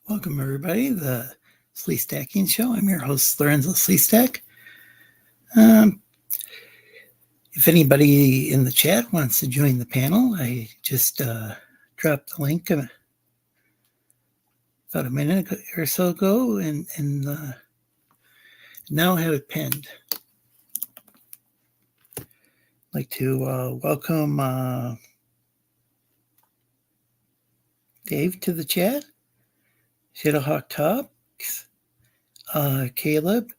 Welcome, everybody, to the Slee Stacking Show. I'm your host, Lorenzo Sleestack. If anybody in the chat wants to join the panel, I just dropped the link about a minute or so ago and now have it pinned. I'd like to welcome Dave to the chat, Shadowhawk Talks, Caleb,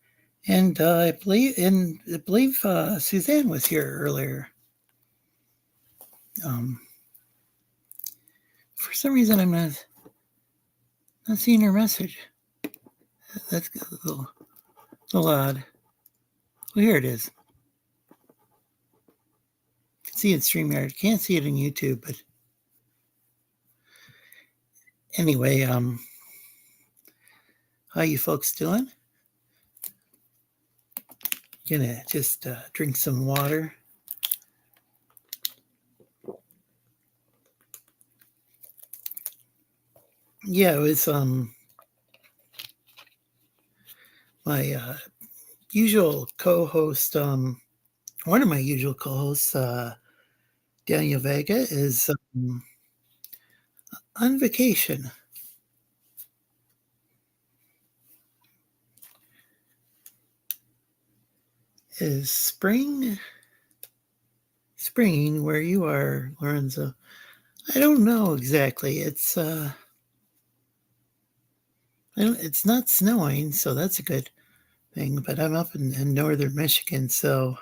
and I believe Suzanne was here earlier. For some reason, I'm not seeing her message. That's a little odd. Well, here it is. You can see it in StreamYard. Can't see it in YouTube, but anyway, how you folks doing? Gonna just drink some water. Yeah, it was my usual co-host, one of my usual co-hosts, Daniel Vega, is on vacation. Is springing where you are, Lorenzo? I don't know exactly. It's it's not snowing, so that's a good thing. But I'm up in northern Michigan, so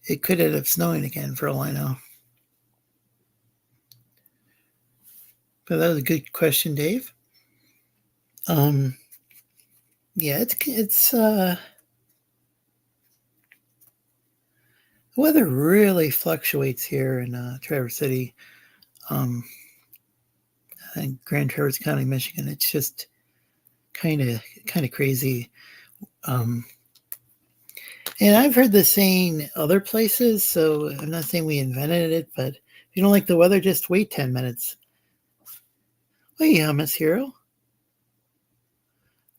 it could end up snowing again for all I know. But that was a good question, Dave. Yeah, it's the weather really fluctuates here in Traverse City, and Grand Traverse County, Michigan. It's just kind of crazy. And I've heard this saying other places, so I'm not saying we invented it, but if you don't like the weather, just wait 10 minutes. Hey, Miss Hero.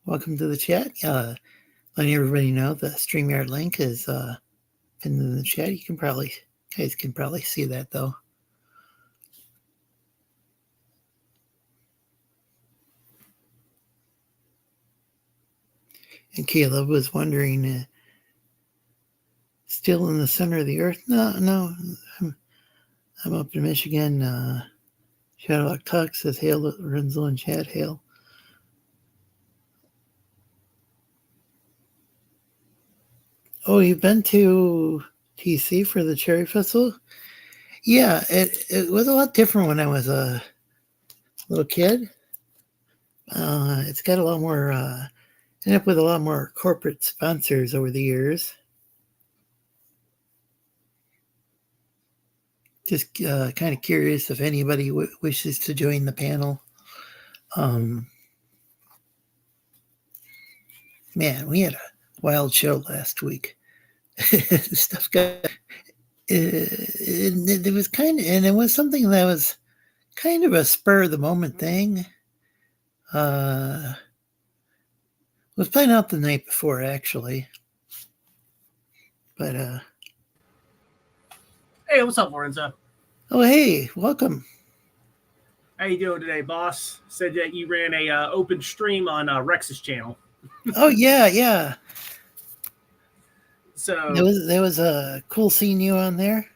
Welcome to the chat. Letting everybody know the StreamYard link is pinned in the chat. You guys can probably see that though. And Caleb was wondering, still in the center of the earth? No, I'm up in Michigan. Shadowhawk Talk says, hail, Lorenzo and chat, hail. Oh, you've been to TC for the Cherry Festival? Yeah, it was a lot different when I was a little kid. It's got a lot more, ended up with a lot more corporate sponsors over the years. Just kind of curious if anybody wishes to join the panel. Man, we had a wild show last week. Stuff got it was kind of, and it was something that was kind of a spur of the moment thing. Was playing out the night before actually, but hey, what's up, Lorenzo? Oh, hey, welcome. How you doing today, boss? Said that you ran a open stream on Rex's channel. Oh yeah. So there was a cool seeing you on there.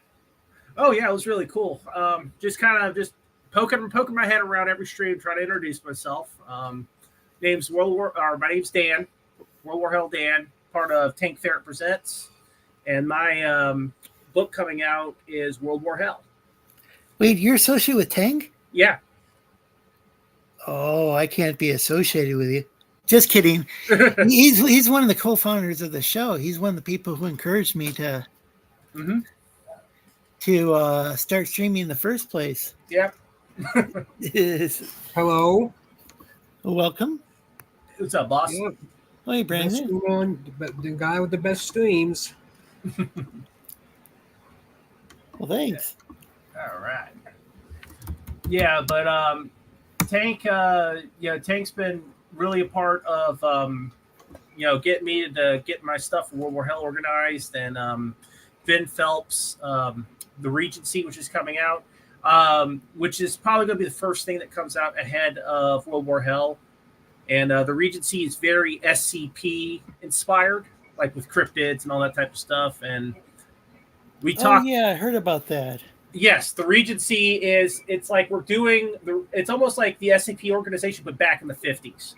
Oh yeah, it was really cool. Just kind of poking my head around every stream, trying to introduce myself. My name's Dan, World War Hell Dan, part of Tank Ferret Presents, and my book coming out is World War Hell. Wait, you're associated with Tank? Yeah. Oh, I can't be associated with you. Just kidding. He's one of the co-founders of the show. He's one of the people who encouraged me to start streaming in the first place. Yep. Hello. Welcome. What's up, boss? Yep. Hey, Brandon. The guy with the best streams. Well, thanks. All right. Yeah, but Tank, Tank's been really a part of, getting me to get my stuff for World War Hell organized, and Vin Phelps, the Regency, which is coming out, which is probably going to be the first thing that comes out ahead of World War Hell. And the Regency is very SCP inspired, like with cryptids and all that type of stuff. And we talked. Oh yeah, I heard about that. Yes, the Regency it's like we're doing it's almost like the SCP organization, but back in the 50s.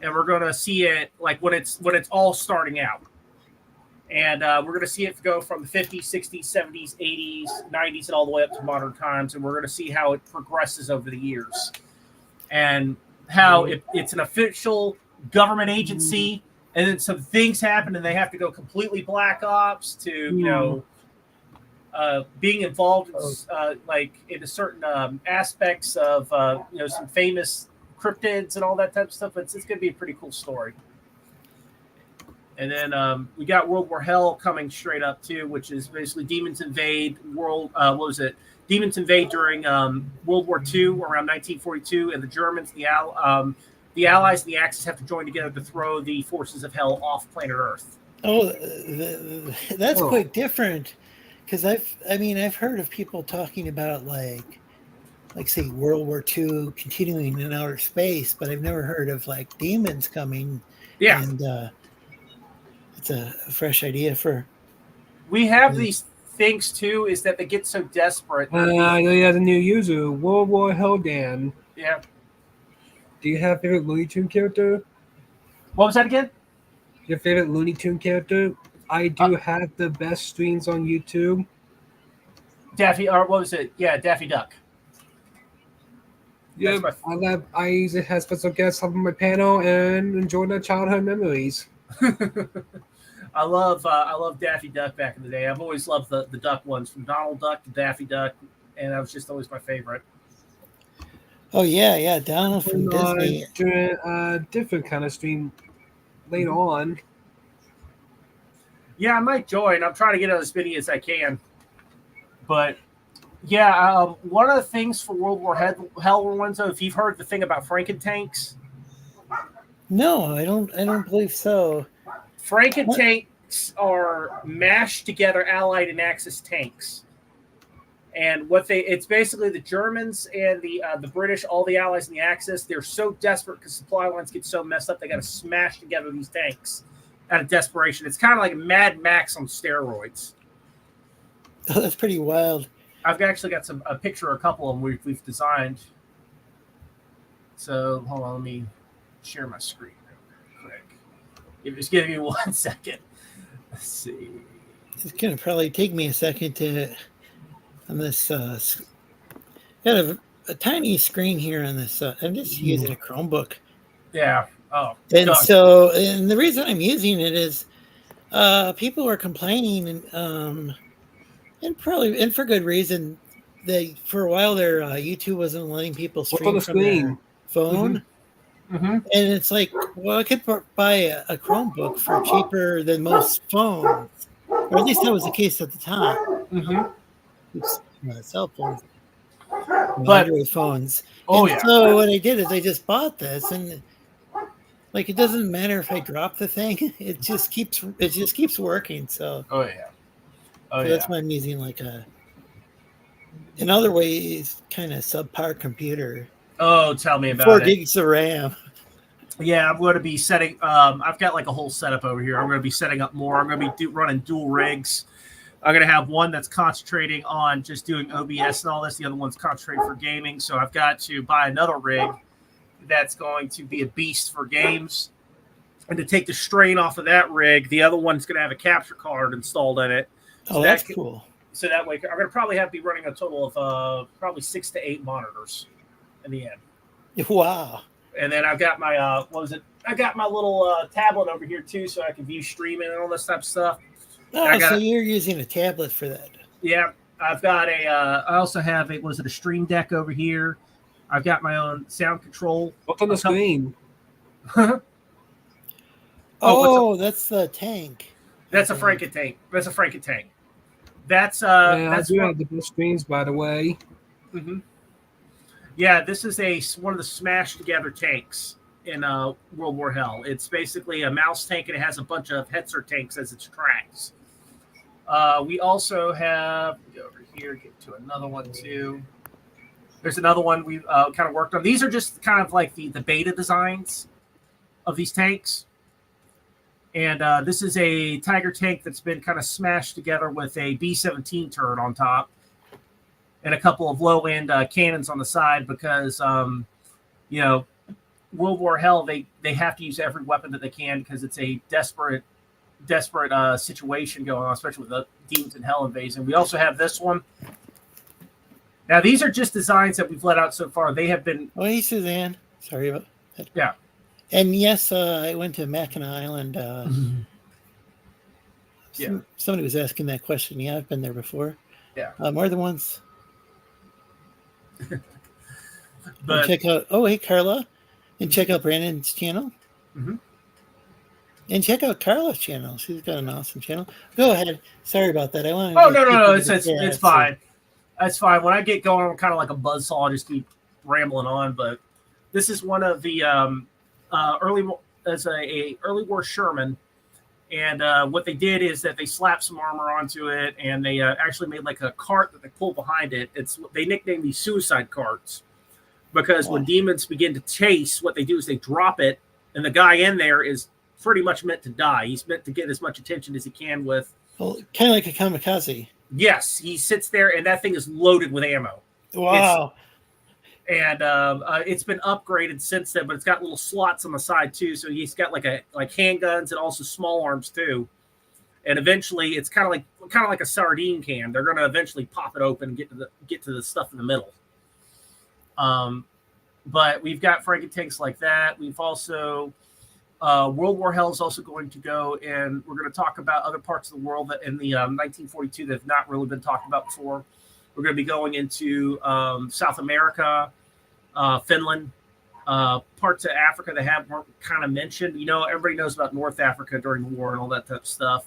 And we're going to see it like when it's all starting out. And we're going to see it go from the 50s, 60s, 70s, 80s, 90s, and all the way up to modern times. And we're going to see how it progresses over the years. And how it's an official government agency, and then some things happen, and they have to go completely black ops to, being involved in, in a certain aspects of, some famous cryptids and all that type of stuff. It's going to be a pretty cool story. And then we got World War Hell coming straight up too, which is basically demons invade Demons invade during World War II around 1942, and the Germans, the Allies, and the Axis have to join together to throw the forces of Hell off planet Earth. Oh, that's quite different, because I've heard of people talking about like say World War II continuing in outer space, but I've never heard of like demons coming. Yeah, and it's a fresh idea for. We have these things too, is that they get so desperate. I know you have a new user, World War Hell Dan. Yeah. Do you have a favorite Looney Tune character? What was that again? Your favorite Looney Tune character? I do have the best streams on YouTube. Daffy, or what was it? Yeah, Daffy Duck. Yeah, I usually have special guests on my panel and enjoy their childhood memories. I love Daffy Duck back in the day. I've always loved the duck ones, from Donald Duck to Daffy Duck, and that was just always my favorite. Oh yeah, Donald from Disney. During a different kind of stream later on. Yeah, I might join. I'm trying to get as many as I can. But yeah, one of the things for World War Hell, Lorenzo, if you've heard the thing about Frankentanks. No, I don't believe so. Frankentanks are mashed together Allied and Axis tanks. And it's basically the Germans and the British, all the Allies and the Axis, they're so desperate because supply lines get so messed up, they got to smash together these tanks out of desperation. It's kind of like Mad Max on steroids. Oh, that's pretty wild. I've actually got a picture of a couple of them we've designed. So hold on, let me share my screen real quick. Just give me 1 second. Let's see. It's gonna probably take me a second to on this. Got a tiny screen here on this. I'm just using a Chromebook. Yeah. Oh. And so, and the reason I'm using it is, people were complaining, and for good reason. For a while there, YouTube wasn't letting people stream from their phone. Mm-hmm. And it's like, well, I could buy a Chromebook for cheaper than most phones, or at least that was the case at the time. Mm-hmm. Oops, cell phones, but Android phones. Oh, and yeah. So what I did is I just bought this, and like it doesn't matter if I drop the thing; it just keeps working. So. Oh yeah. So that's why I'm using in other ways, kind of subpar computer. Oh, tell me about 4 it. gigs of RAM. Yeah, I'm going to be setting. I've got like a whole setup over here. I'm going to be setting up more. I'm going to be running dual rigs. I'm going to have one that's concentrating on just doing OBS and all this. The other one's concentrating for gaming. So I've got to buy another rig that's going to be a beast for games. And to take the strain off of that rig, the other one's going to have a capture card installed in it. So that's cool. So that way, I'm going to probably be running a total of probably 6 to 8 monitors in the end. Wow. And then I've got my, I got my little tablet over here too, so I can view streaming and all this type of stuff. Oh, so you're using a tablet for that? Yeah. I've got I also have a Stream Deck over here. I've got my own sound control. What's on the screen? That's the tank. That's a Frankentank. That's a Frankentank. That's I do have the best streams, by the way. Mm-hmm. Yeah, this is one of the smashed together tanks in World War Hell. It's basically a mouse tank, and it has a bunch of Hetzer tanks as its tracks. We also have, go over here, get to another one too. There's another one we kind of worked on. These are just kind of like the beta designs of these tanks. And this is a Tiger tank that's been kind of smashed together with a B-17 turret on top and a couple of low-end cannons on the side because, you know, World War Hell, they have to use every weapon that they can because it's a desperate situation going on, especially with the Demons in Hell invasion. We also have this one. Now, these are just designs that we've let out so far. They have been... Oh, hey, Suzanne. Sorry about that. Yeah. And yes, I went to Mackinac Island. Yeah. Somebody was asking that question. Yeah, I've been there before. Yeah. More than once. But check out, oh, hey, Carla. And check out Brandon's channel. Mhm. And check out Carla's channel. She's got an awesome channel. Go ahead. Sorry about that. I want. Oh, no. It's fine. That's fine. When I get going, I'm kind of like a buzzsaw. I just keep rambling on. But this is one of the early war Sherman. And what they did is that they slapped some armor onto it, and they actually made like a cart that they pull behind it. They nicknamed these suicide carts because when demons begin to chase, what they do is they drop it, and the guy in there is pretty much meant to die. He's meant to get as much attention as he can with. Well, kind of like a kamikaze. Yes, he sits there, and that thing is loaded with ammo. Wow. It's been upgraded since then, but it's got little slots on the side too. So he's got like handguns and also small arms too. And eventually, it's kind of like a sardine can. They're going to eventually pop it open and get to the stuff in the middle. But we've got Franken tanks like that. We've also World War Hell is also going to go, and we're going to talk about other parts of the world that in the 1942 that have not really been talked about before. We're going to be going into South America, Finland, parts of Africa that weren't kind of mentioned. You know, everybody knows about North Africa during the war and all that type of stuff.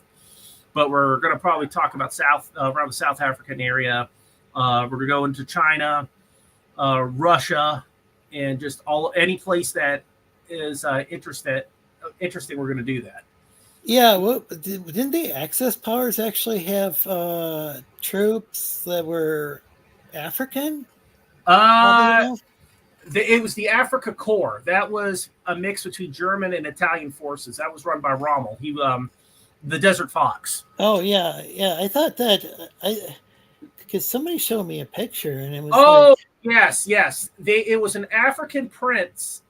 But we're going to probably talk about around the South African area. We're going to go into China, Russia, and just any place that is interesting. We're going to do that. Yeah, didn't the Axis powers actually have troops that were African? It was the Africa Corps. That was a mix between German and Italian forces. That was run by Rommel. He, the Desert Fox. Oh yeah. I thought that because somebody showed me a picture and it was. Oh yes. It was an African prince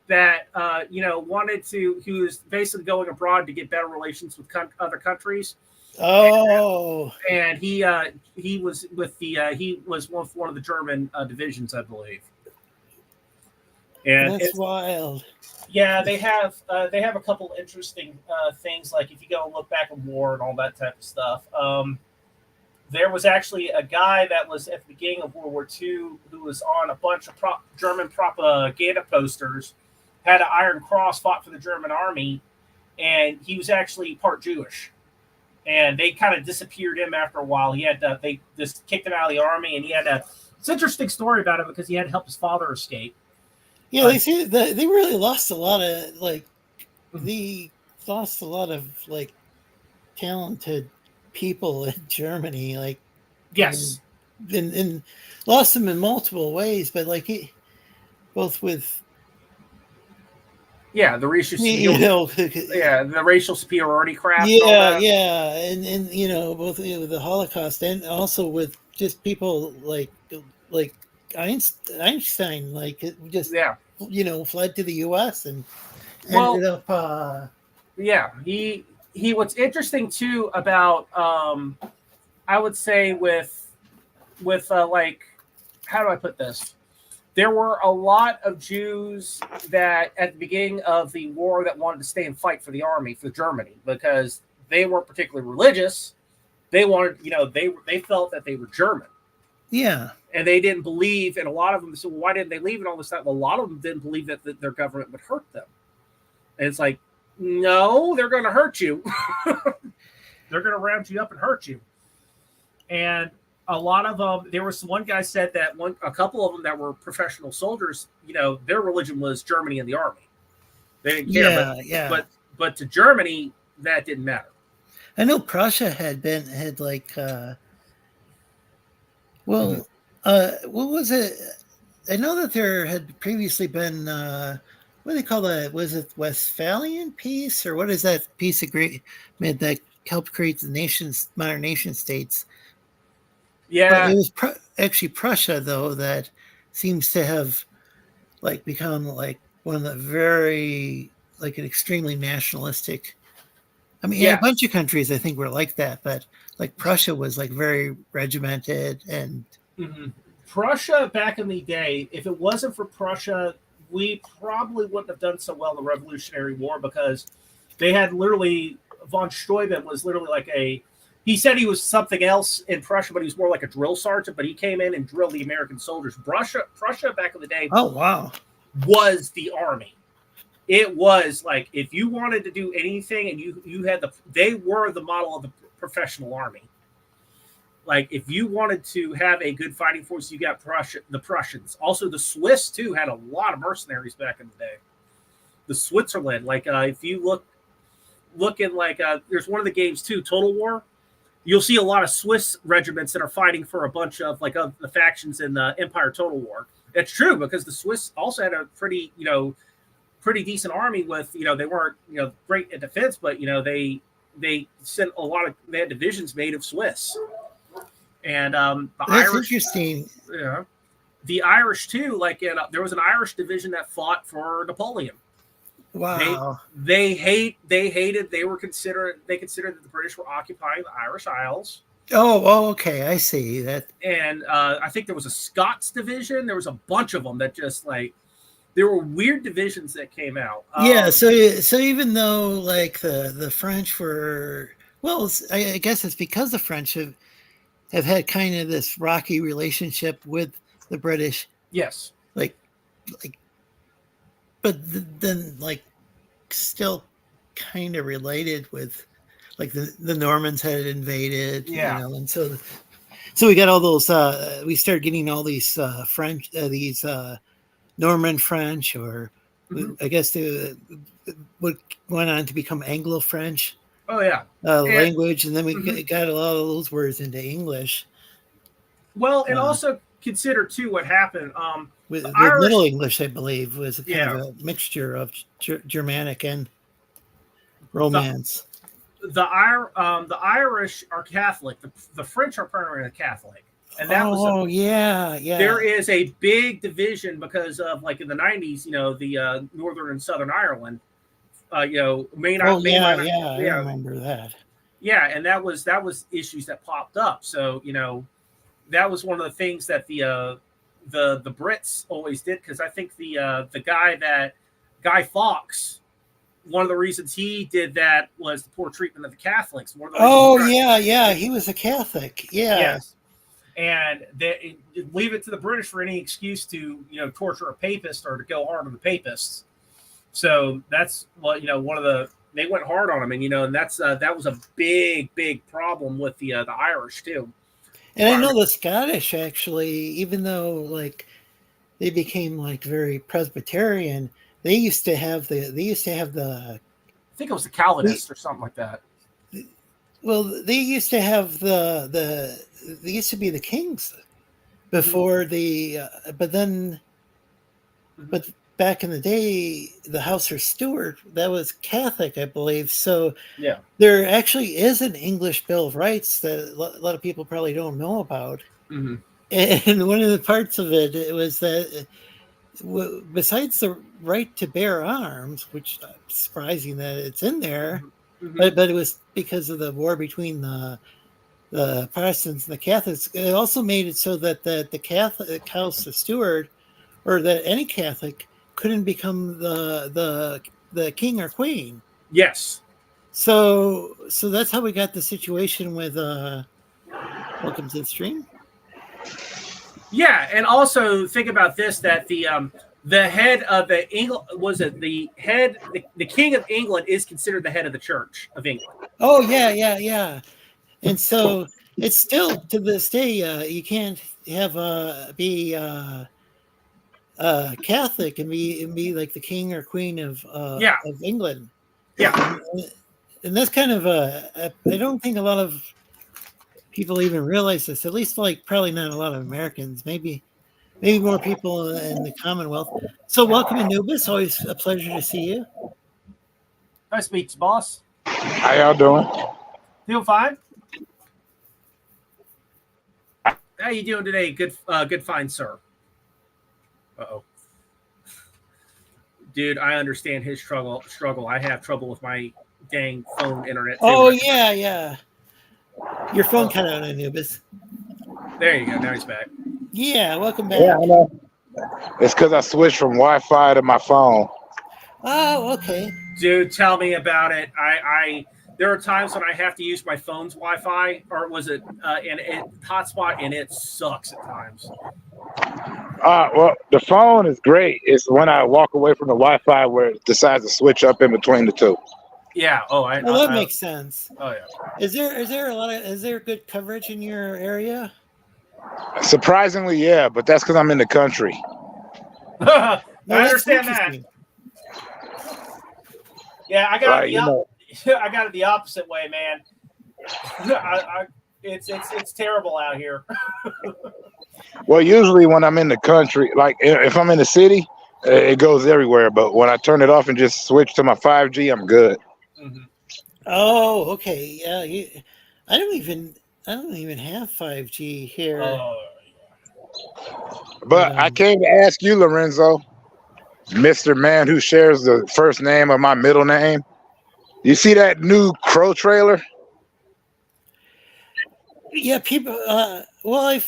that wanted to. He was basically going abroad to get better relations with other countries. Oh, and he was with he was one of the German divisions, I believe. And that's wild. Yeah, they have a couple interesting things. Like if you go and look back at war and all that type of stuff. There was actually a guy that was at the beginning of World War II who was on a bunch of German propaganda posters. Had an Iron Cross, fought for the German army, and he was actually part Jewish. And they kind of disappeared him after a while. They just kicked him out of the army, and it's an interesting story about him because he had to help his father escape. Yeah, they really lost a lot of talented people in Germany. Yes, and lost them in multiple ways, but both with. Yeah, the racial the racial superiority crap. Yeah, and both with the Holocaust and also with just people like Einstein, fled to the U.S. and ended up. He what's interesting too about I would say with how do I put this? There were a lot of Jews that at the beginning of the war that wanted to stay and fight for the army, for Germany, because they weren't particularly religious. They wanted, they felt that they were German. Yeah. And they didn't believe, and a lot of them said, well, why didn't they leave and all this stuff? Well, a lot of them didn't believe that their government would hurt them. And it's like, no, they're going to hurt you. They're going to round you up and hurt you. And a lot of them. There was one guy said that a couple of them that were professional soldiers. Their religion was Germany and the army. They didn't care. But to Germany, that didn't matter. I know Prussia had what was it? I know that there had previously been what do they call that? Was it Westphalian peace, or what is that peace agreement that helped create the modern nation states? Yeah, but it was actually Prussia though that seems to have become one of the very an extremely nationalistic. I mean, a bunch of countries I think were like that, but Prussia was very regimented and. Mm-hmm. Prussia back in the day, if it wasn't for Prussia, we probably wouldn't have done so well in the Revolutionary War, because they had literally von Steuben was literally he said he was something else in Prussia, but he was more like a drill sergeant, but he came in and drilled the American soldiers. Prussia back in the day was the army. It was if you wanted to do anything and you had they were the model of the professional army. If you wanted to have a good fighting force, you got the Prussians. Also, the Swiss, too, had a lot of mercenaries back in the day. The Switzerland, if you look in, there's one of the games, too, Total War. You'll see a lot of Swiss regiments that are fighting for a bunch of, of the factions in the Empire Total War. That's true, because the Swiss also had a pretty decent army with, they weren't, great at defense, but, they sent they had divisions made of Swiss. And the That's Irish, interesting. Yeah, the Irish too. There was an Irish division that fought for Napoleon. Wow. They considered that the British were occupying the Irish Isles. Oh, okay, I see that. And I think there was a Scots division. There was a bunch of them that just there were weird divisions that came out. Yeah. So even though the French were, well, I guess it's because the French have had kind of this rocky relationship with the British. Yes. But then still kind of related with the Normans had invaded. Yeah. And so we got all those, we started getting all these French, these Norman French, or I guess what went on to become Anglo-French. Oh yeah, language, and then we got a lot of those words into English. Well, and also consider too what happened. With Irish, Middle English, I believe, was kind of a mixture of Germanic and Romance. The Irish are Catholic. The French are primarily Catholic, and that was yeah. There is a big division because of in the 90s, the Northern and Southern Ireland. I remember that. Yeah, and that was issues that popped up. So that was one of the things that the Brits always did, because I think the Guy Fawkes, one of the reasons he did that was the poor treatment of the Catholics. He was a Catholic. Yeah. Yes. And they leave it to the British for any excuse to torture a papist or to go hard on the papists. So that's they went hard on him, and that's that was a big problem with the Irish too. And I know the Scottish actually, even though they became very Presbyterian, they used to have the I think it was the Calvinists or something like that. Well, they used to have they used to be the kings before but back in the day, the House of Stuart, that was Catholic, I believe. So yeah, there actually is an English Bill of Rights that a lot of people probably don't know about. Mm-hmm. And one of the parts of it was that besides the right to bear arms, which is surprising that it's in there, but it was because of the war between the Protestants and the Catholics. It also made it so that the Catholic House of Stuart, or that any Catholic, couldn't become the king or queen. Yes. So that's how we got the situation with Welcome to the Stream. Yeah, and also think about this: that the head of the king of England is considered the head of the Church of England. Oh yeah. And so it's still to this day you can't have be Catholic and be like the king or queen of England. Yeah. And that's kind of I don't think a lot of people even realize this. At least like probably not a lot of Americans. Maybe more people in the Commonwealth. So welcome, Anubis. Always a pleasure to see you. Nice to meet you, boss. How y'all doing? Feel fine? How you doing today? Good fine, sir. Uh-oh. Dude, I understand his struggle. I have trouble with my dang phone internet. Oh, yeah. Your phone cut out, Anubis. There you go. Now he's back. Yeah, welcome back. Yeah, I know. It's because I switched from Wi-Fi to my phone. Oh, okay. Dude, tell me about it. There are times when I have to use my phone's Wi-Fi, or was it hotspot, and it sucks at times. Well, the phone is great. It's when I walk away from the Wi-Fi where it decides to switch up in between the two. Yeah. Oh, that makes sense. Oh yeah. Is there good coverage in your area? Surprisingly, yeah, but that's because I'm in the country. I understand that. Yeah, I got I got it the opposite way, man. It's terrible out here. Well, usually when I'm in the country, like if I'm in the city, it goes everywhere. But when I turn it off and just switch to my 5G, I'm good. Mm-hmm. Oh, okay. Yeah, I don't even have 5G here. Oh, But I came to ask you, Lorenzo, Mr. Man who shares the first name of my middle name. You see that new Crow trailer? Yeah, people. Well, I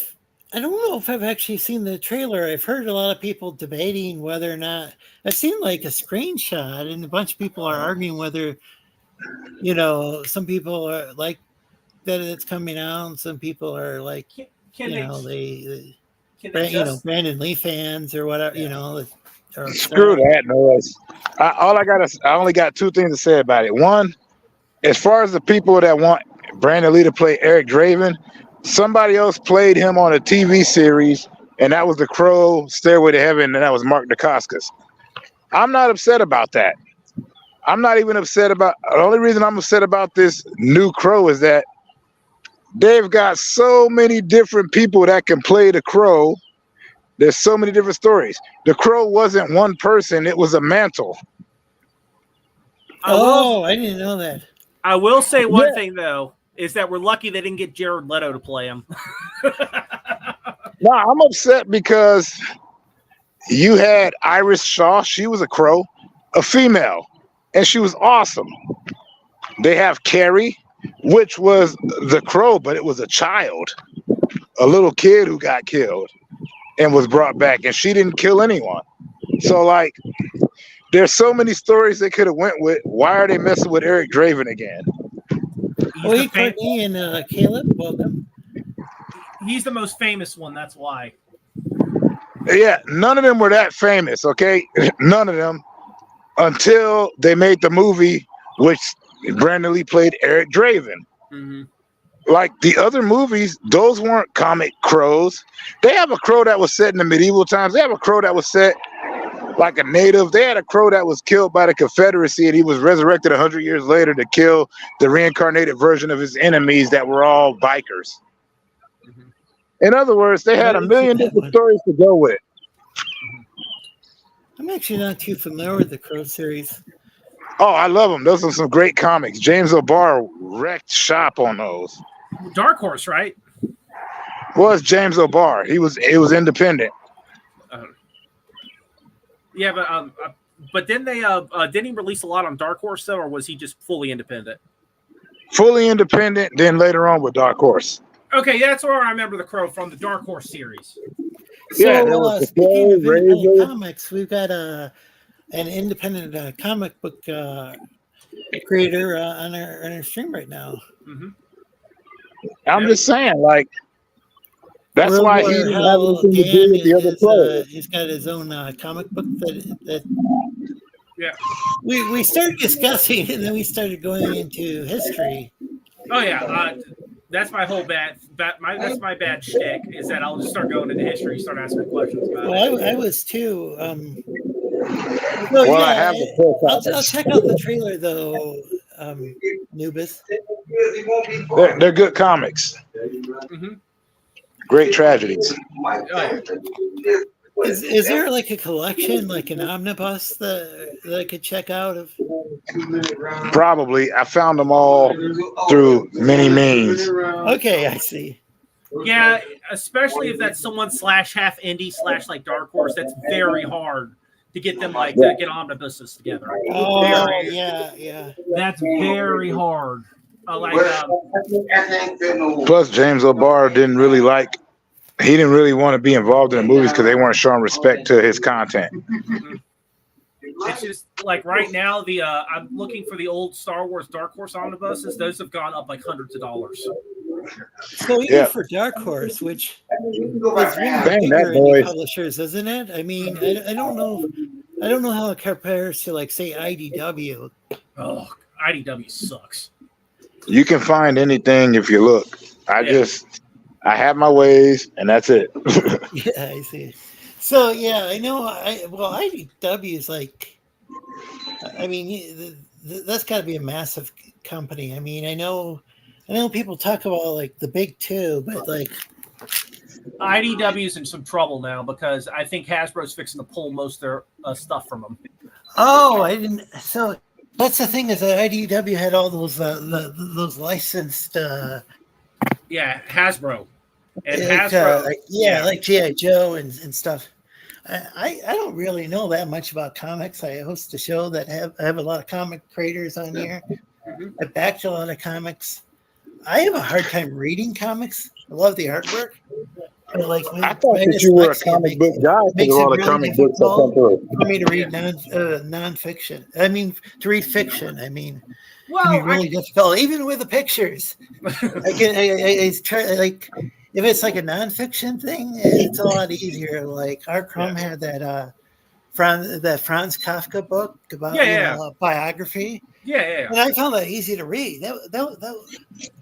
don't know if I've actually seen the trailer. I've heard a lot of people debating whether or not. I've seen like a screenshot, and a bunch of people are arguing whether, some people are like that it's coming out, and some people are like, Brandon Lee fans or whatever, Screw that noise. I only got two things to say about it. One, as far as the people that want Brandon Lee to play Eric Draven, somebody else played him on a TV series, and that was The Crow, Stairway to Heaven, and that was Mark Dacascos. I'm not upset about that. I'm not even upset about. The only reason I'm upset about this new Crow is that they've got so many different people that can play the Crow. There's so many different stories. The Crow wasn't one person; it was a mantle. I didn't know that. I will say one thing though, is that we're lucky they didn't get Jared Leto to play him. No, I'm upset because you had Iris Shaw. She was a Crow, a female, and she was awesome. They have Carrie, which was the Crow, but it was a child, a little kid who got killed and was brought back, and she didn't kill anyone. So, like, there's so many stories they could have went with. Why are they messing with Eric Draven again? Courtney and Caleb, welcome. He's the most famous one, that's why. Yeah, none of them were that famous, okay? None of them until they made the movie, which Brandon Lee played Eric Draven. Mm-hmm. Like the other movies, those weren't comic crows. They have a crow that was set in the medieval times. They have a crow that was set like a native. They had a crow that was killed by the Confederacy, and he was resurrected 100 years later to kill the reincarnated version of his enemies that were all bikers. Mm-hmm. In other words, they had a million different stories to go with. I'm actually not too familiar with the Crow series. Oh, I love them. Those are some great comics. James O'Barr wrecked shop on those. Dark Horse, right? Was James O'Barr? It was independent. Yeah, but then they didn't he release a lot on Dark Horse though, or was he just fully independent? Fully independent. Then later on with Dark Horse. Okay, yeah, that's where I remember the Crow from, the Dark Horse series. So, speaking of independent comics, we've got an independent comic book creator on our stream right now. Mm-hmm. I'm just saying, like, that's World why War he didn't have Hell anything to do with the other players. He's got his own comic book that yeah. We started discussing, and then we started going into history. Oh yeah, That's my whole that's my bad shtick is that I'll just start going into history, start asking questions about it. Well, I was too. Well, I have the full I'll check out the trailer though, Nubis. They're good comics. Mm-hmm. Great tragedies. Oh, yeah. Is there like a collection, like an omnibus that I could check out of? Probably. I found them all through many means. Okay, I see. Yeah, especially if that's someone / half indie / like Dark Horse. That's very hard to get them to get omnibuses together. Oh, Very- yeah. That's very hard. Plus, James O'Barr didn't really want to be involved in the movies because they weren't showing respect to his content. It's just like right now, I'm looking for the old Star Wars Dark Horse omnibuses. Those have gone up like hundreds of dollars. So even for Dark Horse, which is really bigger indie publishers, isn't it? I mean, I don't know how it compares to like say IDW. Oh, IDW sucks. You can find anything if you look. I have my ways, and that's it. Yeah, I see. So yeah, I know. IDW is like, I mean, that's got to be a massive company. I mean, I know people talk about like the big two, but like IDW's in some trouble now because I think Hasbro's fixing to pull most of their stuff from them. Oh, I didn't. So that's the thing is that IDW had all those licensed. Yeah, Hasbro. And like, Hasbro. Like G.I. Joe and stuff. I don't really know that much about comics. I host a show that I have a lot of comic creators on here. Mm-hmm. I backed a lot of comics. I have a hard time reading comics. I love the artwork. I thought that you were a comic book guy because all the comic books that come through. For me to read nonfiction. I mean, to read fiction. I mean, well, it can be really difficult, even with the pictures. I try like. If it's like a nonfiction thing, it's a lot easier. Like Art Crumb had that Franz Kafka book about biography. Yeah. And I found that easy to read. That was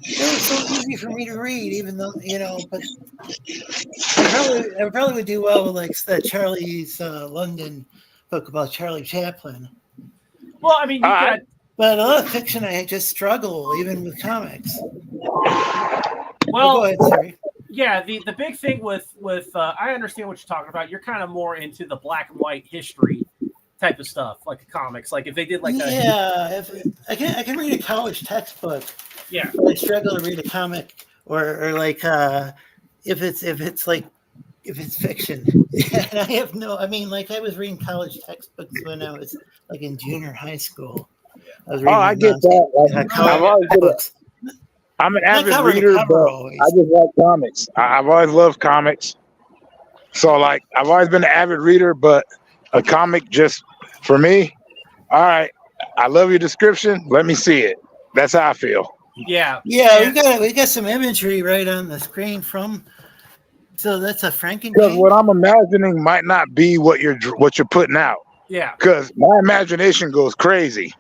so easy for me to read, even though but I probably would do well with like that Charlie's London book about Charlie Chaplin. Well, I mean, but a lot of fiction I just struggle even with comics. Well, go ahead, sorry. Yeah, the big thing with I understand what you're talking about. You're kind of more into the black and white history type of stuff, like the comics. Like if they did like if I can read a college textbook. Yeah, I struggle to read a comic or like if it's fiction. And I have I was reading college textbooks when I was like in junior high school. I get that. I'm an avid reader, but I just like comics. I've always loved comics. So, I've always been an avid reader, but a comic just, for me, all right, I love your description. Let me see it. That's how I feel. Yeah. We got some imagery right on the screen so that's a Frankenstein. Because what I'm imagining might not be what you're putting out. Yeah. Because my imagination goes crazy.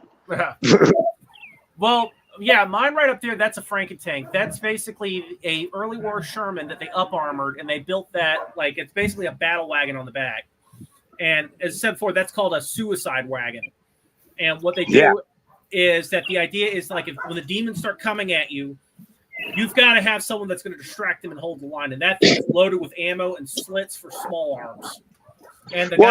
Well, yeah, mine right up there, that's a Frankentank. That's basically a early war Sherman that they up-armored, and they built that, it's basically a battle wagon on the back. And as I said before, that's called a suicide wagon. And what they do is that the idea is, when the demons start coming at you, you've got to have someone that's going to distract them and hold the line. And that thing is loaded with ammo and slits for small arms. And it's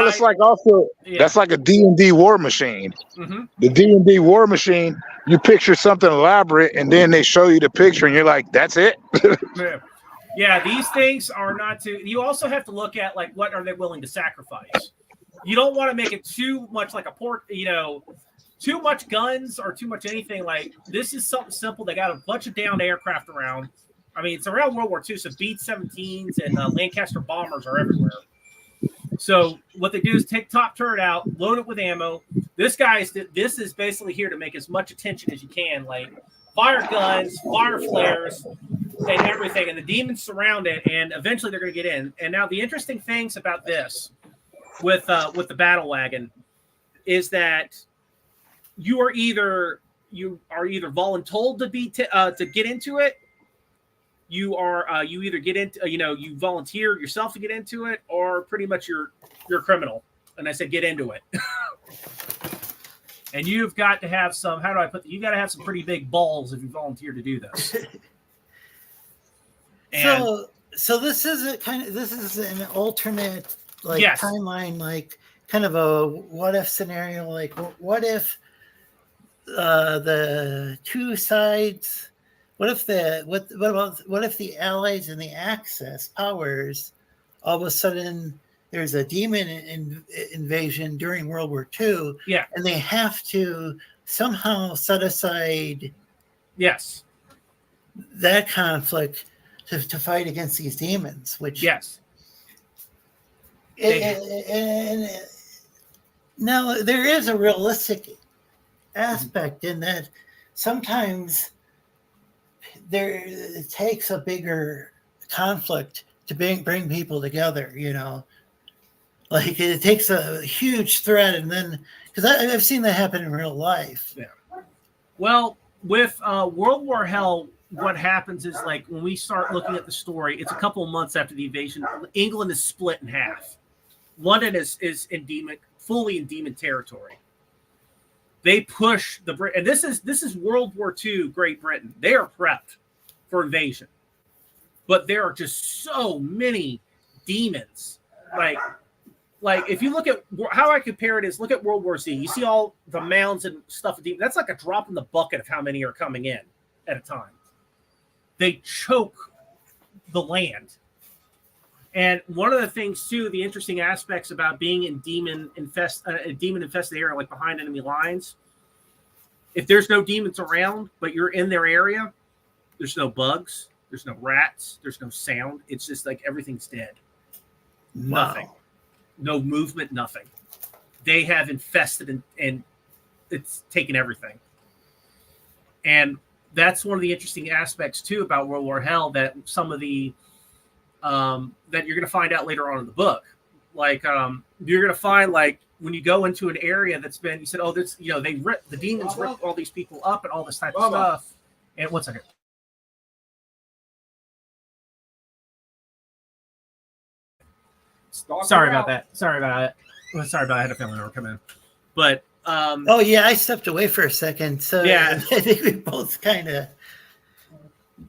that's like a D&D war machine. Mm-hmm. The D&D war machine, you picture something elaborate, and then they show you the picture, and you're like, that's it? Yeah, these things are not too... You also have to look at, what are they willing to sacrifice? You don't want to make it too much like a pork, too much guns or too much anything. This is something simple. They got a bunch of downed aircraft around. I mean, it's around World War II, so B-17s and Lancaster bombers are everywhere. So what they do is take top turret out, load it with ammo. This is basically here to make as much attention as you can, fire guns, fire flares, and everything. And the demons surround it, and eventually they're going to get in. And now the interesting things about this with the battle wagon is that you are either voluntold to get into it, you are you either get into you volunteer yourself to get into it, or pretty much you're a criminal. And I said get into it. And you've got to have some, how do I put you got to have some pretty big balls if you volunteer to do this. And so this is an alternate Yes. timeline, like kind of a what if scenario. Like what if the two sides, what if the Allies and the Axis powers, all of a sudden there's a demon invasion during World War II, Yeah. and they have to somehow set aside Yes. that conflict to fight against these demons, which Yes. and now there is a realistic aspect in that sometimes it takes a bigger conflict to bring people together, like it takes a huge threat, and then because I've seen that happen in real life. Yeah. Well, with World War Hell, what happens is, like, when we start looking at the story, it's a couple of months after the invasion. England is split in half. London is fully in demon territory. They push the Brit, and this is World War II Great Britain. They are prepped for invasion, but there are just so many demons. Like if you look at how I compare it is, look at World War Z. You see all the mounds and stuff of demons. That's like a drop in the bucket of how many are coming in at a time. They choke the land. And one of the things too, the interesting aspects about being in a demon-infested area, like behind enemy lines, if there's no demons around, but you're in their area, there's no bugs, there's no rats, there's no sound. It's just like everything's dead. Nothing. No movement, nothing. They have infested and it's taken everything. And that's one of the interesting aspects too about World War Hell, that some of the that you're going to find out later on in the book. Like you're going to find, like, when you go into an area that's been, you said, oh, this, the demons ripped all these people up and all this type of stuff. And 1 second. Sorry about that. I had a family member come in. But oh yeah, I stepped away for a second. So Yeah. I think we both kind of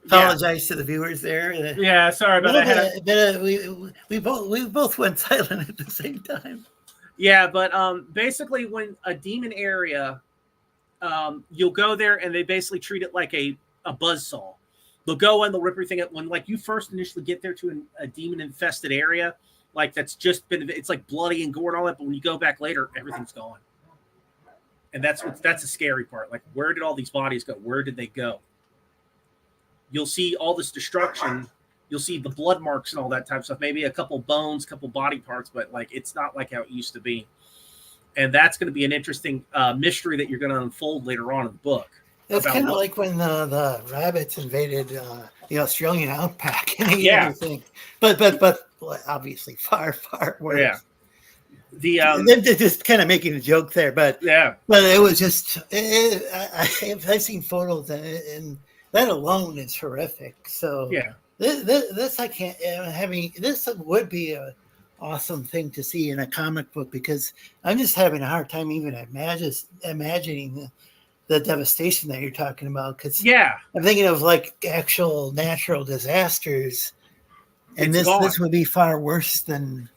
apologize to the viewers there. Yeah, sorry about that. We both went silent at the same time. Yeah, but basically, when a demon area, you'll go there and they basically treat it like a buzzsaw. They'll go in, they'll rip everything up. When, like, you first initially get there to a demon infested area, like that's just been, it's like bloody and gore and all that. But when you go back later, everything's gone. And that's the scary part. Like, where did all these bodies go? Where did they go? You'll see all this destruction. You'll see the blood marks and all that type of stuff. Maybe a couple bones, couple body parts, but like it's not like how it used to be. And that's going to be an interesting mystery that you're going to unfold later on in the book. That's kind of like when the rabbits invaded the Australian outback and ate everything. But obviously far worse. Yeah. They're just kind of making a joke there, but it was just I've seen photos and that alone is horrific. So this I can't this would be a awesome thing to see in a comic book, because I'm just having a hard time even imagining the devastation that you're talking about. Because I'm thinking of like actual natural disasters, and this would be far worse than.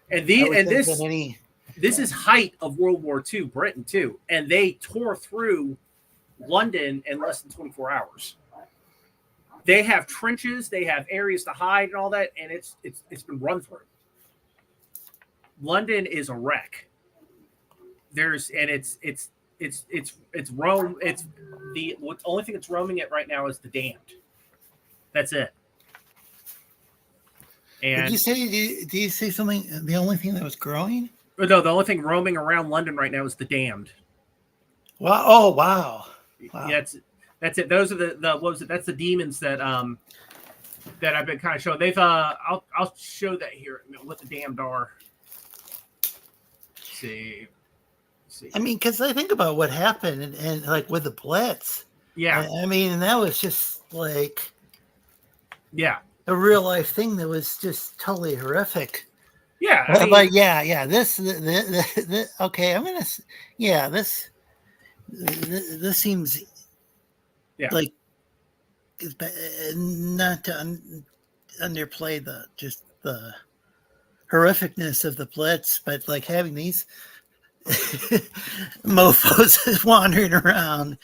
This is height of World War II Britain too, and they tore through London in less than 24 hours. They have trenches, they have areas to hide and all that, and it's been run through. London is a wreck. It's Rome. It's the only thing that's roaming it right now is the damned. That's it. And did you say? Do you say something? The only thing that was growing? No, the only thing roaming around London right now is the damned. Wow! Oh, wow! Yeah, that's it. Those are the what was it? That's the demons that that I've been kind of showing. They've I'll show that here. What the damned are. Let's see. I mean, because I think about what happened and like with the Blitz. Yeah. I mean, that was just like Yeah. a real life thing that was just totally horrific. Yeah. I mean, But yeah, okay, this seems Yeah. like not to underplay the horrificness of the Blitz, but like having these mofos wandering around.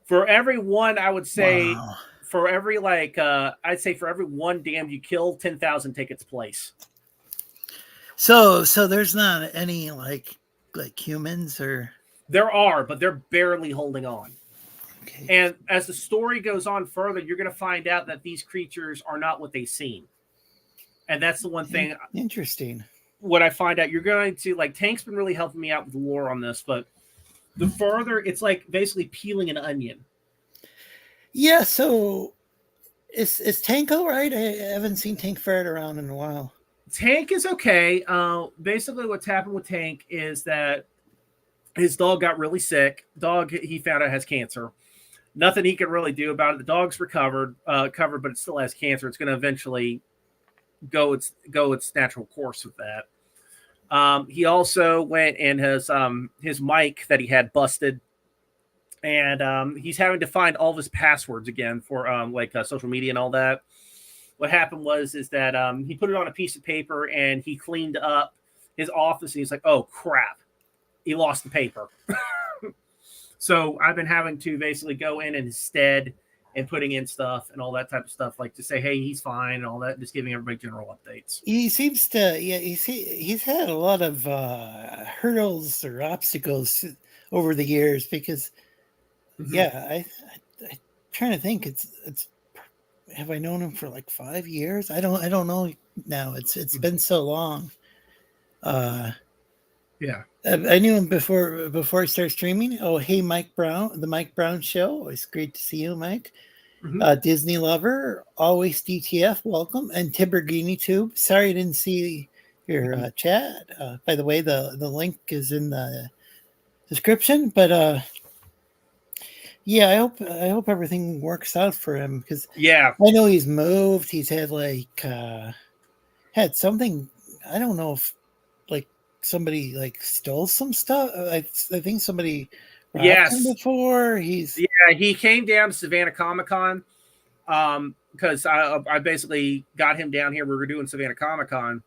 for every one, I would say, Wow. for every I'd say for every one damned you kill, 10,000 take its place. So there's not any like humans or There are, but they're barely holding on. okay. And as the story goes on further, you're going to find out that these creatures are not what they seem. And that's the one thing. Interesting. What I find out, you're going to like Tank's been really helping me out with the lore on this, but the further it's like basically peeling an onion. Yeah. So is Tank all right? I haven't seen Tank ferret around in a while. Tank is okay. Basically, what's happened with Tank is that his dog got really sick. Dog he found out has cancer. Nothing he can really do about it. The dog's covered, but it still has cancer. It's going to eventually go its natural course with that. He also went and his mic that he had busted, and he's having to find all of his passwords again for social media and all that. What happened was that he put it on a piece of paper and he cleaned up his office and he's like, oh crap, he lost the paper. So I've been having to basically go in his stead and putting in stuff and all that type of stuff, like to say, hey, he's fine and all that, just giving everybody general updates. He seems to, he's had a lot of hurdles or obstacles over the years because, I'm trying to think. It's have I known him for like 5 years? I don't know now. It's been so long. Yeah. I knew him before he started streaming. Oh, hey, Mike Brown, the Mike Brown Show. Always great to see you, Mike. Disney lover, always DTF, welcome. And Tiberghini Tube. Sorry I didn't see your chat. By the way, the link is in the description. But yeah, I hope everything works out for him because yeah, I know he's moved. He's had had something. I don't know if somebody stole some stuff. I think somebody robbed him before. He came down to Savannah Comic-Con because I basically got him down here. We were doing Savannah Comic-Con,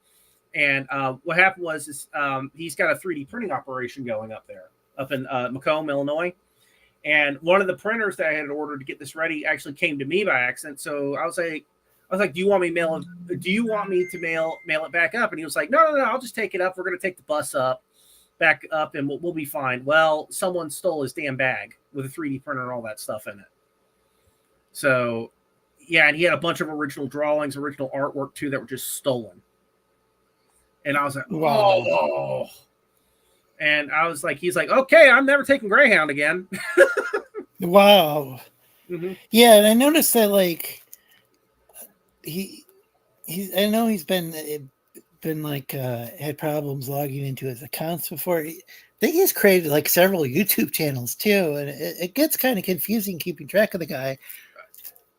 and what happened was he's got a 3D printing operation going up there, up in Macomb, Illinois. And one of the printers that I had ordered to get this ready actually came to me by accident. So I was like, do you want me to mail it back up? And he was like, no, I'll just take it up. We're going to take the bus back up and we'll be fine. Well, someone stole his damn bag with a 3D printer and all that stuff in it. So yeah. And he had a bunch of original drawings, original artwork too, that were just stolen. And I was like, wow. Oh. And I was like, he's like, okay, I'm never taking Greyhound again. Wow. Mm-hmm. Yeah. And I noticed that I know he's been had problems logging into his accounts before. I think he's created several YouTube channels too, and it gets kind of confusing keeping track of the guy.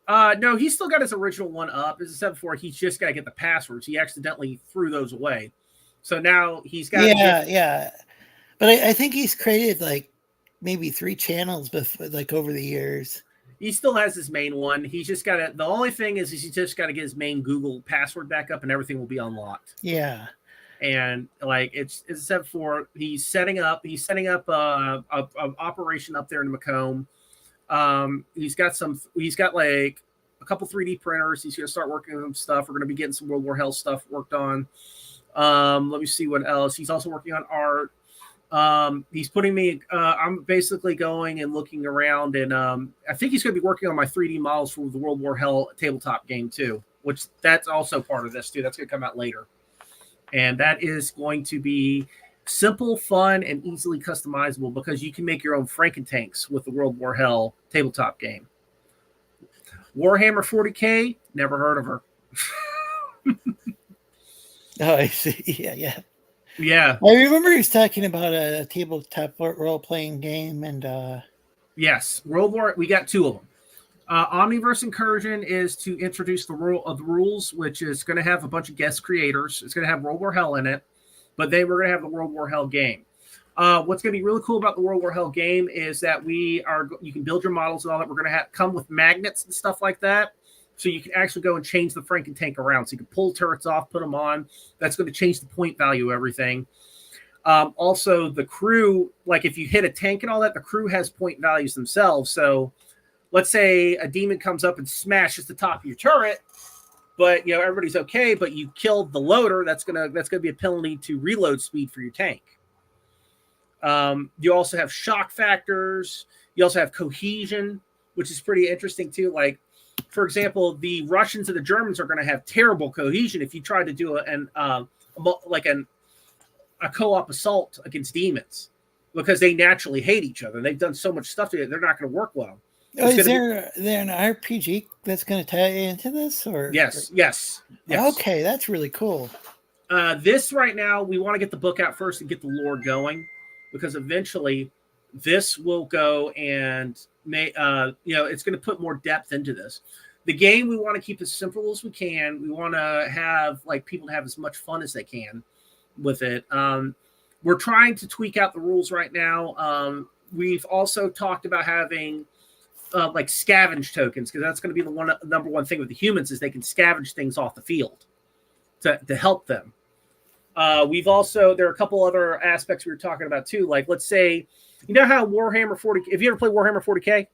No, he's still got his original one up. As I said before, he's just got to get the passwords. He accidentally threw those away, so now he's got. Yeah. But I think he's created maybe 3 channels before, over the years. He still has his main one. He's just got to. The only thing is he's just got to get his main Google password back up, and everything will be unlocked. Yeah. And it's except for he's setting up a operation up there in Macomb. He's got a couple 3D printers. He's going to start working on some stuff. We're going to be getting some World War Hell stuff worked on. Let me see what else. He's also working on art. He's putting me, I'm basically going and looking around, and I think he's going to be working on my 3D models for the World War Hell tabletop game too, which that's also part of this too. That's going to come out later. And that is going to be simple, fun, and easily customizable because you can make your own Frankentanks with the World War Hell tabletop game. Warhammer 40K, never heard of her. Oh, I see. Yeah. Yeah. I remember he was talking about a tabletop role-playing game, and yes, World War. We got 2 of them. Omniverse Incursion is to introduce the rule of the rules, which is going to have a bunch of guest creators. It's going to have World War Hell in it, but then we're going to have the World War Hell game. What's going to be really cool about the World War Hell game is that you can build your models and all that. We're going to come with magnets and stuff like that. So you can actually go and change the Franken tank around. So you can pull turrets off, put them on. That's going to change the point value of everything. Also, the crew, like if you hit a tank and all that, the crew has point values themselves. So let's say a demon comes up and smashes the top of your turret, but everybody's okay, but you killed the loader. That's gonna be a penalty to reload speed for your tank. You also have shock factors. You also have cohesion, which is pretty interesting too. Like, for example, the Russians and the Germans are going to have terrible cohesion if you try to do a co-op assault against demons, because they naturally hate each other. They've done so much stuff to it; they're not going to work well. Is there an RPG that's going to tie into this? Or yes. Okay, that's really cool. This right now, we want to get the book out first and get the lore going, because eventually this will go and it's going to put more depth into this. The game, we want to keep as simple as we can. We want to have people to have as much fun as they can with it. We're trying to tweak out the rules right now. We've also talked about having scavenge tokens, because that's going to be the number one thing with the humans is they can scavenge things off the field to help them. There are a couple other aspects we were talking about too. Like, let's say, how Warhammer 40, have you ever played Warhammer 40K?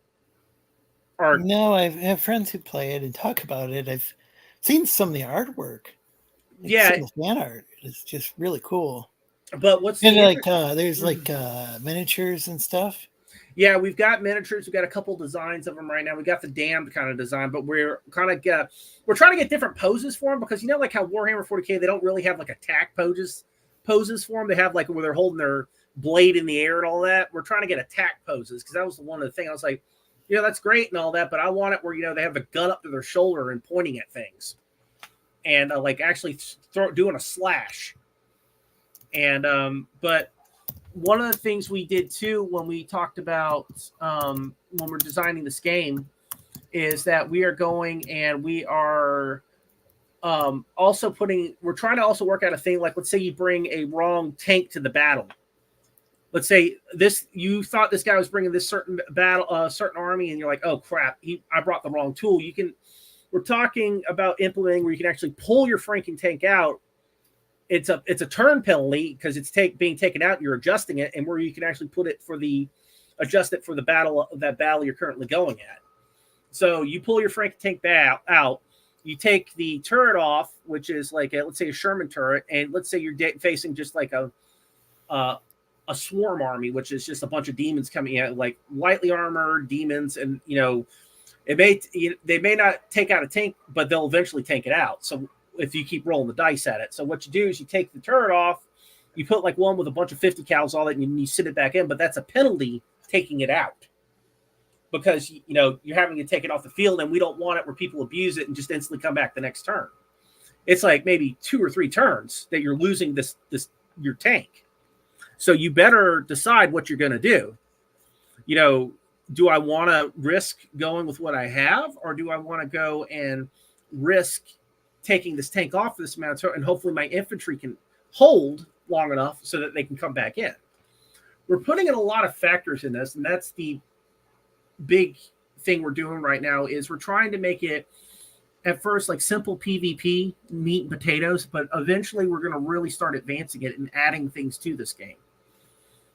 No, I have friends who play it and talk about it. I've seen some of the artwork. Some of the fan art is just really cool. But what's there's miniatures and stuff. Yeah, we've got miniatures. We've got a couple designs of them right now. We got the damned kind of design, but we're trying to get different poses for them, because like how Warhammer 40K, they don't really have attack poses for them. They have where they're holding their blade in the air and all that. We're trying to get attack poses, because that was one of the things I was like, that's great and all that, but I want it where they have the gun up to their shoulder and pointing at things, and actually doing a slash. And but one of the things we did too when we talked about when we're designing this game is that we are going and we are we're trying to also work out a thing, let's say you bring a wrong tank to the battle. Let's say you thought this guy was bringing this certain certain army, and you're like, oh crap, I brought the wrong tool. We're talking about implementing where you can actually pull your Franken tank out. It's a turn penalty because it's being taken out. You're adjusting it, and where you can actually adjust it for the battle you're currently going at. So you pull your Franken tank out. You take the turret off, which is let's say a Sherman turret, and let's say you're facing just a swarm army, which is just a bunch of demons coming in, lightly armored demons, and they may not take out a tank, but they'll eventually tank it out. So if you keep rolling the dice at it. So what you do is you take the turret off, you put one with a bunch of 50 cals on it, and you sit it back in, but that's a penalty taking it out, because you're having to take it off the field, and we don't want it where people abuse it and just instantly come back the next turn. It's maybe 2 or 3 turns that you're losing your tank. So you better decide what you're going to do. Do I want to risk going with what I have, or do I want to go and risk taking this tank off this amount of time, and hopefully my infantry can hold long enough so that they can come back in? We're putting in a lot of factors in this, and that's the big thing we're doing right now is we're trying to make it at first simple PvP, meat and potatoes, but eventually we're going to really start advancing it and adding things to this game.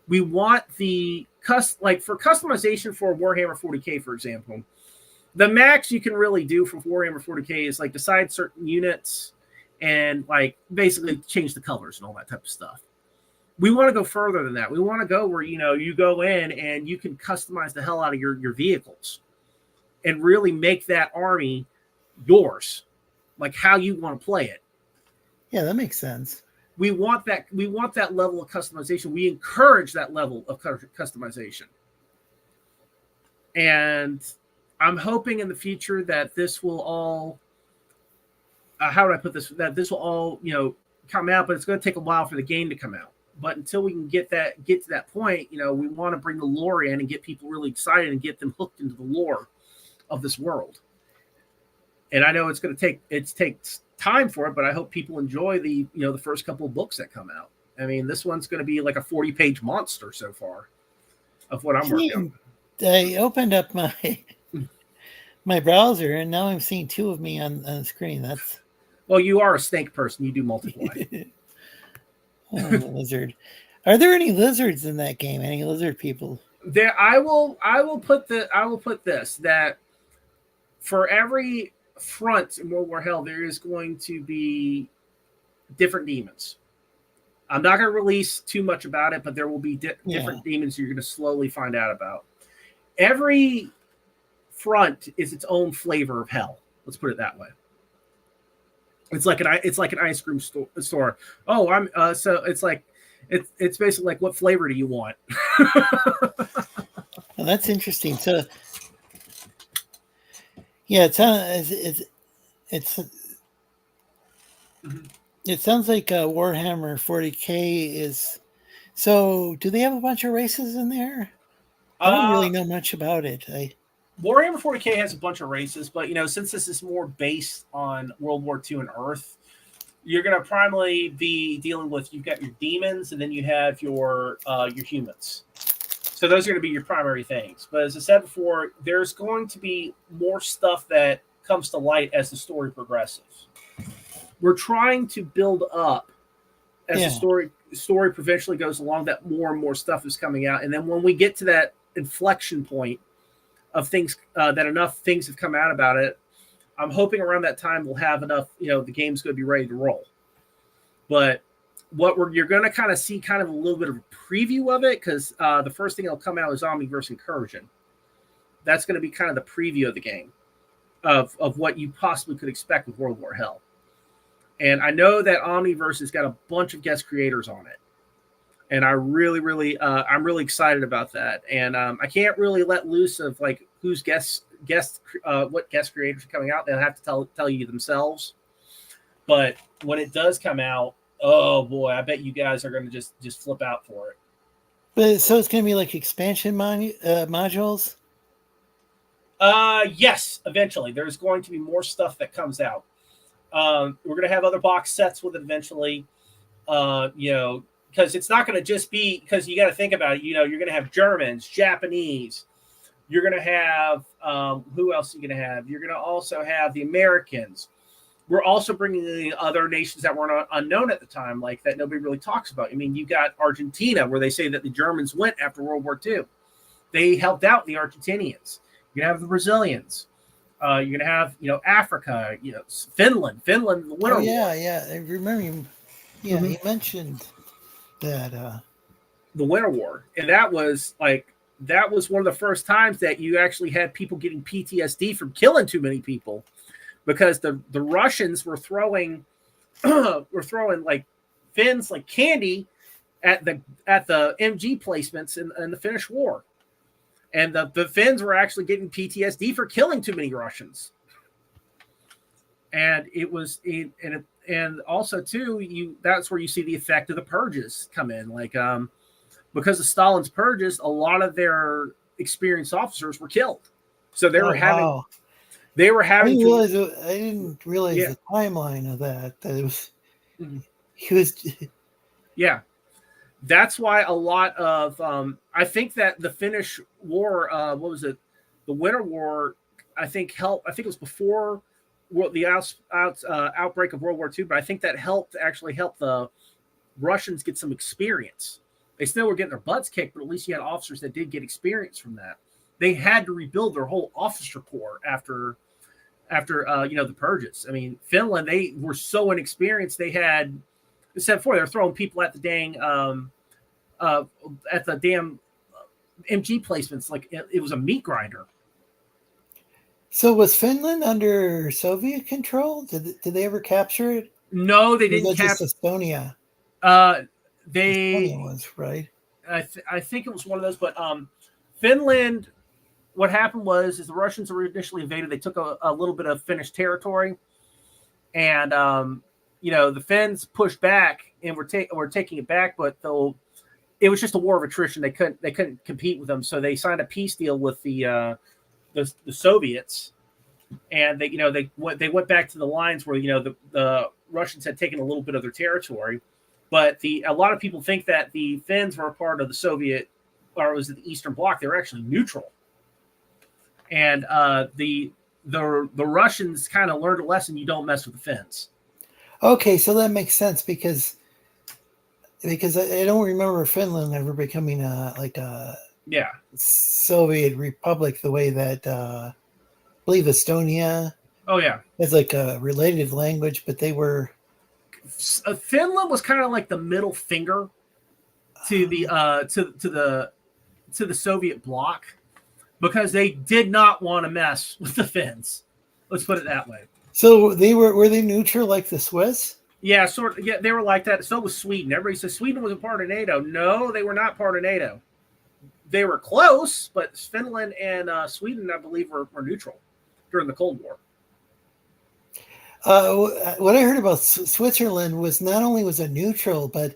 We want for customization for Warhammer 40K, for example, the max you can really do for Warhammer 40K is decide certain units and basically change the colors and all that type of stuff. We want to go further than that. We want to go where you go in and you can customize the hell out of your vehicles and really make that army yours, how you want to play it. Yeah, that makes sense. We want that level of customization. We encourage that level of customization. And I'm hoping in the future that this will all how do I put this? That this will all come out, but it's going to take a while for the game to come out. But until we can get to that point, we want to bring the lore in and get people really excited and get them hooked into the lore of this world. And I know it's going to take time for it, but I hope people enjoy the first couple of books that come out. I mean, this one's going to be like a 40-page monster so far of what I'm working on. I opened up my browser, and now I'm seeing two of me on the screen. That's well, you are a snake person. You do multiply. Lizard. Are there any lizards in that game? Any lizard people? There, I will put this that for every front in World War Hell, there is going to be different demons. I'm not going to release too much about it, but there will be different demons you're going to slowly find out about. Every front is its own flavor of hell. Let's put it that way. It's like an ice cream store. Oh, so it's like it's basically like, what flavor do you want? Well, that's interesting. So, yeah, it sounds like Warhammer 40K is. So, do they have a bunch of races in there? I don't really know much about it. Warhammer 40K has a bunch of races, but since this is more based on World War II and Earth, you're going to primarily be dealing with, you've got your demons, and then you have your humans. So those are going to be your primary things. But as I said before, there's going to be more stuff that comes to light as the story progresses. We're trying to build up as the story provincially goes along, that more and more stuff is coming out. And then when we get to that inflection point of things, that enough things have come out about it, I'm hoping around that time we'll have enough, the game's going to be ready to roll. But you're going to kind of see kind of a little bit of a preview of it, because the first thing that'll come out is Omniverse Incursion. That's going to be kind of the preview of the game, of what you possibly could expect with World War Hell. And I know that Omniverse has got a bunch of guest creators on it. And I really, really, I'm really excited about that. And I can't really let loose of like who's what guest creators are coming out. They'll have to tell you themselves. But when it does come out, oh boy, I bet you guys are going to just flip out for it. But so it's going to be like expansion modules? Yes, eventually. There's going to be more stuff that comes out. We're going to have other box sets with it eventually. Because it's not going to just be, because you got to think about it. You're going to have Germans, Japanese. You're going to have, who else are you going to have? You're going to also have the Americans. We're also bringing in other nations that were unknown at the time, like that nobody really talks about. I mean, you got Argentina, where they say that the Germans went after World War II. They helped out the Argentinians. You're going to have the Brazilians. You're going to have, Africa, Finland, the Winter War. Yeah. I remember you. Yeah, he mentioned that. The Winter War. And that was one of the first times that you actually had people getting PTSD from killing too many people, because the Russians were throwing like Finns like candy at the MG placements in the Finnish War. And the Finns were actually getting PTSD for killing too many Russians. And it was and also too, that's where you see the effect of the purges come in. Like because of Stalin's purges, a lot of their experienced officers were killed. So they were having. Wow. They were having. I didn't realize the timeline of that. That it was. He was. Yeah, that's why a lot of. I think that the Finnish War. What was it? The Winter War. I think helped. I think it was before the outbreak of World War II, but I think that helped the Russians get some experience. They still were getting their butts kicked, but at least you had officers that did get experience from that. They had to rebuild their whole officer corps after the purges. I mean, Finland, they were so inexperienced. They had, said before, they were throwing people at the dang MG placements like it was a meat grinder. So was Finland under Soviet control? Did they ever capture it? No, they didn't capture Estonia. Estonia was right. I think it was one of those, but Finland. What happened was the Russians were initially invaded. They took a little bit of Finnish territory, and the Finns pushed back and were taking it back, but it was just a war of attrition. They couldn't compete with them, so they signed a peace deal with the the Soviets, and they went back to the lines where the Russians had taken a little bit of their territory, but a lot of people think that the Finns were a part of the Soviet, or it was the Eastern Bloc. They were actually neutral, and the Russians kind of learned a lesson: you don't mess with the Finns. Okay, so that makes sense because I don't remember Finland ever becoming a Soviet republic the way that I believe Estonia. Oh yeah, has like a related language, but they were. Finland was kind of like the middle finger to the to the Soviet bloc because they did not want to mess with the Finns. Let's put it that way. So were they neutral like the Swiss? Yeah, sort of. Yeah, they were like that. So was Sweden. Everybody says Sweden was a part of NATO. No, they were not part of NATO. They were close, but Finland and Sweden, I believe, were neutral during the Cold War. What I heard about Switzerland was not only was it neutral, but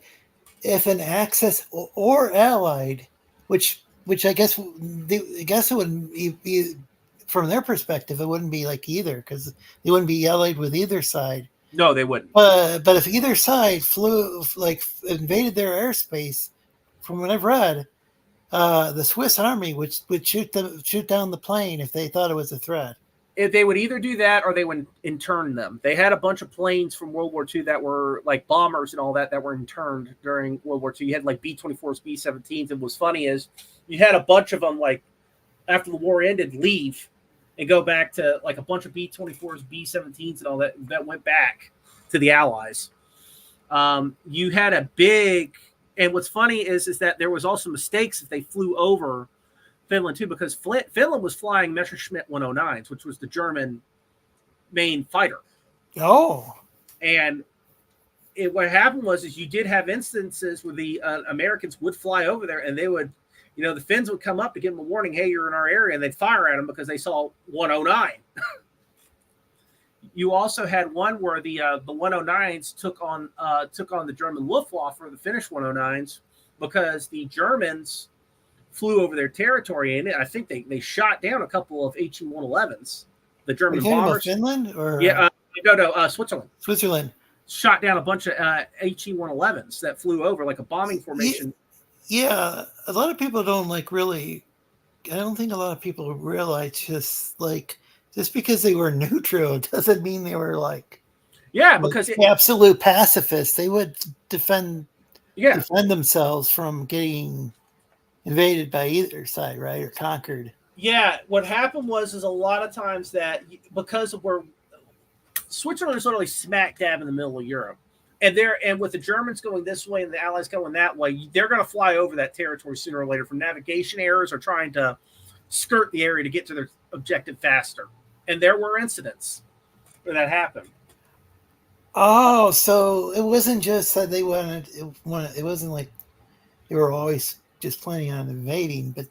if an Axis or allied, which I guess it wouldn't be from their perspective, it wouldn't be like either because they wouldn't be allied with either side. No, they wouldn't. But if either side invaded their airspace, from what I've read, the Swiss army would shoot down the plane if they thought it was a threat. If they would either do that or they would intern them. They had a bunch of planes from World War II that were like bombers and all that were interned during World War II. You had like B-24s, B-17s. And what's funny is you had a bunch of them like after the war ended leave and go back to like a bunch of B-24s, B-17s and all that went back to the Allies. You had a big, and what's funny is that there was also mistakes if they flew over Finland too, because Finland was flying Messerschmitt 109s, which was the German main fighter. Oh. And what happened was you did have instances where the Americans would fly over there and they would, the Finns would come up to give them a warning, hey, you're in our area, and they'd fire at them because they saw 109. You also had one where the 109s took on the German Luftwaffe, or the Finnish 109s, because the Germans flew over their territory, and I think they shot down a couple of HE-111s. The German bombers. Finland or Switzerland. Switzerland Shot down a bunch of HE-111s that flew over like a bombing formation. Yeah, a lot of people don't really. I don't think a lot of people realize just because they were neutral doesn't mean they were because absolute pacifists. They would defend themselves from getting invaded by either side, right, or conquered. Yeah, what happened was a lot of times that because of where Switzerland is literally smack dab in the middle of Europe, and with the Germans going this way and the Allies going that way, they're going to fly over that territory sooner or later from navigation errors or trying to skirt the area to get to their objective faster. And there were incidents where that happened. Oh, so it wasn't just that they wanted. It wasn't like they were always just planning on invading, but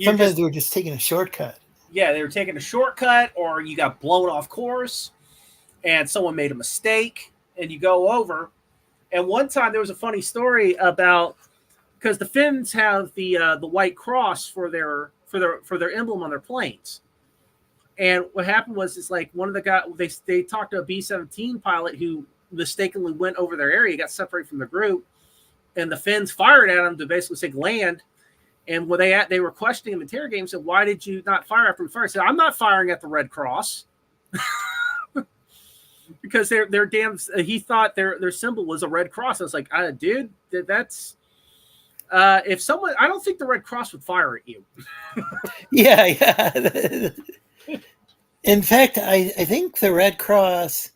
sometimes they were just taking a shortcut. Yeah, they were taking a shortcut, or you got blown off course, and someone made a mistake, and you go over. And one time there was a funny story about because the Finns have the white cross for their emblem on their planes. And what happened was one of the guys they talked to a B-17 pilot who mistakenly went over their area, got separated from the group, and the Finns fired at him to basically say land. And when they were questioning him, interrogating him, said, "Why did you not fire after we fired?" He said, "I'm not firing at the Red Cross." Because their damn he thought their symbol was a Red Cross. I was like, dude, that's if someone, I don't think the Red Cross would fire at you. Yeah. In fact, I think the Red Cross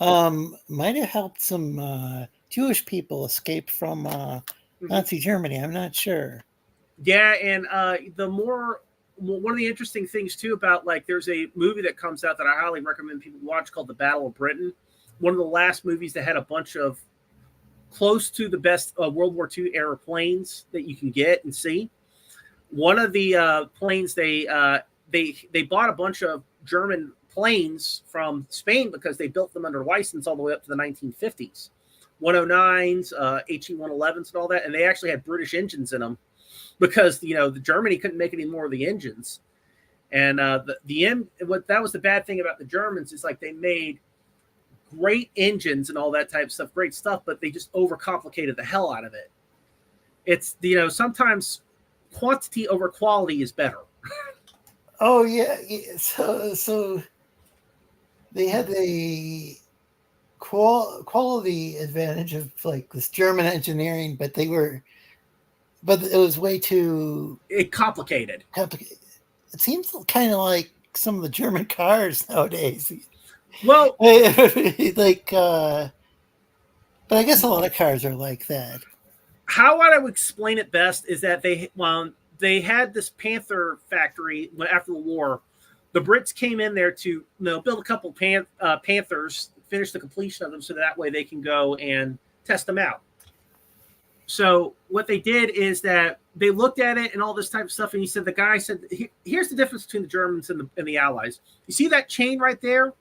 might have helped some Jewish people escape from Nazi Germany. I'm not sure. Yeah, and one of the interesting things too about there's a movie that comes out that I highly recommend people watch called The Battle of Britain. One of the last movies that had a bunch of close to the best World War II era planes that you can get and see. One of the planes they bought a bunch of German planes from Spain because they built them under license all the way up to the 1950s. 109s, HE-111s, and all that, and they actually had British engines in them because the Germany couldn't make any more of the engines. And what that was the bad thing about the Germans is like they made great engines and all that type of stuff, great stuff, but they just overcomplicated the hell out of it. It's sometimes quantity over quality is better. Oh yeah. So they had the quality advantage of like this German engineering, but it was way too complicated. It seems kind of like some of the German cars nowadays. Well, like, but I guess a lot of cars are like that. How I would explain it best is that they had this Panther factory after the war. The Brits came in there to build a couple Panthers, finish the completion of them, so that way they can go and test them out. So what they did is that they looked at it and all this type of stuff, and the guy said, "Here's the difference between the Germans and the Allies. You see that chain right there?"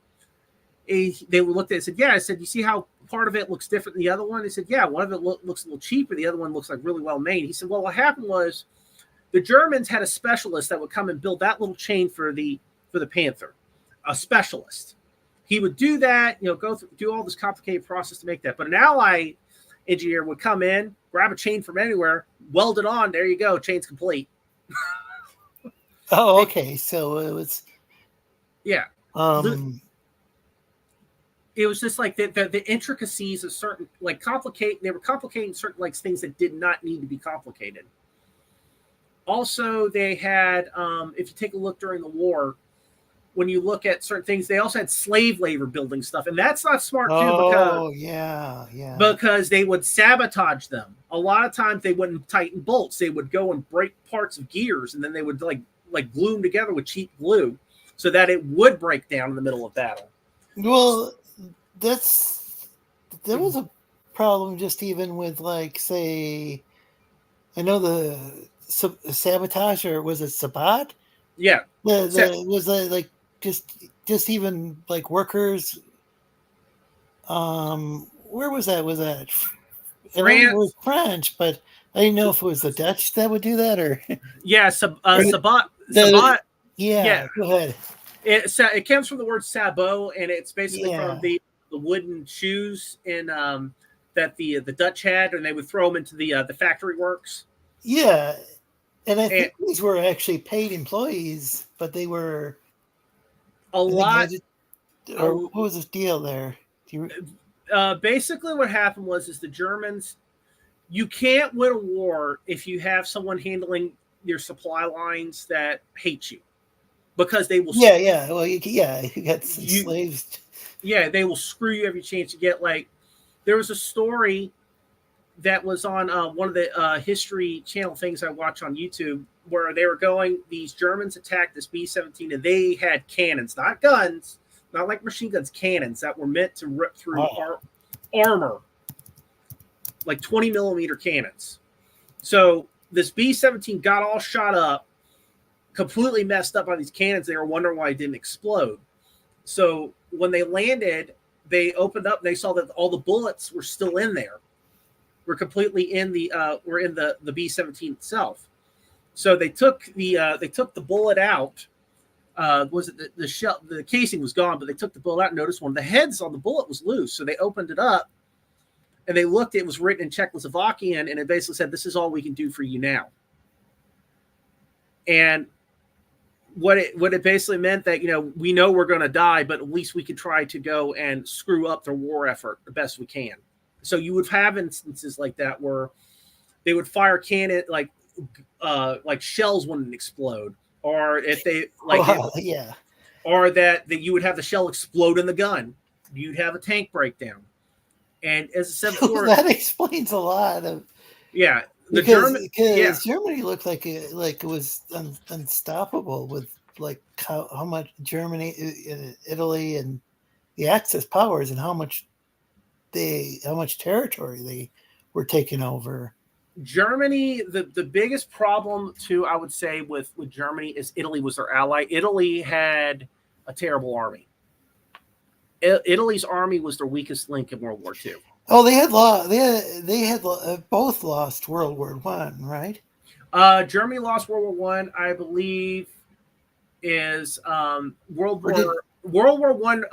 They looked at it and said, "Yeah." I said, "You see how part of it looks different than the other one?" They said, "Yeah, one of it looks a little cheaper. The other one looks like really well made." He said, "Well, what happened was the Germans had a specialist that would come and build that little chain for the Panther, a specialist. He would do that, do all this complicated process to make that. But an Ally engineer would come in, grab a chain from anywhere, weld it on. There you go, chain's complete." Oh, okay. So it was, yeah. It was just like the intricacies of certain they were complicating certain like things that did not need to be complicated. Also, they had, if you take a look during the war, when you look at certain things, they also had slave labor building stuff, and that's not smart too. Because they would sabotage them. A lot of times they wouldn't tighten bolts; they would go and break parts of gears, and then they would like glue them together with cheap glue, so that it would break down in the middle of battle. Well, there was a problem just even with like, say, I know the sabotage, or was it Sabat? Yeah, was like just even like workers. Where was that? Was that France? It was French, but I didn't know if it was the Dutch that would do that, or Sabat. Yeah, go ahead. It comes from the word sabot, and it's basically from the wooden shoes in that the Dutch had, and they would throw them into the factory works. Yeah, and I think these were actually paid employees, but they were a lot. Or what was the deal there? Basically, what happened was the Germans. You can't win a war if you have someone handling your supply lines that hate you, because they will. Yeah. Well, you got some slaves. Yeah, they will screw you every chance you get. Like, there was a story that was on one of the History Channel things I watch on YouTube, where they were going, these Germans attacked this B-17, and they had cannons, not guns, not like machine guns, cannons that were meant to rip through armor, like 20 millimeter cannons. So this B-17 got all shot up, completely messed up on these cannons. They were wondering why it didn't explode. So when they landed, they opened up and they saw that all the bullets were still in there. We're completely in the B-17 itself. So they took the bullet out. Was it the shell? The casing was gone, but they took the bullet out and noticed one of the heads on the bullet was loose. So they opened it up and they looked. It was written in Czechoslovakian, and it basically said, "This is all we can do for you now." And what it basically meant that, we know we're going to die, but at least we could try to go and screw up their war effort the best we can. So you would have instances like that where they would fire cannon, like shells wouldn't explode, or if they or that you would have the shell explode in the gun. You'd have a tank breakdown. And as I said before, that explains a lot of because Germany looked like it was unstoppable with like how much Germany, Italy, and the Axis powers, and how much territory they were taking over. Germany, the biggest problem too, I would say, with Germany is Italy was their ally. Italy had a terrible army. Italy's army was their weakest link in World War II. Oh, they had both lost World War I, right? Germany lost World War I. I believe is World Or did- War One.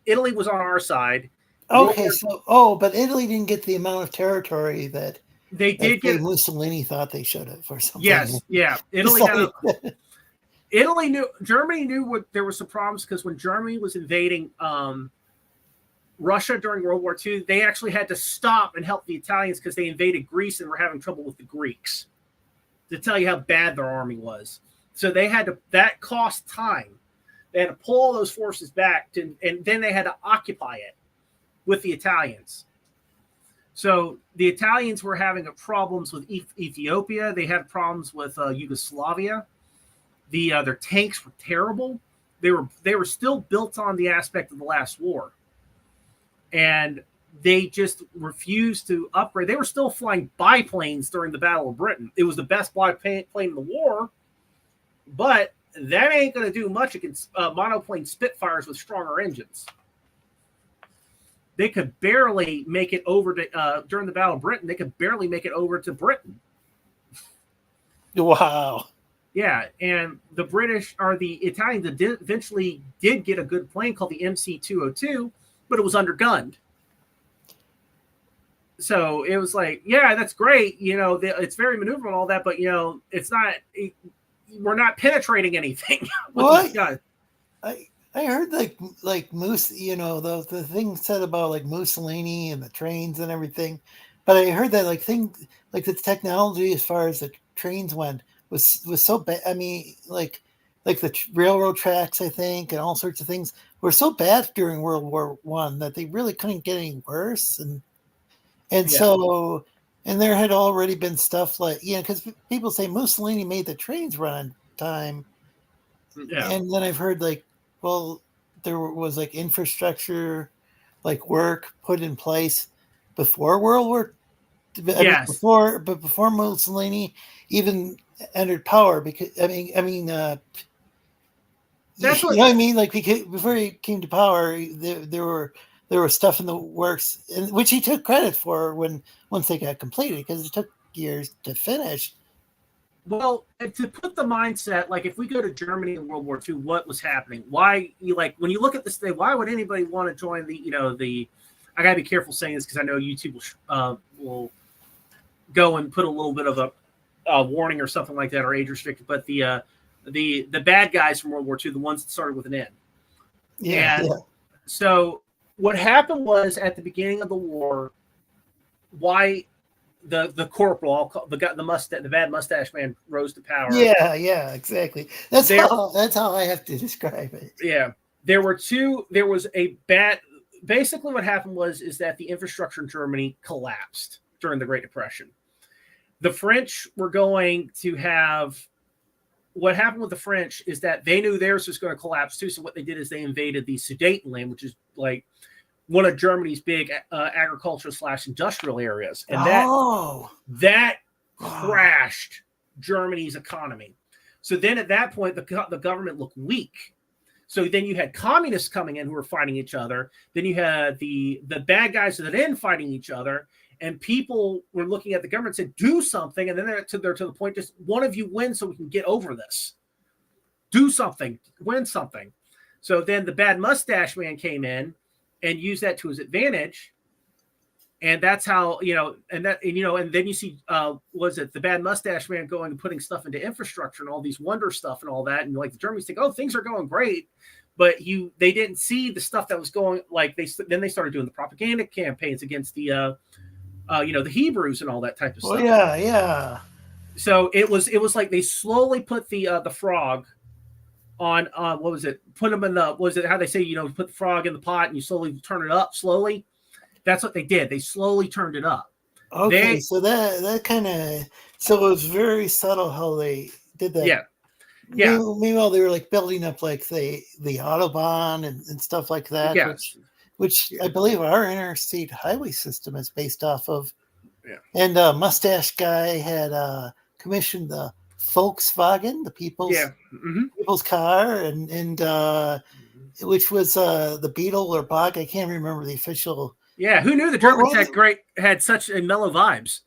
Italy was on our side. Okay, so but Italy didn't get the amount of territory that They did get. Mussolini thought they should have, or something. Yes, yeah. Italy It's got. like- Italy knew. Germany knew what there were some problems because when Germany was invading Russia during World War II, they actually had to stop and help the Italians because they invaded Greece and were having trouble with the Greeks. To tell you how bad their army was, so they had to. That cost time. They had to pull all those forces back, and then they had to occupy it with the Italians. So the Italians were having problems with Ethiopia. They had problems with Yugoslavia. Their tanks were terrible. They were still built on the aspect of the last war, and they just refused to upgrade. They were still flying biplanes during the Battle of Britain. It was the best biplane in the war, but that ain't going to do much against monoplane Spitfires with stronger engines. They could barely make it over to during the Battle of Britain. They could barely make it over to Britain. Wow. Yeah, and the British or the Italians eventually did get a good plane called the MC-202, but it was undergunned. So it was like, yeah, that's great. It's very maneuverable and all that, but it's not. We're not penetrating anything. What? I heard like Moose, the thing said about like Mussolini and the trains and everything, but I heard that the technology as far as the trains went was so bad. I mean, like the railroad tracks, I think, and all sorts of things were so bad during World War I that they really couldn't get any worse, so there had already been stuff like because people say Mussolini made the trains run on time, and then I've heard there was infrastructure work put in place before World War. Yes. Before Mussolini even entered power, because that's what I mean. Because before he came to power, there was stuff in the works, which he took credit for once they got completed, because it took years to finish. Well, to put the mindset, if we go to Germany in World War II, what was happening? Why when you look at this thing, why would anybody want to join the I gotta be careful saying this because I know YouTube will go and put a little bit of a warning or something like that, or age restricted. But the bad guys from World War II, the ones that started with an N. So what happened was at the beginning of the war, why the corporal, the bad mustache man, rose to power. Yeah, exactly. That's how I have to describe it. Yeah, basically what happened is that the infrastructure in Germany collapsed during the Great Depression. The French were going to have. What happened with the French is that they knew theirs was going to collapse too. So what they did is they invaded the Sudetenland, which is one of Germany's big agricultural/industrial areas, and that crashed Germany's economy. So then at that point, the government looked weak. So then you had communists coming in who were fighting each other. Then you had the bad guys that in fighting each other, and people were looking at the government and said, "Do something." And then they're to the point, just one of you win so we can get over this. Do something, win something. So then the bad mustache man came in and used that to his advantage, and that's how and then you see was it the bad mustache man going and putting stuff into infrastructure and all these wonder stuff and all that, and the Germans think, oh, things are going great, but they didn't see the stuff that was going then they started doing the propaganda campaigns against the Hebrews and all that type of stuff. Yeah. So it was like they slowly put the frog on what was it? Put them in how they say, put the frog in the pot and you slowly turn it up slowly. That's what they did. They slowly turned it up. Okay, so that kind of, so it was very subtle how they did that. Yeah. Meanwhile, they were building up the Autobahn and stuff like that. Yeah. Which I believe our interstate highway system is based off of. Yeah. And Mustache Guy had commissioned the Volkswagen, the people's car, and which was the Beetle or Bug. I can't remember the official. Yeah, who knew the Germans had such mellow vibes?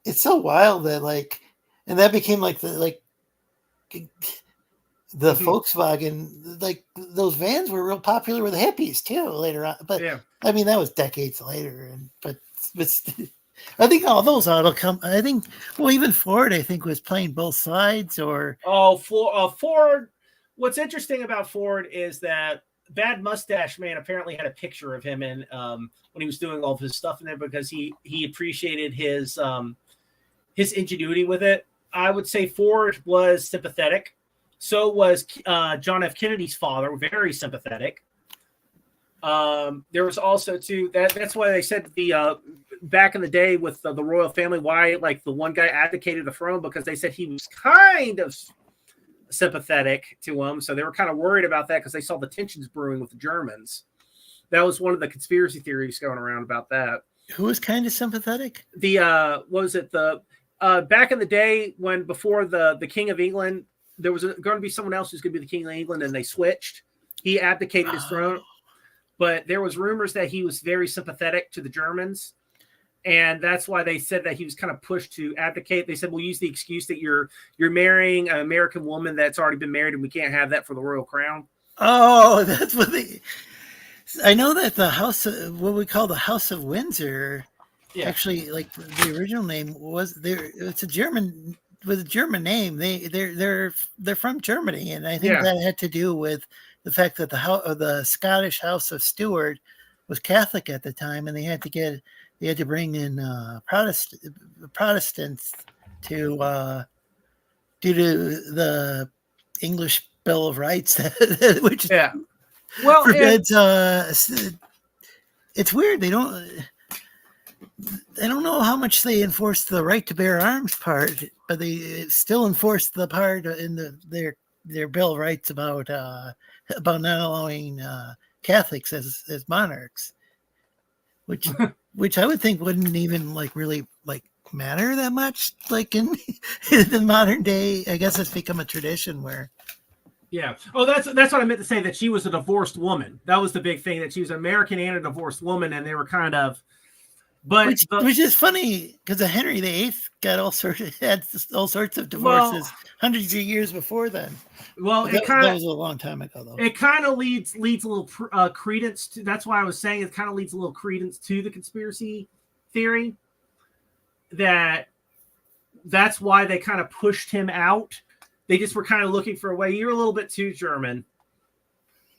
It's so wild that and that became the Volkswagen, like those vans were real popular with the hippies too later on. But Yeah. I mean, that was decades later. But I think all those ought to come. I think, well, even Ford, I think, was playing both sides. Or Ford. What's interesting about Ford is that Bad Mustache Man apparently had a picture of him in when he was doing all of his stuff in there because he appreciated his ingenuity with it. I would say Ford was sympathetic. So was John F. Kennedy's father, very sympathetic. There was also too that's why they said the back in the day with the royal family, why like the one guy advocated the throne because they said he was kind of sympathetic to him, so they were kind of worried about that because they saw the tensions brewing with the Germans. That was one of the conspiracy theories going around about that. Who was kind of sympathetic? The what was it? The back in the day when before the King of England, there was going to be someone else who's going to be the King of England, and they switched. He abdicated his throne, but there was rumors that he was very sympathetic to the Germans, and that's why they said that he was kind of pushed to abdicate. They said, we'll use the excuse that you're marrying an American woman that's already been married, and we can't have that for the royal crown. Oh, that's what they. I know that the house, what we call the House of Windsor, actually, like the original name was there. It's a German with a German name. They're from Germany, and I think that had to do with the fact that the Scottish House of Stuart was Catholic at the time, and they had to bring in Protestants to due to the English Bill of Rights, which forbids. It's weird. They don't know how much they enforce the right to bear arms part, but they still enforce the part in their Bill of Rights about not allowing Catholics as monarchs, which I would think wouldn't even really matter that much. Like in the modern day, I guess it's become a tradition where. Yeah. Oh, that's what I meant to say, that she was a divorced woman. That was the big thing, that she was American and a divorced woman, and they were kind of. But which is funny because Henry VIII had all sorts of divorces hundreds of years before then. Well, that was a long time ago, though. It kind of leads a little credence to. That's why I was saying it kind of leads a little credence to the conspiracy theory. That's why they kind of pushed him out. They just were kind of looking for a way. You're a little bit too German.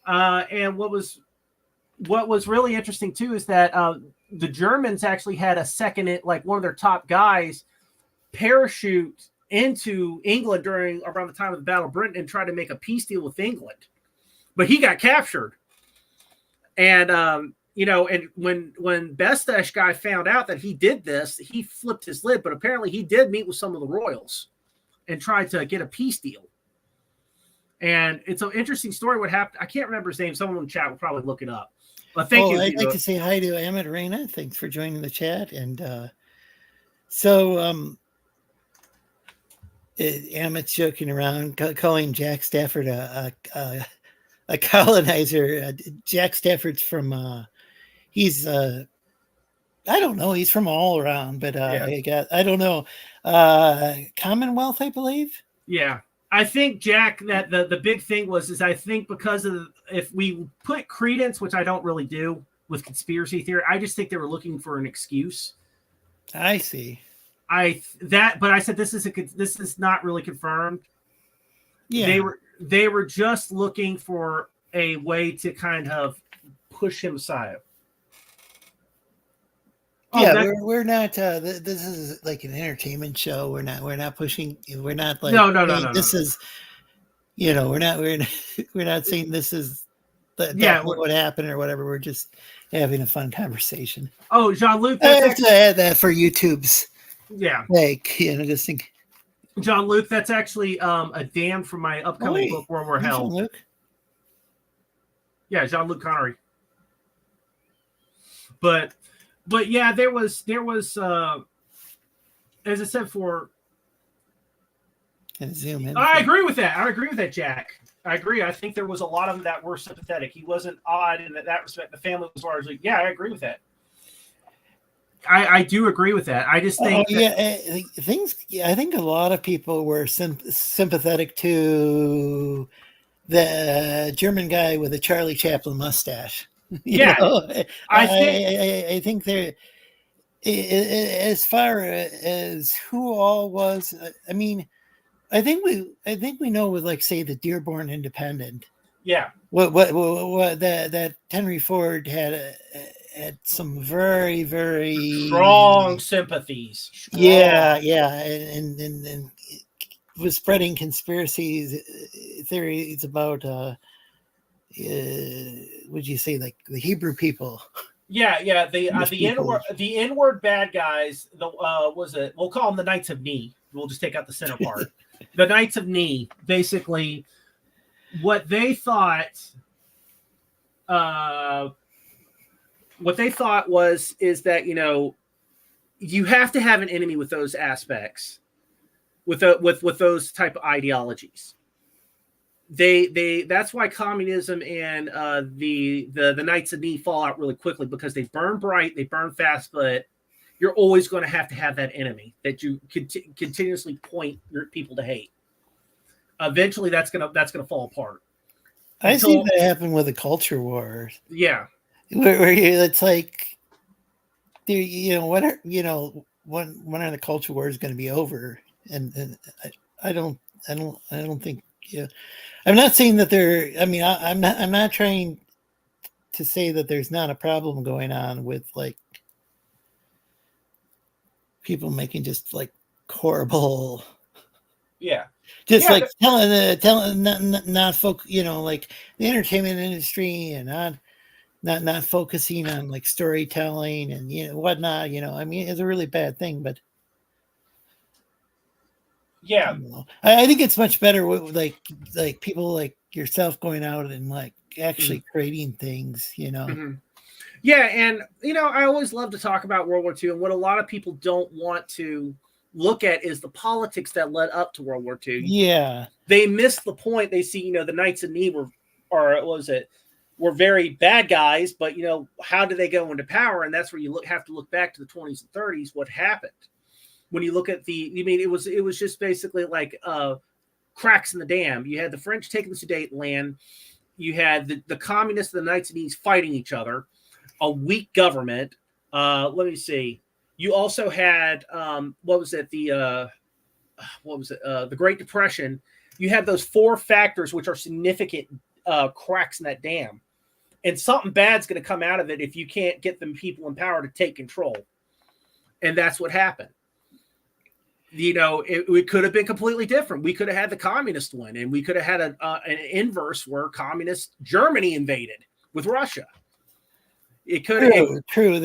And what was really interesting too is that the Germans actually had a second, like one of their top guys, parachute into England around the time of the Battle of Britain and try to make a peace deal with England, but he got captured. And and when Bestash guy found out that he did this, he flipped his lid. But apparently, he did meet with some of the royals and tried to get a peace deal. And it's an interesting story. What happened? I can't remember his name. Someone in the chat will probably look it up. But thank you. I'd like to say hi to Amit Reina. Thanks for joining the chat. And Amit's joking around, calling Jack Stafford a colonizer. Jack Stafford's from he's I don't know. He's from all around, but I don't know. Commonwealth, I believe. Yeah. I think, Jack, that the big thing is I think because of if we put credence, which I don't really do with conspiracy theory, I just think they were looking for an excuse. I see. But I said this is not really confirmed. Yeah. They were just looking for a way to kind of push him aside. Yeah, we're not. This is like an entertainment show. We're not pushing. We're not like. No. This is, we're not saying this is what happened or whatever. We're just having a fun conversation. Oh, Jean-Luc, I have to add that for YouTube's. Yeah. Just think. Jean-Luc, that's actually a Dan from my upcoming book, World War Hell. Jean-Luc? Yeah, Jean-Luc Connery. But yeah, there was as I said for. Zoom in. I agree with that, Jack. I agree. I think there was a lot of them that were sympathetic. He wasn't odd in that respect. The family was largely. Yeah, I agree with that. I do agree with that. I just think things. Yeah, I think a lot of people were sympathetic to the German guy with a Charlie Chaplin mustache. Yeah, I think they're as far as who all was. I mean, I think we know with, like, say, the Dearborn Independent. Yeah. What that Henry Ford had some very, very strong sympathies. Yeah, and was spreading conspiracies theories about would you say, like, the Hebrew people? Yeah. The people. the N-word bad guys. We'll call them the Knights of Knee. We'll just take out the center part. The Knights of Knee, basically, what they thought is that, you have to have an enemy with those aspects, with those type of ideologies. That's why communism and the Knights of Knee fall out really quickly, because they burn bright, they burn fast, but you're always going to have that enemy that you continuously point your people to hate. Eventually, that's gonna fall apart. I see that happen with the culture wars. Yeah, where it's like, when are the culture wars going to be over? And I don't think. Yeah, I'm not saying that there. I mean, I'm not trying to say that there's not a problem going on with, like, people making just, like, horrible. Yeah. Just like telling not folk, like the entertainment industry, and not focusing on, like, storytelling and whatnot. I mean, it's a really bad thing, but yeah, I think it's much better with like people like yourself going out and, like, actually creating things. Mm-hmm. Yeah, and I always love to talk about World War II, and what a lot of people don't want to look at is the politics that led up to World War II. Yeah, they miss the point. They see, the Knights of Knee were very bad guys, but how did they go into power? And that's where you have to look back to the 20s and 30s. What happened when you look at it was just basically like cracks in the dam. You had the French taking the Sudetenland. You had the communists and the Knights of Knee fighting each other. A weak government. Let me see. You also had the Great Depression. You had those four factors, which are significant cracks in that dam, and something bad's going to come out of it if you can't get the people in power to take control. And that's what happened. It could have been completely different. We could have had the communist win, and we could have had an inverse where communist Germany invaded with Russia. It could have true.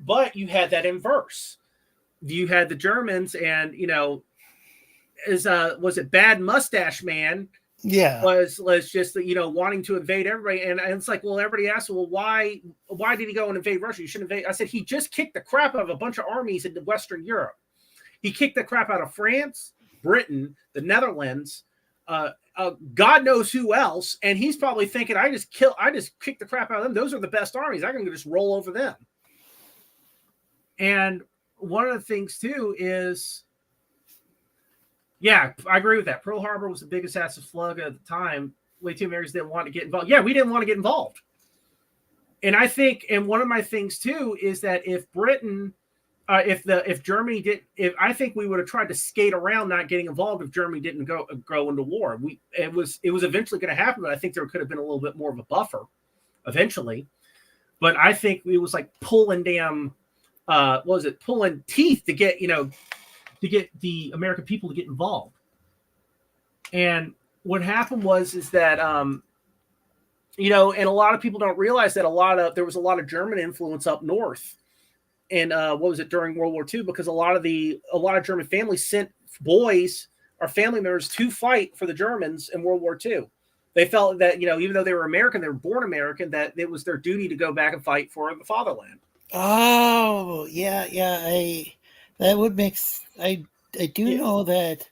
But you had that inverse. You had the Germans, and was it Bad Mustache Man? Yeah, was just wanting to invade everybody, and it's like, well, everybody asked, well, why did he go and invade Russia? You shouldn't invade. I said, he just kicked the crap out of a bunch of armies into Western Europe. He kicked the crap out of France, Britain, the Netherlands, God knows who else, and he's probably thinking, I just kicked the crap out of them. Those are the best armies. I can just roll over them. And one of the things too is, yeah, I agree with that. Pearl Harbor was the biggest acid slug at the time. Way too many Americans didn't want to get involved. Yeah, we didn't want to get involved. And I think, and one of my things too is that if Britain, if Germany I think we would have tried to skate around not getting involved if Germany didn't go into war. It was eventually going to happen, but I think there could have been a little bit more of a buffer eventually. But I think it was like pulling damn, pulling teeth to get the American people to get involved. And what happened is that and a lot of people don't realize that there was a lot of German influence up north. And during World War II, because a lot of German families sent boys or family members to fight for the Germans in World War II. They felt that, even though they were American, they were born American, that it was their duty to go back and fight for the fatherland. Oh, yeah. That would make. I do know that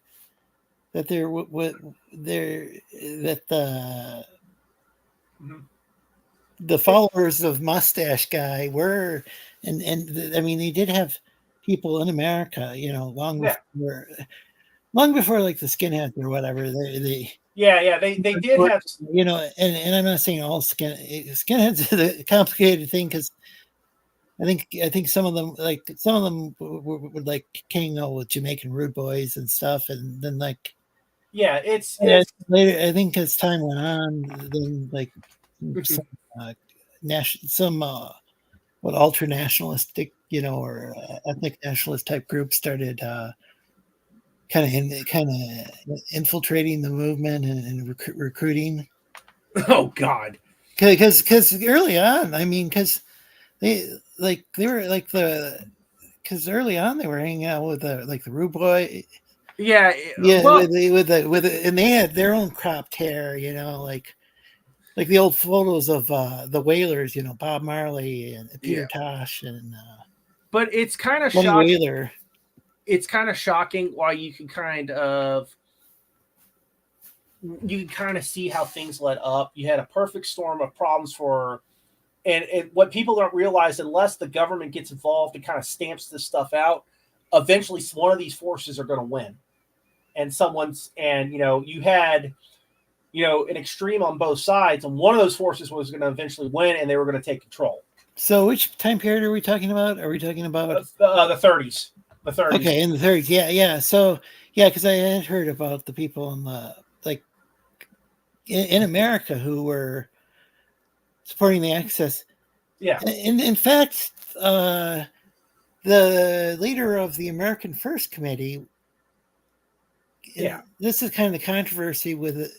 the followers of Mustache Guy were, I mean, they did have people in America, Yeah. long before like the skinheads or whatever. They did have. And I'm not saying all skinheads is a complicated thing because I think some of them would like hang out with Jamaican rude boys and stuff, and then like It's later. I think as time went on, then like some what ultra nationalistic or ethnic nationalist type groups started kind of infiltrating the movement and recruiting. Oh God! Because early on, I mean, because early on they were hanging out with the Rude Boy. Yeah. Well, and they had their own cropped hair, like the old photos of the Wailers, Bob Marley and Peter Tosh and but it's kind of Bunny shocking. Wailer. It's kind of shocking why you can kind of see how things led up. You had a perfect storm of problems and what people don't realize, unless the government gets involved and kind of stamps this stuff out, eventually one of these forces are going to win. And you had, an extreme on both sides, and one of those forces was going to eventually win, and they were going to take control. So which time period are we talking about? Are we talking about the 30s? The 30s. Okay, in the 30s. Yeah. So, because I had heard about the people in America who were supporting the Axis. Yeah. In fact, the leader of the American First Committee. Yeah. This is kind of the controversy with,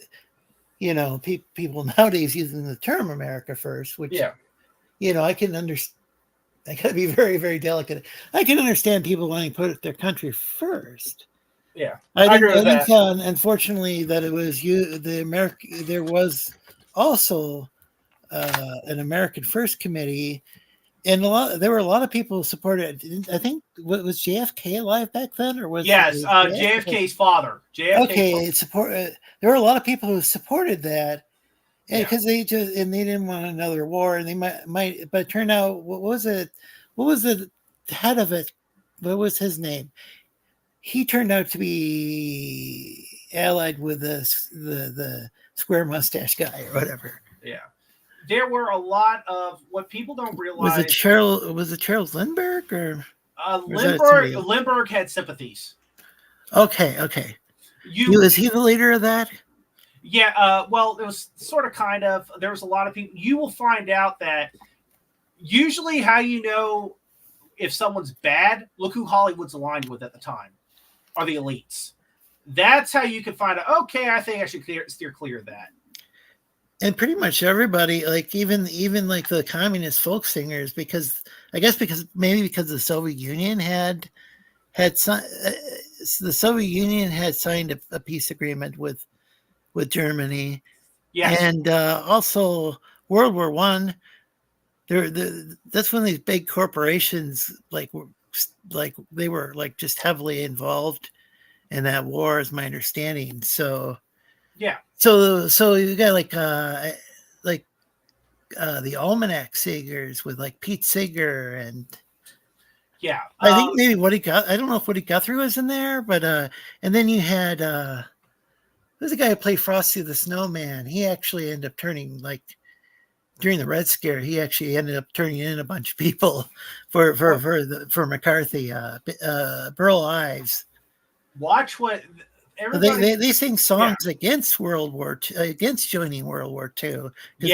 people nowadays using the term America First, which, I can understand. I got to be very, very delicate. I can understand people wanting to put their country first. Yeah, I think unfortunately, that it was there was also an American First Committee, and there were a lot of people who supported. I think was JFK alive back then, or was JFK's father? There were a lot of people who supported that. Because they didn't want another war, and they might, but it turned out what was the head of it? What was his name? He turned out to be allied with the square mustache guy or whatever. Yeah, there were a lot of what people don't realize. Was it Charles Lindbergh or Lindbergh had sympathies. Okay. Was he the leader of that? Yeah, well, it was sort of there was a lot of people. You will find out that usually how you know if someone's bad, look who Hollywood's aligned with at the time, are the elites. That's how you can find out, okay, I think I should steer clear of that. And pretty much everybody, like even like the communist folk singers, because the Soviet Union had signed a peace agreement with Germany, and also World War I. That's when these big corporations they were like just heavily involved in that war, is my understanding. So so you got the Almanac Singers with like Pete Seeger and I think maybe Woody Guthrie. I don't know if Woody Guthrie was in there, but and then you had there's a guy who played Frosty the Snowman. He actually ended up turning, during the Red Scare, he actually ended up turning in a bunch of people for McCarthy. Burl Ives. Watch what everybody. They sing songs against World War II, against joining World War II, because they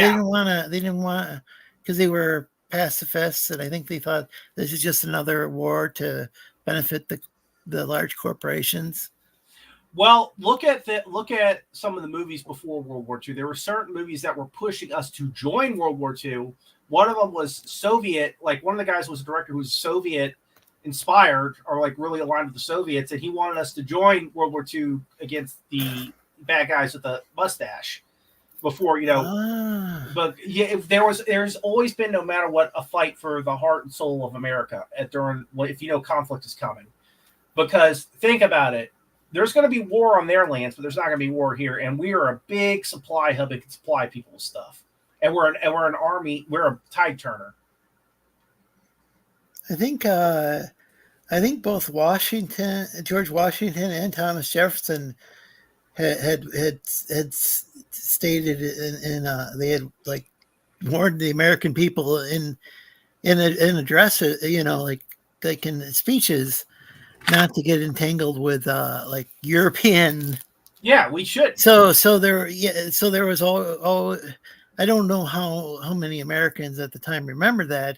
didn't want because they were pacifists, and I think they thought this is just another war to benefit the large corporations. Well, look at some of the movies before World War II. There were certain movies that were pushing us to join World War II. One of them was Soviet. Like, one of the guys was a director who was Soviet inspired, or like really aligned with the Soviets, and he wanted us to join World War II against the bad guys with the mustache. Before, but there's always been, no matter what, a fight for the heart and soul of America if conflict is coming. Because think about it. There's going to be war on their lands, but there's not going to be war here. And we are a big supply hub that can supply people with stuff. and we're an army. We're a tide turner. I think both George Washington and Thomas Jefferson had stated they had like warned the American people in addresses, like in speeches, not to get entangled with like European. Yeah, we should. So there was all I don't know how many Americans at the time remember that.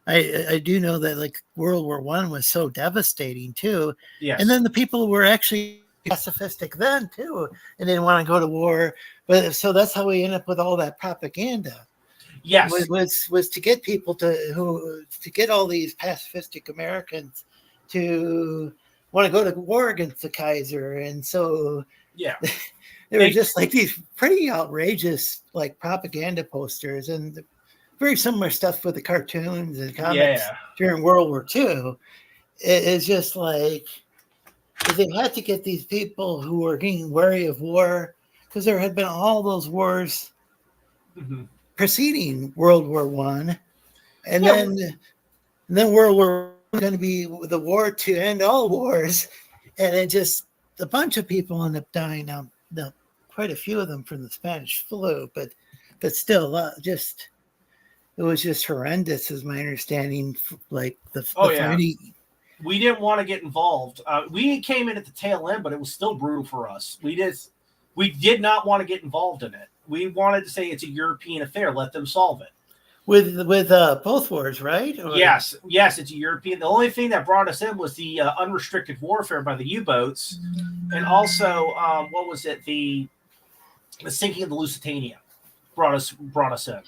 I do know that like World War I was so devastating too. Yes. And then the people were actually pacifistic then too, and didn't want to go to war. But so that's how we end up with all that propaganda. Yes. Was to get people to get all these pacifistic Americans to want to go to war against the Kaiser. And so yeah, they were just like these pretty outrageous like propaganda posters, and very similar stuff with the cartoons and comics during World War II. It's just like they had to get these people who were getting wary of war, because there had been all those wars preceding World War I, and then World War I was going to be the war to end all wars, and it just a bunch of people end up dying. Now quite a few of them from the Spanish flu, but still, just it was just horrendous, is my understanding. Like the fighting. We didn't want to get involved. We came in at the tail end, but it was still brutal for us. We did not want to get involved in it. We wanted to say it's a European affair. Let them solve it. With both wars, right? Or? Yes, it's a European. The only thing that brought us in was the unrestricted warfare by the U-boats, and also what was it? The sinking of the Lusitania brought us in.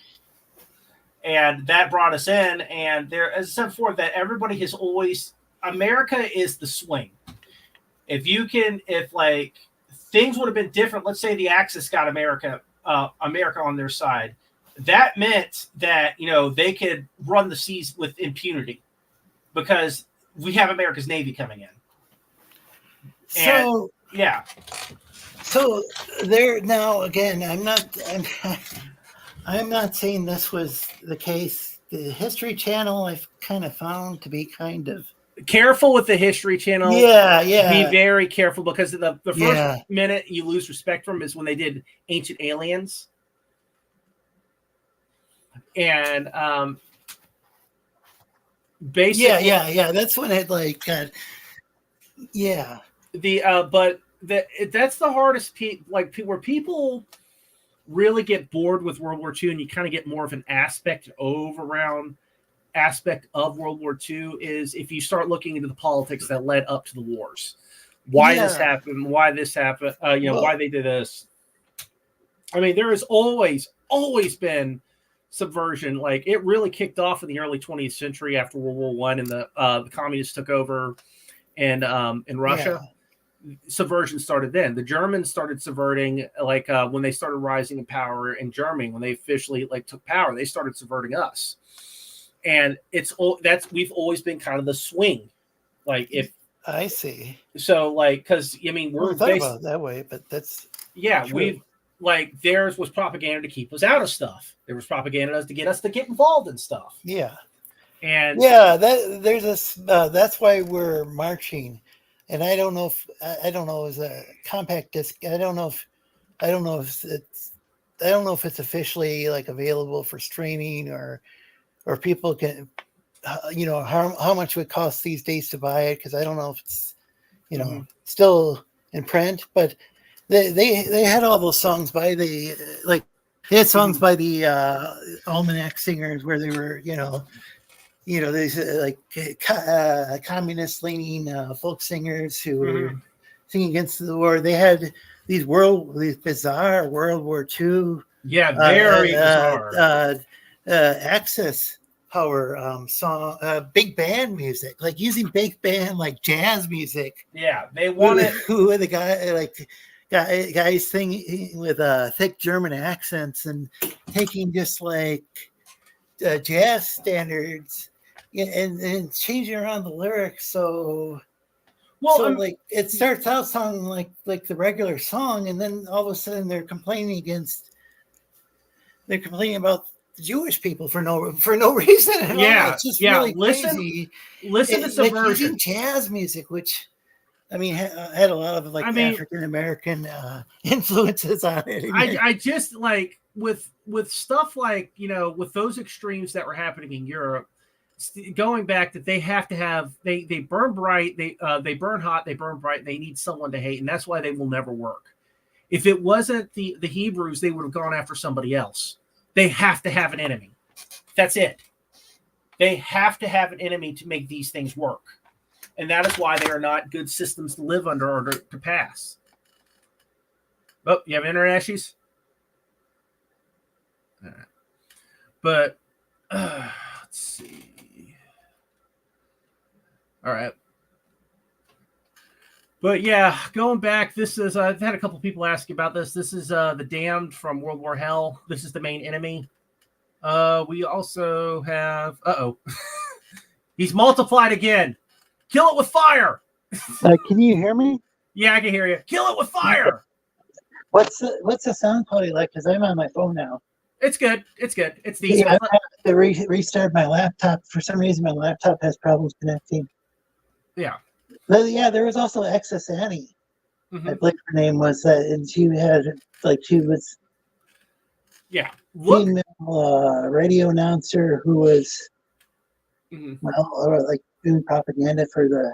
And that brought us in, and there, as I said before, that everybody has always, America is the swing. If like things would have been different, let's say the Axis got America on their side, that meant that they could run the seas with impunity, because we have America's Navy coming in. So yeah. So there now again, I'm not saying this was the case. The History Channel I've kind of found to be kind of careful with the History Channel. Yeah. Be very careful, because the first minute you lose respect from is when they did Ancient Aliens. And basically, yeah. That's when it like got. Yeah. That's the hardest where people really get bored with World War II, and you kind of get more of an aspect of World War II, is if you start looking into the politics that led up to the wars. Why this happened, why they did this. I mean, there has always been subversion. Like, it really kicked off in the early 20th century after World War I, and the communists took over in Russia. Yeah. Subversion started then. The Germans started subverting, when they started rising in power in Germany, when they officially took power, they started subverting us. And we've always been kind of the swing. If I see. So because we're thought about it that way, but that's true. Theirs was propaganda to keep us out of stuff. There was propaganda to get us to get involved in stuff. Yeah. And there's this. That's why we're marching. And I don't know if it's a compact disc. I don't know if it's officially available for streaming, or people can, how much it would cost these days to buy it, because I don't know if it's still in print. But they had all those songs by they had songs by the Almanac Singers, where they were these communist leaning folk singers who were singing against the war. They had these bizarre World War II, very bizarre Axis power song, big band music, using big band jazz music. Yeah, they wanted who were the guys singing with thick German accents and taking just jazz standards. And changing around the lyrics, it starts out sounding like the regular song, and then all of a sudden they're complaining against they're complaining about the Jewish people for no reason at all. Yeah, It's just yeah, really listen- crazy. Listen to Like Subversion. using jazz music, which I mean had a lot of like I mean- African American influences on it. I just like with stuff like, you know, with those extremes that were happening in Europe, going back that they have to have they burn bright, they burn hot, they burn bright, they need someone to hate, and that's why they will never work. If it wasn't the Hebrews, they would have gone after somebody else. They have to have an enemy. That's it. They have to have an enemy to make these things work. And that is why they are not good systems to live under or to pass. Oh, you have internet issues? All right. But let's see. All right. But yeah, going back, this is I've had a couple people ask about this. This is the Damned from World War Hell. This is the main enemy. We also have he's multiplied again. Kill it with fire. Can you hear me? Yeah, I can hear you. Kill it with fire. What's the sound quality like? Because I'm on my phone now. It's good. It's good. It's decent. Yeah, I have to restart my laptop. For some reason, my laptop has problems connecting. Yeah. But yeah, there was also Excess Annie. Mhm. I believe her name was that, and she was Yeah. Look. female radio announcer who was Mhm. like doing propaganda for the.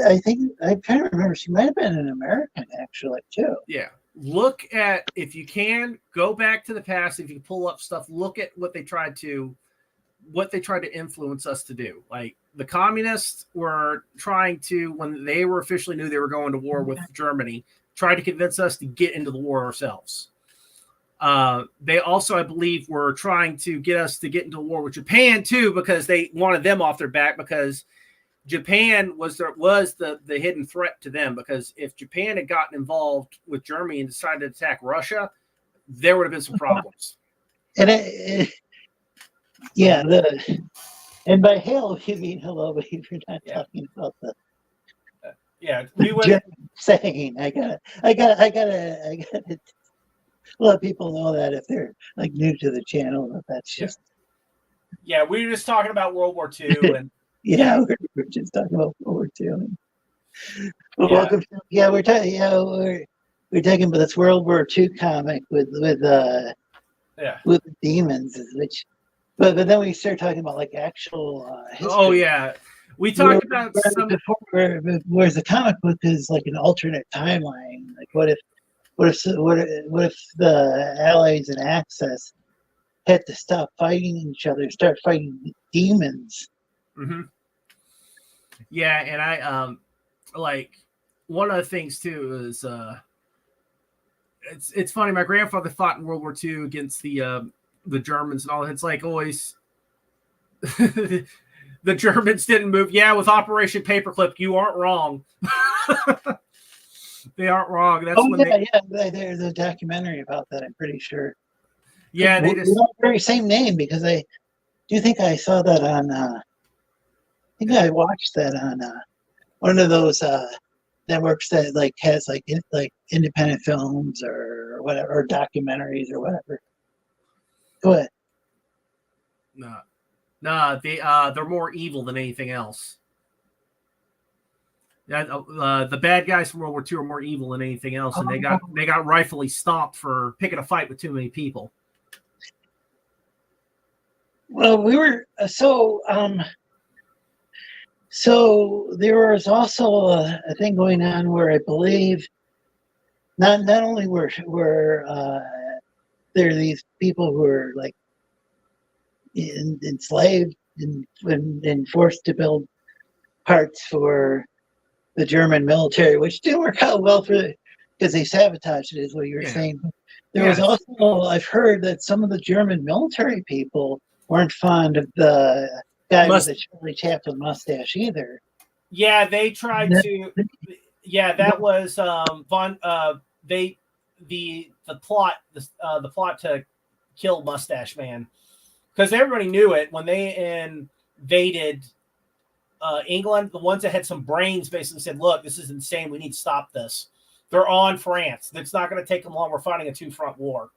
I think I'm trying to remember. She might have been an American actually too. Yeah. Look at, if you can, go back to the past. If you pull up stuff, look at what they tried to influence us to do. Like the communists were trying to, when they were officially knew they were going to war with Germany, tried to convince us to get into the war ourselves. They also, I believe, were trying to get us to get into war with Japan too, because they wanted them off their back, because Japan was the hidden threat to them. Because if Japan had gotten involved with Germany and decided to attack Russia, there would have been some problems. And and by hail you mean hello, but you're not talking about the Yeah, we would. German saying. I gotta let people know that if they're like new to the channel, that's just Yeah, we were just talking about World War II, and we're just talking about World War II. Well, Yeah. welcome. We're talking. We're talking about this World War II comic with the demons, which, but then we start talking about like actual history. oh yeah, we talked about some. Whereas the comic book is like an alternate timeline. Like, what if the Allies and Axis had to stop fighting each other, start fighting demons? Mm-hmm. Yeah, and I like one of the things too is it's funny. My grandfather fought in World War II against the Germans and all. It's like always the Germans didn't move. Yeah, with Operation Paperclip, you aren't wrong. They aren't wrong. That's There's a documentary about that. I'm pretty sure. Yeah, they just the very same name, because I do think I saw that on. I think I watched that on one of those networks that like has like independent films or whatever, or documentaries or whatever. Go ahead. No, they're more evil than anything else. The bad guys from World War II are more evil than anything else, and they got rightfully stomped for picking a fight with too many people. Well, we were so there was also a thing going on where I believe not only were there these people who were like enslaved and forced to build parts for the German military, which didn't work out well because they sabotaged it, is what you were saying. There was also, I've heard that some of the German military people weren't fond of the guy with the Charlie Chaplin mustache either. Yeah, they tried to. Yeah, that was the plot to kill Mustache Man, because everybody knew it when they invaded England. The ones that had some brains basically said, "Look, this is insane. We need to stop this." They're on France. It's not going to take them long. We're fighting a two-front war.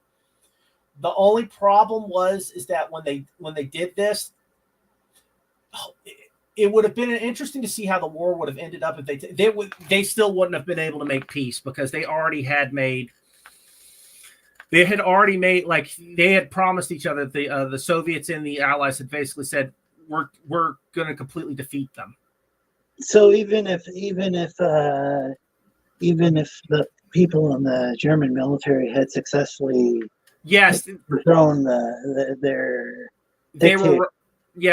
The only problem is that when they did this, it would have been interesting to see how the war would have ended up if they still wouldn't have been able to make peace, because they had promised each other, the Soviets and the Allies had basically said, we're going to completely defeat them. So even if the people in the German military had successfully thrown their dictator.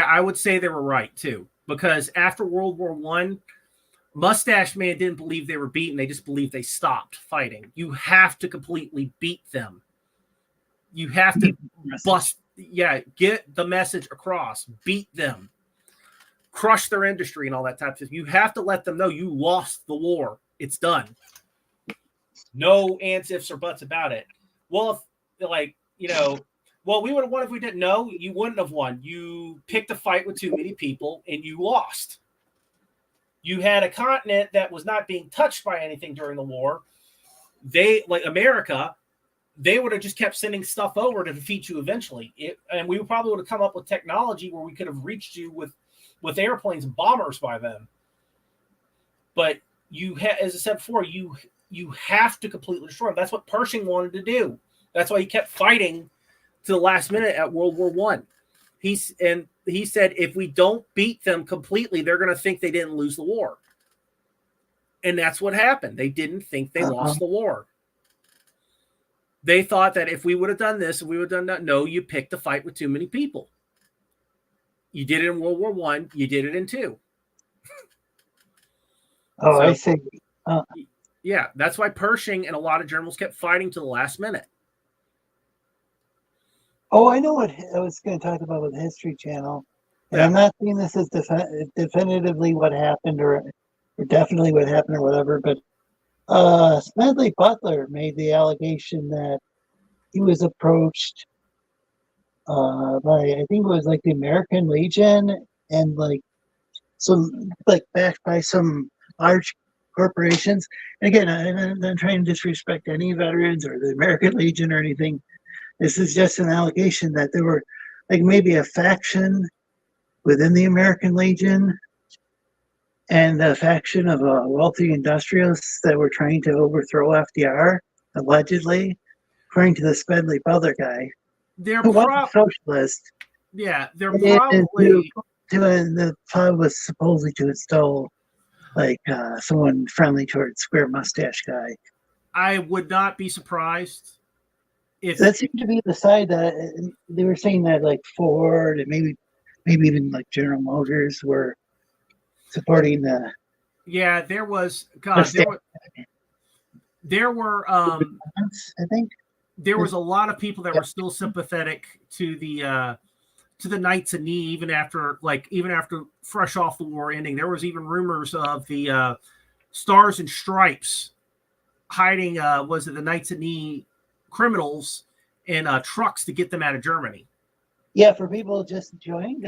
I would say they were right too, because after World War I, Mustache Man didn't believe they were beaten. They just believed they stopped fighting. You have to completely beat them. You have to get the message across, beat them, crush their industry and all that type of stuff. You have to let them know you lost the war. It's done. No ands, ifs, or buts about it. Well, we would have won if we didn't know. You wouldn't have won. You picked a fight with too many people and you lost. You had a continent that was not being touched by anything during the war. America, they would have just kept sending stuff over to defeat you eventually. And we probably would have come up with technology where we could have reached you with airplanes and bombers by then. But as I said before, you have to completely destroy them. That's what Pershing wanted to do. That's why he kept fighting to the last minute at World War I. He said, if we don't beat them completely, they're going to think they didn't lose the war. And that's what happened. They didn't think they lost the war. They thought that if we would have done this, if we would have done that, no, you picked a fight with too many people. You did it in World War I. You did it in II. I see. Yeah, that's why Pershing and a lot of generals kept fighting to the last minute. Oh, I know what I was going to talk about with the History Channel. And I'm not saying this is definitively what happened or definitely what happened or whatever, but Smedley Butler made the allegation that he was approached by, I think it was like the American Legion, and backed by some large corporations. And again, I'm not trying to disrespect any veterans or the American Legion or anything. This is just an allegation that there were maybe a faction within the American Legion and a faction of wealthy industrialists that were trying to overthrow FDR, allegedly, according to the Smedley Butler guy, who was a socialist. Yeah, they're probably... The plan was supposedly to install someone friendly towards Square Mustache Guy. I would not be surprised. That seemed to be the side that they were saying that Ford and maybe even General Motors were supporting the. Yeah, there was there were I think there was a lot of people that were still sympathetic to the Knights of Knee even after fresh off the war ending. There was even rumors of the Stars and Stripes hiding the Knights of Knee criminals in trucks to get them out of Germany. Yeah, for people just joined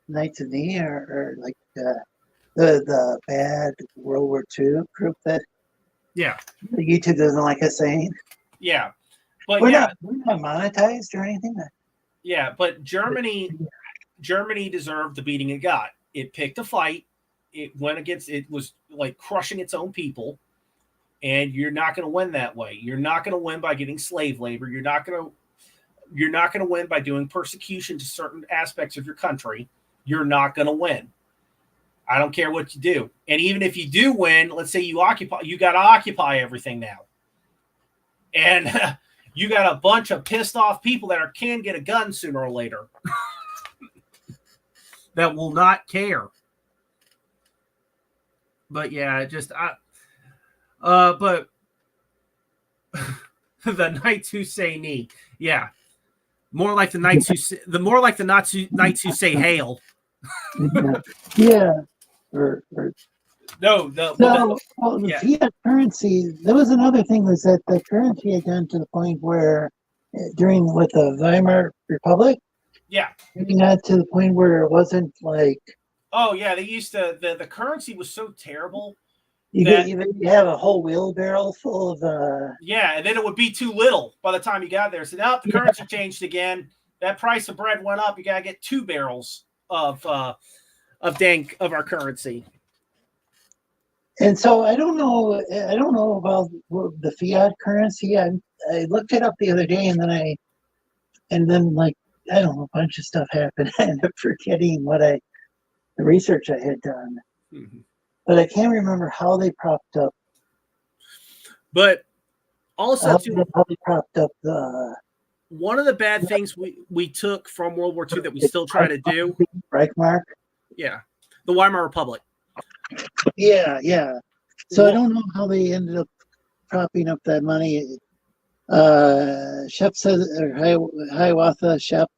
Knights of Knee or the bad World War II group that YouTube doesn't like us saying. Yeah, but we're not monetized or anything. Yeah, but Germany deserved the beating it got. It picked a fight. It went against. It was crushing its own people. And you're not going to win that way. You're not going to win by getting slave labor. You're not going to win by doing persecution to certain aspects of your country. You're not going to win. I don't care what you do. And even if you do win, let's say you got to occupy everything now. And you got a bunch of pissed off people that can get a gun sooner or later that will not care. But yeah, but the Knights who say knee, yeah, more like the Knights who Knights who say hail. Yeah, the fiat currency. That was another thing, was that the currency had gone to the point where with the Weimar Republic, it got to the point where it wasn't oh yeah, they used to the currency was so terrible. You have a whole wheelbarrow full of Yeah, and then it would be too little by the time you got there. So now the currency changed again. That price of bread went up. You gotta get 2 barrels of our currency. And so I don't know about the fiat currency. I looked it up the other day, and then like I don't know, a bunch of stuff happened. I ended up forgetting the research I had done. Mm-hmm. But I can't remember how they propped up. But also, how they propped up the. One of the bad things we took from World War II that we still try to do. Reichsmark. Yeah, the Weimar Republic. Yeah. So I don't know how they ended up propping up that money. Shep says, or Hiawatha Shep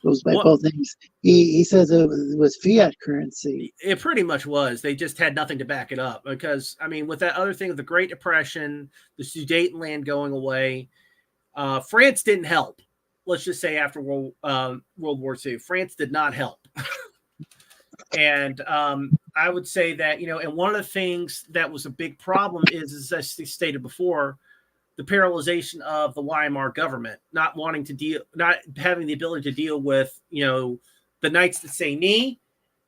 goes by both names. He says it was fiat currency. It pretty much was. They just had nothing to back it up because, I mean, with that other thing of the Great Depression, the Sudetenland going away, France didn't help. Let's just say after World War II, France did not help. And I would say that, and one of the things that was a big problem is, as I stated before, the paralyzation of the Weimar government, not having the ability to deal with, the Knights that say knee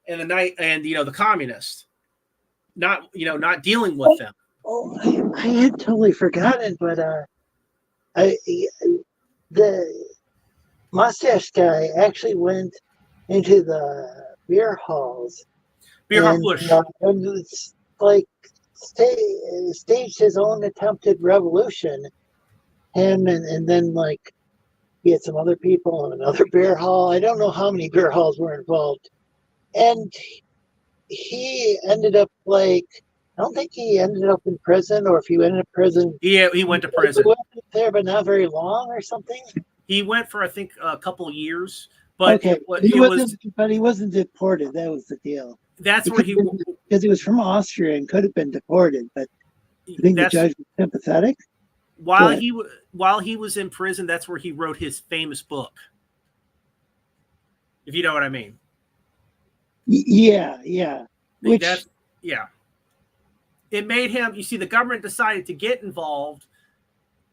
and the communists, not dealing with them. Oh, I had totally forgotten, but the mustache guy actually went into the beer halls. And it's like staged his own attempted revolution. Him and then like he had some other people in another beer hall. I don't know how many beer halls were involved. And he ended up I don't think he ended up in prison, or if he went into prison. Yeah, he went to prison. He went there, but not very long or something. He went for, I think, a couple of years. But okay, but he wasn't deported. That was the deal. That's where because he was from Austria and could have been deported, but I think the judge was sympathetic. While he was in prison, that's where he wrote his famous book. If you know what I mean. Yeah. It made him. You see, the government decided to get involved,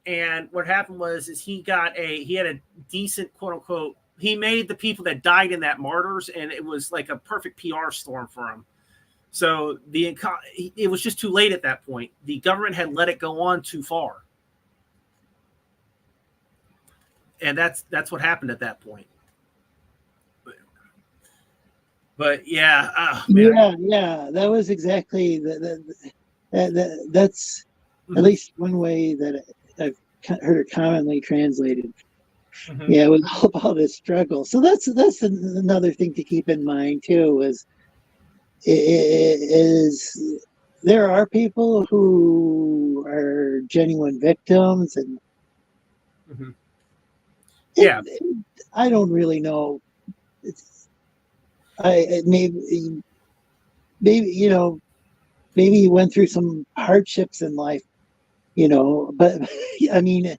and what happened was he had a decent, quote unquote. He made the people that died in that martyrs, and it was like a perfect PR storm for him. So it was just too late at that point. The government had let it go on too far, and that's what happened at that point. But yeah, yeah, that was exactly that's at least one way that I've heard it commonly translated. Mm-hmm. Yeah, it was all about a struggle. So that's another thing to keep in mind too. Is there are people who are genuine victims, and mm-hmm. I don't really know. Maybe he went through some hardships in life, but I mean,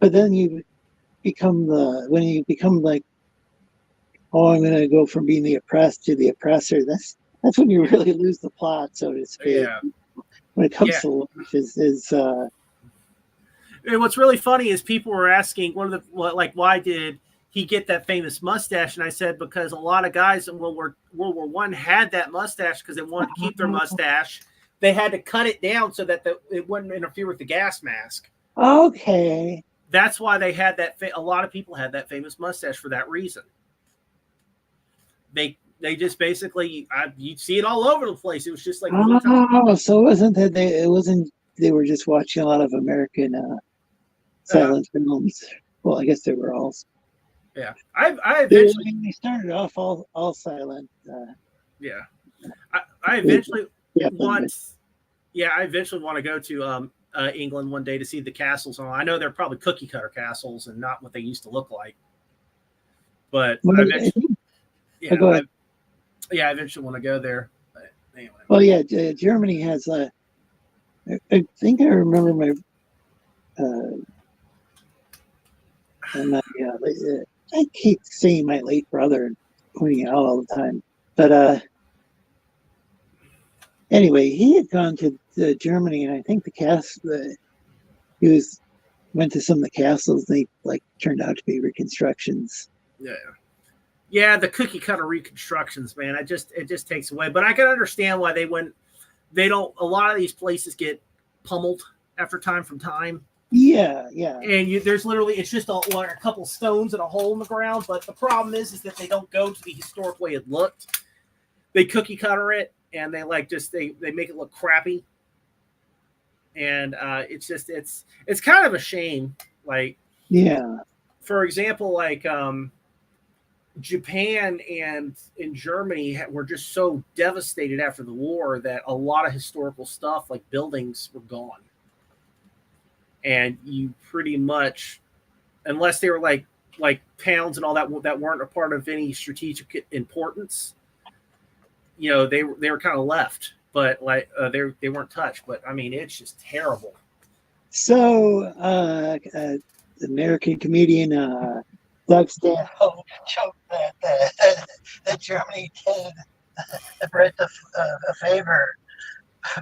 but then you become like, oh, I'm going to go from being the oppressed to the oppressor. That's when you really lose the plot, so to speak. Yeah. When it comes to life, And what's really funny is people were asking why did he get that famous mustache? And I said, because a lot of guys in World War I had that mustache because they wanted to keep their mustache. They had to cut it down so that it wouldn't interfere with the gas mask. Okay. That's why they had that. A lot of people had that famous mustache for that reason. They just basically, you'd see it all over the place. It was just like, so it wasn't that they were just watching a lot of American silent films. Well, I guess they were all. Yeah, I eventually they started off all silent. Yeah, I eventually want. Yeah, I eventually want to go to England one day to see the castles. I know they're probably cookie cutter castles and not what they used to look like. But I eventually want to go there. But anyway. Well, yeah, Germany has. I think I remember my. I keep seeing my late brother and pointing out all the time, but Anyway, he had gone to Germany, and I think went to some of the castles. They like turned out to be reconstructions. Yeah, the cookie cutter reconstructions, man. It just takes away. But I can understand why they don't. A lot of these places get pummeled after time from time. Yeah. And there's literally, it's just like a couple stones and a hole in the ground. But the problem is that they don't go to the historic way it looked. They cookie cutter it, and they they make it look crappy. And it's kind of a shame. Like, yeah, for example, like Japan and in Germany were just so devastated after the war that a lot of historical stuff, like buildings, were gone. And you pretty much, unless they were like towns and all that weren't a part of any strategic importance, they were kind of left. But they weren't touched. But I mean, it's just terrible. So, American comedian Doug Stanhope joked that Germany did the Brits a favor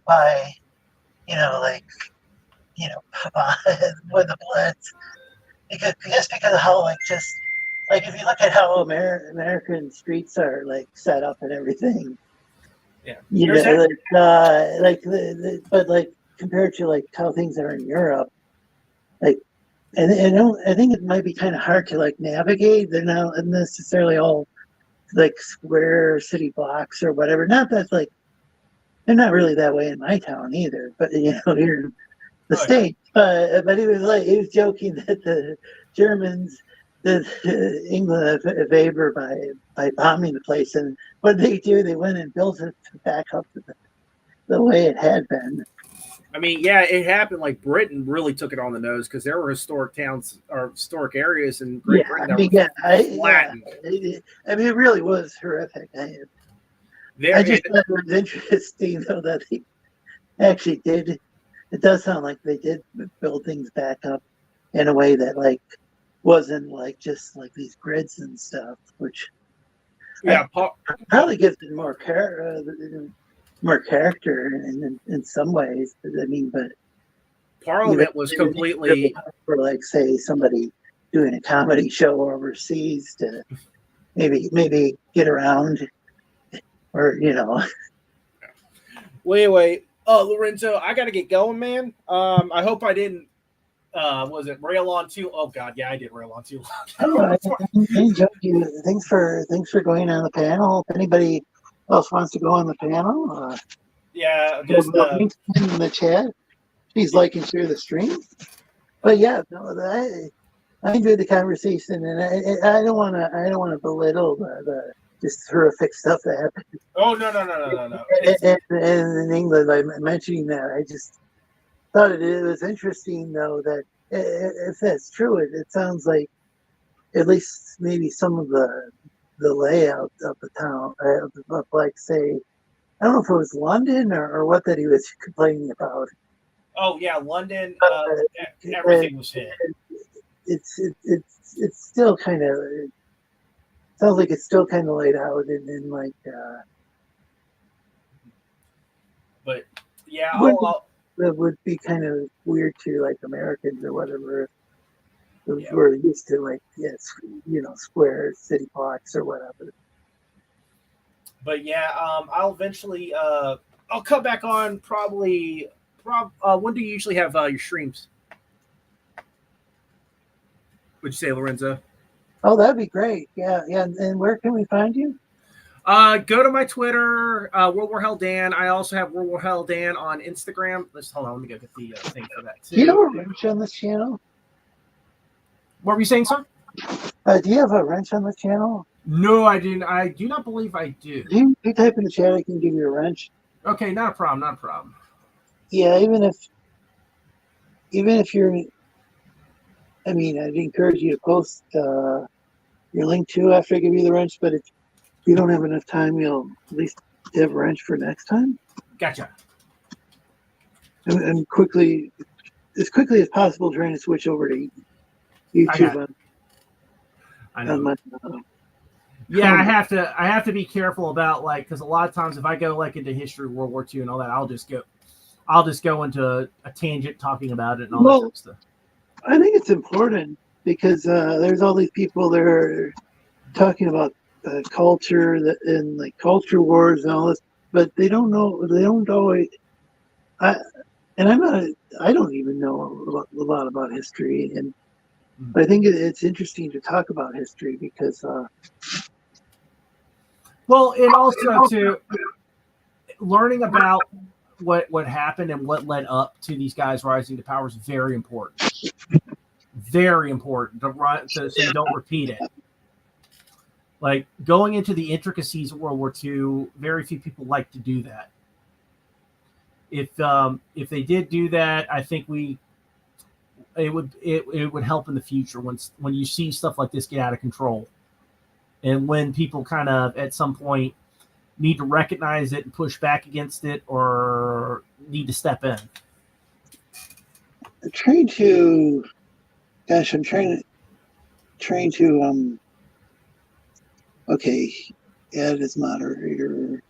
by, with the Blitz, because of how if you look at how American streets are like set up and everything. Yeah. But compared to like how things are in Europe, like, and I think it might be kind of hard to like navigate. They're not necessarily all like square city blocks or whatever. Not that like they're not really that way in my town either. But here in the States, but he was joking that the Germans did England a favor by bombing the place, and what did they do? They went and built it back up to the way it had been. I mean, yeah, it happened. Like Britain really took it on the nose because there were historic towns or historic areas in Great Britain that were flattened. It really was horrific. I just thought it was interesting though that they actually did. It does sound like they did build things back up in a way that like wasn't like just like these grids and stuff, which probably gives it more character in some ways. I mean, but Parliament was completely for like say somebody doing a comedy show overseas to maybe get around, or Well, anyway, Lorenzo, I got to get going, man. I hope I didn't. Was it rail on too? Oh God, yeah, I did rail on too long. Thanks for going on the panel. If anybody else wants to go on the panel, yeah, just in the chat. He's liking through the stream. But yeah, I enjoyed the conversation, and I don't want to belittle the just horrific stuff that happened. Oh no! And in England, by mentioning that, I just thought it was interesting, though, that if that's true, it sounds like at least maybe some of the layout of the town, of like say, I don't know if it was London or what that he was complaining about. Oh yeah, London. Everything was hit. It's still kind of. Sounds like it's still kind of laid out in like. But yeah, that would be kind of weird to like Americans or whatever. We're used to like square city blocks or whatever. But yeah, I'll eventually I'll come back on probably. When do you usually have your streams? Would you say, Lorenzo? Oh, that'd be great. Yeah. And where can we find you? Go to my Twitter, World War Hell Dan. I also have World War Hell Dan on Instagram. Hold on, let me go get the thing for that too. Do you have a wrench on this channel? What were you saying, sir? Do you have a wrench on the channel? No, I didn't. I do not believe I do. You type in the chat, I can give you a wrench. Okay, not a problem. Yeah, even if you're, I mean, I'd encourage you to post your link to after I give you the wrench, but if you don't have enough time, you'll at least have a wrench for next time. Gotcha. And as quickly as possible, trying to switch over to YouTube. I know. Yeah, I have to be careful about because a lot of times if I go into history, World War II and all that, I'll just go into a tangent talking about it and all that type of stuff. I think it's important because there's all these people that are talking about culture and culture wars and all this, but they don't know. They don't always. I don't even know a lot about history, but I think it's interesting to talk about history because. Well, and also to learning about what happened and what led up to these guys rising to power is very important. Very important so you don't repeat it. Like going into the intricacies of World War II, very few people like to do that. If they did do that, I think it would help in the future when you see stuff like this get out of control, and when people kind of at some point need to recognize it and push back against it, or need to step in. I'm trying to okay, add as moderator.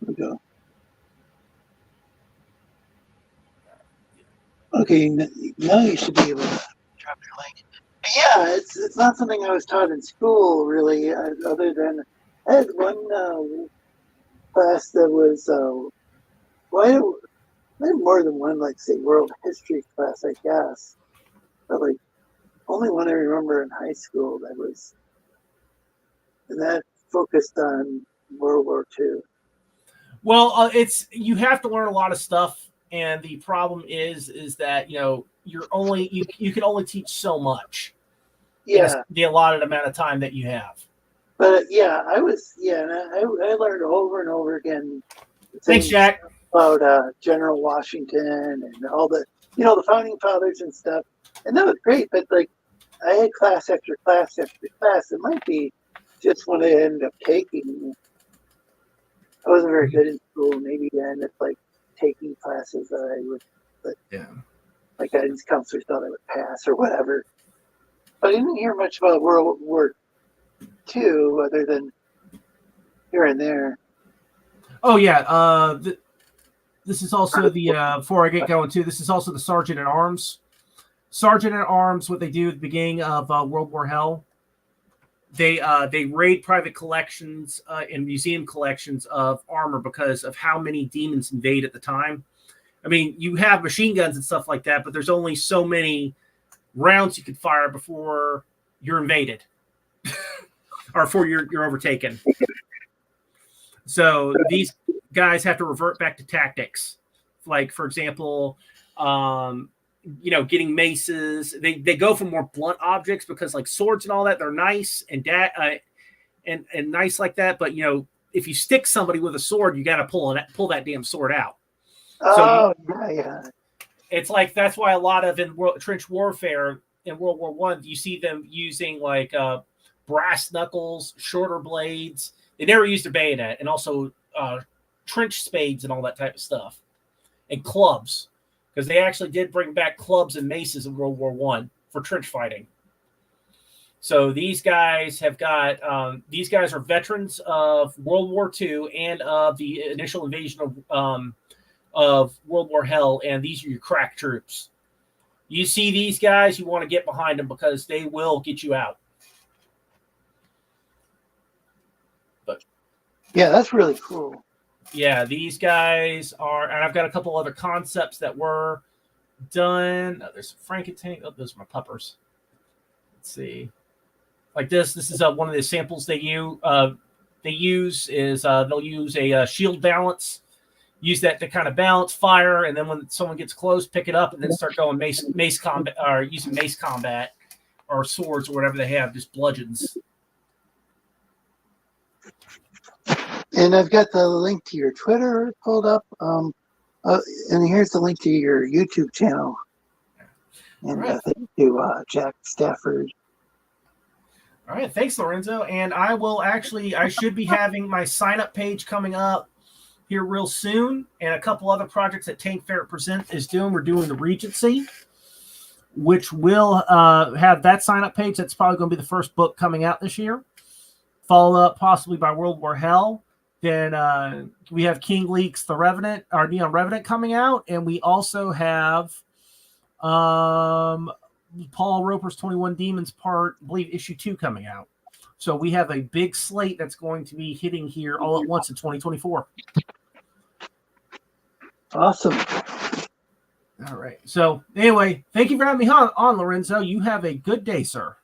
Here we go. Okay, now you should be able to drop your link. But yeah, it's not something I was taught in school really, other than I had one class that was I had more than one say world history class, I guess, but only one I remember in high school that focused on World War II. Well, you have to learn a lot of stuff, and the problem is that you can only teach so much. Yeah, the allotted amount of time that you have. But I learned over and over again. Thanks, Jack. About General Washington and all the the founding fathers and stuff, and that was great. But I had class after class after class. It might be just what I ended up taking. I wasn't very good in school. Maybe I ended up taking classes that I would, my guidance counselor thought I would pass or whatever. But I didn't hear much about World War II other than here and there. Oh yeah, this is also before I get going too. This is also the Sergeant at Arms. Sergeant at Arms, what they do at the beginning of World War Hell, they raid private collections and museum collections of armor because of how many demons invade at the time. I mean, you have machine guns and stuff like that, but there's only so many rounds you could fire before you're invaded or before you're overtaken. So these guys have to revert back to tactics. For example, getting maces. They go for more blunt objects because swords and all that, they're nice and and nice like that. But if you stick somebody with a sword, you got to pull that damn sword out. Yeah. It's that's why a lot of trench warfare in World War I, you see them using brass knuckles, shorter blades. They never used a bayonet, and also trench spades and all that type of stuff, and clubs, because they actually did bring back clubs and maces in World War I for trench fighting. So these guys have got these guys are veterans of World War II and of the initial invasion of World War Hell, and these are your crack troops. You see these guys, you want to get behind them because they will get you out. But yeah, that's really cool. Yeah, these guys are, and I've got a couple other concepts that were done. Oh, there's Frankentank. Oh, those are my puppers. Let's see. This is one of the samples they use is they'll use a shield balance. Use that to kind of balance fire, and then when someone gets close, pick it up, and then start going mace combat, or using mace combat, or swords, or whatever they have, just bludgeons. And I've got the link to your Twitter pulled up, and here's the link to your YouTube channel. And right. Thank you, Jack Stafford. All right, thanks, Lorenzo. And I should be having my sign-up page coming up here real soon, and a couple other projects that Tank Ferret Present is doing. We're doing the Regency. which will have that sign up page. That's probably going to be the first book coming out this year. Followed up possibly by World War Hell. Then we have King Leak's The Revenant, or Neon Revenant coming out. And we also have Paul Roper's 21 Demons Part, I believe, issue 2 coming out. So we have a big slate that's going to be hitting here all at once in 2024. Awesome. All right. So anyway, thank you for having me on, Lorenzo. You have a good day, sir.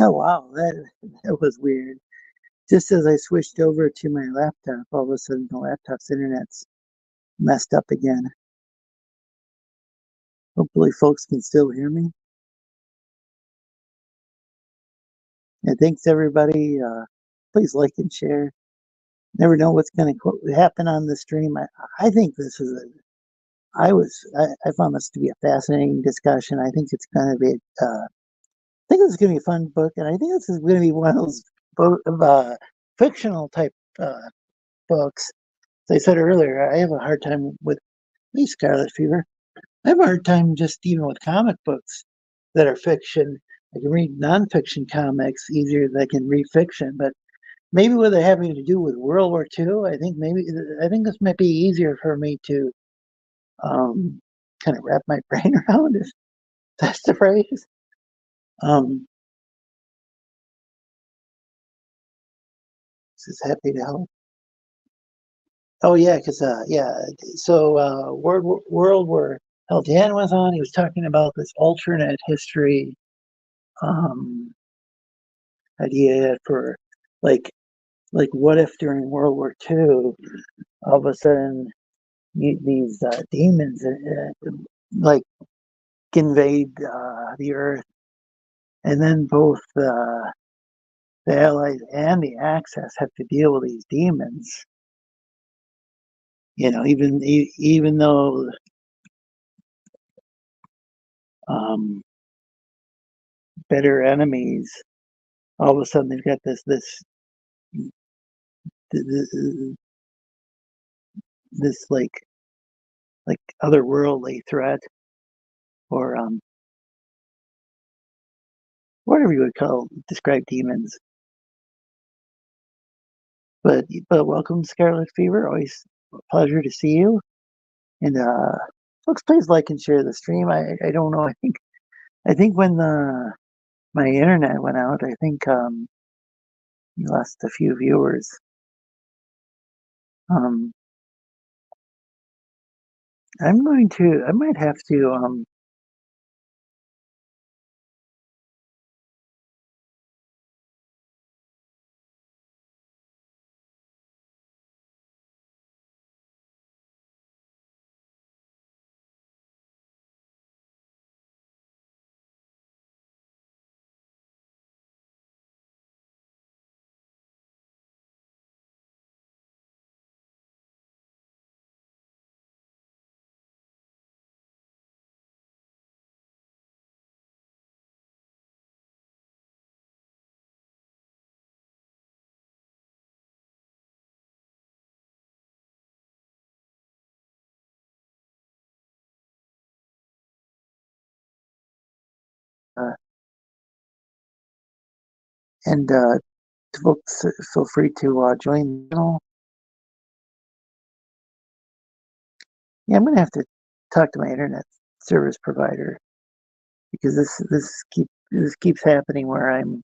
Oh wow, that was weird. Just as I switched over to my laptop, all of a sudden the laptop's internet's messed up again. Hopefully folks can still hear me. And thanks everybody. Please like and share. Never know what's going to happen on the stream. I think this is I found this to be a fascinating discussion. I think it's going to be, I think it's going to be a fun book, and I think this is going to be one of those fictional type books. As I said earlier, I have a hard time with Scarlet Fever. I have a hard time just even with comic books that are fiction. I can read nonfiction comics easier than I can read fiction, but maybe with it having to do with World War II, I think this might be easier for me to kind of wrap my brain around, if that's the phrase. Just happy to help. Oh yeah, because So World War Hell, Dan was on. He was talking about this alternate history idea for like what if during World War II all of a sudden these demons like invade the Earth, and then both the Allies and the Axis have to deal with these demons. You know, even though better enemies, all of a sudden they've got this like otherworldly threat, or whatever you would describe demons. But welcome, Scarlet Fever. Always a pleasure to see you. And folks, please like and share the stream. I don't know. I think when my internet went out, I think we lost a few viewers. I might have to And folks, feel free to join the channel. Yeah, I'm gonna have to talk to my internet service provider because this keeps happening where I'm.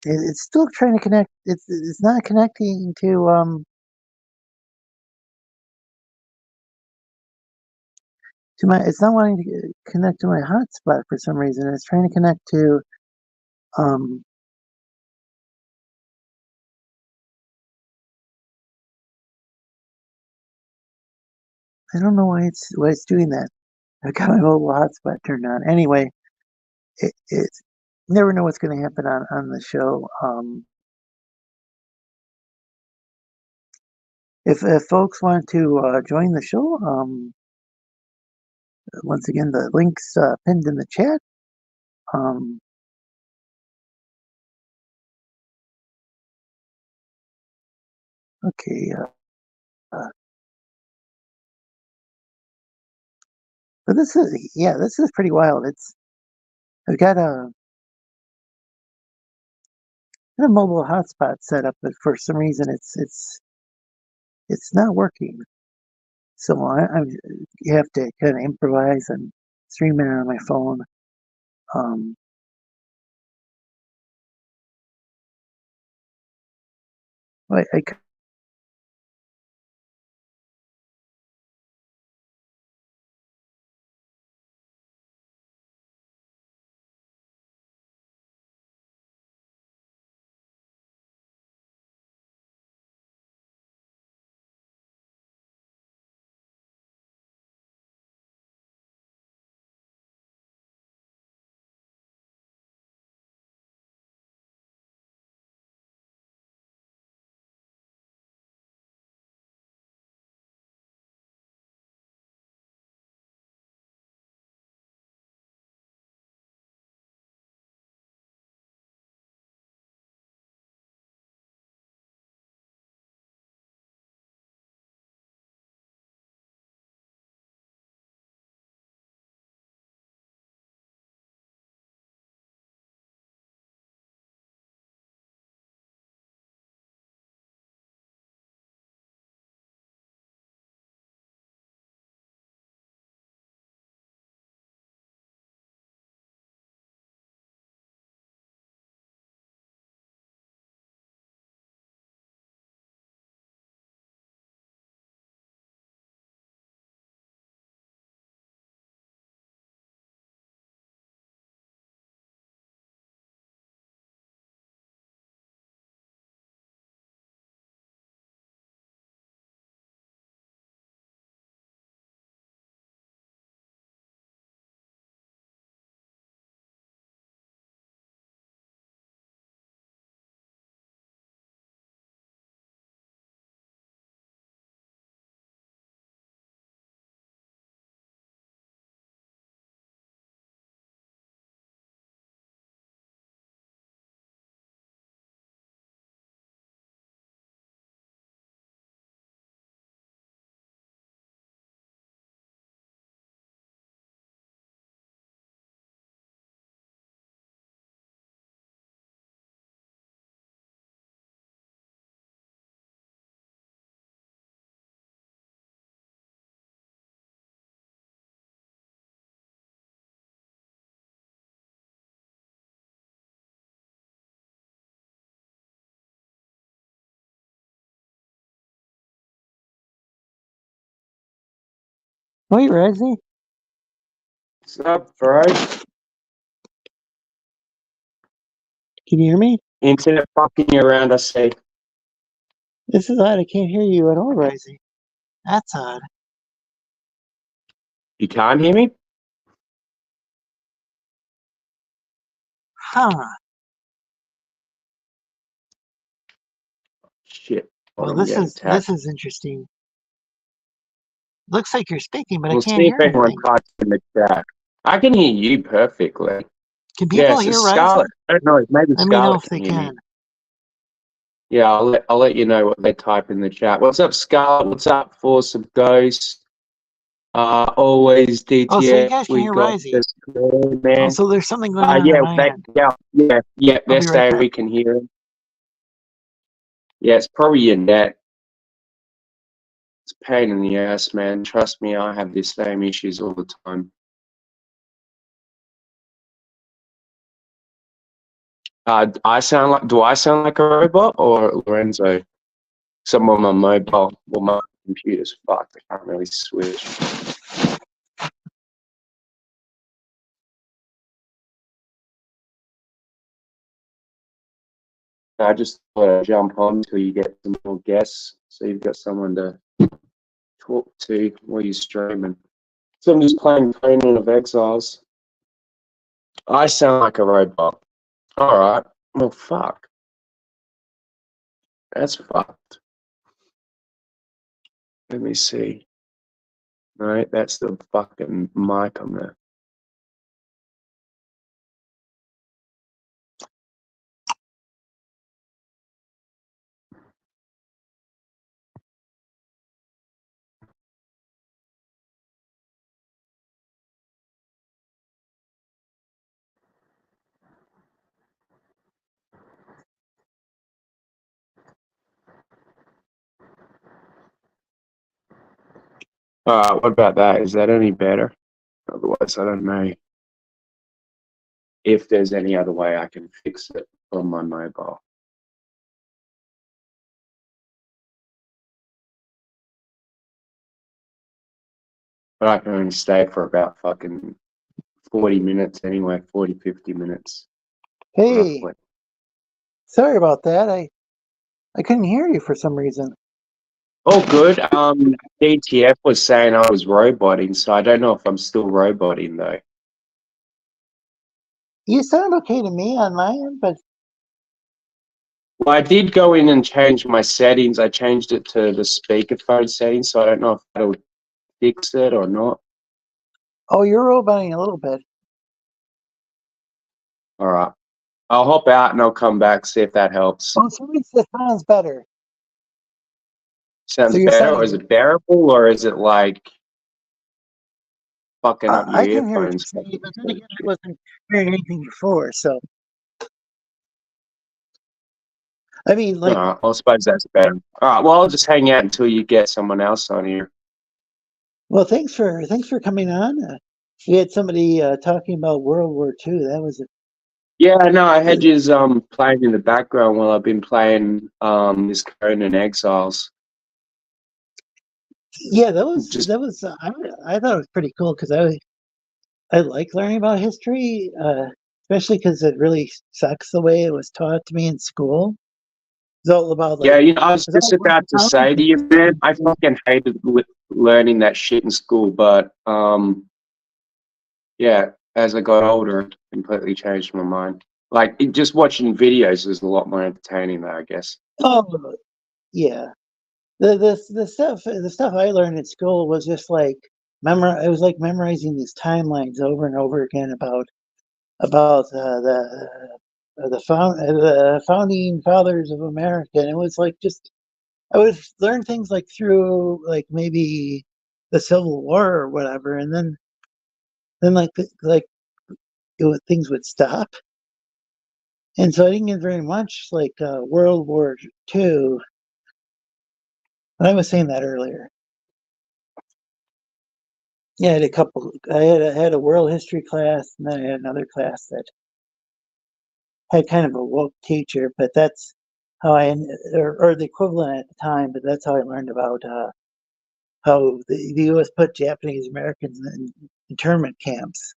It's still trying to connect. It's not connecting to my. It's not wanting to connect to my hotspot for some reason. It's trying to connect to um. I don't know why it's doing that. I've got my mobile hotspot turned on. Anyway, it's never know what's going to happen on the show. If folks want to join the show, once again the links pinned in the chat. Um, okay, but this is pretty wild. I've got a mobile hotspot set up, but for some reason it's not working. So you have to kind of improvise and stream it on my phone. Um, I Wait, Razzie? What's up, bro? Can you hear me? Internet fucking you around, I see. This is odd. I can't hear you at all, Razzie. That's odd. You can't hear me? Huh. Shit. Well, I'm getting this attacked. is interesting. Looks like you're speaking, but I We'll can't see if hear anyone anything. types in the chat. I can hear you perfectly. Can people Yes, hear it's Razzie? Scarlet. I don't know. Maybe Let me know Scarlet if they can hear me. can. Yeah, I'll let you know what they type in the chat. What's up, Scarlet? What's up, Force of Ghosts? Always Oh, so you DTF. guys can We hear got Razzie. the square, Oh, man. so there's something going on Yeah, my end. yeah. I'll They're be right saying back. we can hear him. Yeah, it's probably your net. It's a pain in the ass, man. Trust me, I have the same issues all the time. Do I sound like a robot or Lorenzo? Someone on my mobile. Well, my computer's fucked. I can't really switch. I just thought I'd jump on until you get some more guests, so you've got someone to talk to while you're streaming. So I'm just playing Conan of Exiles. I sound like a robot. All right. Well, fuck. That's fucked. Let me see. Right, that's the fucking mic on there. What about that? Is that any better? Otherwise, I don't know if there's any other way I can fix it on my mobile. But I can only stay for about fucking 40 minutes anyway, 40, 50 minutes. Hey, Roughly. sorry about that. I couldn't hear you for some reason. Oh, good. DTF was saying I was roboting, so I don't know if I'm still roboting though. You sound okay to me on my end, but Well, I did go in and change my settings. I changed it to the speakerphone settings, so I don't know if that'll fix it or not. oh, you're roboting a little bit. All right. I'll hop out and I'll come back, see if that helps. Oh, so it sounds better. Sounds So you're better, or is sounding. it bearable, or is it like fucking up your I can hear what earphones? you're saying, but then again, I wasn't hearing anything before. So I mean, like, Well, I suppose that's better. All right. Well, I'll just hang out until you get someone else on here. well, thanks for coming on. We had somebody talking about World War II. That was Yeah, no, I had you playing in the background while I've been playing this Conan Exiles. yeah, that was Just I thought it was pretty cool because I like learning about history, especially because it really sucks the way it was taught to me in school. It's all about yeah, like I was it's just all about about to say to you, man, I fucking hated learning that shit in school, but yeah, as I got older, it completely changed my mind. Like just watching videos is a lot more entertaining, though, I guess. Oh yeah, the stuff I learned in school was just like it was like memorizing these timelines over and over again about the founding fathers of America, and it was like just I would learn things like through like maybe the Civil War or whatever, and then things would stop, and so I didn't get very much like World War II. I was saying that earlier. Yeah, I had a couple. I had a world history class, and then I had another class that had kind of a woke teacher, but that's how or the equivalent at the time. But that's how I learned about how the U.S. put Japanese Americans in internment camps.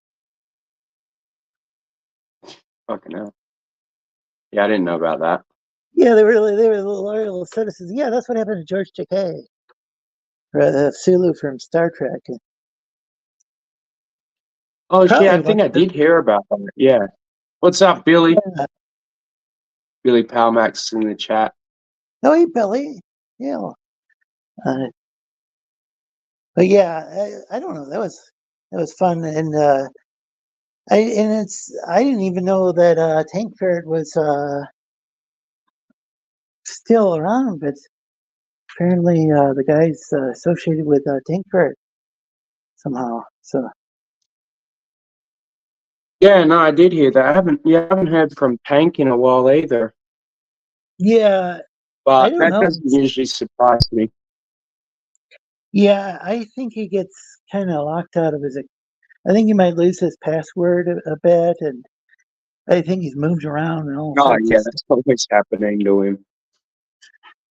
Fucking hell. Yeah, I didn't know about that. Yeah, they were loyal citizens. Yeah, that's what happened to George Takei, Sulu from Star Trek. Oh shit, I Probably think one. I did hear about that. Yeah. What's up, Billy? Yeah. Billy Palmax in the chat. Oh, hey, Billy. Yeah. But yeah, I don't know. That was fun, and I didn't even know that Tank Ferret was still around, but apparently the guy's associated with Tank Ferret somehow. So Yeah, no, I did hear that. I haven't heard from Tank in a while either. yeah, I But don't that know. doesn't usually surprise me. Yeah, I think he gets kind of locked out of his. I think he might lose his password a bit, and I think he's moved around and all Oh sorts yeah, of stuff. that's always happening to him.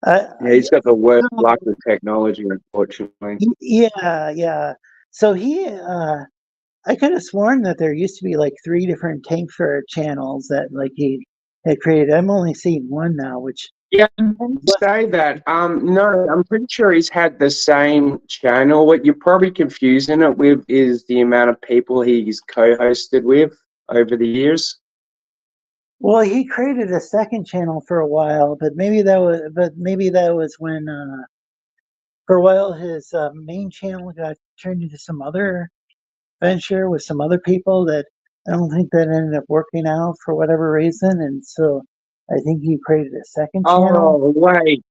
I, Yeah, he's got the worst I- luck with technology, unfortunately. yeah. So I could have sworn that there used to be like 3 different Tank Ferret channels that like he had created. I'm only seeing one now, which Yeah, I wouldn't say that. No, I'm pretty sure he's had the same channel. What you're probably confusing it with is the amount of people he's co-hosted with over the years. well, he created a second channel for a while, but maybe that was when for a while his main channel got turned into some other venture with some other people that I don't think that ended up working out for whatever reason, and so I think he created a second channel. Oh, wait.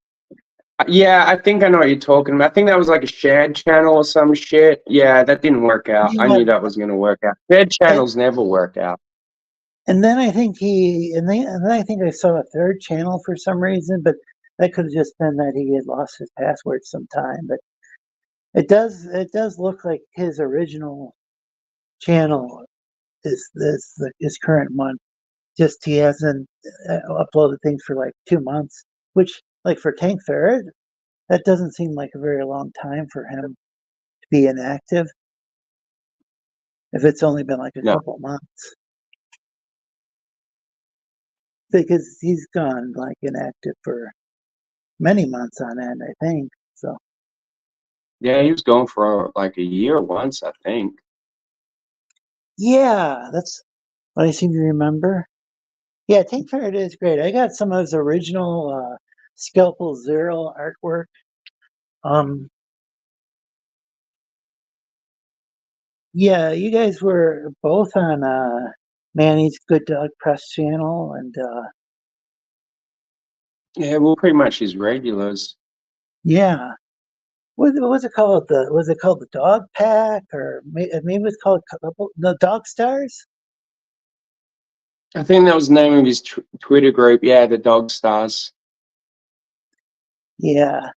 Yeah, I think I know what you're talking about. I think that was like a shared channel or some shit. Yeah, that didn't work out. I Yeah, knew that was going to work out. Shared channels never work out. and then I think and then I think I saw a third channel for some reason, but that could have just been that he had lost his password sometime. But it does look like his original channel is his current one. Just he hasn't uploaded things for like 2 months, which like for Tank Ferret, that doesn't seem like a very long time for him to be inactive. If it's only been like a No. couple months, because he's gone like inactive for many months on end, I think. So Yeah, he was gone for like a year once, I think. yeah, that's what I seem to remember. Yeah, Tank Ferret is great. I got some of his original Scalpel Zero artwork. Um, yeah, you guys were both on Manny's Good Dog Press channel, and Yeah, well, pretty much his regulars. yeah, what was it called? Was it called the Dog Pack, or maybe it was called the Dog Stars? I think that was the name of his Twitter group. Yeah, the Dog Stars. Yeah,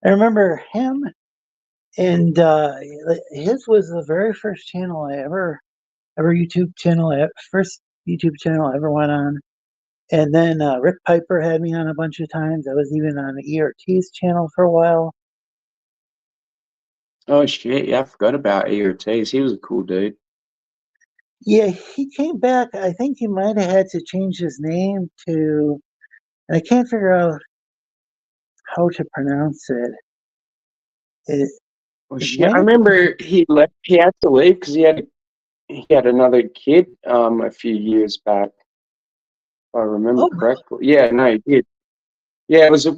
I remember him, and his was the very first channel I ever first YouTube channel I ever went on. And then Rick Piper had me on a bunch of times. I was even on ERT's channel for a while. Oh shit! Yeah, I forgot about ERTs. He was a cool dude. Yeah, he came back. I think he might have had to change his name to, and I can't figure out how to pronounce it. It, Oh it shit! might I have, remember he left. He had to leave because he had another kid a few years back. If I remember oh, correctly. Yeah, no, he did. Yeah, it was a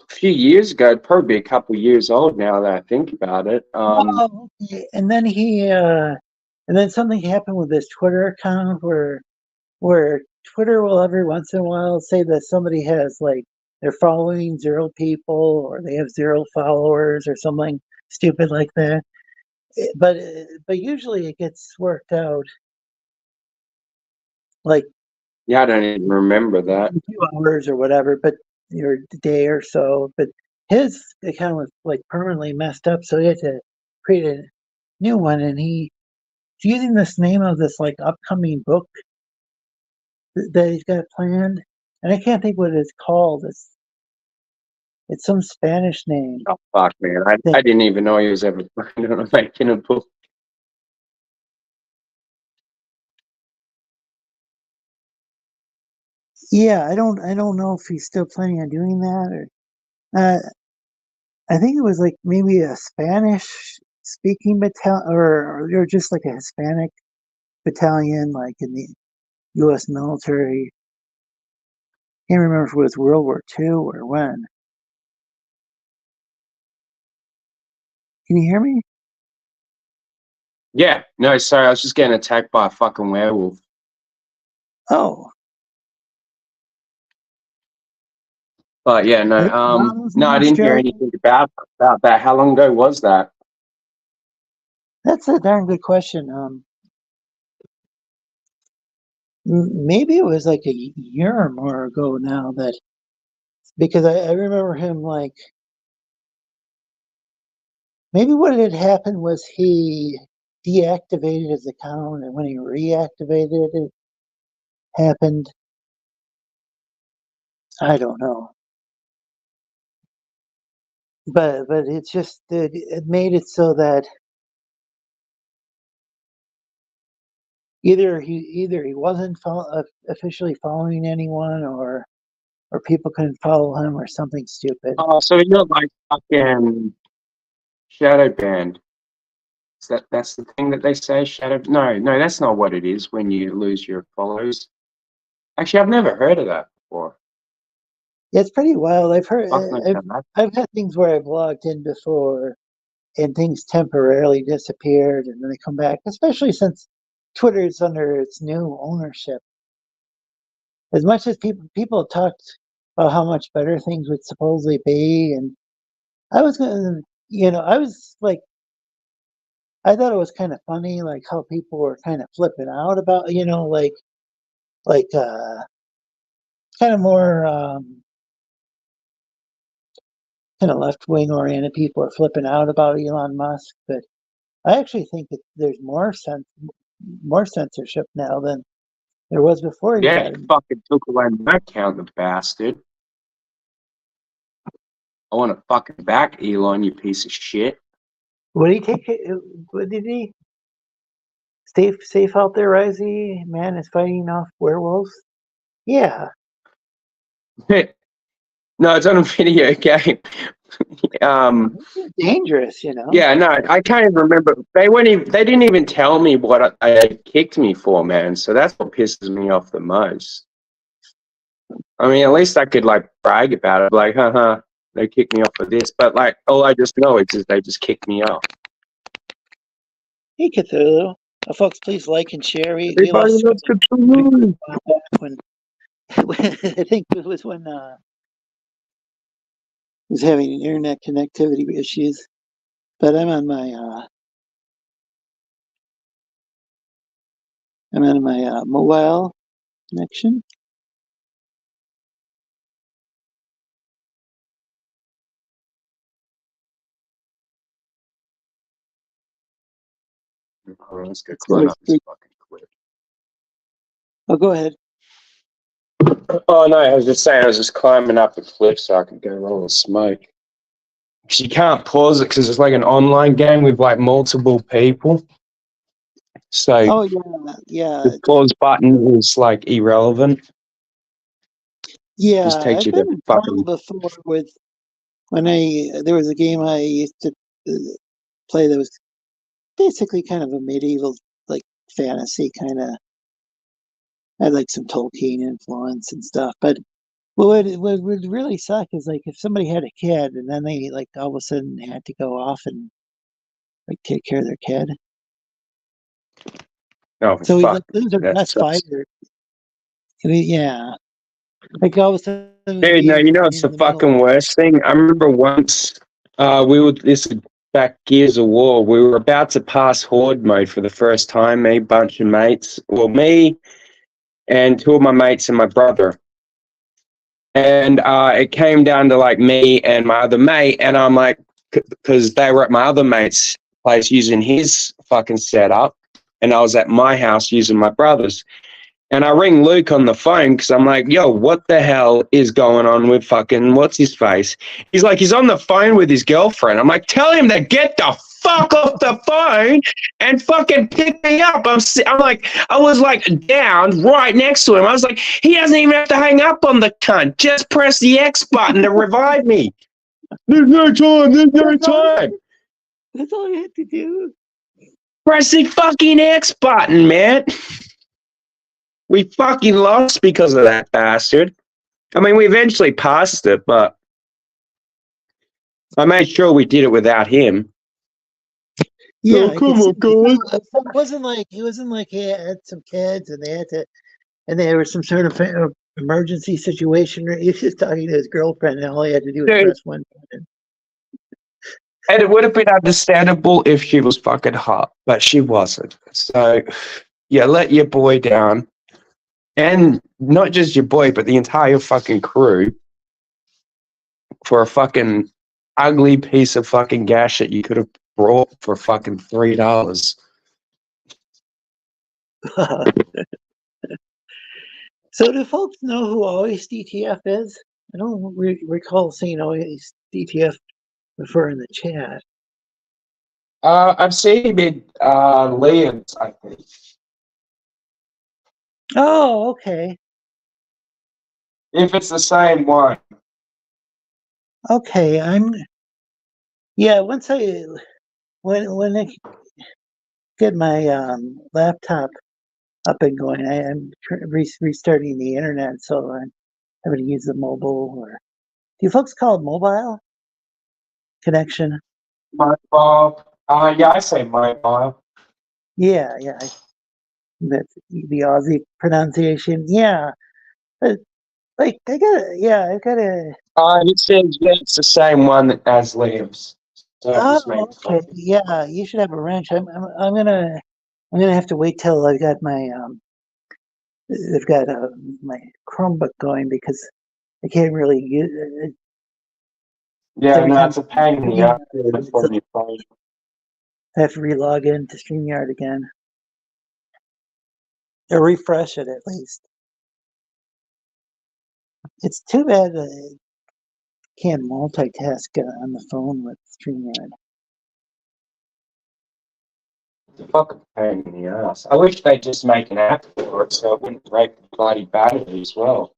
few years ago. It'd probably be a couple years old now that I think about it. oh, okay. And then and then something happened with his Twitter account where Twitter will every once in a while say that somebody has like they're following 0 people or they have 0 followers or something stupid like that. But usually it gets worked out like Yeah, I don't even remember that. a few hours or whatever, but or a day or so. But his account was like permanently messed up, so he had to create a new one, and he's using this name of this like upcoming book that he's got planned, and I can't think what it's called. It's some Spanish name. Oh fuck, man! I didn't even know he was ever planning on making a book. Yeah, I don't know if he's still planning on doing that or. I think it was like maybe a Spanish speaking battalion or just like a Hispanic battalion, like in the U.S. military. Can't remember if it was World War II or when. Can you hear me? Yeah, no, sorry, I was just getting attacked by a fucking werewolf. Oh, But yeah, are there no, mountains no, in I didn't hear Australia? anything about that. How long ago was that? That's a darn good question. Maybe it was like a year or more ago now that because I remember him like maybe what had happened was he deactivated his account and when he reactivated it happened. I don't know. But it's just that it made it so that either he wasn't officially following anyone or people couldn't follow him or something stupid. Oh, so you're like fucking shadow banned. That's the thing that they say, shadow? No, that's not what it is when you lose your followers. Actually, I've never heard of that before. Yeah, it's pretty wild. I've heard Fuck no, that. I've had things where I've logged in before and things temporarily disappeared and then they come back, especially since Twitter's under its new ownership. As much as people talked about how much better things would supposedly be, and I was gonna, I was like, I thought it was kind of funny, like how people were kind of flipping out about, like kind of more kind of left wing oriented people are flipping out about Elon Musk, but I actually think that there's more censorship now than there was before he Yeah, got he fucking took away my account, the bastard. I want to fucking back Elon, you piece of shit. Would he take it? What did he? Safe out there, Risey. Man is fighting off werewolves. Yeah. No, it's on a video game. Dangerous, Yeah, no, I can't even remember. They didn't even tell me what they kicked me for, man. So that's what pisses me off the most. I mean, at least I could like brag about it, like, haha, they kicked me off for this. But like, all I just know is they just kicked me off. Hey, Cthulhu. Folks, please like and share. We Everybody lost loves Cthulhu. when I think it was when was having internet connectivity issues. But I'm on my mobile connection. Oh, let's go climb up this fucking cliff. Oh, go ahead. Oh no, I was just saying I was just climbing up the cliff so I could go roll the smoke. Because you can't pause it because it's like an online game with like multiple people. So Oh yeah. the pause button is like irrelevant. Yeah, Just takes I've you been to in fucking. trouble before with when there was a game I used to play that was basically kind of a medieval like fantasy kind of had like some Tolkien influence and stuff. But what would really suck is like if somebody had a kid and then they like all of a sudden had to go off and like take care of their kid. Oh So we like fuck! lose our That best sucks. fighter. Yeah. Like all of a sudden Dude, no, you know it's the fucking worst thing. I remember once this is back Gears of War. We were about to pass Horde mode for the first time. Me, bunch of mates. Well, me and two of my mates and my brother. And it came down to like me and my other mate, and I'm like, because they were at my other mate's place using his fucking setup, and I was at my house using my brother's. And I ring Luke on the phone because I'm like, yo, what the hell is going on with fucking what's his face? He's like, he's on the phone with his girlfriend. I'm like, tell him to get the fuck off the phone and fucking pick me up. I'm like, I was like down right next to him. I was like, he doesn't even have to hang up on the cunt. Just press the X button to revive me. There's no time. There's no time. That's all you had to do. Press the fucking X button, man. We fucking lost because of that bastard. I mean, we eventually passed it, but I made sure we did it without him. Yeah, Oh, come on, guys. It wasn't like he had some kids and there was some sort of emergency situation. He was just talking to his girlfriend, and all he had to do was Dude. press one button. And it would have been understandable if she was fucking hot, but she wasn't. So, yeah, let your boy down. And not just your boy, but the entire fucking crew for a fucking ugly piece of fucking gas that you could have brought for fucking $3. So do folks know who Always DTF is? I don't recall seeing Always DTF before in the chat. I've seen him in Liam's, I think. Oh, okay. If it's the same one. Okay, once when I get my laptop up and going, I'm restarting the internet, so I'm having to use the mobile, or do you folks call it mobile connection? Mobile. Yeah, I say mobile. Yeah, that's the Aussie pronunciation. Yeah, but like I've got a. It says it's the same one as Liam's. So it just makes Okay. sense. Yeah, you should have a wrench. I'm gonna have to wait till I've got my my Chromebook going, because I can't really use it. Yeah, Every no, time- it's a pain in the ass doing it from your phone. I have to relog in to StreamYard again. Or refresh it at least. It's too bad that I can't multitask on the phone with StreamYard. It's a fucking pain in the ass. I wish they'd just make an app for it so it wouldn't break the bloody battery as well.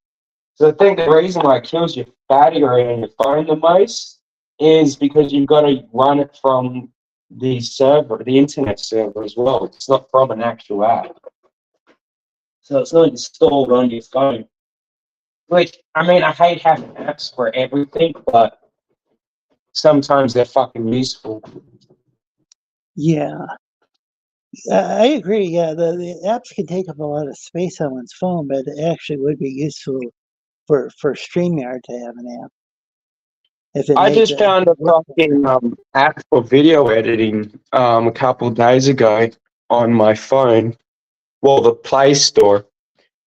So I think the reason why it kills your battery on your phone the most is because you've got to run it from the server, the internet server as well. It's not from an actual app. So it's not installed on your phone. Which, I mean, I hate having apps for everything, but sometimes they're fucking useful. Yeah. I agree. Yeah, the apps can take up a lot of space on one's phone, but it actually would be useful for StreamYard to have an app. If it I made just the- found a fucking app for video editing a couple days ago on my phone. Well, the Play Store.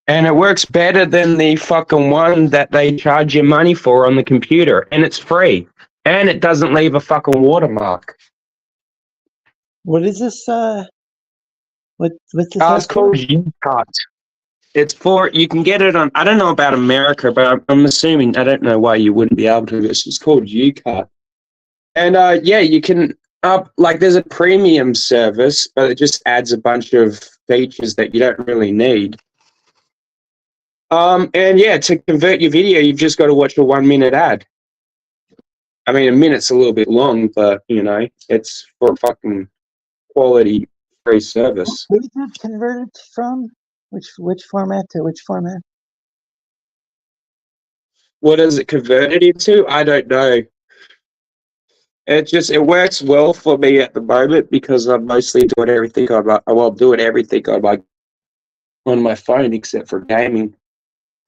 And it works better than the fucking one that they charge you money for on the computer. And it's free. And it doesn't leave a fucking watermark. What is this? What's this? It's app called UCut. It's for, you can get it on, I don't know about America, but I'm assuming, I don't know why you wouldn't be able to. It's called UCut. And yeah, you can like there's a premium service, but it just adds a bunch of features that you don't really need. And yeah, to convert your video, you've just got to watch a 1 minute ad. I mean, a minute's a little bit long, but you know, it's for a fucking quality free service. What is it converted from? Which format to which format? What is it converted into? I don't know. It works well for me at the moment because I'm mostly doing everything on my phone except for gaming.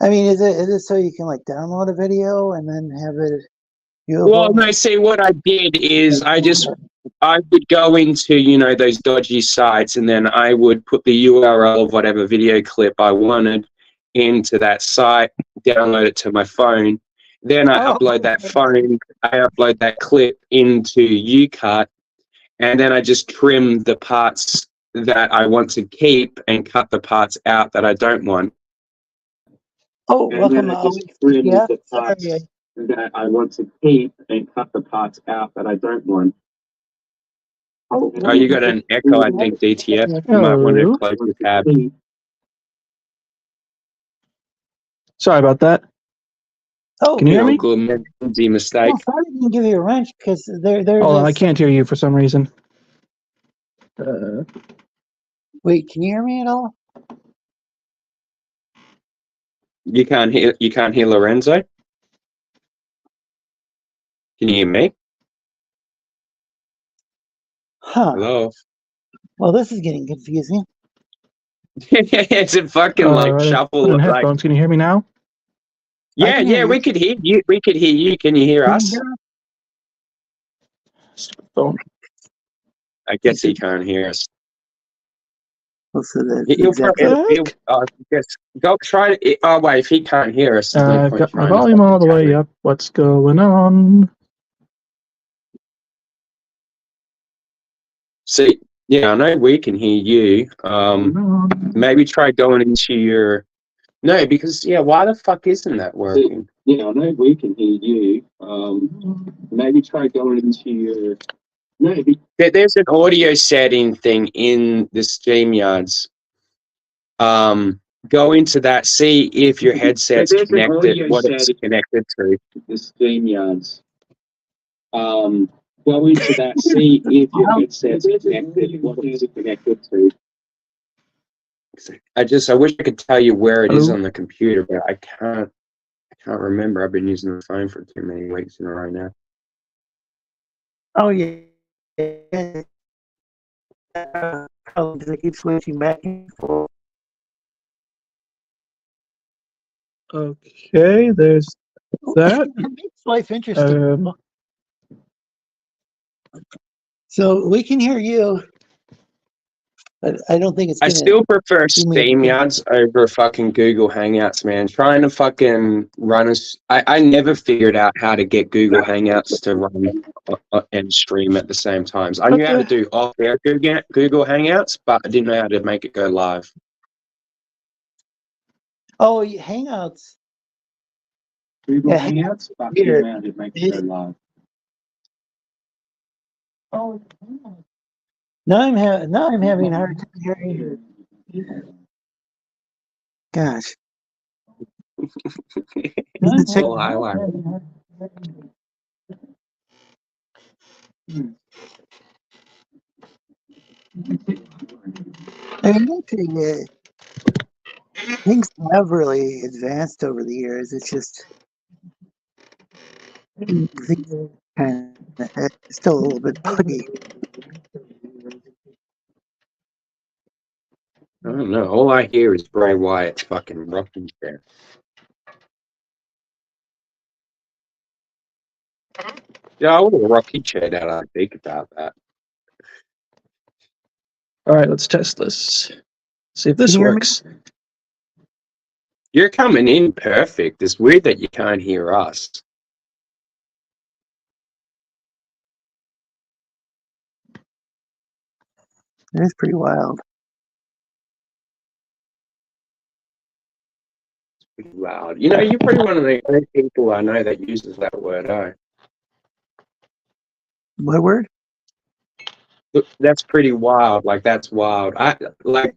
I mean, is it so you can like download a video and then have it viewable? Well, no, see, what I did is I would go into, you know, those dodgy sites, and then I would put the URL of whatever video clip I wanted into that site, download it to my phone. Then I upload that clip into UCut, and then I just trim the parts that I want to keep and cut the parts out that I don't want. Oh, And welcome. then I just trim Yeah, the parts sorry. that I want to keep and cut the parts out that I don't want. Oh, you got an echo, I think, DTF. You might want to Hello. close your tab. Sorry about that. Oh, Can you hear me? Easy mistake. oh, sorry, I didn't give you a wrench because there's. Hold on, I this- can't hear you for some reason. Wait, can you hear me at all? You can't hear Lorenzo? Can you hear me? Huh. Hello? Well, this is getting confusing. It's a fucking like Right, shuffle put in of like, headphones. Can you hear me now? yeah, can hear yeah, you. we could hear you. We could hear you. Can you hear Can you us? hear us? Stupid phone. I guess he can't hear us. Well, so that's He'll exactly. probably, yes. Go try it. Oh wait, if he can't hear us, there's no I've point got my trying to volume all the fucking way tell him. up. What's going on? See, yeah, I know we can hear you. Maybe try going into your. No, because yeah, why the fuck isn't that working? Yeah, I know we can hear you. Maybe try going into your. No, there's an audio setting thing in the StreamYards. Go into that, see if your headset's connected, what it's connected to. The StreamYards. Go into that, see if your headset's connected, what it's connected to. I wish I could tell you where it is Hello? on the computer, but I can't remember. I've been using the phone for too many weeks in a row now. Oh yeah. Probably because I keep switching back and forth. Okay, there's that. It makes life interesting. So we can hear you, but I don't think it's I gonna. still prefer give me anything. StreamYards over fucking Google Hangouts, man. Trying to fucking run I never figured out how to get Google Hangouts to run and stream at the same times. I knew how to do off-air Google Hangouts, but I didn't know how to make it go live. Oh, Hangouts. Google Yeah, Hangouts, but I weird. didn't know how to make it go live. Oh. Now I'm having a hard time hearing you. Gosh. Oh, I like I mean, actually, things have really advanced over the years. It's just things are kind of still a little bit buggy. I don't know. All I hear is Bray Wyatt's fucking rocking chair. Yeah, I want a rocking chair now that I think about that. All right, let's test this. See if this Can you hear me? works. You're coming in perfect. It's weird that you can't hear us. It is pretty wild. Pretty loud. You know, you're probably one of the only people I know that uses that word, What word? Look, that's pretty wild. Like, that's wild.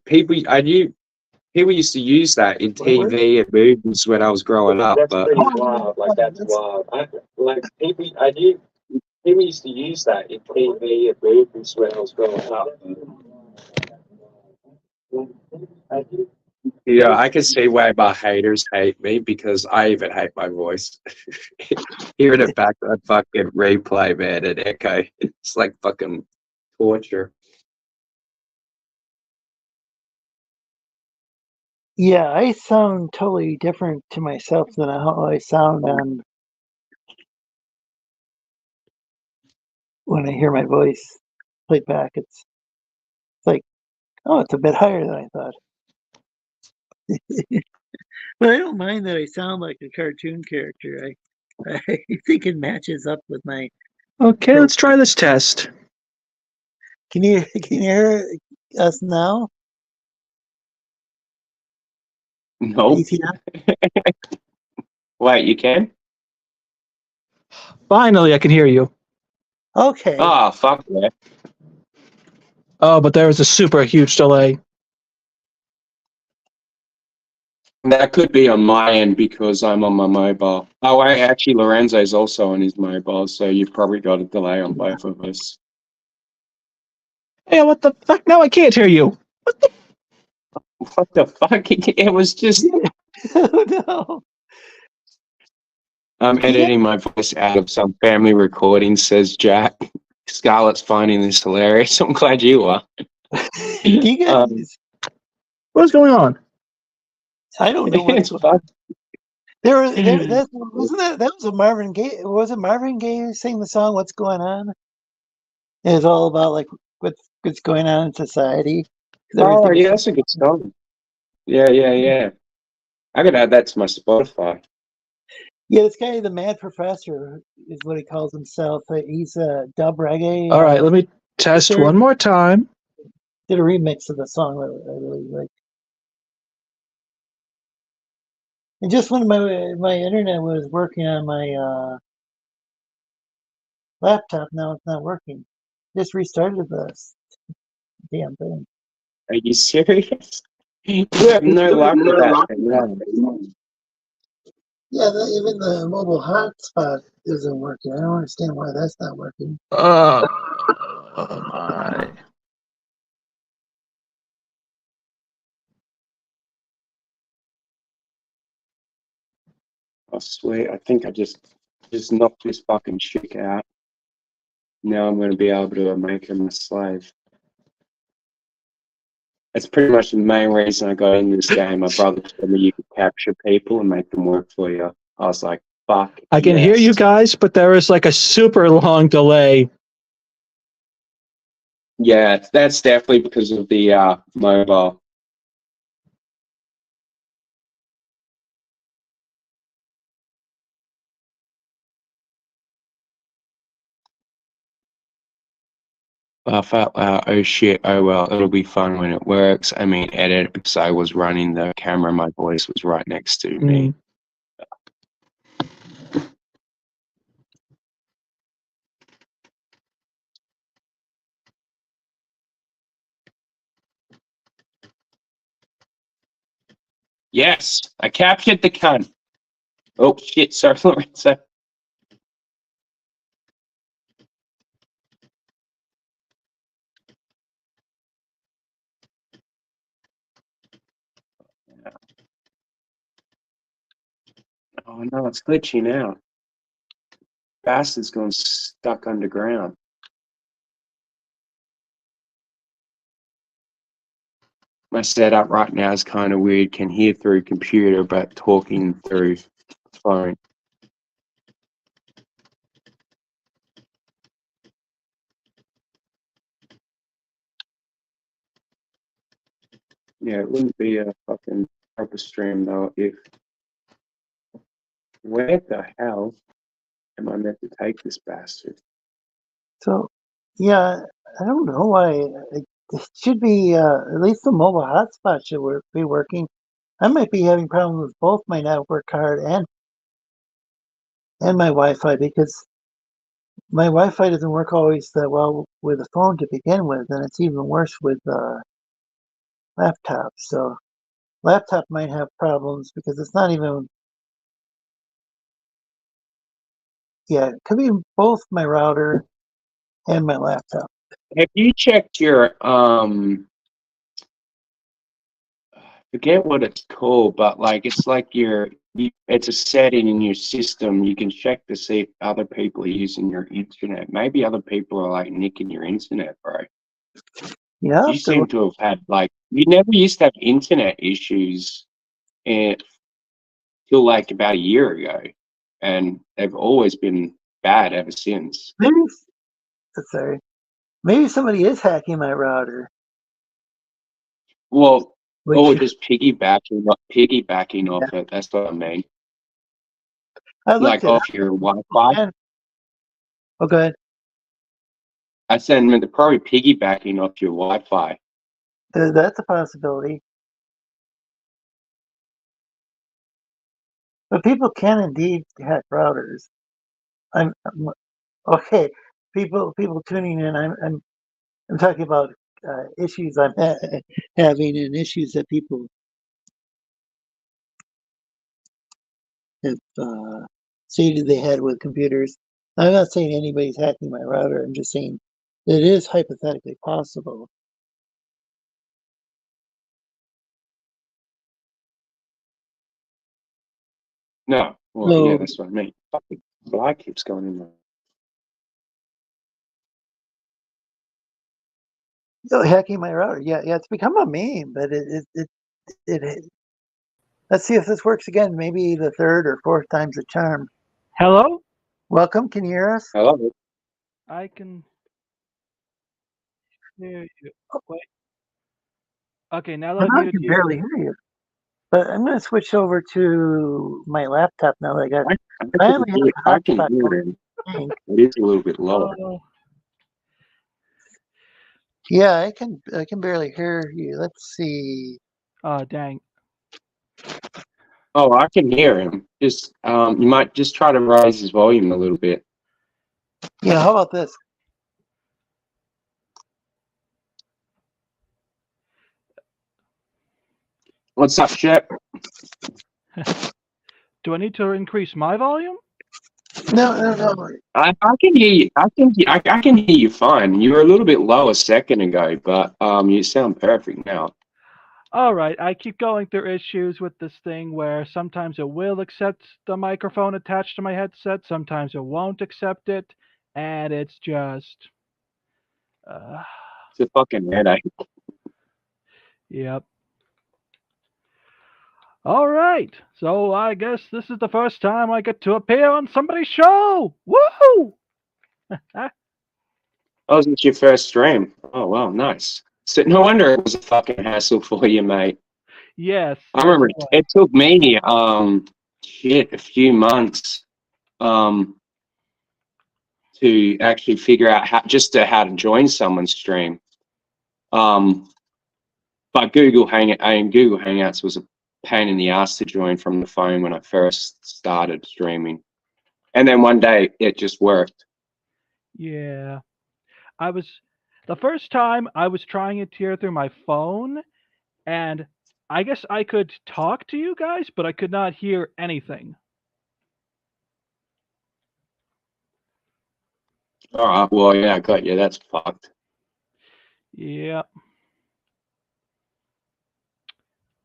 People used to use that in TV and movies when I was growing up. That's but pretty wild. Like, that's wild. People used to use that in TV and movies when I was growing up. Yeah, I can see why my haters hate me because I even hate my voice. Hearing it back on fucking replay, man, and echo, it's like fucking torture. Yeah, I sound totally different to myself than how I sound on when I hear my voice played back. It's like, oh, it's a bit higher than I thought. But I don't mind that I sound like a cartoon character. I think it matches up with my. Okay, let's try this test. Can you hear us now? No. ATF? Wait, you can? Finally, I can hear you. Okay. Oh, fuck yeah. Oh, but there was a super huge delay. That could be on my end because I'm on my mobile. Oh, wait, actually, Lorenzo's also on his mobile, so you've probably got a delay on both of us. Hey, what the fuck? Now I can't hear you. What the fuck? It was just. Oh, no. I'm editing my voice out of some family recording, says Jack. Scarlett's finding this hilarious. I'm glad you are. You guys, What's going on? I don't know what's It's going fun. on. That was a Marvin Gaye. Was it Marvin Gaye who sang the song "What's Going On"? It's all about like what's going on in society. 'Cause Oh, everything's- yeah, that's a good song. Yeah. I could add that to my Spotify. Yeah, this guy, the Mad Professor, is what he calls himself. He's a dub reggae. All right, let me test Sure. one more time. Did a remix of the song that I really like. And just when my internet was working on my laptop, now it's not working. Just restarted this damn thing. Are you serious? You have no luck with that thing, no. Yeah, even the mobile hotspot isn't working. I don't understand why that's not working. Oh my. I swear, I think I just knocked this fucking chick out. Now I'm going to be able to make her my slave. That's pretty much the main reason I got into this game. My brother told me you could capture people and make them work for you. I was like, fuck. I can hear you yes. guys, but there is like a super long delay. Yeah, that's definitely because of the mobile. Laugh out loud. Oh shit. Oh well. It'll be fun when it works. I mean, edit because I was running the camera. My voice was right next to me. Mm. Yes, I captured the cunt. Oh shit. Sorry, Lorenzo. Oh no, it's glitchy now. Bastard's gone stuck underground. My setup right now is kind of weird. Can hear through computer, but talking through phone. Yeah, it wouldn't be a fucking proper stream though if. Where the hell am I meant to take this bastard? So, yeah, I don't know why. It should be at least the mobile hotspot should be working. I might be having problems with both my network card and my Wi-Fi because my Wi-Fi doesn't work always that well with the phone to begin with, and it's even worse with laptops. So, laptop might have problems because it's not even. Yeah, it could be both my router and my laptop. Have you checked your forget what it's called, but like it's like it's a setting in your system. You can check to see if other people are using your internet. Maybe other people are like nicking your internet, bro. Yeah, You seem to have had like you never used to have internet issues until like about a year ago, and they've always been bad ever since. maybe. Sorry, maybe somebody is hacking my router. Well, Which, or just piggybacking off it. That's what I mean. I looked Like it off up. your Wi-Fi. Oh, go ahead. I said they're probably piggybacking off your Wi-Fi. That's a possibility. But people can indeed hack routers. I'm okay. People tuning in. I'm talking about issues I'm having and issues that people have stated they had with computers. I'm not saying anybody's hacking my router. I'm just saying that it is hypothetically possible. No. Well, yeah, So, that's what I mean. Fucking fly keeps going in there. hacking my router. Yeah, it's become a meme, but it let's see if this works again. Maybe the third or fourth time's a charm. Hello? Welcome. Can you hear us? I love it. I can hear you. Wait. Okay, now that Well, I I muted can you. barely hear you. But I'm going to switch over to my laptop now that I got. I only have a I can hotspot hear going. him. It is a little bit lower. Oh, Yeah, I can barely hear you. Let's see. oh, dang. Oh, I can hear him. Just you might just try to raise his volume a little bit. Yeah, how about this? What's up, Shep? Do I need to increase my volume? No. I can hear you. I can hear you fine. You were a little bit low a second ago, but you sound perfect now. All right, I keep going through issues with this thing where sometimes it will accept the microphone attached to my headset, sometimes it won't accept it, and it's just. It's a fucking headache. Yep. All right, so I guess this is the first time I get to appear on somebody's show. Woohoo! Oh, was it your first stream? Oh, well, nice. So, no wonder it was a fucking hassle for you, mate. Yes. I remember it took me a few months to actually figure out how to join someone's stream. But Google Hangouts was a pain in the ass to join from the phone when I first started streaming. And then one day it just worked. Yeah. The first time I was trying it here through my phone, and I guess I could talk to you guys, but I could not hear anything. All right, well, yeah, I got you. That's fucked. Yeah.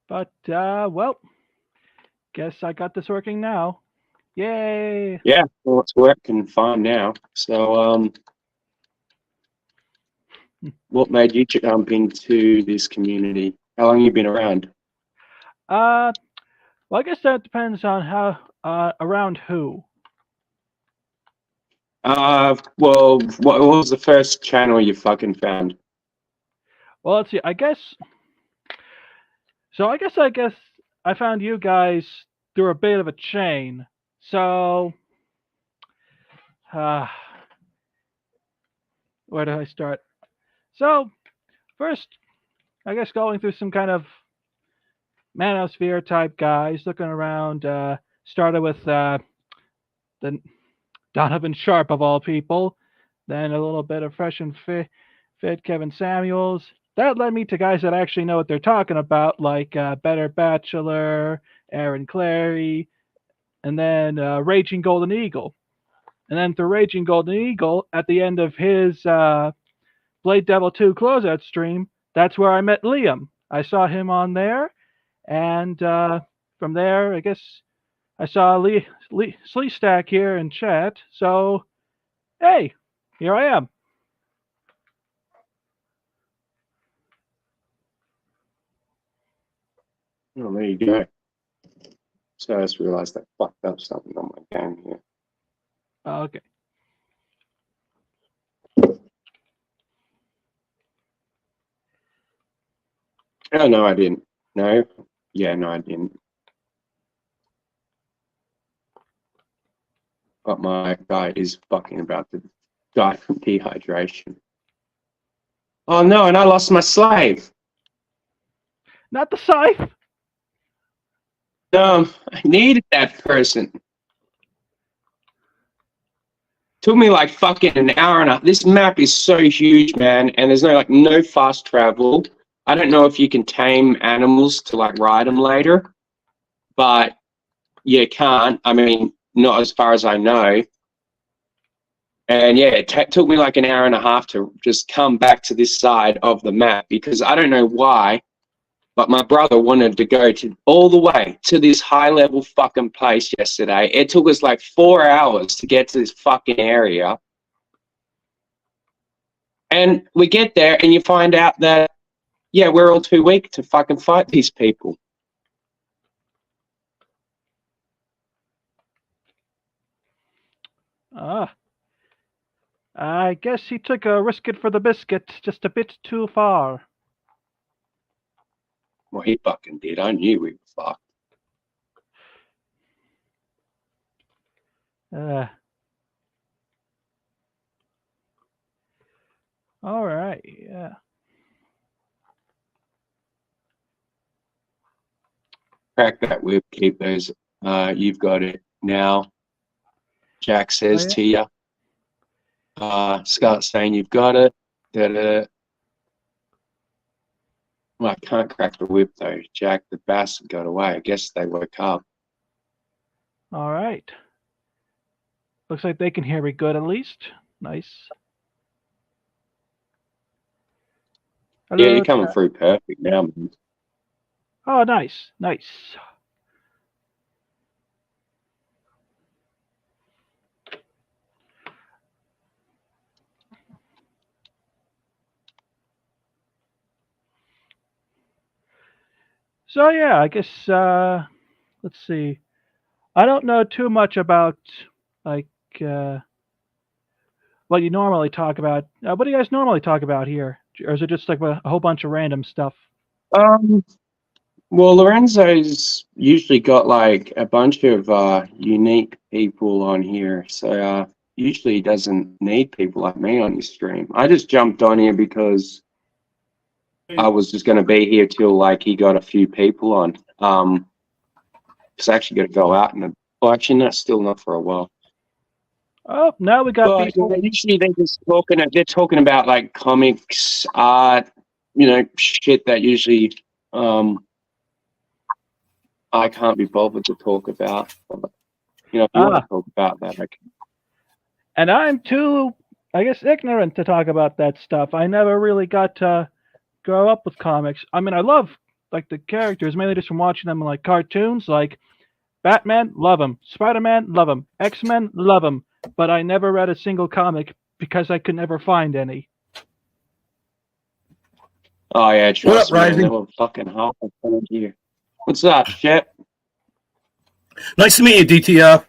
But, well, guess I got this working now. Yay! Yeah, well, it's working fine now. So, what made you jump into this community? How long have you been around? Well, I guess that depends on how, around who. Well, what was the first channel you fucking found? Well, let's see. I guess I found you guys through a bit of a chain. So, where do I start? So, first, I guess going through some kind of manosphere type guys, looking around. Started with the Donovan Sharp of all people, then a little bit of fresh and fit Kevin Samuels. That led me to guys that actually know what they're talking about, like Better Bachelor, Aaron Clary, and then Raging Golden Eagle. And then through Raging Golden Eagle, at the end of his Blade Devil 2 closeout stream, that's where I met Liam. I saw him on there, and from there, I guess I saw Sleestack here in chat. So, hey, here I am. Oh, there you go. So I just realized I fucked up something on my game here. Okay. Oh, no, I didn't. No? Yeah, no, I didn't. But my guy is fucking about to die from dehydration. Oh, no, and I lost my slave. Not the scythe. I needed that person. Took me like fucking an hour and a half. This map is so huge, man, and there's no fast travel. I don't know if you can tame animals to like ride them later, but you can't. I mean, not as far as I know. And yeah, it took me like an hour and a half to just come back to this side of the map because I don't know why, but my brother wanted to go all the way to this high level fucking place yesterday. It took us like 4 hours to get to this fucking area. And we get there and you find out that, yeah, we're all too weak to fucking fight these people. I guess he took a risk it for the biscuit just a bit too far. Well, he fucking did. I knew we were fucked. All right, yeah. Crack that whip, keep those. You've got it now. Jack says to you. Scott's saying you've got it. Well, I can't crack the whip though. Jack the bastard got away. I guess they woke up. All right. Looks like they can hear me good at least. Nice. Hello, Yeah, you're coming through perfect now, man. Oh, nice. Nice. So yeah, I guess let's see. I don't know too much about like what you normally talk about. What do you guys normally talk about here, or is it just like a whole bunch of random stuff? Well, Lorenzo's usually got like a bunch of unique people on here, so usually he doesn't need people like me on his stream. I just jumped on here because I was just going to be here till like he got a few people on. Because I actually got to go out and well, actually, not still not for a while. Oh, now we got But people. usually they're talking about like comics, art, shit that usually I can't be bothered to talk about. If you want to talk about that, And I'm too, I guess, ignorant to talk about that stuff. I never really got to grow up with comics. I mean, I love like the characters, mainly just from watching them in like cartoons, like Batman, love him. Spider-Man, love him. X-Men, love him. But I never read a single comic because I could never find any. Oh yeah, trust What up, me, Rising? they were fucking hot here. What's up, shit? Nice to meet you, DTF.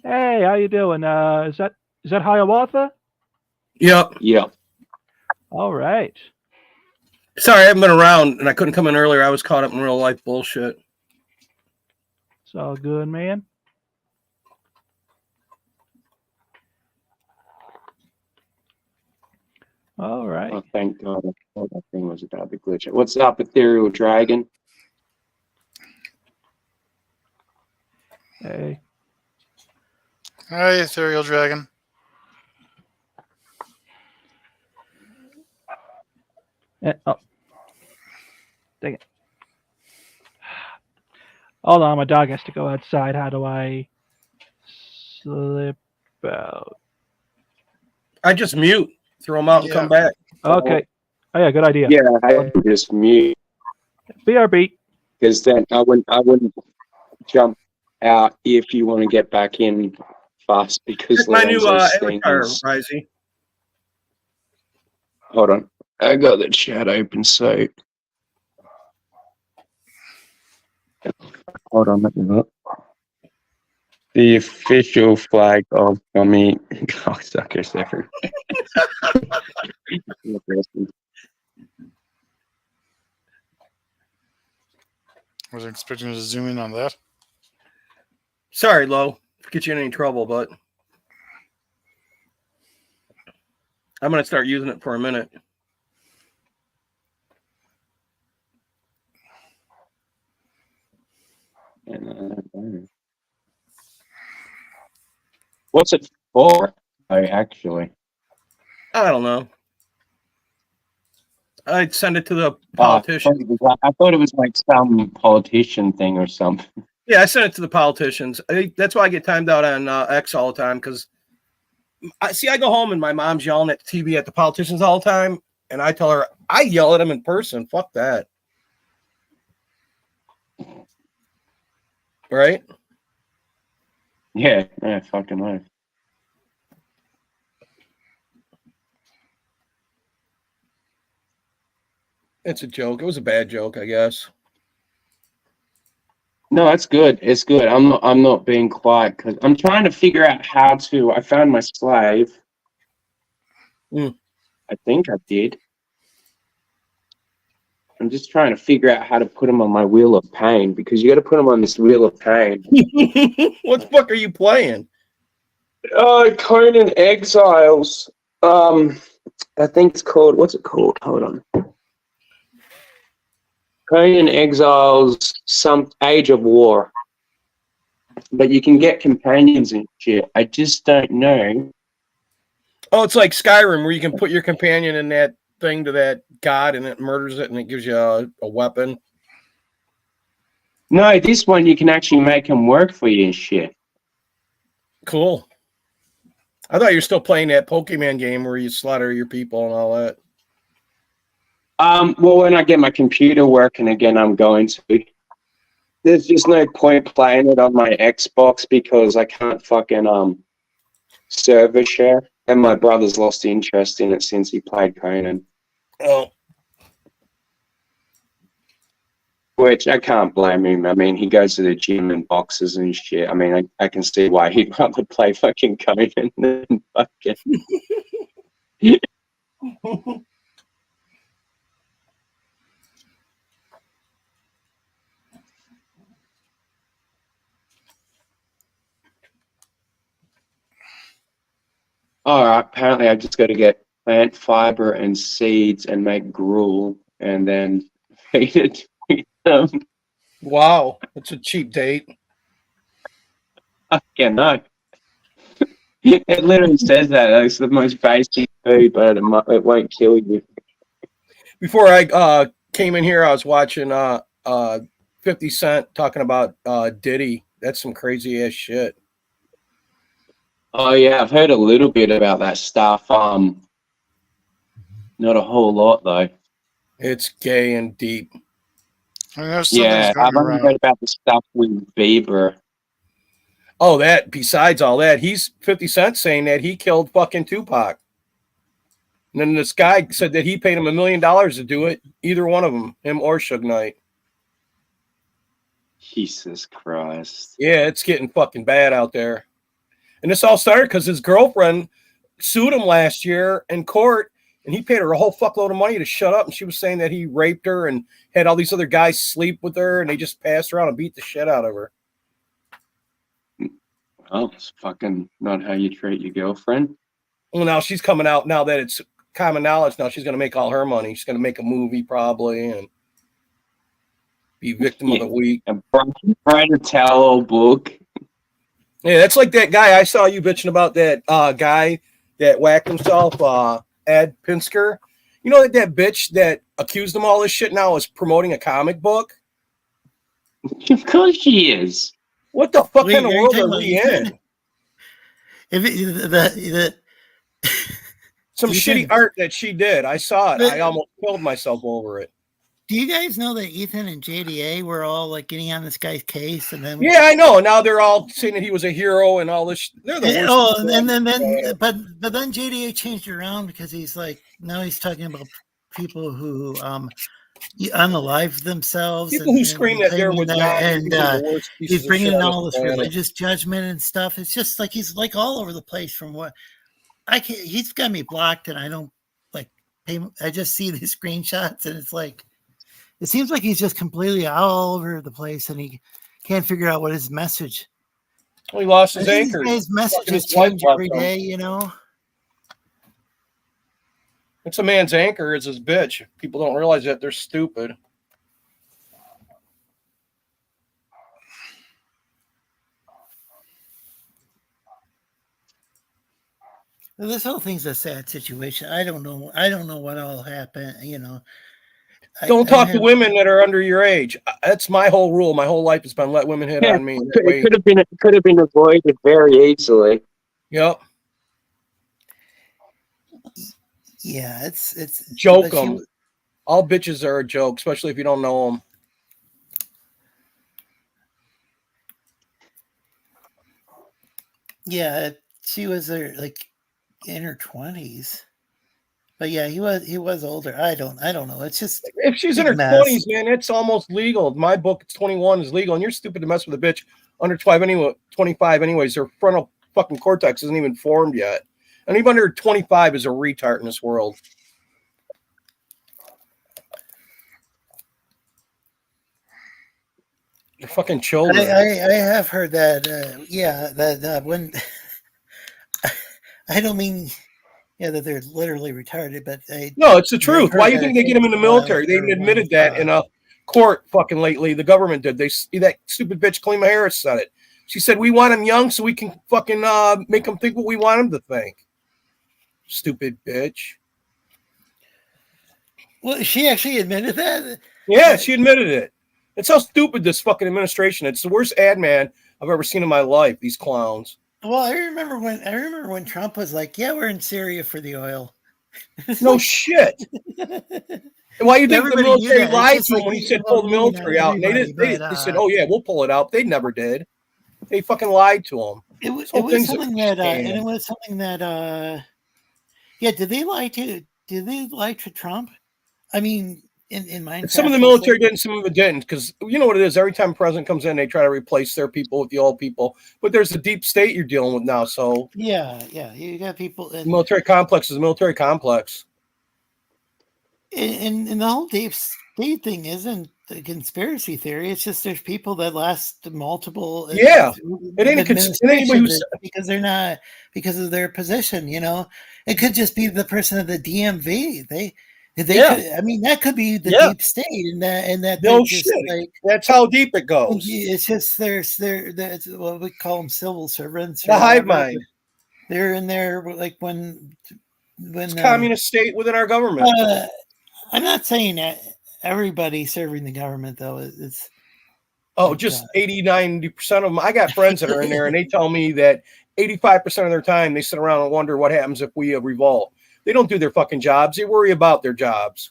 Hey, how you doing? Is that Hiawatha? Yep. Yeah. All right. Sorry, I haven't been around and I couldn't come in earlier. I was caught up in real life bullshit. It's all good, man. All right. Oh, thank God. I thought that thing was about to glitch. What's up, Ethereal Dragon? Hey. Hi, Ethereal Dragon. Oh. Dang it. Hold on, my dog has to go outside. How do I slip out? I just mute, throw them out and come back. Okay. Oh yeah, good idea. Yeah, I just mute BRB. because then I wouldn't jump out if you want to get back in fast because Here's my new Lorenzo's thing avatar, is- Risey. Hold on, I got the chat open, so hold on, let me look. The official flag of Tommy cocksuckers everywhere. Wasn't expecting to zoom in on that. Sorry, Lo, to get you in any trouble, but I'm gonna start using it for a minute. What's it for? Oh, actually. I don't know. I'd send it to the Oh, politician. I thought it was like some politician thing or something. Yeah, I sent it to the politicians. That's why I get timed out on X all the time, because I go home and my mom's yelling at the TV at the politicians all the time, and I tell her I yell at them in person. Fuck that. Right? Yeah, fucking life. It's a joke. It was a bad joke, I guess. No, it's good. It's good. I'm not being quiet because I'm trying to figure out how to. I found my slave. Mm. I think I did. I'm just trying to figure out how to put him on my wheel of pain, because you got to put him on this wheel of pain. What the fuck are you playing? Conan Exiles. I think it's called. What's it called? Hold on. Conan Exiles, some Age of War. But you can get companions and shit. I just don't know. Oh, it's like Skyrim, where you can put your companion in that thing to that god, and it murders it, and it gives you a weapon. No, this one you can actually make him work for you and shit. Cool. I thought you were still playing that Pokemon game where you slaughter your people and all that. Well, when I get my computer working again, I'm going to. There's just no point playing it on my Xbox because I can't fucking server share, and my brother's lost interest in it since he played Conan. Oh. Which I can't blame him. I mean, he goes to the gym and boxes and shit. I mean, I can see why he'd rather play fucking Conan than fucking. All right, apparently I just got to get plant fiber and seeds and make gruel and then feed it to them. Wow, that's a cheap date. Fucking no. It literally says that. It's the most basic food, but it won't kill you. Before I came in here, I was watching 50 Cent talking about Diddy. That's some crazy ass shit. Oh yeah, I've heard a little bit about that stuff. Not a whole lot though. It's gay and deep. I mean, there's some Yeah, things going I've only around. heard about the stuff with Bieber. Oh, that besides all that, he's 50 Cent saying that he killed fucking Tupac. And then this guy said that he paid him $1 million to do it, either one of them, him or Suge Knight. Jesus Christ. Yeah, it's getting fucking bad out there. And this all started because his girlfriend sued him last year in court, and he paid her a whole fuckload of money to shut up. And she was saying that he raped her and had all these other guys sleep with her, and they just passed her around and beat the shit out of her. Oh, it's fucking not how you treat your girlfriend. Well, now she's coming out now that it's common knowledge. Now she's going to make all her money. She's going to make a movie probably and be victim of the week. A trying to tell book. Yeah, that's like that guy I saw you bitching about, that guy that whacked himself, Ed Pinsker. You know that bitch that accused him of all this shit now is promoting a comic book? Of course she is. What the fuck Wait, kind of are you world talking are about we Ethan? in? If it, Some Ethan? shitty art that she did. I saw it. But- I almost killed myself over it. do you guys know that Ethan and JDA were all like getting on this guy's case, and then Yeah, I know. Now they're all saying that he was a hero and all this. They're the worst. oh, people and then ever. but then JDA changed it around because he's like now he's talking about people who unalive themselves, People who scream that they're claiming with God, and the worst pieces he's of bringing shit in on all this this planet. religious judgment and stuff. It's just like he's like all over the place from what I can't. He's got me blocked, and I don't like pay. I just see these screenshots, and it's like it seems like he's just completely all over the place, and he can't figure out what his message. Well, he lost his I think anchor. His messages His wife change left every him. day, you know. It's a man's anchor is his bitch. People don't realize that. They're stupid. Well, this whole thing's a sad situation. I don't know. I don't know what all happened. You know, Don't talk to women that are under your age. That's my whole rule. My whole life has been let women hit on me. It could have been avoided very easily. Yep. Yeah, it's Joke but she- them. All bitches are a joke, especially if you don't know them. Yeah, she was like in her 20s. But yeah, he was older. I don't know. It's just If she's in her 20s, man, it's almost legal. My book, it's 21 is legal, and you're stupid to mess with a bitch under 25 anyways. Their frontal fucking cortex isn't even formed yet. And even under 25 is a retard in this world. You're fucking children. I have heard that. Yeah, that when I don't mean that they're literally retarded, but no, it's the truth. Why do you think they get them in the military? They even admitted that in a court fucking lately. The government did. They that stupid bitch Kalima Harris said it. She said we want them young so we can fucking make them think what we want them to think. Stupid bitch. Well, she actually admitted that. Yeah, she admitted it. It's how stupid this fucking administration. It's the worst ad man I've ever seen in my life. These clowns. Well, I remember when Trump was like, "Yeah, we're in Syria for the oil." No shit. Why you think Everybody the military knew that. lied It's to just him when he like, said well, pull the military out? And they everybody, did. They but, said, "Oh yeah, we'll pull it out." They never did. They fucking lied to him. It was thing's a something that, scam. and it was something that, yeah. Did they lie to Trump? I mean, in Minecraft, Some of the military didn't, some of it didn't, because you know what it is. Every time a president comes in, they try to replace their people with the old people. But there's a deep state you're dealing with now. So yeah, you got people. the military complex is a military complex. And the whole deep state thing isn't a conspiracy theory. It's just there's people that last multiple. Yeah, it ain't anybody who's because they're not because of their position. You know, it could just be the person of the DMV. They Yeah. could, I mean, that could be the Yeah. deep state, and that no they're just shit. like That's how deep it goes. it's just that's what we call them civil servants. The or hive whatever. mind. They're in there like when It's communist state within our government. I'm not saying that everybody serving the government though. It's Just 80-90% of them. I got friends that are in there, and they tell me that 85% of their time they sit around and wonder what happens if we revolt. They don't do their fucking jobs. They worry about their jobs.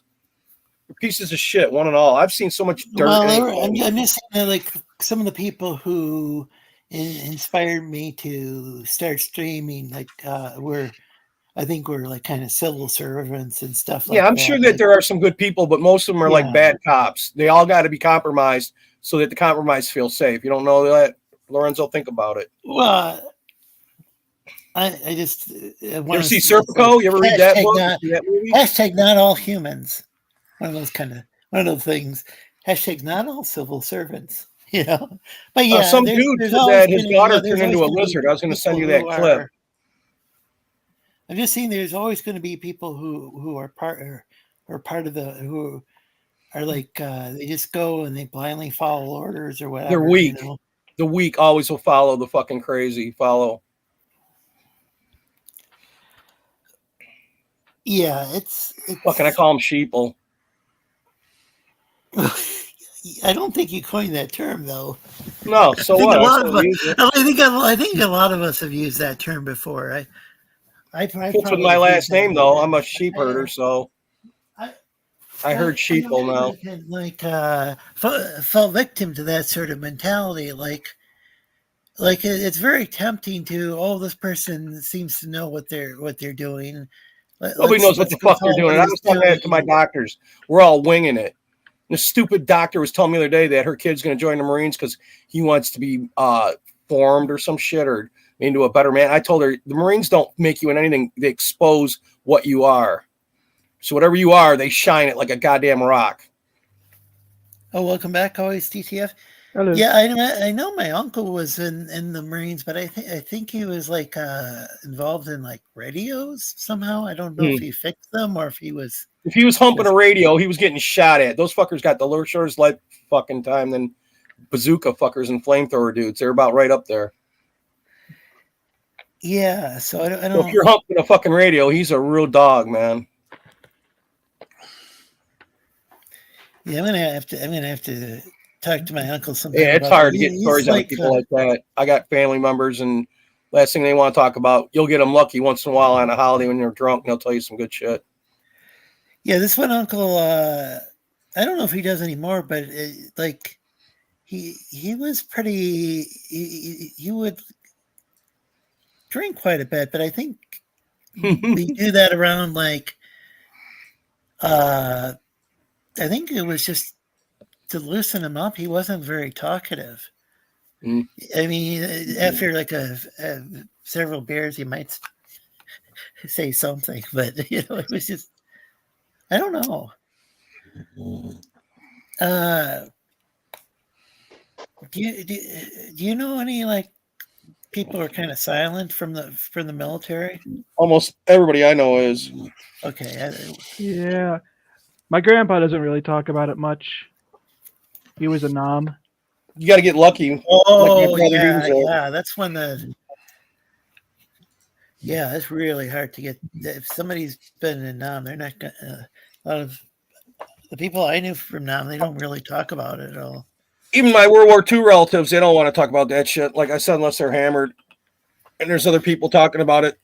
They're pieces of shit, one and all. I've seen so much dirt. well, I'm just saying that, like some of the people who inspired me to start streaming, like I think we're like kind of civil servants and stuff like that. Yeah, I'm sure that there are some good people, but most of them are like bad cops. They all got to be compromised so that the compromised feel safe. You don't know that, Lorenzo? Think about it. Well, I just You ever see Serpico? You ever read that book? See that movie? Hashtag not all humans. One of those things. Hashtag not all civil servants. You know, but yeah, some there's- dude there's said always that his gonna- daughter there's turned into a always gonna be lizard. I was going to send you people that who clip. I'm just saying, there's always going to be people who are part of the who are like they just go and they blindly follow orders or whatever. They're weak. You know? The weak always will follow the fucking crazy. Follow. Yeah, it's Fucking, I call them sheeple. I don't think you coined that term though. No, so I think what? a lot I of still use it. I think a lot of us have used that term before. I Fits with probably my used last that name though. word. I'm a sheep herder, so I heard sheeple now. Like fell victim to that sort of mentality. Like it's very tempting to this person seems to know what they're doing. Nobody knows what the fuck they're doing. And I was telling that to my doctors. We're all winging it. The stupid doctor was telling me the other day that her kid's going to join the Marines because he wants to be formed or some shit or into a better man. I told her the Marines don't make you in anything. They expose what you are. So whatever you are, they shine it like a goddamn rock. Oh, welcome back, always TTF. Hello. Yeah, I know my uncle was in the Marines, but I think he was like involved in like radios somehow. I don't know if he fixed them or if he was. If he was humping a radio, he was getting shot at. Those fuckers got the shortest life fucking time than bazooka fuckers and flamethrower dudes. They're about right up there. Yeah, so I So if don't. you're humping a fucking radio, he's a real dog, man. Yeah, I'm gonna have to talk to my uncle sometime Yeah, it's about that. hard to get He's stories out of like, people like that. I got family members, and last thing they want to talk about, you'll get them lucky once in a while on a holiday when they're drunk, and they'll tell you some good shit. yeah, this one uncle. I don't know if he does anymore, but like, he was pretty. He would drink quite a bit, but I think we do that around like. I think it was just to loosen him up. He wasn't very talkative. Mm. I mean, after like several beers, he might say something, but it was just, I don't know. Do you know any like people who are kind of silent from the military? Almost everybody I know is. Okay. Yeah. My grandpa doesn't really talk about it much. He was a nom. You got to get lucky. Oh, like yeah. That's when it's really hard to get. If somebody's been in Nam, they're not gonna. A lot of the people I knew from Nam, they don't really talk about it at all. Even my World War II relatives, they don't want to talk about that shit. Like I said, unless they're hammered. And there's other people talking about it.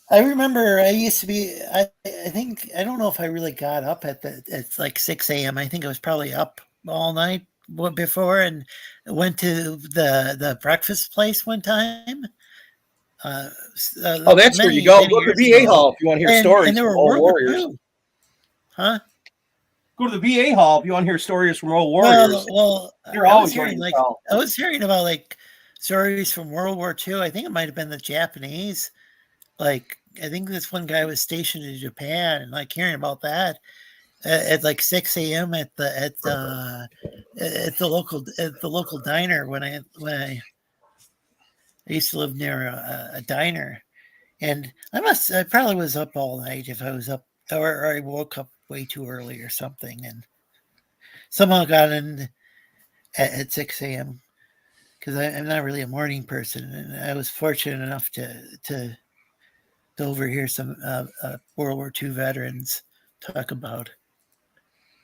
I remember I used to be. I think I don't know if I really got up at like 6 a.m. I think I was probably up all night before and went to the breakfast place one time. That's where you go. Go to the VA Hall if you want to hear stories and there from were old warriors. Huh? Go to the VA Hall if you want to hear stories from old warriors. Well, You're I always was hearing I was hearing about like stories from World War II. I think it might have been the Japanese. Like I think this one guy was stationed in Japan, and like hearing about that at like 6 a.m. at the local diner when I used to live near a diner, and I probably was up all night if I was up or I woke up way too early or something, and somehow got in at 6 a.m. because I'm not really a morning person, and I was fortunate enough to overhear some World War II veterans talk about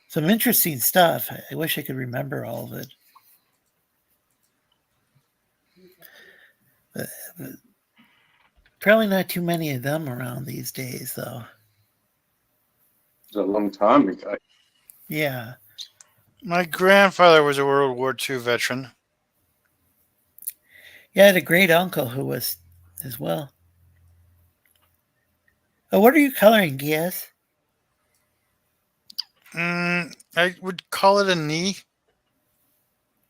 some interesting stuff. I wish I could remember all of it. But probably not too many of them around these days, though. It was a long time ago. Yeah. My grandfather was a World War II veteran. Yeah, I had a great uncle who was as well. Oh, what are you coloring, Gias? I would call it a knee.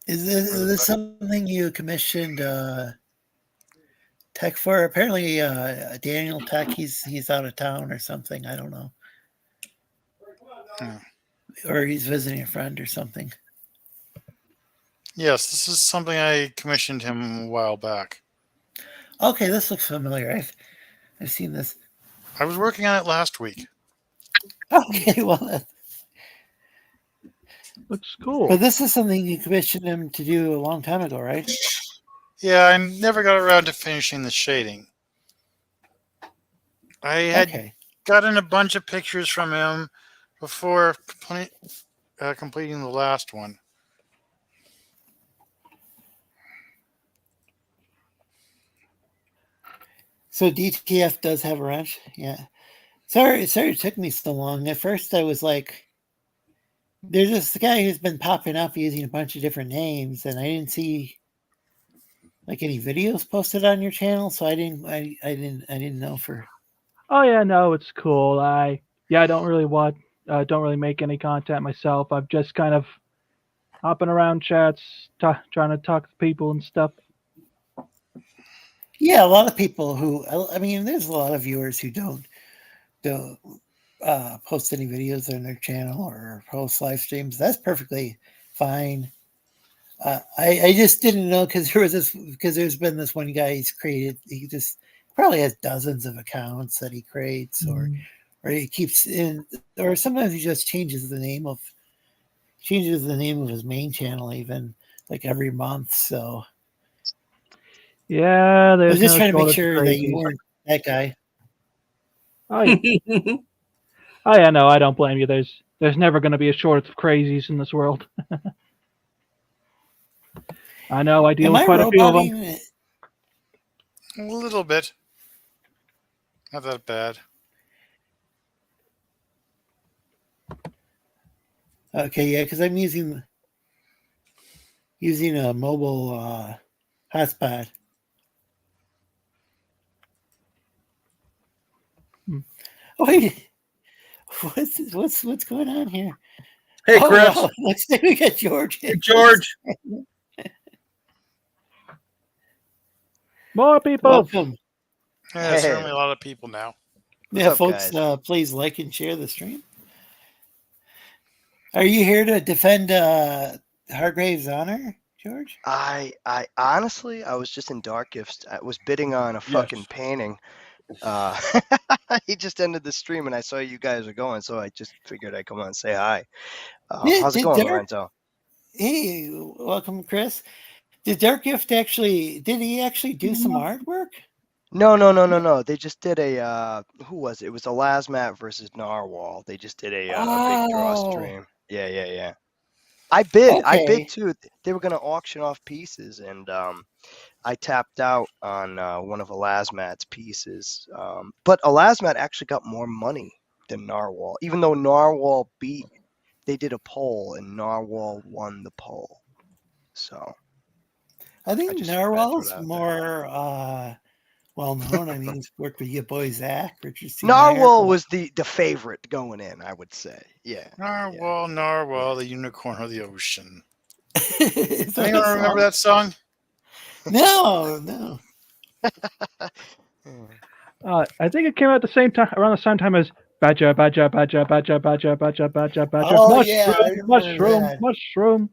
Is this something you commissioned Tech for? Apparently, Daniel Tech, he's out of town or something. I don't know. Or he's visiting a friend or something. Yes, this is something I commissioned him a while back. Okay, this looks familiar. I've seen this. I was working on it last week. Okay, well, looks cool. But this is something you commissioned him to do a long time ago, right? Yeah, I never got around to finishing the shading. I had gotten a bunch of pictures from him before completing the last one. So DTF does have a wrench, yeah. Sorry it took me so long. At first I was like, there's this guy who's been popping up using a bunch of different names, and I didn't see like any videos posted on your channel, so I didn't know for. Oh yeah, no, it's cool. I don't really make any content myself. I'm just kind of hopping around chats, trying to talk to people and stuff. Yeah, a lot of people who, I mean, there's a lot of viewers who don't post any videos on their channel or post live streams. That's perfectly fine. I just didn't know because there's been this one guy he just probably has dozens of accounts that he creates or he keeps in, or sometimes he just changes the name of his main channel even like every month. So Yeah, I there's was just no trying to make shortage of sure that you crazies. weren't that guy. Oh, yeah. Oh, yeah, no, I don't blame you. There's never going to be a shortage of crazies in this world. I know. I deal Am with I quite a few of them. roboting? A little bit. Not that bad. Okay, yeah, because I'm using a mobile hotspot. Oh, wait, what's going on here? Hey, Oh, Chris. wow. Looks like we got George. Hey, George. More people. Welcome. Yeah, there's Hey. certainly a lot of people now. What's Yeah, up, folks, guys? please like and share the stream. Are you here to defend Hargrave's honor, George? I honestly, I was just in Dark Gifts. I was bidding on a fucking painting. He just ended the stream, and I saw you guys were going, so I just figured I'd come on and say hi. How's it going, Derek? Lorenzo? Hey, welcome, Chris. Did Dark Gift did he actually do some artwork? No. They just did a who was it? It was a Lasmat versus Narwhal. They just did a big draw stream. Yeah. I bid too. They were gonna auction off pieces, and I tapped out on one of Elasmat's pieces. But Elasmat actually got more money than Narwhal, even though Narwhal beat. They did a poll, and Narwhal won the poll. So I think just Narwhal's threw it out more well known. I mean, he's worked with your boy Zach Richardson. Narwhal was the favorite going in, I would say. Yeah. Narwhal, the unicorn of the ocean. Is that Anyone a remember song? that song? No. I think it came out around the same time as Badger. Oh, yeah, I remember that. Mushroom.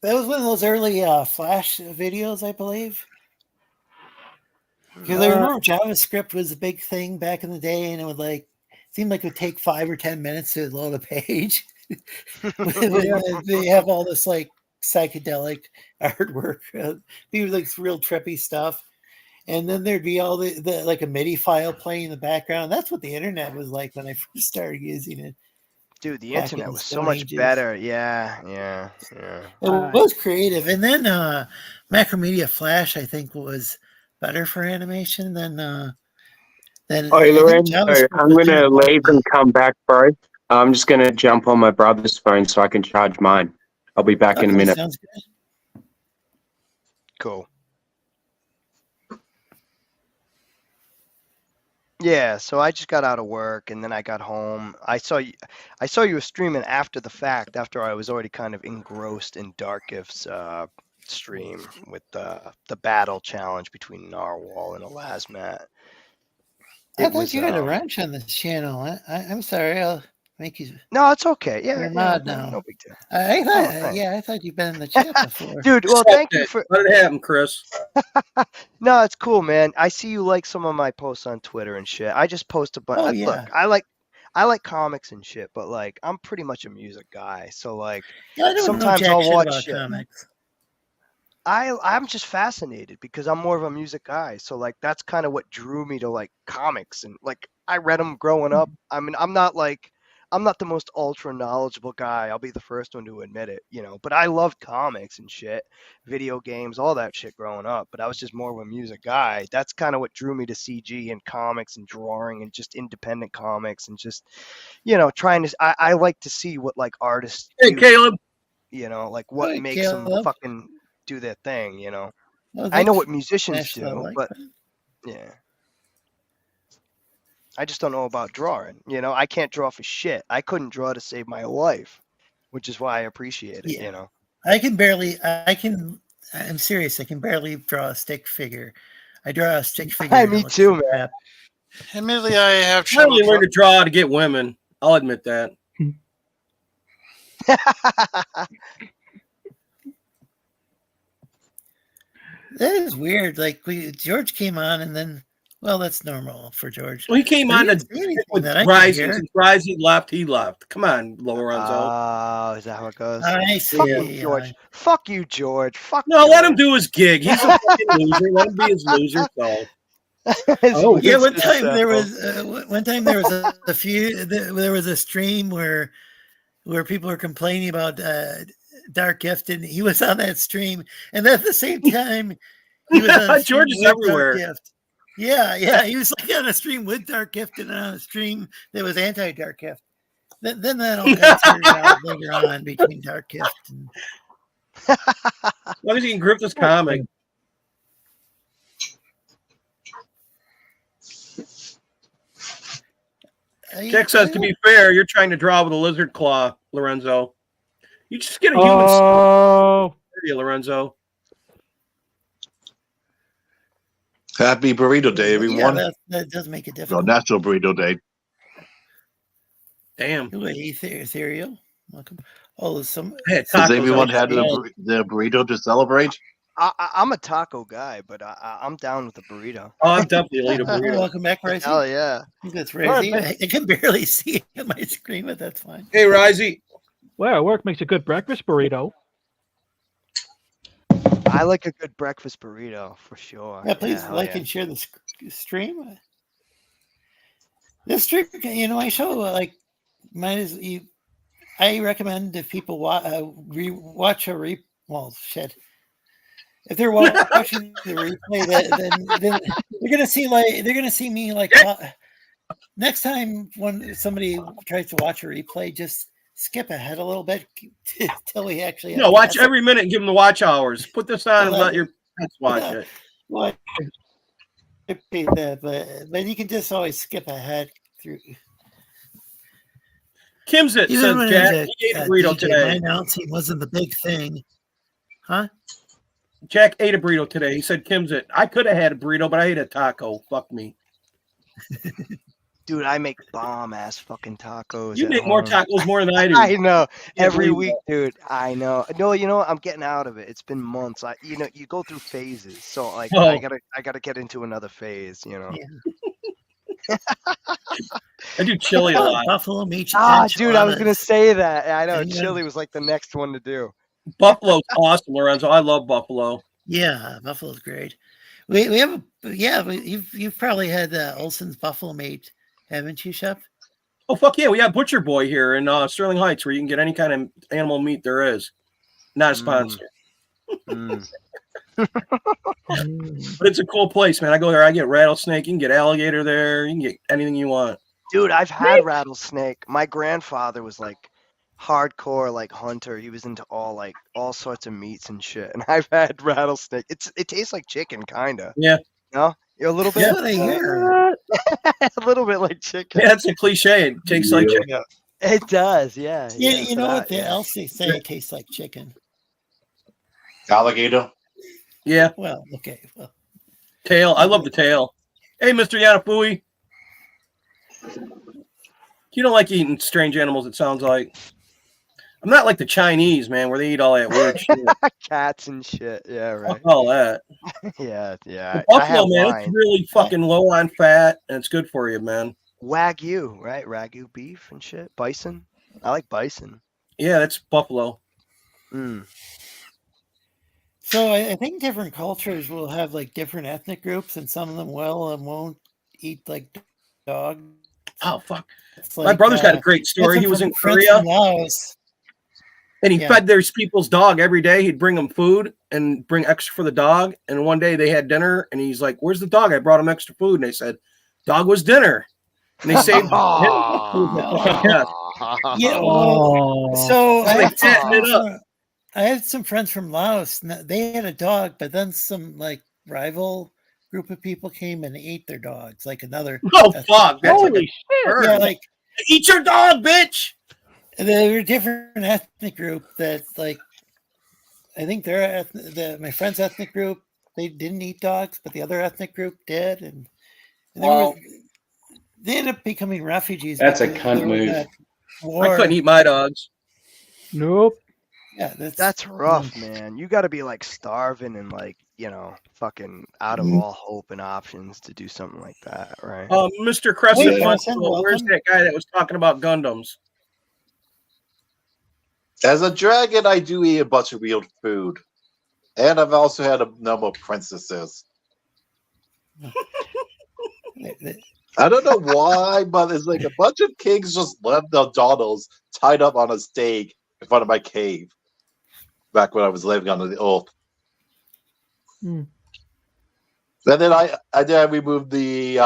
That was one of those early Flash videos, I believe. Because I remember JavaScript was a big thing back in the day, and it would seemed like it would take 5 or 10 minutes to load a page. They have all this psychedelic artwork, be real trippy stuff, and then there'd be all the a MIDI file playing in the background. That's what the internet was like when I first started using it. Dude, the Back in internet the was so Stone much Ages. better. Yeah. It was creative, and then Macromedia Flash, I think, was better for animation than Oh, I think Lorenzo, JavaScript I'm was going to even leave and come back, bro. I'm just going to jump on my brother's phone so I can charge mine. I'll be back in a Okay, minute. sounds good. Cool. Yeah, so I just got out of work, and then I got home. I saw you were streaming after the fact, after I was already kind of engrossed in Dark Gifts stream with the battle challenge between Narwhal and Elasmat. I thought you had a wrench on this channel. I'm sorry. I'll make you. No, it's okay. Yeah, You're mod no, now. no big deal. I thought, thanks. I thought you've been in the chat before, Dude. Well, thank you for. Let it happen, Chris. No, it's cool, man. I see you like some of my posts on Twitter and shit. I just post a bunch. Oh, Look, yeah. I like comics and shit, but I'm pretty much a music guy. So I don't know sometimes jack I'll shit watch about shit. comics. I'm just fascinated because I'm more of a music guy. So that's kind of what drew me to comics, and I read them growing up. I mean, I'm not the most ultra knowledgeable guy. I'll be the first one to admit it, but I loved comics and shit, video games, all that shit growing up. But I was just more of a music guy. That's kind of what drew me to CG and comics and drawing and just independent comics and just, trying to, I like to see what artists Hey, do, Caleb. what Hey, makes them Caleb. fucking do their thing, Oh, I know thanks what for musicians smashing that do, like but button. yeah. I just don't know about drawing. I can't draw for shit. I couldn't draw to save my life, which is why I appreciate it, Yeah. I'm serious. I can barely draw a stick figure. I draw a stick figure. and it Me looks too, like man. crap. Admittedly, I have I trouble. only learned to draw to get women. I'll admit that. That is weird. George came on, and then Well, that's normal for George. Well, he came But on he to didn't say anything with that I could Rising. hear. Since Rising left, he left. Come on, Lorenzo. Oh, is that how it goes? I Fuck see. you, George. Fuck you, George. Fuck No, let him George. do his gig. He's a fucking loser. Let him be his loser self. Oh yeah, one His time there self. was one time there was a few there was a stream where people were complaining about Dark Gift, and he was on that stream, and at the same time he was on a stream George is with Dark everywhere. Gift. Yeah, he was like on a stream with Dark Gift and on a stream that was anti-Dark Gift. Then that all got figured out later on between Dark Gift and As long as he can grip this comic. Jack says, to be fair, you're trying to draw with a lizard claw, Lorenzo. You just get a human Oh, area, Lorenzo. Happy Burrito Day, yeah, everyone. that does make it No, difficult. National Burrito Day. Damn. Ethereal, welcome. Oh, there's some. Hey, Has tacos everyone are had good. their burrito to celebrate? I'm a taco guy, but I'm down with the burrito. Oh, I'm definitely a burrito. Welcome back, Risey. Hell yeah. I think that's Risey. I can barely see it on my screen, but that's fine. Hey, Risey. well, work makes a good breakfast burrito. I like a good breakfast burrito for sure. Yeah, please hell like yeah. and share the stream. This stream, I show I recommend if people watch if they're watching the replay, then they're gonna see me next time when somebody tries to watch a replay, just skip ahead a little bit till we actually. No, watch every minute and give them the watch hours. Put this on and let your pets watch it. Well, I repeat that, but you can just always skip ahead through. Kimsit Even says, when Jack, I was he ate a at burrito DJ, today. my announcing wasn't the big thing, huh? Jack ate a burrito today. He said, Kimsit, I could have had a burrito, but I ate a taco. Fuck me. Dude, I make bomb ass fucking tacos. You at make more home. tacos more than I do. I know. Every believe week, dude. I know. No, I'm getting out of it. It's been months. You go through phases. So I Oh. gotta get into another phase, I do chili a lot. Buffalo meat. Dude, I was gonna say that. I know And, chili was like the next one to do. Buffalo's awesome, Lorenzo. I love buffalo. Yeah, buffalo's great. We have you've probably had Olson's buffalo meat, haven't you, Shep? Oh, fuck yeah. We have Butcher Boy here in Sterling Heights where you can get any kind of animal meat there is. Not a sponsor. But it's a cool place, man. I go there. I get rattlesnake. You can get alligator there. You can get anything you want. Dude, I've had rattlesnake. My grandfather was like hardcore hunter. He was into all sorts of meats and shit. And I've had rattlesnake. It tastes like chicken, kinda. Yeah. No? You're a little bit. That's what I hear. A little bit like chicken. Yeah, it's a cliche. It tastes like chicken. It does, yeah. Yeah, yeah, you know what else they say tastes like chicken. Alligator. Yeah. Well, okay. Well, Tail. I love the tail. Hey, Mr. Yanafui. You don't like eating strange animals, it sounds like. I'm not like the Chinese, man, where they eat all that weird shit. Cats and shit. Yeah, right. Fuck all that. Yeah. The buffalo, man, it's really fucking low on fat, and it's good for you, man. Wagyu, right? Wagyu beef and shit. Bison. I like bison. Yeah, that's buffalo. So I think different cultures will have different ethnic groups, and some of them will and won't eat dog. Oh fuck! My brother's got a great story. He was in Korea, and he fed their people's dog every day. He'd bring them food and bring extra for the dog. And one day they had dinner, and he's like, "Where's the dog? I brought him extra food." And they said, "Dog was dinner." And they saved him. Yeah. Yeah. Well, so I had some friends from Laos. And they had a dog, but then some rival group of people came and ate their dogs. Another. Oh fuck! That's Holy shit! Yeah, eat your dog, bitch. They were a different ethnic group that I think my friend's ethnic group, they didn't eat dogs, but the other ethnic group did, and they ended up becoming refugees. That's a cunt move. I couldn't eat my dogs. Nope. Yeah, that's rough, man. You got to be starving and fucking out of all hope and options to do something like that, right? Mr. Crescent Hey, wants Crescent, to know, where's welcome. that guy that was talking about Gundams? As a dragon, I do eat a bunch of real food. And I've also had a number of princesses. I don't know why, but it's like a bunch of kings just left their daughters tied up on a stake in front of my cave. Back when I was living under the earth. Hmm. And then I removed the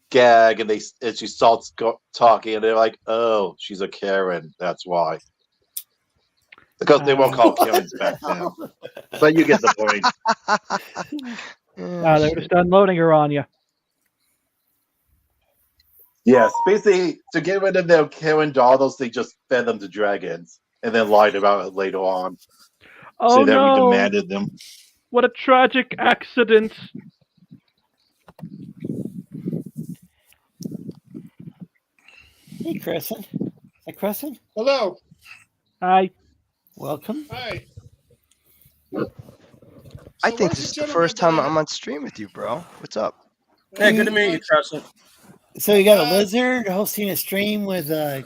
gag, and she starts talking, and they're like, "Oh, she's a Karen. That's why." Because they won't call Karens back then. But you get the point. They were just unloading her on you. Yes, basically, to get rid of their Karen daughters, they just fed them to dragons, and then lied about it later on. Oh So that we no! demanded them. What a tragic accident! Hey, Crescent. Hey, Crescent. Hello. Hi. Welcome. Hi. I think this is the first time I'm on stream with you, bro. What's up? Hey, good to meet you, Crescent. So you got a lizard hosting a stream with we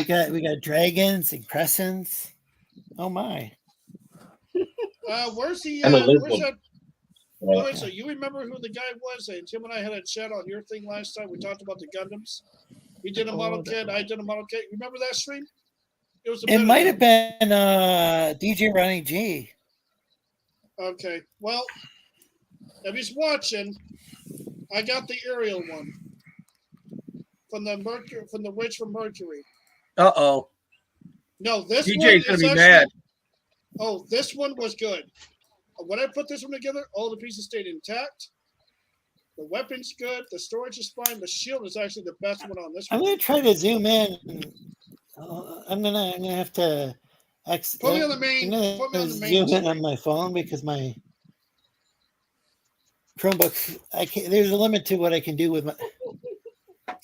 got dragons and crescents. Oh my. Where's the And a where's lizard. that? Wait, so you remember who the guy was? And Tim and I had a chat on your thing last time. We talked about the Gundams. He did a model kit. I did a model kit. Remember that stream? It was. It might have been DJ Ronnie G. Okay. Well, if he's watching, I got the Ariel one from the Witch from Mercury. Uh-oh. No, this DJ's one gonna is be actually, mad. Oh, this one was good. When I put this one together, all the pieces stayed intact. The weapon's good. The storage is fine. The shield is actually the best one on this one. I'm gonna try to zoom in. I'm gonna have to. Put me on the main. Put me on the main. Zoom in on my phone because my Chromebook. There's a limit to what I can do with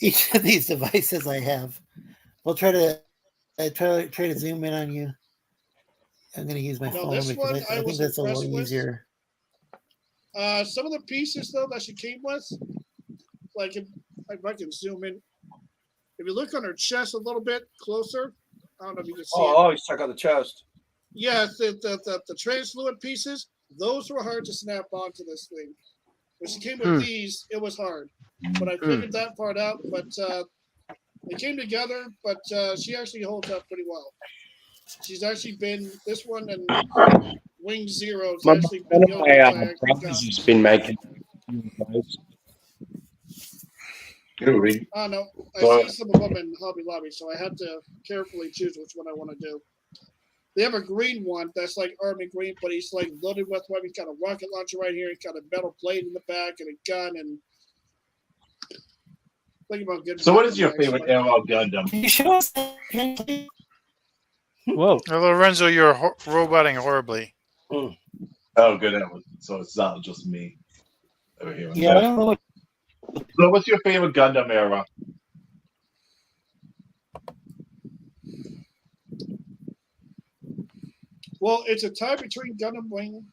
each of these devices I have. We'll try to zoom in on you. I'm going to use my phone this because one I think was that's a little impressed with. easier. Some of the pieces though that she came with, like if I can zoom in. If you look on her chest a little bit closer, I don't know if you can see it. Oh, he's check out the chest. Yeah, the translucent pieces, those were hard to snap onto this thing. When she came with these, it was hard. But I figured that part out. But they came together, but she actually holds up pretty well. She's actually been this one and Wing Zero's My actually been the only one I actually brothers got. has been making. I don't know. I see some of them in Hobby Lobby, so I had to carefully choose which one I want to do. They have a green one that's like army green, but he's like loaded with what? He's got a rocket launcher right here. He's got a metal plate in the back and a gun. And think about getting. So, what is your favorite Aero Gundam? Can you show us? Whoa. Lorenzo, you're roboting horribly. Oh, good. So it's not just me over here. Yeah, I don't know. So, what's your favorite Gundam era? Well, it's a tie between Gundam Wing.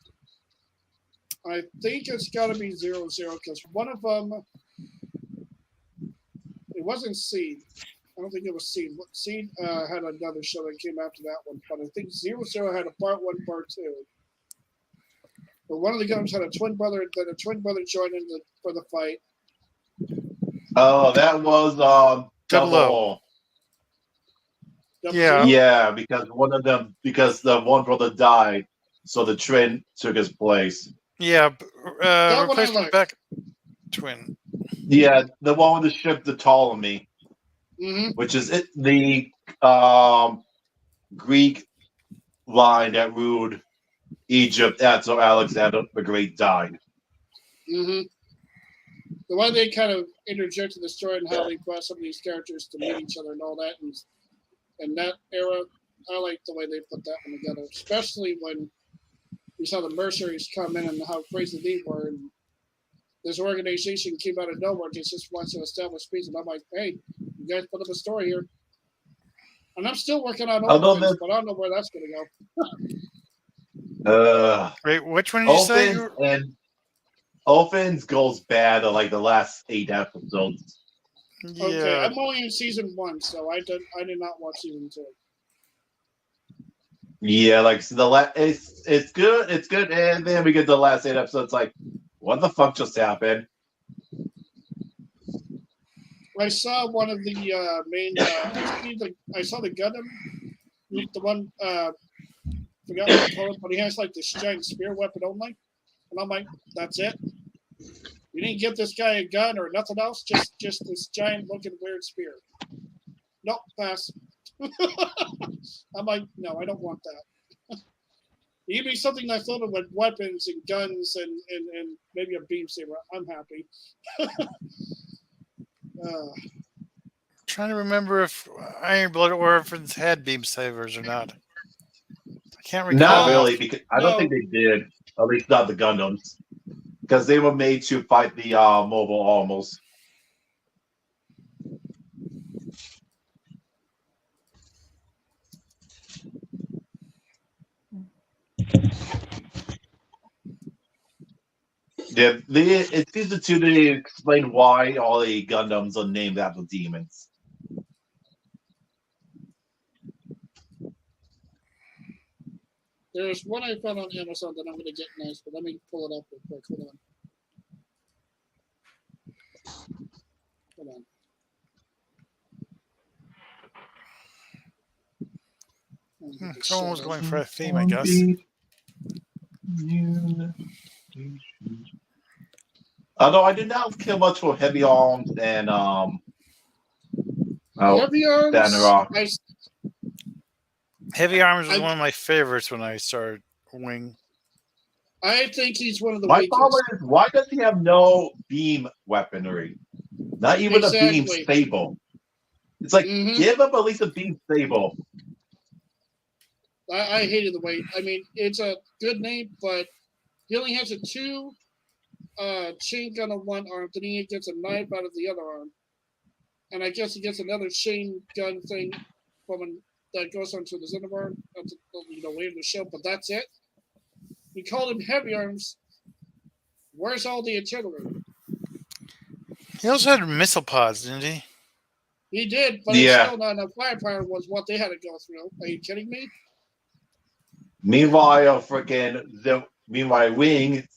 I think it's got to be 00 because one of them, it wasn't Seed. I don't think it was Seed. Seed had another show that came after that one, but I think 00 had a part 1, part 2. But one of the Gundams had a twin brother. Then a twin brother joined in for the fight. Oh, that was Double O. Yeah. Yeah, because the one brother died, so the twin took his place. Yeah, one I replacement like. back twin. Yeah, the one with the ship, the Ptolemy, which is the Greek line that ruled Egypt after Alexander the Great died. The one they kind of interjected the story and how they brought some of these characters to meet each other and all that. And that era, I like the way they put that one together, especially when we saw the mercenaries come in and how crazy they were. And this organization came out of nowhere and just wants to establish peace. And I'm like, hey, you guys put up a story here. And I'm still working on all Although things, but I don't know where that's going to go. Wait, which one did you say? Orphans goes bad at like the last 8 episodes. Okay, Yeah. I'm only in season 1, so I did not watch season 2. Yeah, like so it's good, and then we get the last 8 episodes. Like, what the fuck just happened? I saw one of the main. I saw the Gundam, the one. Forgot what to call it, but he has like this giant spear weapon only, and I'm like, that's it. You didn't give this guy a gun or nothing else, just this giant looking weird spear. Nope, pass. I'm like, no, I don't want that. Give me something that's loaded with weapons and guns and maybe a beam saber. I'm happy. Trying to remember if Iron Blood Orphans had beam sabers or not. I can't recall. Not really, because I don't think they did. At least not the Gundams, because they were made to fight the mobile almost. Yeah, in season 2 they explain why all the Gundams are named after demons. There's one I found on Amazon that I'm going to get nice, but let me pull it up real quick. Hold on. Someone was going for a theme, I guess. Although I did not care much for Heavy Arms and Heavy Arms. Heavy Arms was one of my favorites when I started Wing. I think he's one of the My weakest. problem is, why does he have no beam weaponry? Not even a beam Exactly. stable. It's like, give him at least a beam stable. I hated the way. I mean, it's a good name, but he only has a 2 chain gun on one arm. Then he gets a knife out of the other arm, and I guess he gets another chain gun thing that goes onto the center arm. That's later in the show, but that's it. We called him Heavy Arms. Where's all the artillery? He also had missile pods, didn't he? He did, but it's still not enough firepower. Was what they had to go through. Are you kidding me? Meanwhile, Wing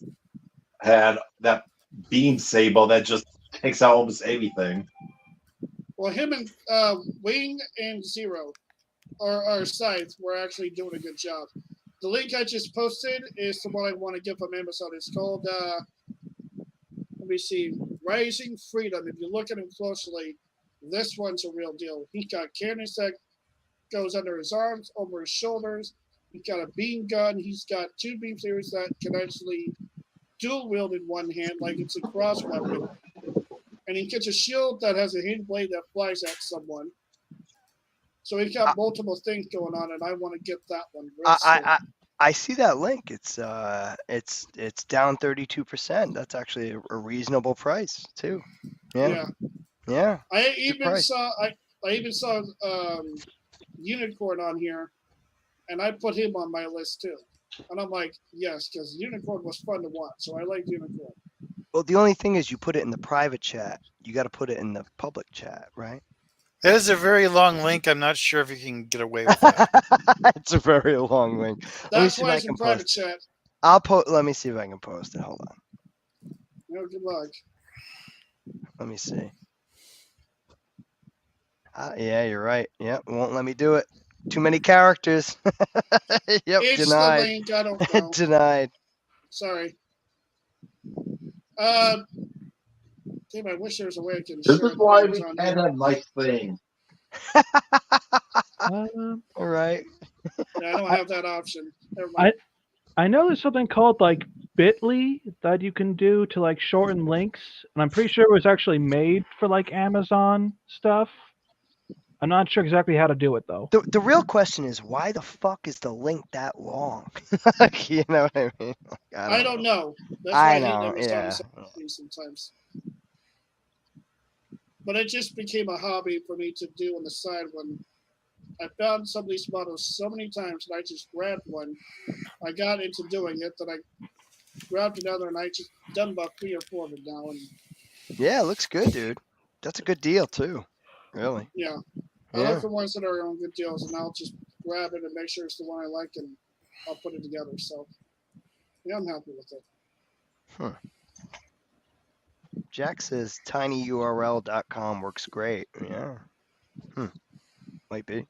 had that beam saber that just takes out almost everything. Well, him and Wing and Zero, or Scythe, were actually doing a good job. The link I just posted is the one I want to get from Amazon. It's called, let me see, Rising Freedom. If you look at him closely, this one's a real deal. He's got cannons that goes under his arms, over his shoulders. He's got a beam gun. He's got 2 beam sabers that can actually dual wield in one hand, like it's a cross weapon. And he gets a shield that has a hidden blade that flies at someone. So he's got multiple things going on, and I want to get that one. I see that link. It's down 32%. That's actually a reasonable price too. Yeah. I even saw Unicorn on here, and I put him on my list too. And I'm like, yes, because Unicorn was fun to watch, so I like Unicorn. Well, the only thing is you put it in the private chat. You got to put it in the public chat, right? That is a very long link. I'm not sure if you can get away with that. It's a very long link. That's why it's in private chat. Let me see if I can post it. Hold on. No, good luck. Let me see. Yeah, you're right. Yep, won't let me do it. Too many characters. Yep, It's denied. the link. I don't know. Denied. Sorry. Damn, I wish there was a way I can. This share is why it we on had here. a nice thing. All right. Yeah, I don't have that option. Never mind. I know there's something called like Bitly that you can do to like shorten links, and I'm pretty sure it was actually made for like Amazon stuff. I'm not sure exactly how to do it though. The real question is, why the fuck is the link that long? You know what I mean? I don't know. That's why I know. hate Yeah. sometimes. But it just became a hobby for me to do on the side when I found some of these models so many times, and I just grabbed one. I got into doing it, that I grabbed another, and I just done about 3 or 4 of it now. And Yeah, it looks good, dude. That's a good deal too. Really. yeah, I Yeah. look for ones that are on good deals, and I'll just grab it and make sure it's the one I like, and I'll put it together. So yeah, I'm happy with it. Jack says tinyurl.com works great. Yeah. Might be.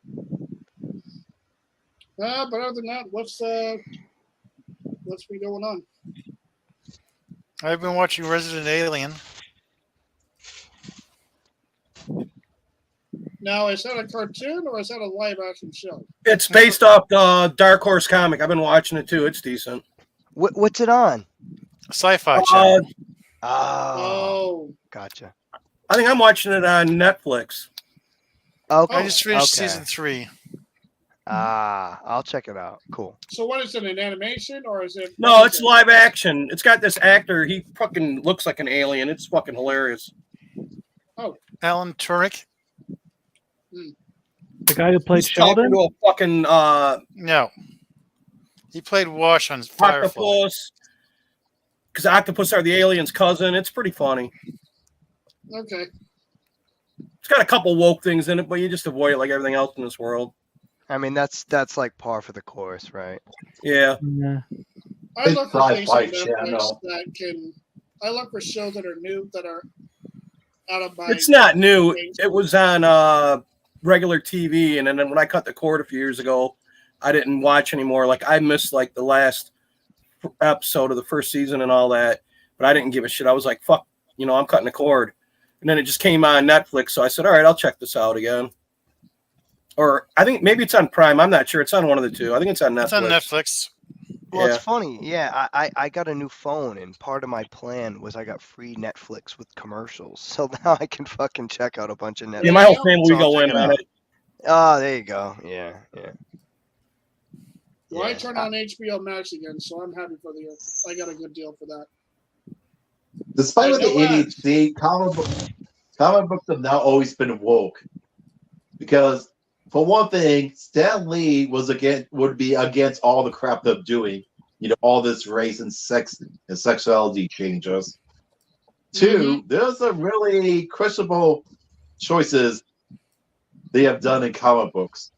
But other than that, what's been going on? I've been watching Resident Alien. Now, is that a cartoon or is that a live action show? It's based off the Dark Horse comic. I've been watching it too. It's decent. What's it on? Sci-Fi channel. Oh, gotcha. I think I'm watching it on Netflix. Okay. I just finished okay. season 3. I'll check it out. Cool. So what is it, an animation or is it? No, it's live action. It's got this actor. He fucking looks like an alien. It's fucking hilarious. Oh, Alan Tudyk. The guy who played He's talking Sheldon? to a fucking No. He played Wash on Firefly. octopus. Because octopus are the alien's cousin. It's pretty funny. okay. It's got a couple woke things in it, but you just avoid it like everything else in this world. I mean, that's like par for the course, right? Yeah. Yeah. I It's look for things on Sci-Fi Netflix Channel. that can. I look for shows that are new, that are out of my. It's not new. It was on regular TV, and then when I cut the cord a few years ago, I didn't watch anymore. Like I missed like the last episode of the first season and all that, but I didn't give a shit. I was like, fuck, I'm cutting the cord. And then it just came on Netflix, so I said, all right, I'll check this out again. Or I think maybe it's on Prime. I'm not sure. It's on one of the two. I think it's on Netflix. It's on Netflix. Well, Yeah. it's funny. Yeah, I got a new phone, and part of my plan was I got free Netflix with commercials. So now I can fucking check out a bunch of Netflix. Yeah, my whole family, we So I'll go check in it on out. it. Oh, there you go. Yeah. Well, I Yeah. turned on HBO Max again, so I'm happy for the year. I got a good deal for that. Despite There's the no ads. ADHD, comic books have now always been woke. Because for one thing, Stan Lee would be against all the crap they're doing. All this race and sex and sexuality changes. Two, there's a really questionable choices they have done in comic books.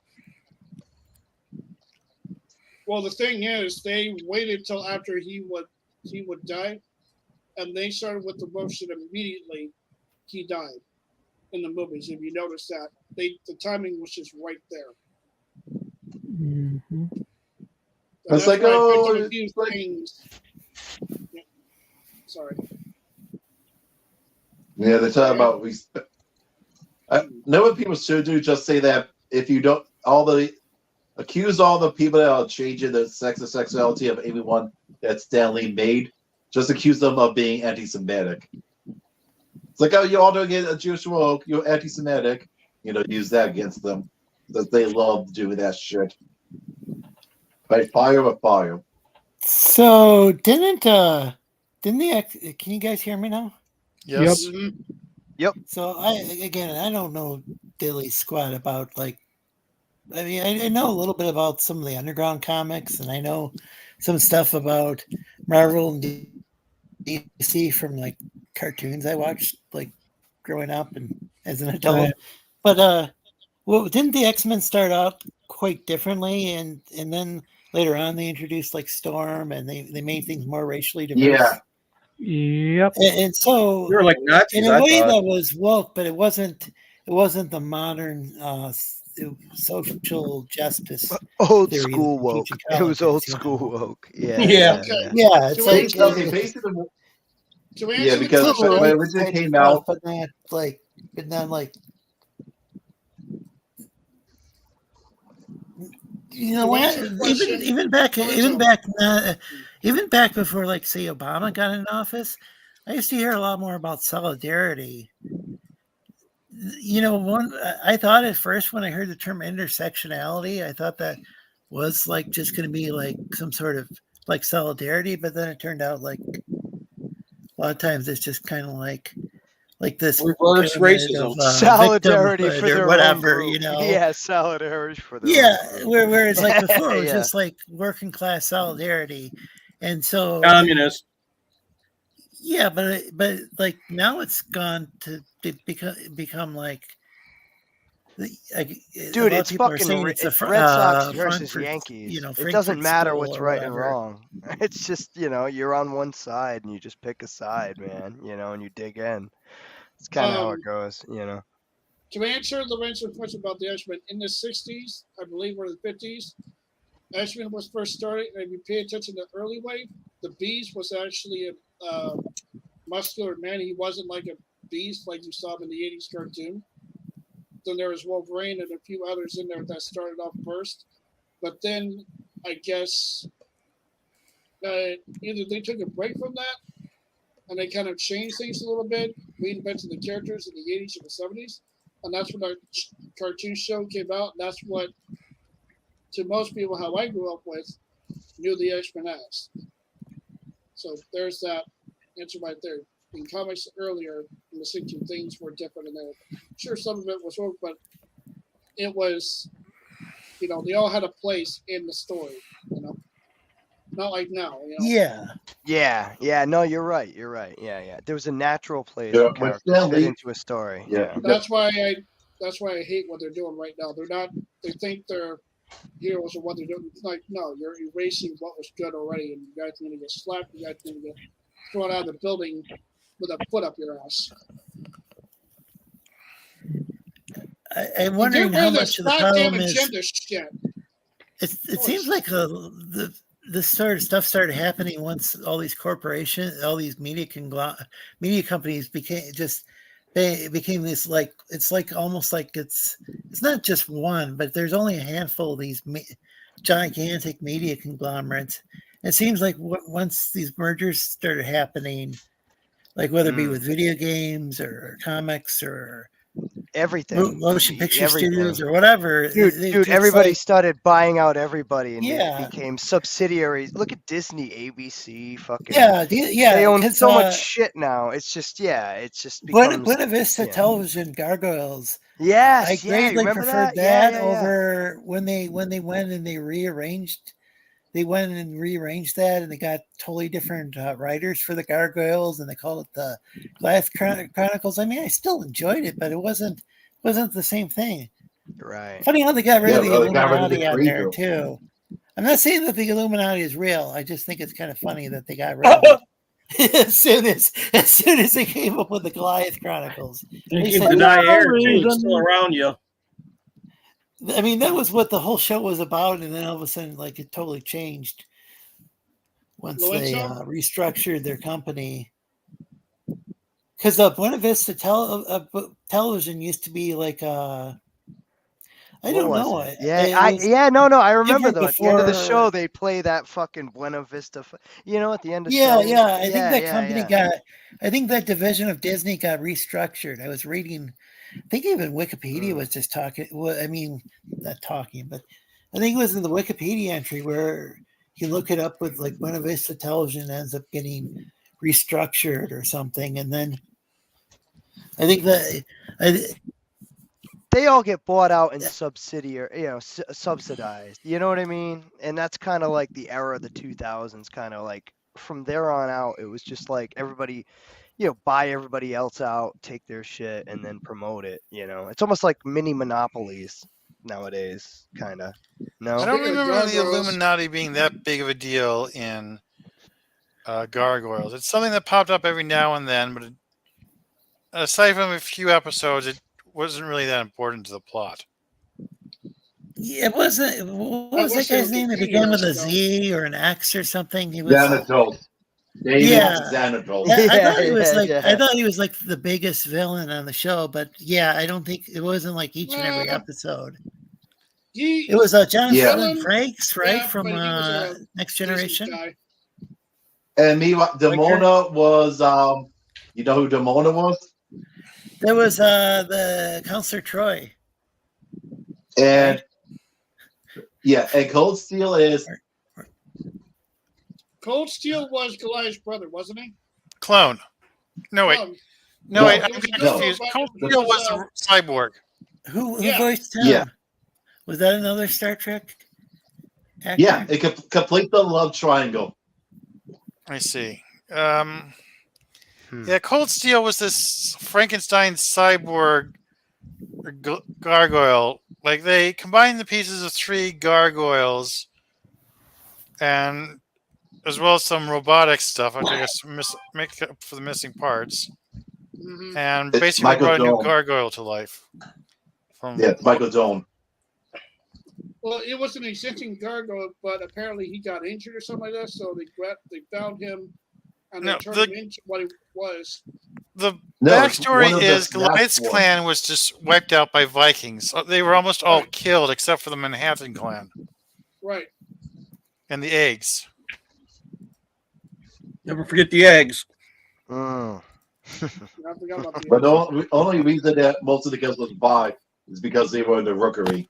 Well, the thing is, they waited till after he would die, and they started with the motion immediately. He died in the movies. If you notice that, the timing was just right there. Mm-hmm. And It's that's like, why I oh, picked up a few it's like- things. Yeah. Sorry. Yeah, they talk about respect. Know what people should do? Just say that if you don't, accuse all the people that are changing the sex and sexuality of anyone that Stan Lee made. Just accuse them of being anti-Semitic. It's like, oh, you all don't get a Jewish woke, you're anti-Semitic. Use that against them because they love doing that shit. By fire with fire. So didn't the can you guys hear me now? Yes. Yep. So I don't know diddly squat about I know a little bit about some of the underground comics, and I know some stuff about Marvel and DC from cartoons I watched growing up and as an adult. Right. But didn't the X-Men start out quite differently, and then later on they introduced Storm, and they made things more racially diverse. Yeah. Yep. And so You were like Nazis, in a I way thought. that was woke, but it wasn't the modern social justice Old theory school that we woke. teach in It was colleges, old you know? school woke. Yeah. Yeah. Okay. Yeah, it's To answer- Okay, basically, To answer yeah, the because question, when it originally came out, but not you know To what? answer the question- Even back before say Obama got in office, I used to hear a lot more about solidarity. I thought at first when I heard the term intersectionality, I thought that was just going to be some sort of solidarity, but then it turned out a lot of times it's just kind of like this Reverse pyramid racism. of, Solidarity victimhood for or their whatever, own you group. know. Yeah, solidarity for their Yeah, own group. whereas like before it was Yeah. just like working class solidarity, and so Communist. yeah, but like now it's gone to become like. Dude, a lot of it's people are fucking saying it's a Red Sox front versus for, Yankees. you know, It doesn't Frankfurt matter School what's or right and whatever. wrong. It's just, you're on one side and you just pick a side, man, and you dig in. It's kind of how it goes, To answer Lorenzo's question about the X-Men, in the 60s, I believe, or the 50s, X-Men was first started, and if you pay attention to the early wave, the Beast was actually a muscular man. He wasn't like a beast like you saw in the 80s cartoon. Then there was Wolverine and a few others in there that started off first. But then, I guess, either they took a break from that, and they kind of changed things a little bit, reinvented the characters in the 80s and the 70s. And that's when our cartoon show came out. And that's what, to most people, how I grew up with, knew the X-Men as. So there's that answer right there. In comics earlier in the 60s, things were different in there. Sure, some of it was wrong, but it was, they all had a place in the story, Not like now, Yeah. No, you're right. Yeah. There was a natural place Yeah, for but characters Stan fit Lee- into a story. Yeah. That's why I hate what they're doing right now. They think they're heroes of what they're doing. It's like, no, you're erasing what was good already, and you guys are going to get slapped. You guys are going to get thrown out of the building with a foot up your ass. I'm wondering how much of the problem is. Shit. It seems like this sort of stuff started happening once all these corporations, all these media companies became this like, it's like almost like it's not just one, but there's only a handful of these gigantic media conglomerates. It seems like once these mergers started happening, like whether it be with video games or comics or everything, motion picture everything. studios or whatever, Dude, everybody started buying out everybody, and Yeah. they became subsidiaries. Look at Disney, ABC, fucking yeah, They own 'cause, so much shit now. It's just becomes, Buena Vista Television Gargoyles. Yes, I greatly remember preferred that? that over when they went and they rearranged. They went and rearranged that, and they got totally different writers for the Gargoyles, and they called it the Glass Chronicles. I mean, I still enjoyed it, but it wasn't the same thing. Right. Funny how they got rid of the well, they got rid of Illuminati the out there Creed, too. I'm not saying that the Illuminati is real. I just think it's kind of funny that they got rid of it as soon as they came up with the Goliath Chronicles. You They can said, deny "No air too, reason." it's still around you. I mean, that was what the whole show was about, and then all of a sudden, like, it totally changed once they Lorenzo? restructured their company. Because Buena Vista Television used to be like I don't What know. was it? It I remember different though. At the end of the before- show, they play that fucking Buena Vista. At the end of Yeah, show. yeah. I think that company yeah. I think that division of Disney got restructured. I was reading, I think even Wikipedia was just talking. Well, I mean, not talking, but I think it was in the Wikipedia entry where you look it up with like Buena Vista Television ends up getting restructured or something. And then I think that They all get bought out and subsidized. You know what I mean? And that's kind of like the era of the 2000s. Kind of like from there on out, it was just like everybody, buy everybody else out, take their shit, and then promote it. It's almost like mini monopolies nowadays. Kind of. No, I don't Speaking of remember the gargoyles- Illuminati being that big of a deal in Gargoyles. It's something that popped up every now and then, but aside from a few episodes, it wasn't really that important to the plot. yeah, it wasn't. What was wish that guy's there name? was It began with a Wikipedia, Z or an X or something. He was. Xanatos. David Yeah. Xanatos. Yeah, I thought he was Yeah, like yeah. I thought he was like the biggest villain on the show, but yeah, I don't think it wasn't like each and every episode. It was Jonathan Yeah. Frakes, right, Yeah, from but he was a Next Disney Generation. guy. And meanwhile, Demona was, you know who Demona was? There was the Counselor Troy. And yeah, and Cold Steel is Cold Steel was Goliath's brother, wasn't he? Clone. No, wait. No, No, wait, I'm It was a no. confused. but Cold it Steel was, was the cyborg. Who Yeah. voiced him? Yeah. Was that another Star Trek actor? Yeah, it could complete the love triangle. I see. Hmm. Yeah, Cold Steel was this Frankenstein cyborg gargoyle. Like they combined the pieces of 3 gargoyles, and as well as some robotic stuff, which I guess make up for the missing parts, Mhm. and It's basically Michael brought a new Dorn. gargoyle to life. From Yeah, Michael Dorn. Well, it was an existing gargoyle, but apparently he got injured or something like that. So they found him, and they No, turned the- him into what he was. the No, it's backstory one of the is last Goliath's ones. clan was just wiped out by Vikings. They were almost all killed except for the Manhattan clan Right. and the eggs. Never forget the eggs. Mm. I forgot about the But the only reason that most of the girls was by is because they were in the rookery.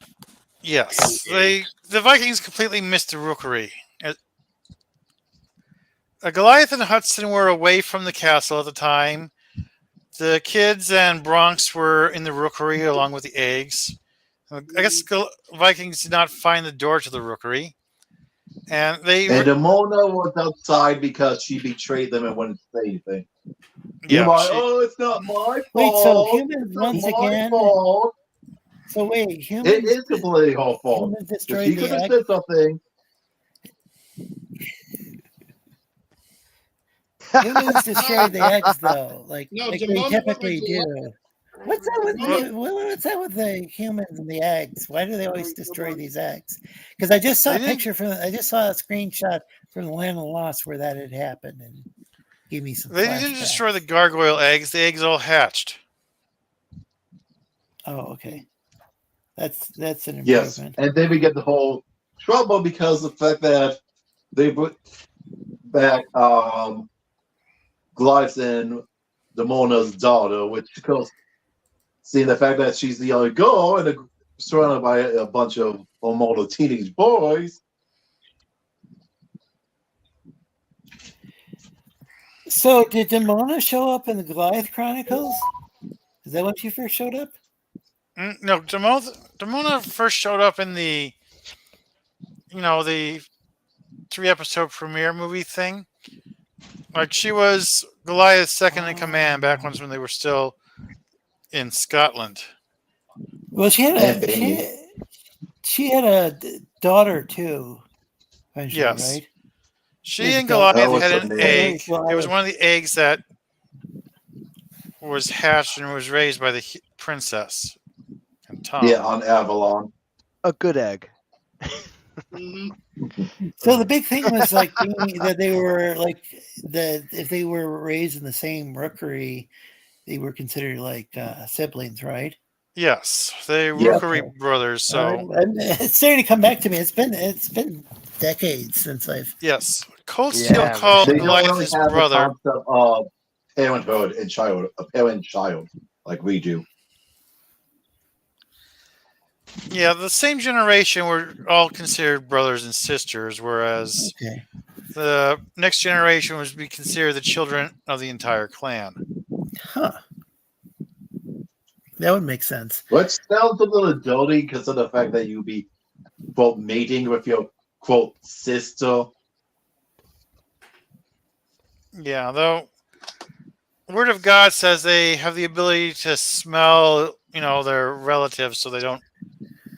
Yes, the Vikings completely missed the rookery. Goliath and Hudson were away from the castle at the time. The kids and Bronx were in the rookery along with the eggs. I guess Vikings did not find the door to the rookery, and they And Demona was outside because she betrayed them and wouldn't say anything. yeah. You're like, she- oh, it's not my fault. Wait, so humans It's not once my again. fault. So wait, It humans. is completely her fault. Humans If destroyed she the could have egg. said something. Humans destroyed the eggs, though, like No, they Demona typically went do. What's that with Demona- what's that with the humans and the eggs? Why do they always destroy these eggs? Because I just saw a They didn't- picture from. I just saw a screenshot from the Land of the Lost where that had happened, and gave me some. They didn't flashbacks. destroy the gargoyle eggs. The eggs all hatched. Oh, okay. That's an Yes. improvement. And then we get the whole trouble because of the fact that they put back Goliath and Demona's daughter, which goes seeing the fact that she's the only girl and surrounded by a bunch of hormonal teenage boys. So did Demona show up in the Goliath Chronicles? Is that when she first showed up? No, Demona first showed up in the 3-episode premiere movie thing. Like she was Goliath's second in command back when they were still in Scotland. Well, she had a daughter too. Eventually, Yes. right? She His and daughter. Goliath was had the an name. egg. Goliath. It was one of the eggs that was hatched and was raised by the princess and Tom. Yeah, on Avalon. A good egg. Mhm. So the big thing was like that they were like if they were raised in the same rookery, they were considered like siblings, right? Yes, they Yeah. Rookery brothers. So And it's starting to come back to me. It's been decades since I've. yes, Cold Yeah, Steel man. called They don't Goliath really his have brother. the concept of parenthood and child, a parent-child, like we do. Yeah, the same generation were all considered brothers and sisters, whereas Okay. the next generation was be considered the children of the entire clan. Huh. That would make sense. Which sounds a little dirty because of the fact that you be, quote, mating with your, quote, sister. Yeah, though Word of God says they have the ability to smell, their relatives, so they don't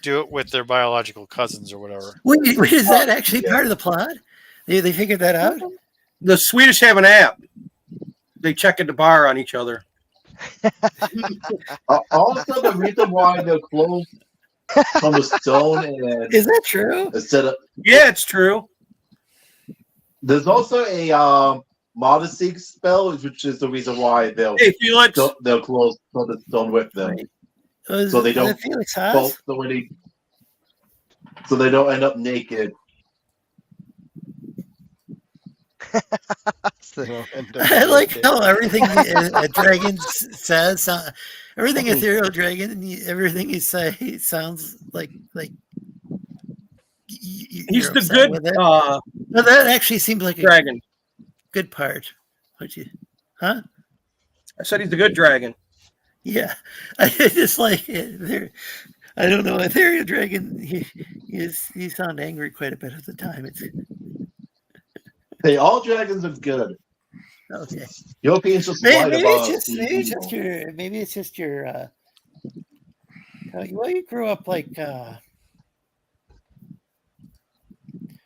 do it with their biological cousins or whatever. Wait, is that actually part of the plot? They figured that out? The Swedish have an app. They check at the bar on each other. Also, the reason why they're closed from the stone and Is that true? instead of Yeah, it's true. there's also a modesty spell, which is the reason why they'll Hey, Felix. they'll close from the stone with them, so they Is don't that Felix Haas? both so they don't end up naked. I like how everything a dragon says, everything ethereal dragon, everything you say sounds like He's the good No, that actually seems like a dragon. good part. Would you? Huh? I said he's a good dragon. Yeah, I just like there. I don't know. Ethereal Dragon, he sound angry quite a bit at the time. It's Hey, all dragons are good. okay. Europeans just Maybe, lied maybe about it's just being your well, you grew up like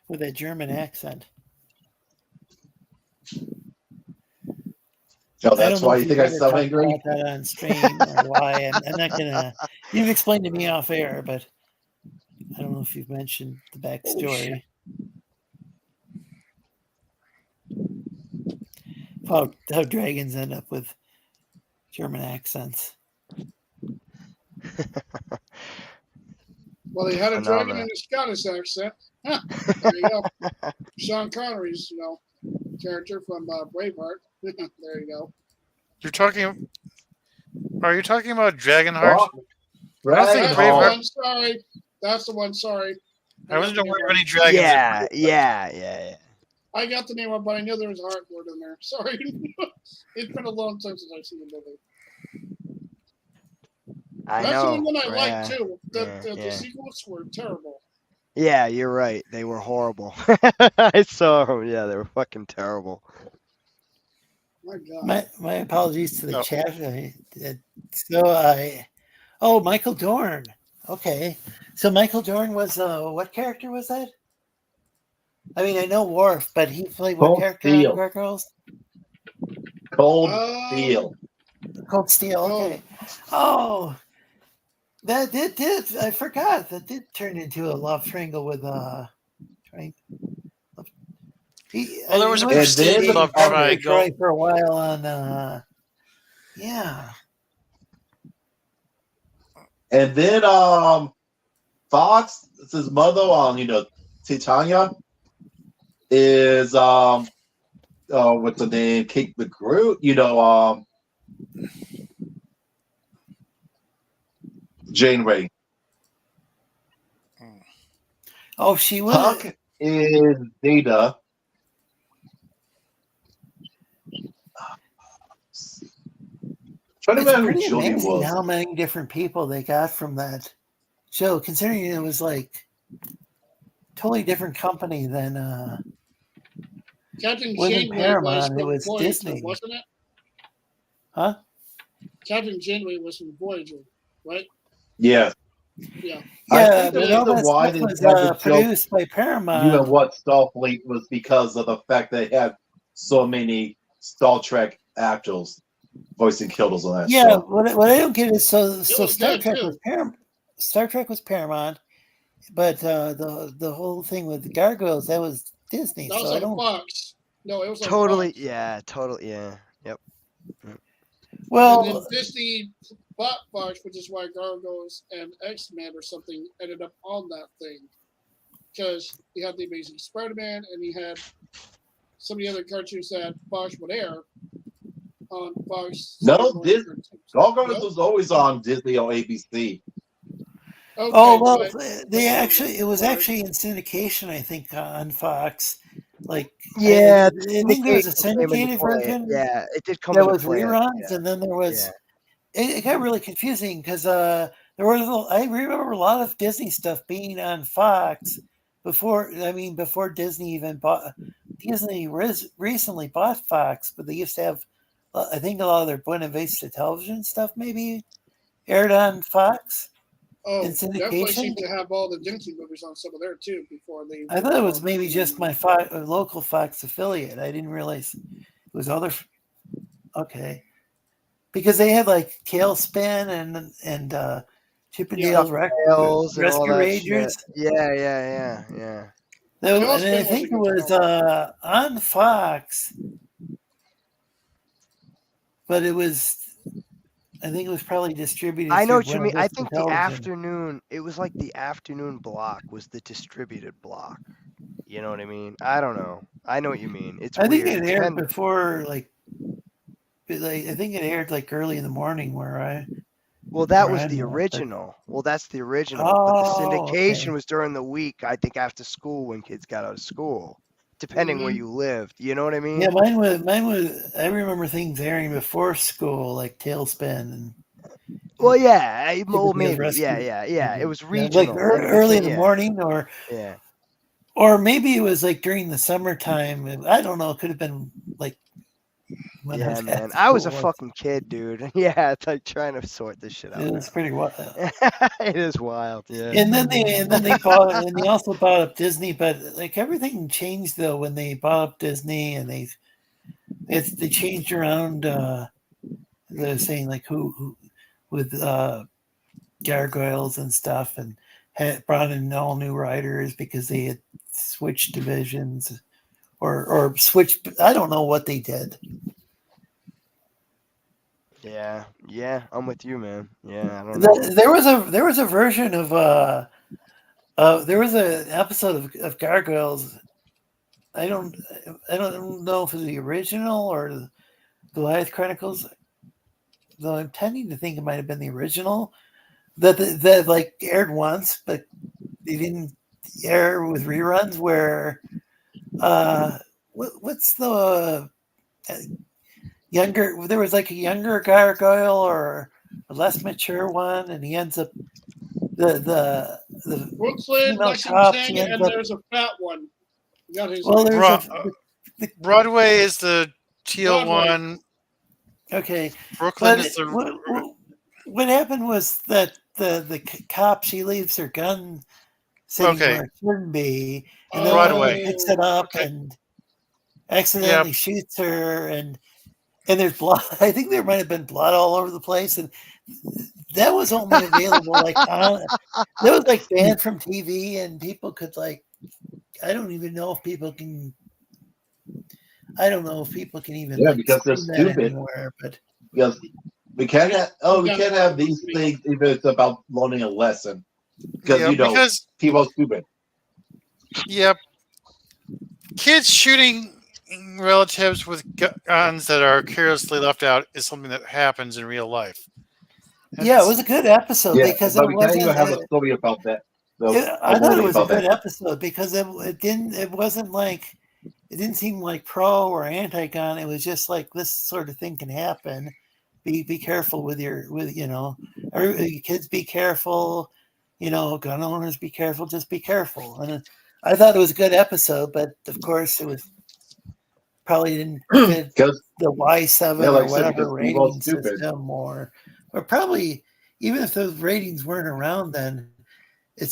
with a German accent. Oh, I that's don't know why if you think you've I ever sound talked angry? about that on stream or why. I'm not gonna. You've explained to me off air, but I don't know if you've mentioned the backstory. How dragons end up with German accents. Well, they had a dragon Phenomenal. in a Scottish accent. Huh, there you go. Sean Connery's, character from Braveheart. There you go. Are you talking about Dragonheart? Oh, I don't think That's the Braveheart. one. Sorry, that's the one. Sorry. I wasn't got the aware of name any dragons. Yeah. I got the name wrong, but I knew there was a heart word in there. Sorry. It's been a long time since I've seen the movie. I That's know. the one I yeah. liked too. Yeah. The sequels were terrible. Yeah, you're right. They were horrible. I saw them. Yeah, they were fucking terrible. My God. My apologies to the Oh. chat. Michael Dorn. Okay, so Michael Dorn was what character was that? I mean, I know Worf, but he played what Cold character Steel. on Gargoyles? Cold Steel. Cold Steel. Okay. Oh, that did. I forgot that did turn into a love triangle with Troy. Well, there was a And then perceived love Troy triangle. for a while on. Yeah. And then Fox, it's his mother on Titania, is what's the name? Kate McGrew, Janeway. Oh, she was. Puck is Data. Trying to It's remember who pretty Julia amazing was. how many different people they got from that show, considering it was like totally different company than Captain wasn't Janeway Paramount, was it from was Voyager, Disney. wasn't it? Huh? Captain Janeway was from Voyager, right? Yeah. Yeah. I Yeah, think the but all reason that why stuff they was had the show, produced by Paramount. Starfleet was because of the fact they had so many Star Trek actors voicing Kildles on that Yeah, show. what I don't get is so was Star good, Trek too. was Paramount. Star Trek was Paramount, but the whole thing with the Gargoyles that was Disney. That was So I on don't. Fox. No, it was on Totally. Fox. Yeah. Totally. Yeah. Yep. And then Well, Disney bought Fox, which is why Gargoyles and X-Men or something ended up on that thing. Because you had the Amazing Spider-Man and you had some of the other cartoons that Fox would air on Fox. No, Saturday Disney. morning cartoons. Gargoyles No? was always on Disney or ABC. Okay, oh well, but- it was Alright. actually in syndication. I think on Fox. Like Yeah. I think there was a syndication came into syndicated play. version. Yeah, it did come There into was play. reruns, and then there was. Yeah. It got really confusing because there was. I remember a lot of Disney stuff being on Fox before. I mean, before Disney even bought. Disney recently bought Fox, but they used to have. I think a lot of their Buena Vista television stuff maybe aired on Fox. Oh, in Netflix syndication. seemed to have all the Disney movies on some of there too before they. I thought it was maybe just my local Fox affiliate. I didn't realize it was other. Okay, because they had like Tailspin and Chip and Dale's Tails and all Rescue that Rangers. shit. Yeah. And I Tailspin think it was a was on Fox, but it was. I think it was probably distributed. I know through what you mean. Buena I Vista think the Television. afternoon. It was like the afternoon block was the distributed block. You know what I mean? I don't know. I know what you mean. It's I think weird. it aired Depend- before, like I think it aired like early in the morning where I. Well, that where was I the know, but- original. Well, that's the original. But the Oh, syndication okay. was during the week. I think after school when kids got out of school. depending where you lived. You know what I mean? Yeah, mine was. I remember things airing before school, like Tailspin and. Well, yeah, well, People being maybe, yeah, rescued. yeah. It was Yeah, regional, like and we early in can- the yeah. morning, Yeah. or maybe it was like during the summertime. I don't know. It could have been like when I Yeah, was at man. I was a school. fucking kid, dude. Yeah, it's like trying to sort this shit out. It was pretty wild. It is wild, yeah. And then they bought, and they also bought up Disney, but like everything changed though when they bought up Disney, and they changed around. They're saying like who with gargoyles and stuff, and had brought in all new writers because they had switched divisions or switched. I don't know what they did. Yeah, I'm with you, man. Yeah, I don't know. There was a version of there was an episode of Gargoyles. I don't know if it was the original or the Goliath Chronicles. Though I'm tending to think it might have been the original that like aired once, but they didn't air with reruns. Where what's the younger? There was like a younger gargoyle or a less mature one, and he ends up the Brooklyn, female cop, he Lexington, ends and up- there's a fat one. You got his Well, there's Broadway is the teal Broadway. one. Okay, Brooklyn but is the. what happened was that the cop, she leaves her gun sitting Okay. where it shouldn't be, and then Broadway. one picks it up and accidentally shoots her, and there's blood. I think there might have been blood all over the place, and that was only available like that was like banned from TV, and people could like. I don't even know if people can. I don't know if people can even Yeah, like, because they're stream that stupid. anywhere, but Because we can't have, we can't have these things even if it's about learning a lesson. Because Yeah, because- people are stupid. Yep. Kids shooting relatives with guns that are carelessly left out is something that happens in real life. yeah, it was a good episode Yeah, because but it we can't even wasn't. have a story about that. So, Yeah, I thought it movie was a about good that. episode because it didn't. It wasn't like it didn't seem like pro or anti-gun. It was just like this sort of thing can happen. Be careful with your kids. Be careful. Gun owners, be careful. Just be careful. And I thought it was a good episode, but of course it was probably didn't fit the Y7 Yeah, like I or said, whatever because people are rating stupid. system, or probably even if those ratings weren't around then. It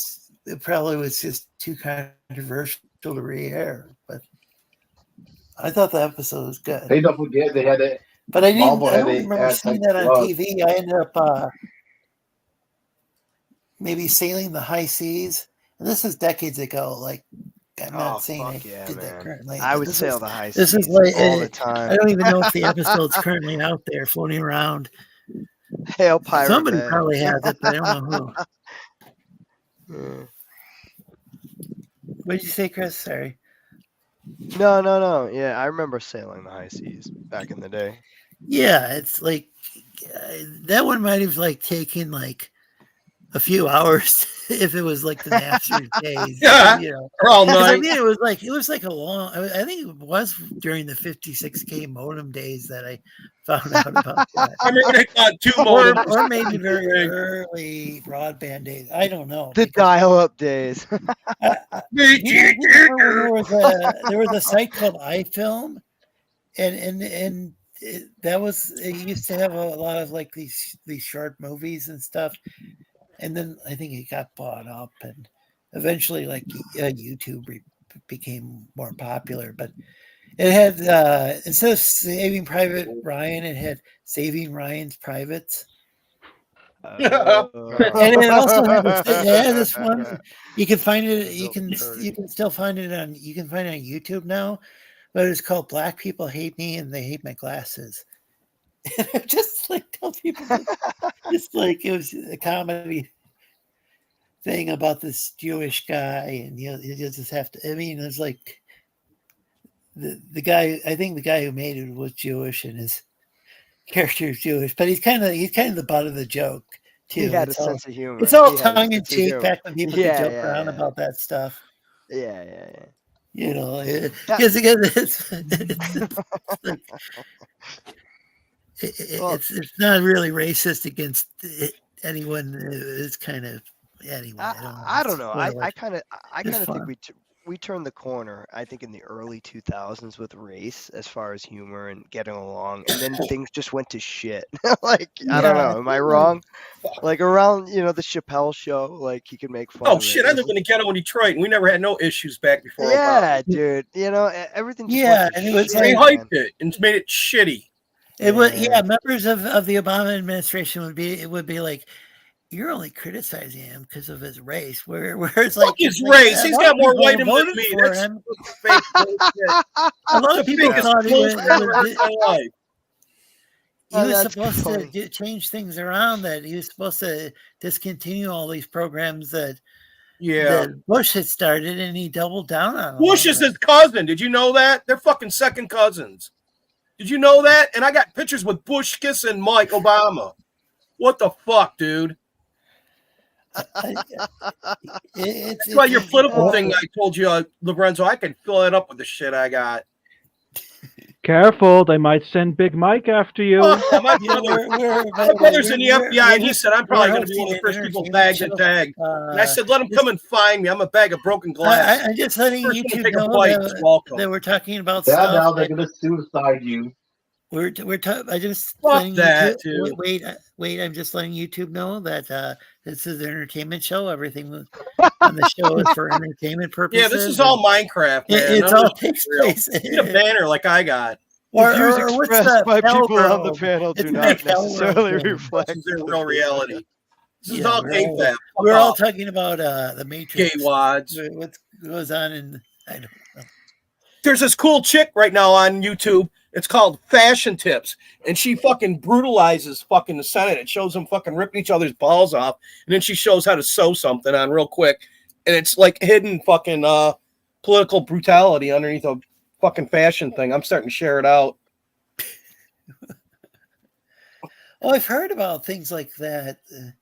probably was just too controversial to re-air, but I thought the episode was good. Hey, don't forget they had it. But I Marvel don't had a remember seeing that on TV. I ended up maybe sailing the high seas, and this is decades ago. Like I'm not saying I did that currently. I but would this sail is- the high This is seas like all the time. I don't even know if the episode's currently out there floating around. Hail Pirate Somebody Bay. probably has it, but I don't know who. Yeah. What did you say, Chris? Sorry. No. Yeah, I remember sailing the high seas back in the day. Yeah, it's like that one might have like taken like a few hours if it was like the Masters days. Yeah, or all 'Cause I night. mean, it was like a long. I think it was during the 56K modem days that I found out about that. I remember they got two or, modems. or maybe very early broadband days. I don't know. The dial-up days. There was a site called iFilm, and it used to have a lot of like these short movies and stuff, and then I think it got bought up, and eventually like YouTube became more popular. But it had instead of Saving Private Ryan, it had Saving Ryan's Privates. And it also had this one. You can find it. You can still find it on. You can find it on YouTube now, but it's called "Black People Hate Me and They Hate My Glasses." Just like tell people, just like it was a comedy thing about this Jewish guy, and you just have to. I mean, it's like the guy. I think the guy who made it was Jewish, and his character is Jewish, but he's kind of the butt of the joke too. He had It's a all- sense of humor. It's all He had a tongue in sense of cheek humor. back when people Yeah, could joke yeah, around yeah. about that stuff. Yeah. You know, That- because again, Well, it's not really racist against anyone. It's kind of anyway. I don't know. spoil I it. kind of It's think fun. we turned the corner. I think in the early 2000s with race as far as humor and getting along, and then things just went to shit. Like I don't Yeah, know. Am I wrong? Like around the Chappelle show, like he could make fun Oh of shit! it. I lived in the ghetto in Detroit, and we never had no issues back before Obama. Yeah, dude. Everything just Yeah, went to and it was shit. They like hyped it and made it shitty. it was. Yeah. Yeah, members of the Obama administration would be like, you're only criticizing him because of his race. Whereas Fuck like his like, race. a He's lot got of more people white in him than voted me. for That's him. fake bullshit. A lot of The people biggest thought he bullshit I've ever heard in my life. he Oh, was that's supposed funny. to change things around. That he was supposed to discontinue all these programs that Bush had started, and he doubled down on them. Bush is his cousin. Did you know that? They're fucking second cousins. Did you know that? And I got pictures with Bush kissing Mike Obama. What the fuck, dude? That's why your political thing I told you, Lorenzo, I can fill it up with the shit I got. Careful, they might send Big Mike after you. My brother's in the FBI, and he said I'm probably going to be one of the first people bagged and tagged. And I said, let him come and find me. I'm a bag of broken glass. I'm just letting First one to YouTube take a know bite is welcome. that we're talking about Yeah, stuff. now they're gonna suicide you. I just Fuck letting that, YouTube, dude. wait. I'm just letting YouTube know that this is an entertainment show. Everything on the show is for entertainment purposes. Yeah, this is all Minecraft, man. It's None all of this takes is real. place. Need a banner like I got. The views or what's expressed the by Hell people on the World? panel do It's not like Hell World necessarily thing. reflect This is their real reality. This is Yeah, all we're tape all- that. We're all talking about the Matrix. Gay wads. What goes on in? I don't know. There's this cool chick right now on YouTube. It's called Fashion Tips, and she fucking brutalizes fucking the Senate. It shows them fucking ripping each other's balls off, and then she shows how to sew something on real quick, and it's like hidden fucking political brutality underneath a fucking fashion thing. I'm starting to share it out. Oh, I've heard about things like that.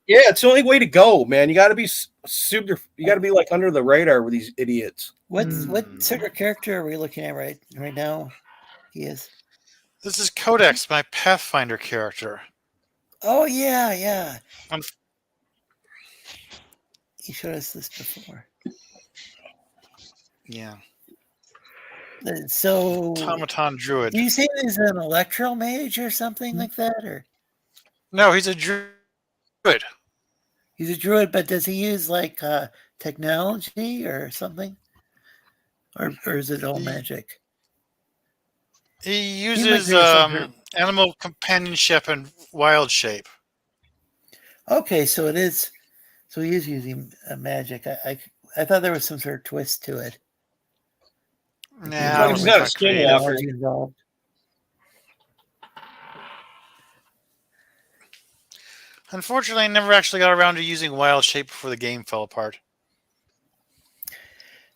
Yeah, it's the only way to go, man. You got to be super. You got to be like under the radar with these idiots. What sort of character are we looking at right now? He is. This is Codex, my Pathfinder character. Oh yeah. I'm- He showed us this before. Yeah. So Automaton Druid. do you say he's an electro mage or something like that, or No, he's a druid. he's a druid? But does he use like technology or something, or is it all magic? He might uses do something. animal companionship and wild shape. Okay, so it is. So he is using magic. I thought there was some sort of twist to it. Nah, He's not a skinwalker. Technology involved. Unfortunately, I never actually got around to using wild shape before the game fell apart.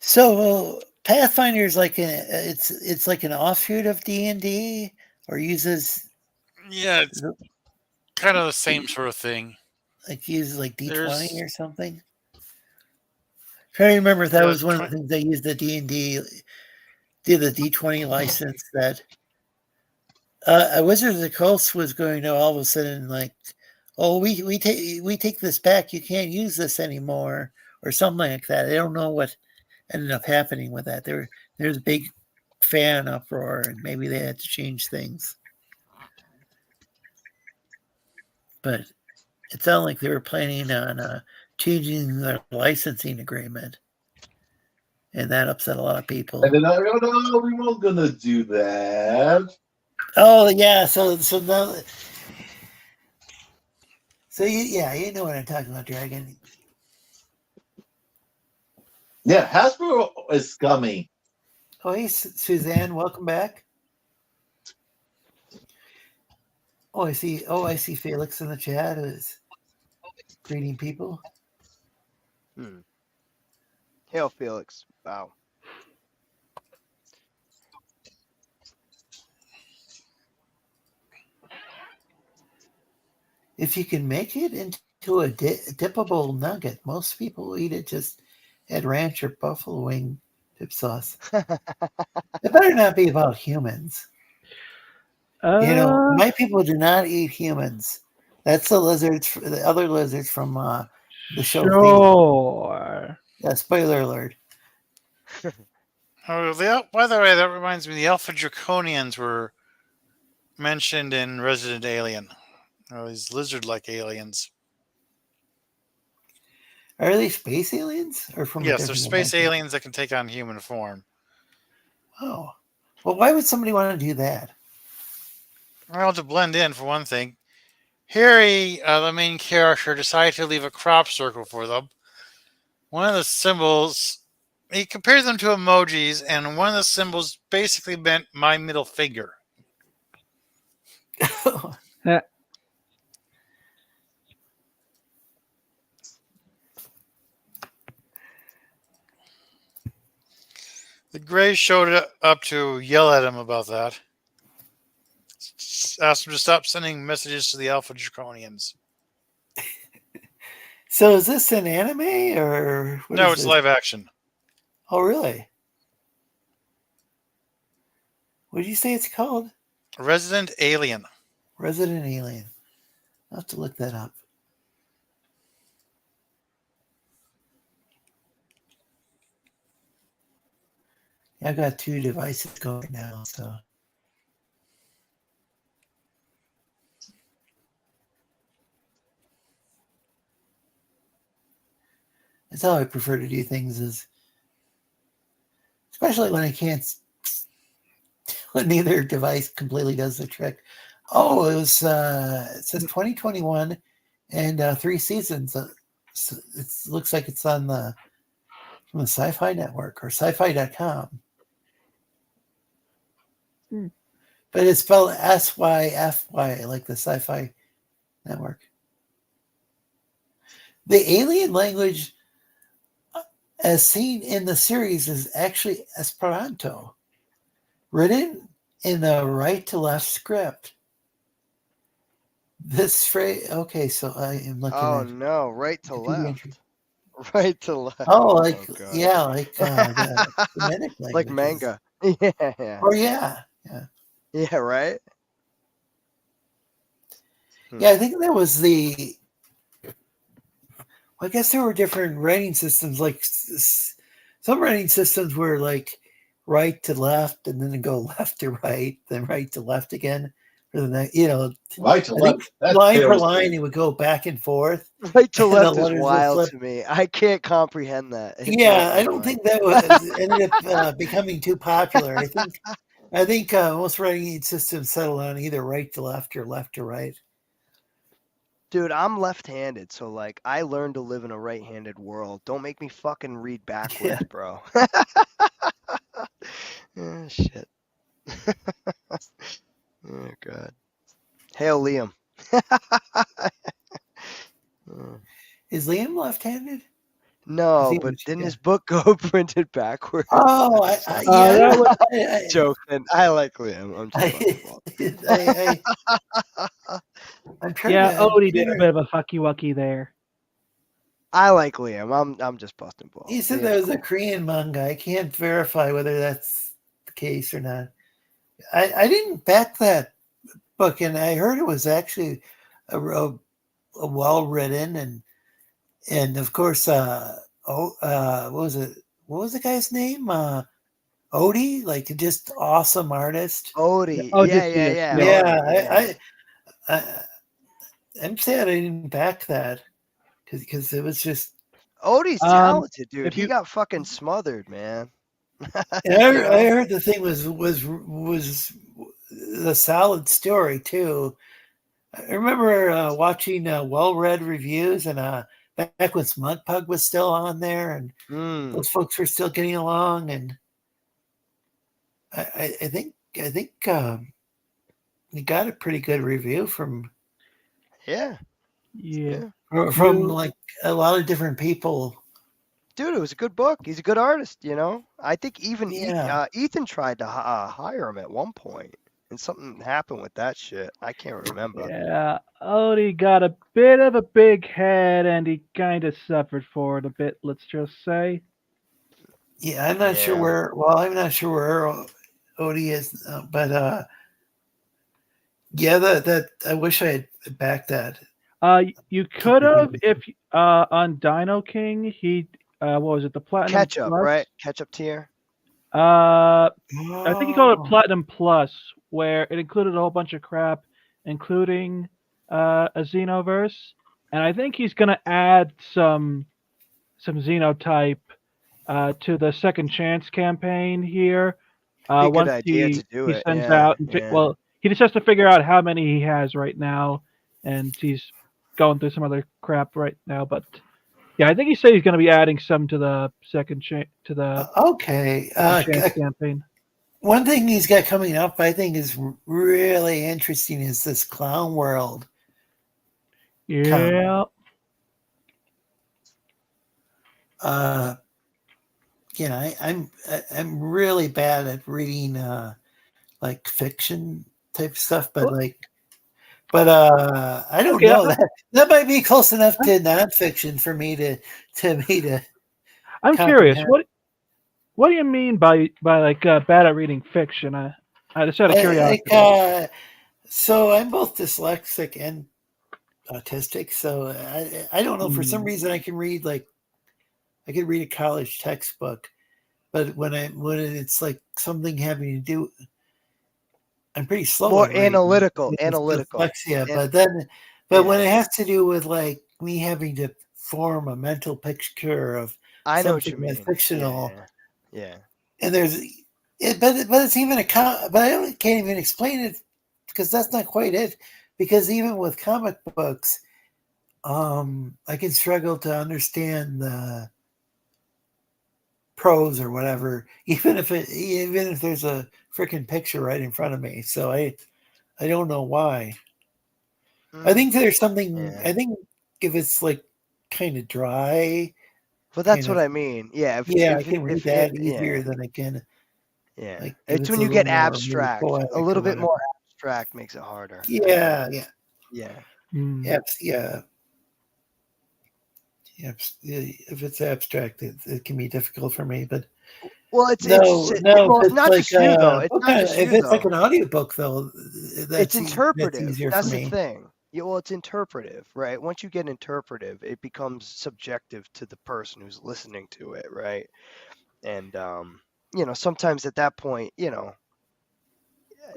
So Pathfinder is like it's like an offshoot of D&D, or uses Yeah, it's kind of the same sort of thing. like D20 There's- or something. Trying to remember if that Yeah, was one of the things they used the D&D, did the D20 license that Wizards of the Coast was going to all of a sudden like, oh, we take this back. You can't use this anymore, or something like that. I don't know what ended up happening with that. There's a big fan uproar, and maybe they had to change things. But it sounded like they were planning on changing their licensing agreement, and that upset a lot of people. And then no, we weren't gonna do that. Oh yeah, so now, you know what I'm talking about, Dragon. Yeah, Hasbro is scummy. Oh, hey, Suzanne, welcome back. Oh, I see Felix in the chat who's greeting people. Hail, Felix. Wow. If you can make it into a dippable nugget, most people eat it just at ranch or buffalo wing dip sauce. It better not be about humans. My people do not eat humans. That's the lizards, the other lizards from the show. Sure. Yeah, spoiler alert. Oh, by the way, that reminds me, the Alpha Draconians were mentioned in Resident Alien. These lizard-like aliens. Are they space aliens or from? Yes, they're space aliens that can take on human form. Oh, well, why would somebody want to do that? Well, to blend in, for one thing. Harry, the main character, decided to leave a crop circle for them. One of the symbols, he compared them to emojis, and one of the symbols basically meant my middle finger. The Greys showed up to yell at him about that. Asked him to stop sending messages to the Alpha Draconians. So is this an anime or no? It's live action. Oh, really? What did you say it's called? Resident Alien. Resident Alien. I'll have to look that up. Yeah, I've got 2 devices going now, so. That's how I prefer to do things, is especially when I can't, when neither device completely does the trick. Oh, it was, it says 2021 and 3 seasons. It looks like it's on from the Sci-Fi Network or sci-fi.com. But it's spelled SYFY, like the Sci-Fi Network. The alien language, as seen in the series, is actually Esperanto, written in the right-to-left script. This phrase, okay, so I am looking Oh at... no, right to left. entry. Right to left. Oh, like, God. yeah, like the Semitic languages. Like manga. Yeah. Oh, yeah, yeah. Yeah, right? Yeah, I think that was the... I guess there were different writing systems. Like some writing systems were like right to left, and then go left to right, then right to left again. For the next, Right to I left. think That line per feels line, good. it would go back and forth. Right to and the left is letters would wild flip. to me. I can't comprehend that. It Yeah, blows I my don't mind. think that was ended up becoming too popular. I think most writing systems settle on either right to left or left to right. Dude, I'm left-handed, so like I learned to live in a right-handed world. Don't make me fucking read backwards, bro. Oh, shit. Oh god. Hail Liam. Is Liam left-handed? No, he but was- didn't yeah. his book go printed backwards? Oh, yeah. Joking. I like Liam. I'm just fucking I'm trying Yeah, to. Odie did a bit of a fucky wucky there. I like Liam. I'm just busting balls. He said Liam's that was a cool. Korean manga. I can't verify whether that's the case or not. I didn't back that book, and I heard it was actually a well written and of course what was it? What was the guy's name? Odie, like just awesome artist. Odie. Oh, Yeah, just yeah, the- yeah. Yeah, Odie, I'm sad I didn't back that because it was just. Odie's Um, talented, dude. if He you- got fucking smothered, man. And I heard the thing was the solid story too. I remember watching well-read reviews and back when Smugpug was still on there, and those folks were still getting along, and I think he got a pretty good review from Yeah. Yeah. from like a lot of different people. Dude, it was a good book. He's a good artist, you know? I think even Yeah. Ethan tried to hire him at one point, and something happened with that shit. I can't remember. Yeah, Odie got a bit of a big head, and he kind of suffered for it a bit, let's just say. Yeah, I'm not sure Yeah. where. Well, I'm not sure where Odie is, but yeah, that I wish I had backed that. You could have if on Dino King he what was it, the Platinum Ketchup, Plus? right? Ketchup tier. I think he called it Oh, Platinum Plus, where it included a whole bunch of crap, including a Xenoverse, and I think he's gonna add some Xenotype to the Second Chance campaign here. Be a good Once idea to do he it. sends Yeah, out, yeah. well, he just has to figure out how many he has right now, and he's going through some other crap right now. But yeah, I think he said he's going to be adding some to the to the okay. Second Chance campaign. One thing he's got coming up, I think, is really interesting. Is this Clown World? Yeah. Yeah, I'm really bad at reading like fiction type stuff, but I don't Okay, know that might be close enough to nonfiction for me to I'm curious. comprehend. What do you mean by like bad at reading fiction? I just out of curiosity. So I'm both dyslexic and autistic, so I don't know. For some Hmm. reason, I can read I could read a college textbook, but when it's like something having to do, I'm pretty slow More on reading. analytical. It's Analytical. dyslexia, And but when yeah, it has to do with like me having to form a mental picture of I know what you something that's mean. fictional, Yeah, yeah. and but it's even but can't even explain it because that's not quite it. Because even with comic books, I can struggle to understand the prose or whatever, even if there's a freaking picture right in front of me. So I don't know why. I think there's something. Yeah. I think if it's like kind of dry, Well, that's kind what of I mean. Yeah. I can read that easier than I can. Yeah. Like if It's it's when a you little get more maybe abstract. A poetic or little bit whatever. more abstract makes it harder. I think. Yeah, Yeah. yeah. If it's abstract, it can be difficult for me. But Well, it's no, well, if it's not like just you though. It's not just if you it's like though. an audiobook though, It's that's interpretive. easier for That's the me. thing. Yeah, well, it's interpretive, right? Once you get interpretive, it becomes subjective to the person who's listening to it, right? And sometimes at that point,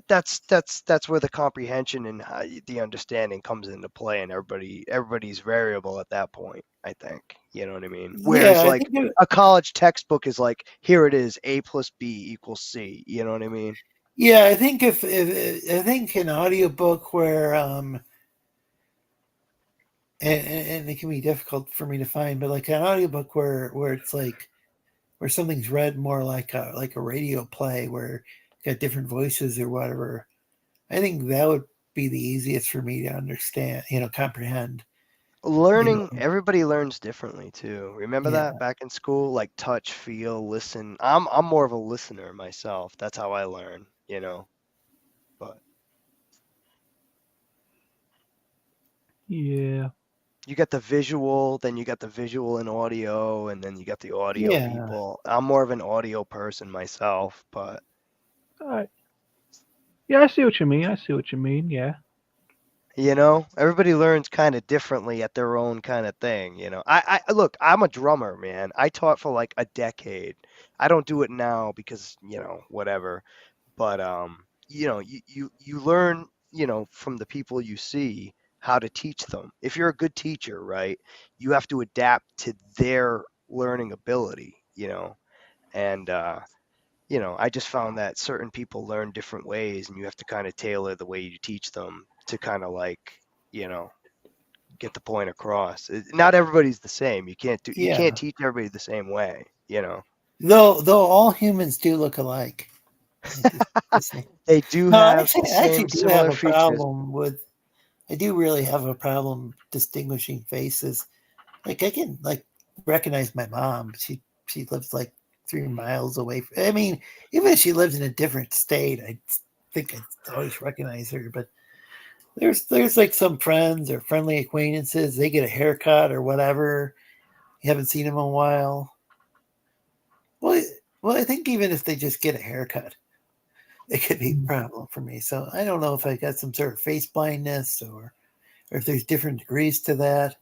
that's where the comprehension and the understanding comes into play, and everybody's variable at that point. I think you know what I mean. Whereas Yeah, I like think a college textbook is like, here it is, A plus B equals C. You know what I mean? Yeah, I think if I think an audiobook where and it can be difficult for me to find, but like an audiobook where it's like where something's read more like a radio play where you got different voices or whatever. I think that would be the easiest for me to understand, comprehend. Learning, everybody learns differently too. Remember Yeah. that back in school, like touch, feel, listen. I'm more of a listener myself. That's how I learn, But Yeah. you got the visual, then you got the visual and audio, and then you got the audio Yeah. people. I'm more of an audio person myself, but Yeah, I see what you mean. Yeah. everybody learns kind of differently at their own kind of thing. I look, I'm a drummer, man. I taught for like a decade. I don't do it now because whatever. But you learn from the people you see how to teach them. If you're a good teacher, right, you have to adapt to their learning ability. And I just found that certain people learn different ways, and you have to kind of tailor the way you teach them to kind of like get the point across. Not everybody's the same. You can't Yeah. teach everybody the same way. Though all humans do look alike. They do No, have I actually do have similar a features. problem with. I do really have a problem distinguishing faces. Like I can recognize my mom. She lives like 3 miles away. I mean, even if she lives in a different state, I think I always recognize her. But there's like some friends or friendly acquaintances. They get a haircut or whatever. You haven't seen them in a while. Well, I think even if they just get a haircut, it could be a problem for me. So I don't know if I got some sort of face blindness or if there's different degrees to that.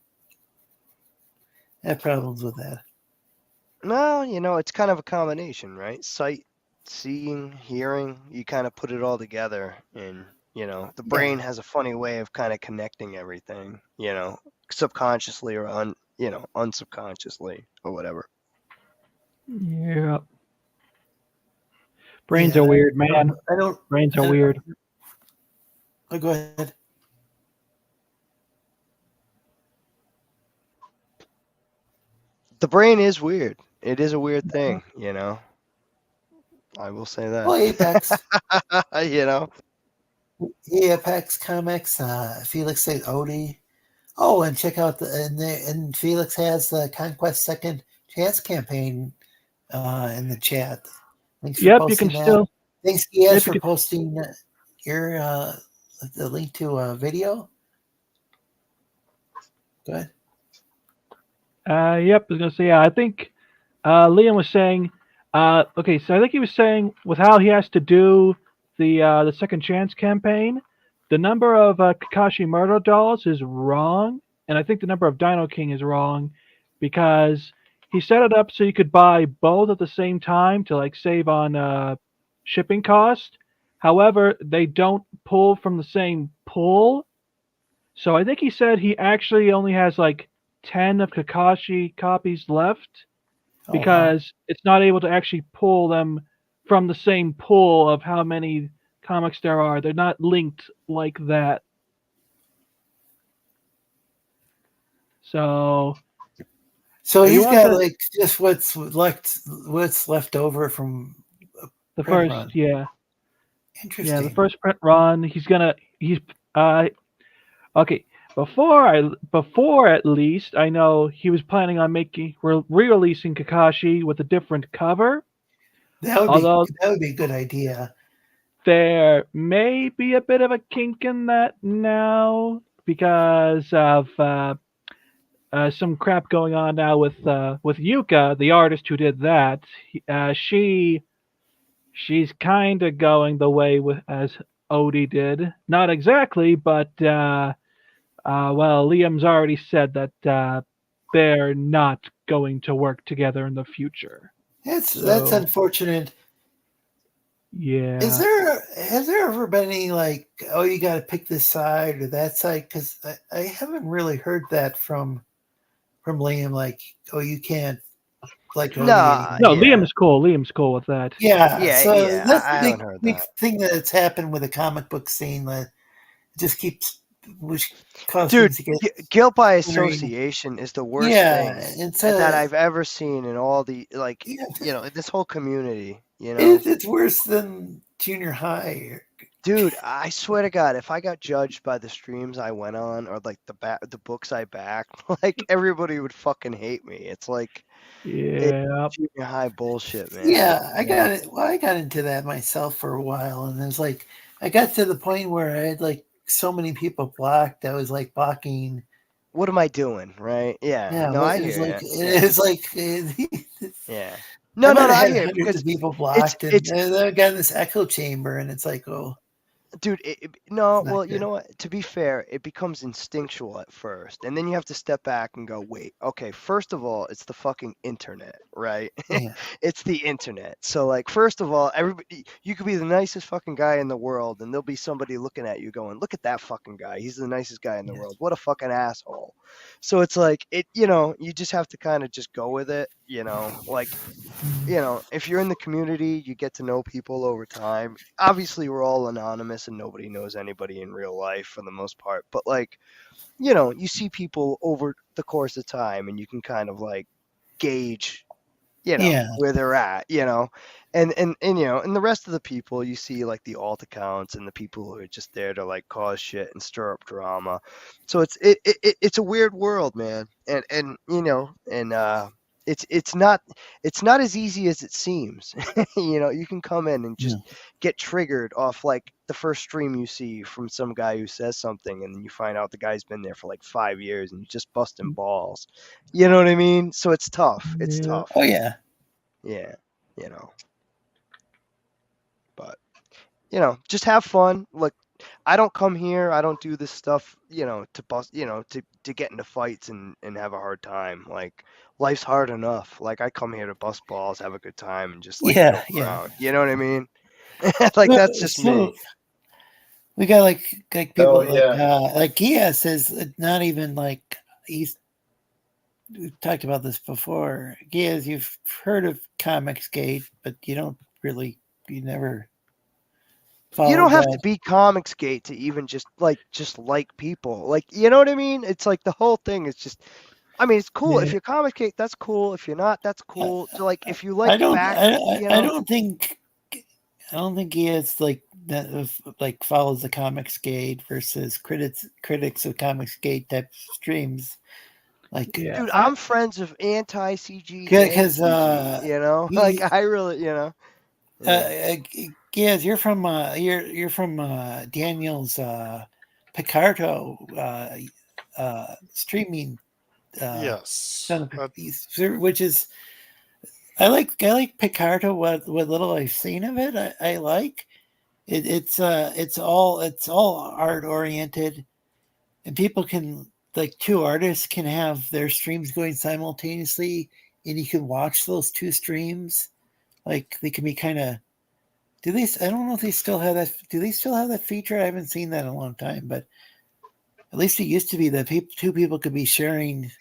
I have problems with that. No, it's kind of a combination, right? Sight, seeing, hearing, you kind of put it all together, and the brain has a funny way of kind of connecting everything, subconsciously or unsubconsciously or whatever. Yeah. Brains are weird, man. Brains are weird. Oh, go ahead. The brain is weird. It is a weird thing, I will say that. Well, Apex. Apex Comics, Felix says Odie. Oh, and check out and Felix has the Conquest Second Chance campaign in the chat. Thanks for Yep, posting you can that. still. Thanks, Diaz, Yep, for you can- posting your the link to a video. Go ahead. Yep, I was gonna say, yeah, I think Liam was saying, okay, so I think he was saying with how he has to do the Second Chance campaign, the number of Kakashi Murder dolls is wrong, and I think the number of Dino King is wrong because he set it up so you could buy both at the same time to like save on shipping cost. However, they don't pull from the same pool. So I think he said he actually only has like 10 of Kakashi copies left Oh, wow. because it's not able to actually pull them from the same pool of how many comics there are. They're not linked like that. So if you he's want got to- like just what's left over from the print first, run. yeah. Interesting. Yeah, the first print run, he's okay. Before at least, I know he was planning on re-releasing Kakashi with a different cover. That would be a good idea. There may be a bit of a kink in that now because of some crap going on now with Yuka, the artist who did that. She's kind of going the way as Odie did. Not exactly, but well, Liam's already said that they're not going to work together in the future. That's So, unfortunate. yeah. Has there ever been any like, oh, you got to pick this side or that side? Because I haven't really heard that from Liam. Like, oh, you can't like. No, No, yeah. Liam's cool. Liam's cool with that. Yeah, Yeah, so yeah, that's I the haven't heard big that. thing that's happened with the comic book scene that just keeps, which causes Dude, things to get guilt by very- association is the worst Yeah, thing it's that I've ever seen in all the this whole community. it's worse than junior high. Dude, I swear to God, if I got judged by the streams I went on or like the books I backed, like everybody would fucking hate me. It's like Yeah. junior high bullshit, man. Yeah, I got it. Well, I got into that myself for a while, and it's like I got to the point where I had like so many people blocked. I was like blocking. What am I doing, right? Yeah. Yeah, No, well, I it was hear like ya. it's like Yeah. No, might have I had hear it hundreds because of people blocked, and I got in this echo chamber, and it's like, oh, dude, no, not well, you good. know what? To be fair, it becomes instinctual at first, and then you have to step back and go, wait, okay, first of all, it's the fucking internet, right? Yeah. It's the internet. So, like, first of all, everybody, you could be the nicest fucking guy in the world, and there'll be somebody looking at you going, look at that fucking guy. He's the nicest guy in the world. What a fucking asshole. So it's like, you just have to kind of just go with it, like, if you're in the community, you get to know people over time. Obviously, we're all anonymous and nobody knows anybody in real life for the most part. But like, you see people over the course of time and you can kind of like gauge, Yeah. where they're at, and the rest of the people you see like the alt accounts and the people who are just there to like cause shit and stir up drama. So it's a weird world, man. And it's not as easy as it seems. You can come in and just get triggered off like the first stream you see from some guy who says something, and then you find out the guy's been there for like 5 years and you're just busting balls. You know what I mean? So it's tough. It's tough. Oh yeah. Yeah. you know. But just have fun. Look, I don't come here. I don't do this stuff, to bust, to get into fights and have a hard time. Like, life's hard enough. Like, I come here to bust balls, have a good time, and just like Yeah, joke around. You know what I mean? Like, Well, that's just me. We got like people Oh, yeah. like Gias is not even like we've talked about this before. Gias, you've heard of Comicsgate, but you never You don't followed have that. to be Comicsgate to even just like people. Like, you know what I mean? It's like the whole thing is just. I mean, it's cool. If Yeah. you're Comicsgate, that's cool. If you're not, that's cool. So, like, if you like I don't. facts, I don't think he is like that. Like follows the Comicsgate versus critics of Comicsgate type streams. Like, dude, I'm friends of anti-CG. because like I really, Giaz, you're from Daniel's Picardo streaming. Yes. Which is I like Picardo. What little I've seen of it, I like it. It's all art oriented, and people can like two artists can have their streams going simultaneously, and you can watch those two streams. Like they can be kind of. I don't know if they still have that. Do they still have that feature? I haven't seen that in a long time, but at least it used to be that two people could be sharing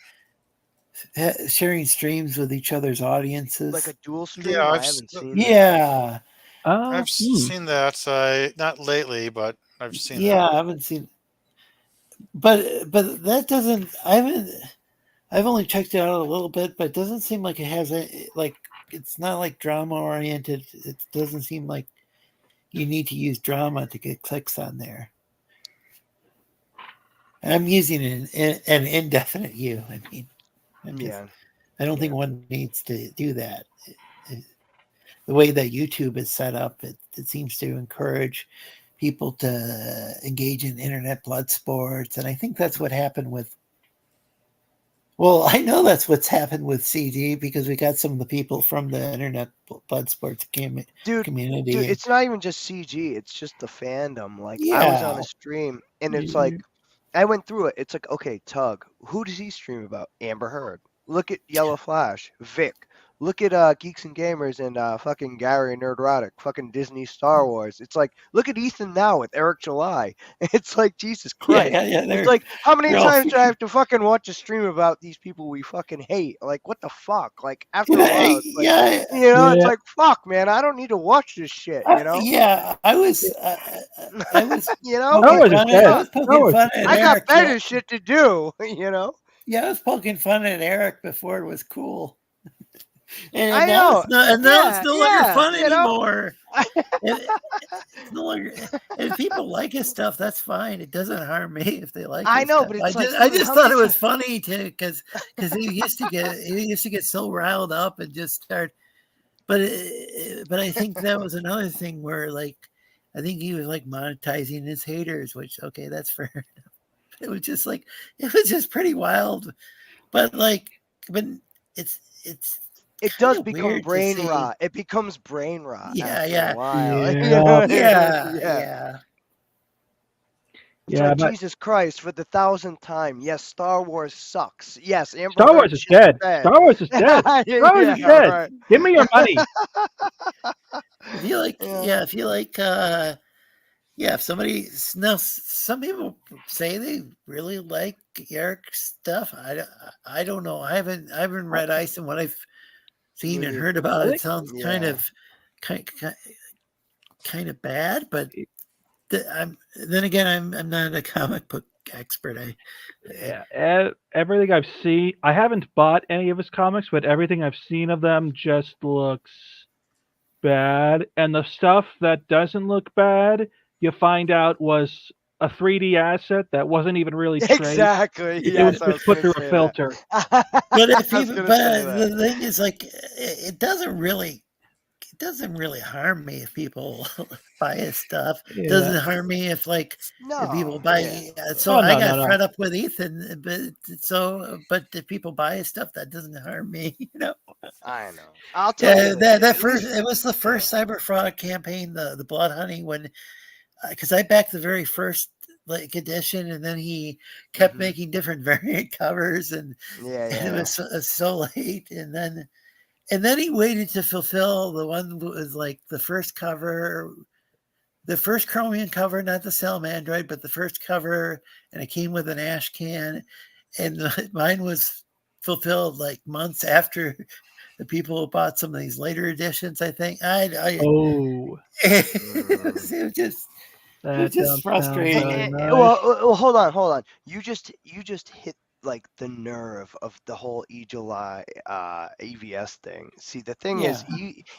streams with each other's audiences, like a dual stream. Yeah, I haven't seen. Yeah, I've seen that. Not lately, but I've seen that. I haven't seen. But that doesn't. I've only checked it out a little bit, but it doesn't seem like it has it's not like drama oriented. It doesn't seem like you need to use drama to get clicks on there. And I'm using an indefinite U. I mean, I don't think one needs to do that. The way that YouTube is set up, it seems to encourage people to engage in internet blood sports. And I think that's what happened with. Well, I know that's what's happened with CG because we got some of the people from the internet blood sports community. Dude, it's not even just CG. It's just the fandom. Like, I was on a stream, and it's like, I went through it. It's like, okay, Tug, who does he stream about? Amber Heard. Look at Yellow Flash. Vic. Look at Geeks and Gamers and fucking Gary Nerdrotic, fucking Disney Star Wars. It's like, look at Ethan now with Eric July. It's like, Jesus Christ. It's like, how many times do I have to fucking watch a stream about these people we fucking hate? Like, what the fuck? Like, after a while, it's like, it's like, fuck, man, I don't need to watch this shit, I was, I got better shit to do, Yeah, I was poking fun at Eric before it was cool. And I now know. it's no longer fun anymore. It's no longer. If people like his stuff, that's fine. It doesn't harm me if they like. I know, stuff. but it's I just thought it was funny because he used to get so riled up and just start. But I think that was another thing where like I think he was like monetizing his haters, which okay, that's fair enough. It was just pretty wild, but it does become brain rot. It becomes brain rot. Yeah. But Jesus Christ, for the 1,000th time, yes, Star Wars sucks. Yes, Amber Star Wars is dead. Star Wars is dead. Star Wars is dead. Right. Give me your money. If somebody now, some people say they really like Eric's stuff. I don't know. I haven't read Ice, and what I've seen and heard about it sounds kind of bad. But then again, I'm not a comic book expert. Everything I've seen, I haven't bought any of his comics, but everything I've seen of them just looks bad. And the stuff that doesn't look bad, you find out was a 3D asset that wasn't even really traced. Exactly. It was just put through a filter. But the thing is, like, it doesn't really harm me if people buy his stuff. It doesn't harm me if if people buy. I got fed up with Ethan, but if people buy his stuff, that doesn't harm me. I know. I'll tell you. that at first least- it was the first cyber fraud campaign, the blood honey, when because I backed the very first like edition, and then he kept making different variant covers, and it was so late, and then he waited to fulfill the one that was like the first cover, the first Chromium cover, not the Salamandroid, but the first cover, and it came with an ash can, and mine was fulfilled like months after the people who bought some of these later editions. I think it was just frustrating. Well, hold on. You just hit like the nerve of the whole July EVS thing. See, the thing is,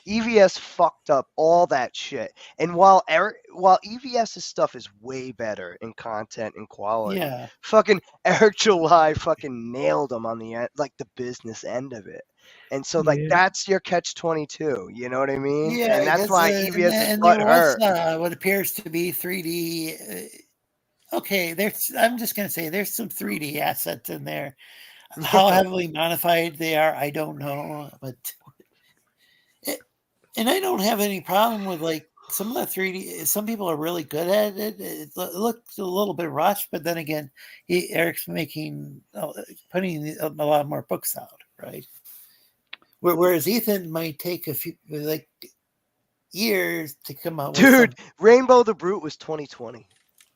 EVS fucked up all that shit. And while EVS's stuff is way better in content and quality, fucking Eric July fucking nailed him on the end, like the business end of it. And so, like, that's your catch-22. You know what I mean? Yeah, and that's why EVS is there hurt. was what appears to be 3D. Okay, I'm just going to say there's some 3D assets in there. How heavily modified they are, I don't know. And I don't have any problem with like some of the 3D. Some people are really good at it. It looks a little bit rushed, but then again, Eric's putting a lot more books out, right? Whereas Ethan might take a few years to come out. Dude, Rainbow the Brute was 2020.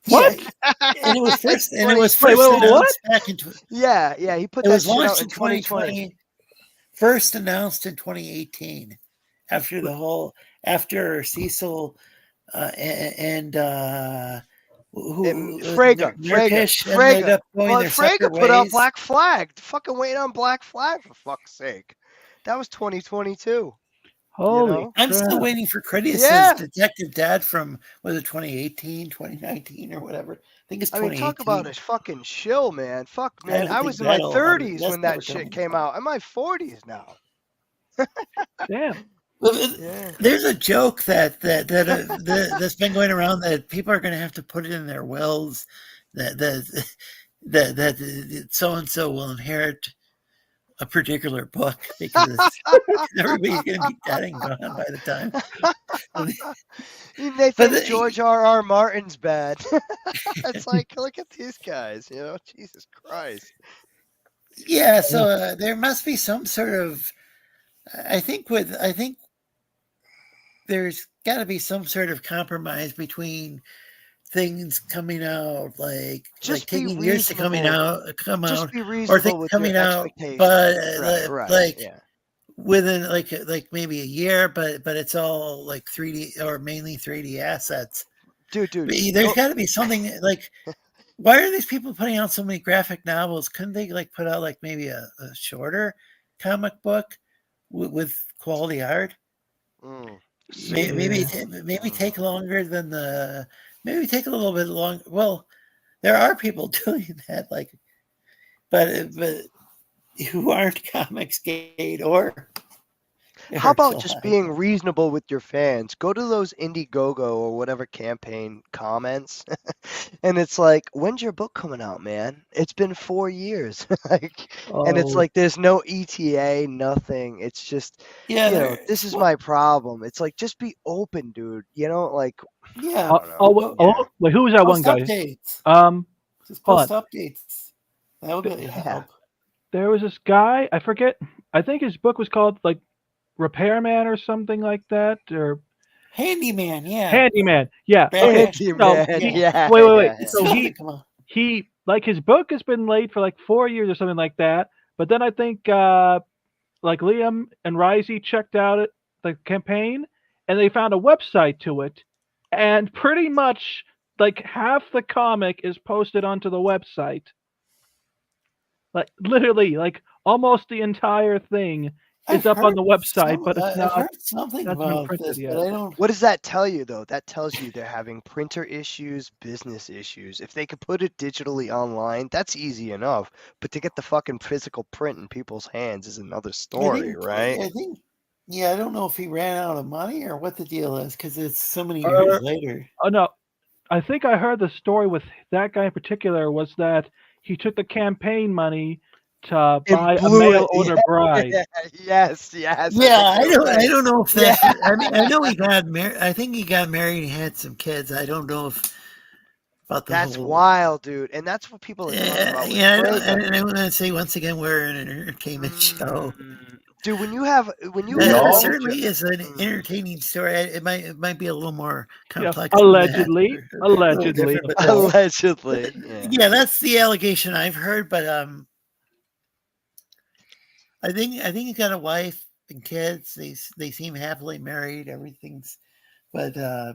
What? And it was first. And it was first announced back in. Yeah, he put it that was shit out launched in in 2020. First announced in 2018, after the whole Cecil and Frege ended up going their Frege separate put out ways. Black Flag. Fucking waiting on Black Flag, for fuck's sake. That was 2022. Holy I'm still waiting for Critias's Detective Dad from, was it 2018, 2019, or whatever? I think it's 2018. talk about a fucking shill, man. Fuck, man. I think was in my that's 30s when never that shit coming came out. I'm in my 40s now. Damn. There's a joke that's been going around that people are going to have to put it in their wills that so and so will inherit a particular book because everybody's going to be dead and gone by the time. They think George R.R. Martin's bad. It's like, look at these guys, Jesus Christ. Yeah, so there must be some sort of. I think there's got to be some sort of compromise between things coming out like taking years to come out, or things coming out, but within like maybe a year, but it's all like 3D or mainly 3D assets. Dude, there's got to be something like. Why are these people putting out so many graphic novels? Couldn't they like put out like maybe a shorter comic book with quality art? Maybe take longer than maybe take a little bit longer. Well, there are people doing that, like, but who aren't Comicsgate or. How about just being reasonable with your fans? Go to those Indiegogo or whatever campaign comments, and it's like, when's your book coming out, man? It's been 4 years, and it's like there's no ETA, nothing. It's just, this is my problem. It's like, just be open, dude. Yeah. Wait, who was that one guy? Updates. Just post updates. That would really help. There was this guy, I forget. I think his book was called like Repairman or something like that, or Handyman, yeah. Handyman, yeah. Okay. Wait. So he like his book has been late for like 4 years or something like that. But then I think like Liam and Risey checked out the campaign and they found a website to it, and pretty much like half the comic is posted onto the website. Like literally, like almost the entire thing is up on the website, but it's not. I've heard something about this, but I don't. What does that tell you, though? That tells you they're having printer issues, business issues. If they could put it digitally online, that's easy enough. But to get the fucking physical print in people's hands is another story, right? I don't know if he ran out of money or what the deal is, because it's so many years later. Oh no, I think I heard the story with that guy in particular was that he took the campaign money to And buy a blew mail it. order bride. Yes. Yeah, think I you're don't. right. I don't know if that's. Yeah. I mean, I know he got married. I think he got married and had some kids. I don't know if about the That's whole. wild, dude. And that's what people are talking about with Yeah. Frege. I want to say once again, we're an entertainment show. Dude, when you have That No. certainly is an entertaining story. It might be a little more Yeah, complex. Than that, allegedly, or a little allegedly. different, but allegedly, yeah. yeah, that's the allegation I've heard. But I think he's got a wife and kids. They seem happily married. Everything's, but all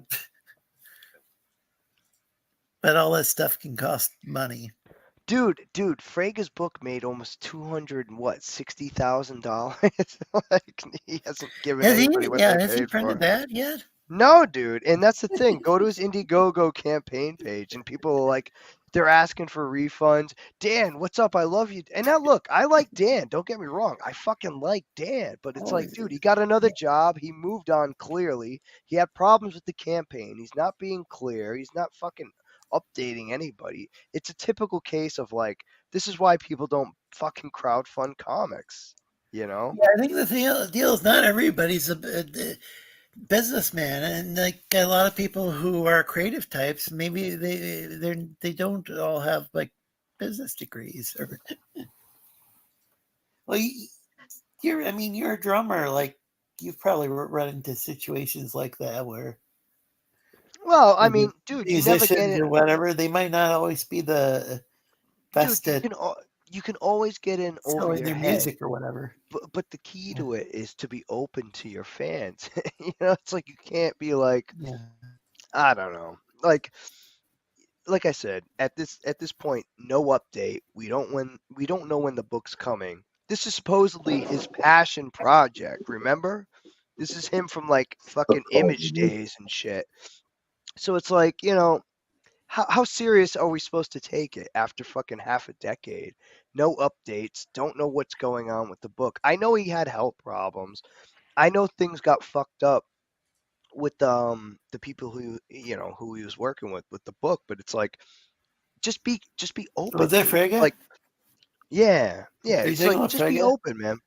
that stuff can cost money. Dude, Frege's book made almost $260,000. Like he hasn't given Has he? anybody what Yeah, they has he paid for. printed that yet? No, dude, and that's the thing. Go to his Indiegogo campaign page, and people are like, they're asking for refunds. Dan, what's up? I love you. And now look, I like Dan. Don't get me wrong. I fucking like Dan, but it's like, dude, he got another job. He moved on clearly. He had problems with the campaign. He's not being clear. He's not fucking updating anybody. It's a typical case of like, this is why people don't fucking crowdfund comics. You know? Yeah, I think the deal is not everybody's a businessman, and like a lot of people who are creative types, maybe they don't all have like business degrees or. Well, you're a drummer. Like you've probably run into situations like that where. Well, I mean, dude, you never musicians get it. or whatever, they might not always be the best Dude, at you can always get in over selling your their head. music or whatever. But the key to it is to be open to your fans. You know, it's like you can't be like, I don't know, like I said, at this point, no update. We don't know when the book's coming. This is supposedly his passion project. Remember, this is him from like fucking Image days and shit. So it's like, you know, how serious are we supposed to take it after fucking half a decade? No updates. Don't know what's going on with the book. I know he had health problems. I know things got fucked up with the people who he was working with the book, but it's like just be open. Was that dude. Frege? Like, yeah. Are you It's talking like about just be Frege? open, man.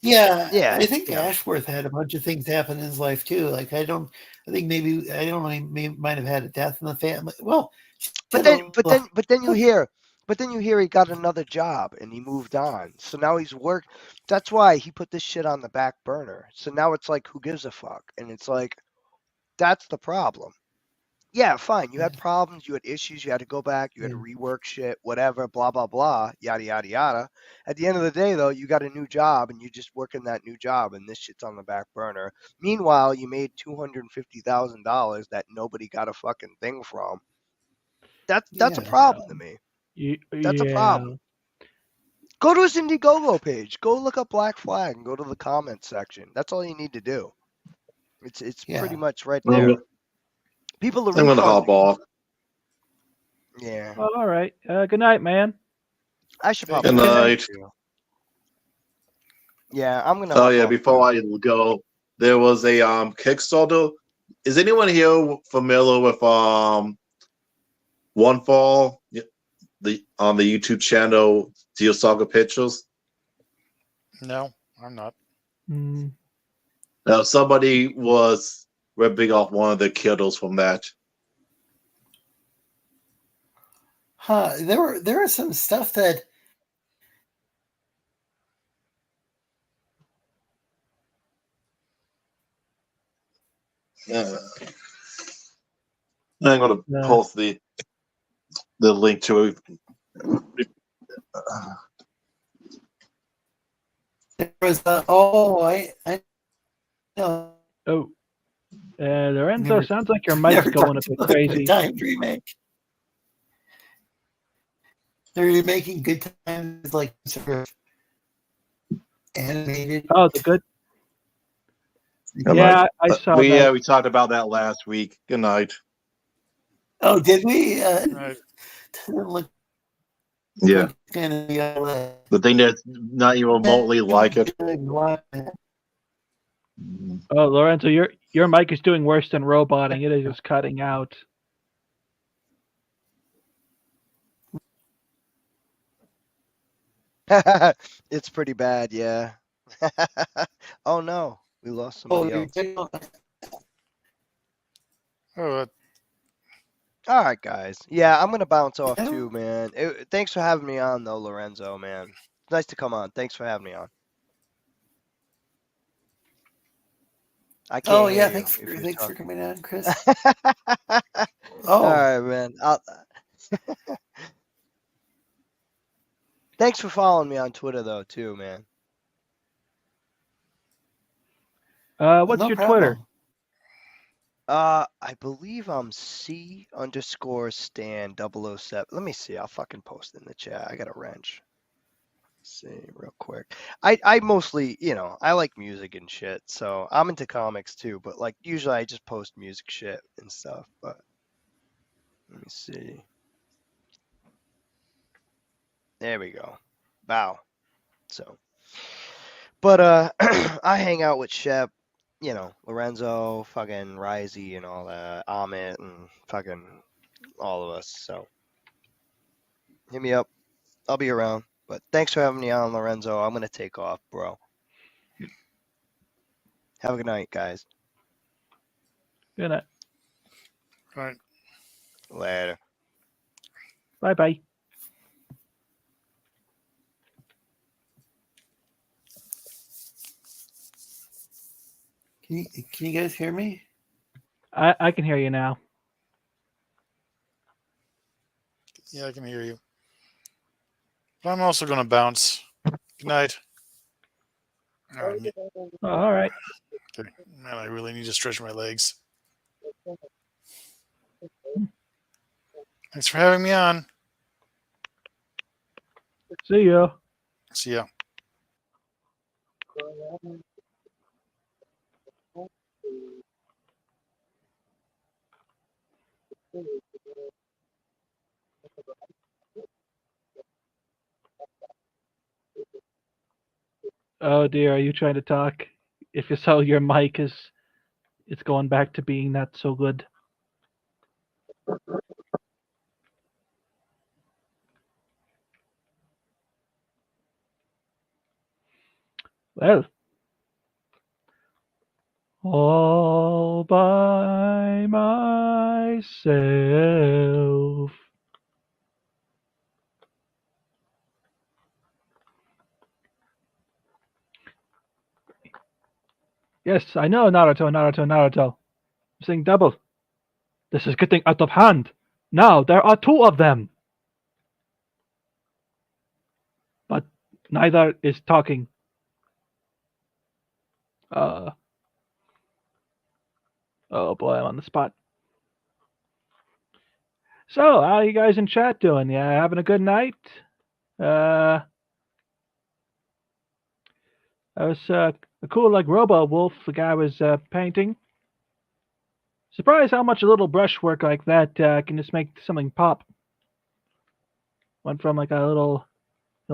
Yeah, Yeah. I think Ashworth had a bunch of things happen in his life too. Like I think maybe I don't know. He might have had a death in the family. Well, But then you hear he got another job and he moved on. So now he's worked. That's why he put this shit on the back burner. So now it's like, who gives a fuck? And it's like, that's the problem. Yeah, fine. You had problems. You had issues. You had to go back. You had to rework shit, whatever, blah, blah, blah, yada, yada, yada. At the end of the day, though, you got a new job and you're just working that new job and this shit's on the back burner. Meanwhile, you made $250,000 that nobody got a fucking thing from. That's a problem to me. That's a problem. Go to his Indiegogo page. Go look up Black Flag and go to the comments section. That's all you need to do. It's pretty much right there. People are I'm gonna hop off. Yeah. All right. Good night, man. I should probably. Good night. Yeah, I'm gonna. Oh yeah, before I go, there was a Kickstarter. Is anyone here familiar with One Fall, on the YouTube channel Steel Saga Pictures? No, I'm not. Now somebody was ripping off one of the Kindles from that. Huh? There was some stuff that. I'm going to post the link to it. There was I know. Oh, Lorenzo, sounds like your mic's going a bit crazy. Time remake. They're remaking Good Times like sort of animated. Oh, the good. Yeah, I saw that. Yeah, we talked about that last week. Good night. Oh, did we? Right. Yeah. The thing that's not even remotely like it. Oh, Lorenzo, your mic is doing worse than roboting. It is just cutting out. It's pretty bad, yeah. Oh no, we lost Oh, somebody you're else. taking off. Oh, All right, guys. Yeah, I'm gonna bounce off I too, don't- man. Thanks for having me on, though, Lorenzo, man. Nice to come on. Thanks for having me on. I can't Oh hear yeah, you if you're thanks for talking. coming on, Chris. All Oh, right, man. Thanks for following me on Twitter, though, too, man. What's no your problem. Twitter? I believe I'm C_Stan007. Let me see. I'll fucking post it in the chat. I got a wrench. Let's see, real quick. I mostly, I like music and shit, so I'm into comics too. But like usually, I just post music shit and stuff. But let me see. There we go. Wow. So, but I hang out with Shep. Lorenzo, fucking Risey and all that, Amit and fucking all of us. So hit me up. I'll be around. But thanks for having me on, Lorenzo. I'm gonna take off, bro. Have a good night, guys. Good night. right. Later. Bye bye. Can you guys hear me? I can hear you now. Yeah, I can hear you. But I'm also going to bounce. Good night. All right. All right. Okay. Man, I really need to stretch my legs. Thanks for having me on. See ya. See ya. Oh dear, are you trying to talk? If you so, your mic it's going back to being not so good. Well, all by myself. Yes, I know, Naruto. I'm saying double. This is getting out of hand. Now there are two of them. But neither is talking. Oh boy, I'm on the spot. So, how are you guys in chat doing? Yeah, having a good night? I was a cool like Robo Wolf. The guy was painting. Surprised how much a little brushwork like that can just make something pop. Went from like a little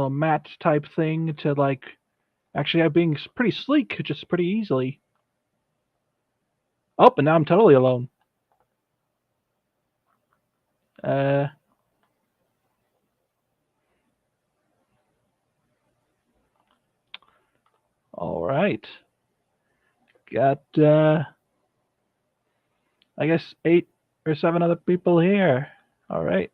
matte type thing to like actually being pretty sleek, just pretty easily. Oh, and now I'm totally alone. All right. Got I guess 8 or 7 other people here. All right.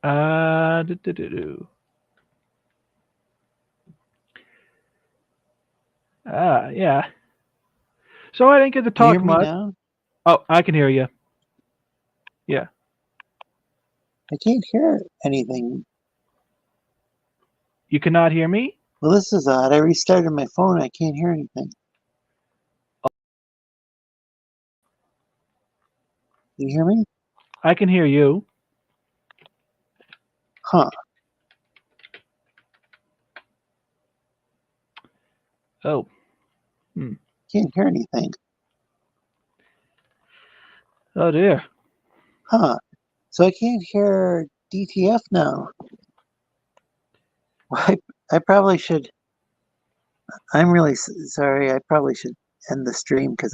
Yeah. So I didn't get to Can you talk hear me much. now? Oh, I can hear you. Yeah. I can't hear anything. You cannot hear me? Well, this is odd. I restarted my phone. I can't hear anything. Can you hear me? I can hear you. Huh. Oh. Can't hear anything. Oh dear. Huh. So I can't hear DTF now. Well, I probably should. I'm really sorry. I probably should end the stream because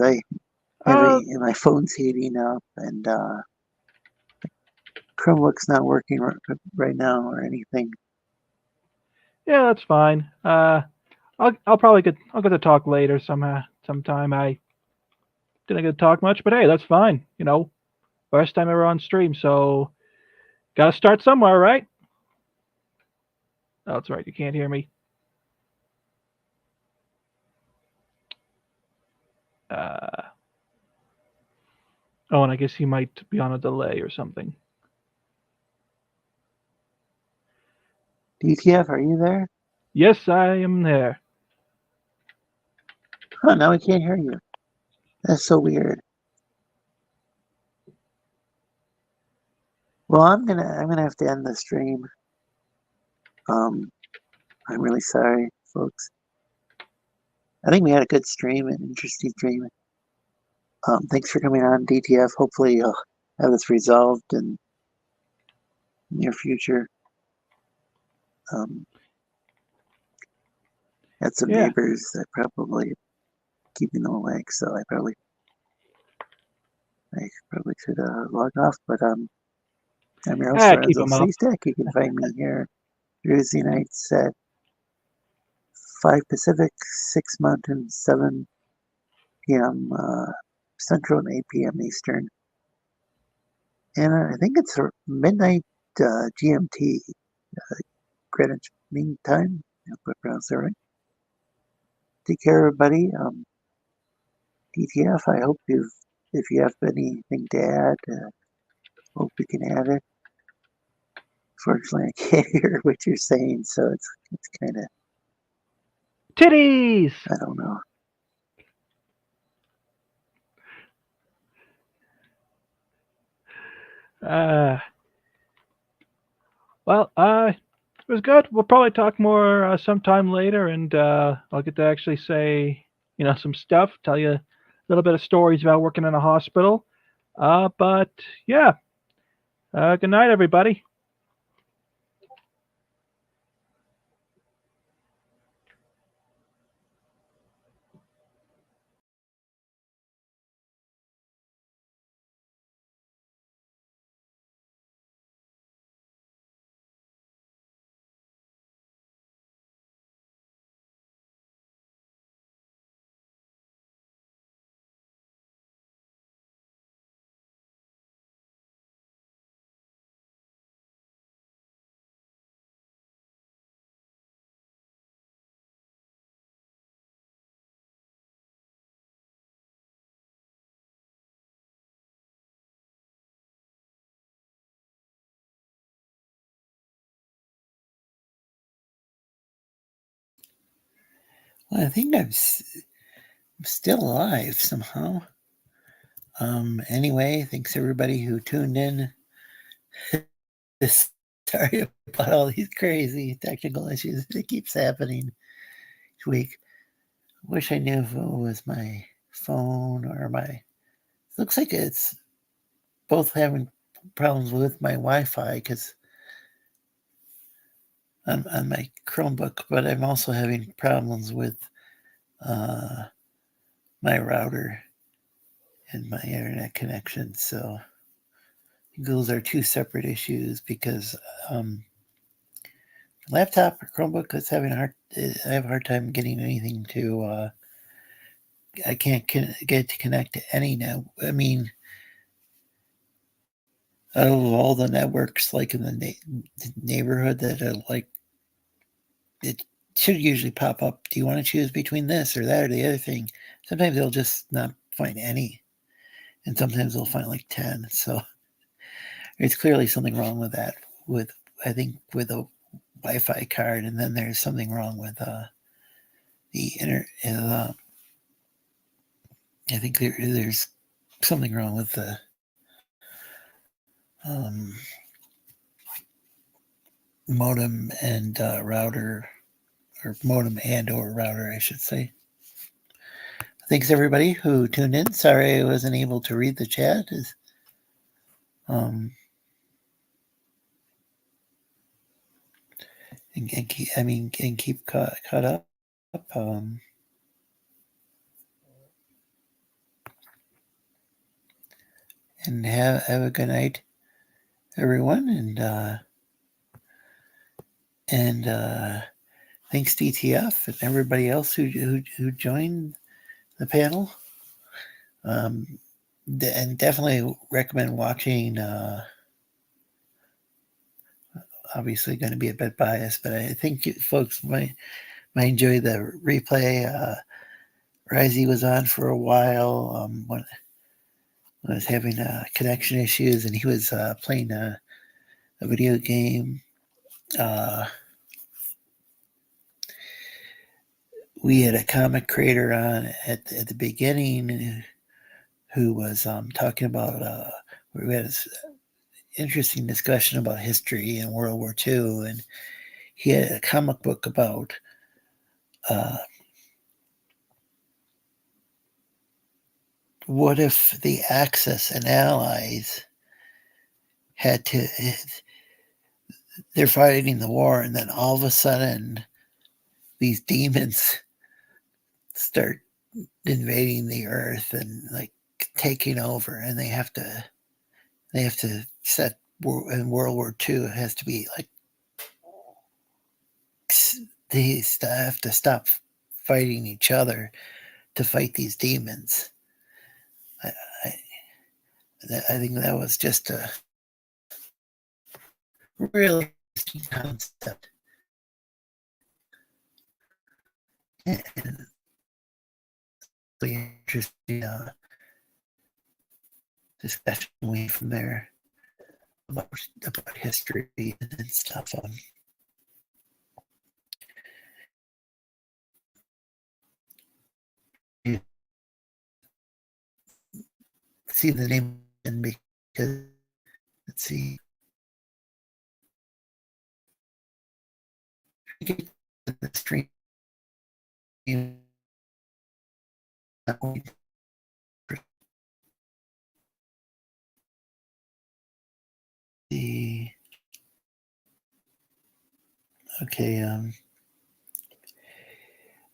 my phone's heating up and Chromebook's not working right now or anything. Yeah, that's fine. I'll probably get to talk later sometime. I didn't get to talk much, but hey, that's fine. First time ever on stream, so gotta start somewhere, right? Oh, that's right. You can't hear me. Oh, and I guess he might be on a delay or something. DTF, are you there? Yes, I am there. Oh, now we can't hear you. That's so weird. Well, I'm gonna have to end the stream. I'm really sorry, folks. I think we had a good stream, an interesting stream. Thanks for coming on, DTF. Hopefully you'll have this resolved in the near future. Had some Yeah. neighbors that probably keeping them awake, so I probably should log off. But I'm your host, Keep Lorenzo him up. Sleestack. You can find me here Tuesday nights at 5 Pacific, 6 Mountain, 7 p.m. Central, and 8 p.m. Eastern. And I think it's midnight GMT, Greenwich Mean Time. I hope I pronounced that right. Take care, everybody. DTF, I hope if you have anything to add, hope you can add it. Fortunately, I can't hear what you're saying, so it's kind of titties. I don't know. Well, it was good. We'll probably talk more sometime later, and I'll get to actually say, some stuff, tell you a little bit of stories about working in a hospital. But yeah, good night, everybody. Well, I think I'm still alive somehow. Anyway, thanks everybody who tuned in. Sorry about all these crazy technical issues that keeps happening each week. Wish I knew if it was my phone or my. Looks like it's both having problems with my Wi-Fi because I'm on my Chromebook, but I'm also having problems with my router and my internet connection. So those are two separate issues because laptop or Chromebook is having I have a hard time getting anything to. I can't get to connect to any now. I mean, out of all the networks, like in the neighborhood that are like, it should usually pop up. Do you want to choose between this or that or the other thing? Sometimes they'll just not find any, and sometimes they'll find like 10. So there's clearly something wrong with that. I think with a Wi-Fi card, and then there's something wrong with the internet. I think there's something wrong with the modem and router, or modem and or router, I should say. Thanks everybody who tuned in. Sorry I wasn't able to read the chat. And keep caught up. And have a good night, everyone. And thanks DTF and everybody else who joined the panel. And definitely recommend watching. Obviously, going to be a bit biased, but I think folks might enjoy the replay. Risey was on for a while when I was having connection issues, and he was playing a video game. We had a comic creator on at the beginning who was talking about. We had this interesting discussion about history and World War II, and he had a comic book about what if the Axis and Allies had to, they're fighting the war, and then all of a sudden these demons start invading the earth and like taking over, and they have to set in World War II. It has to be like they have to stop fighting each other to fight these demons. I think that was just a really interesting concept. And really interesting discussion way from there about history and stuff. You see the name and because let's see. The stream. The okay,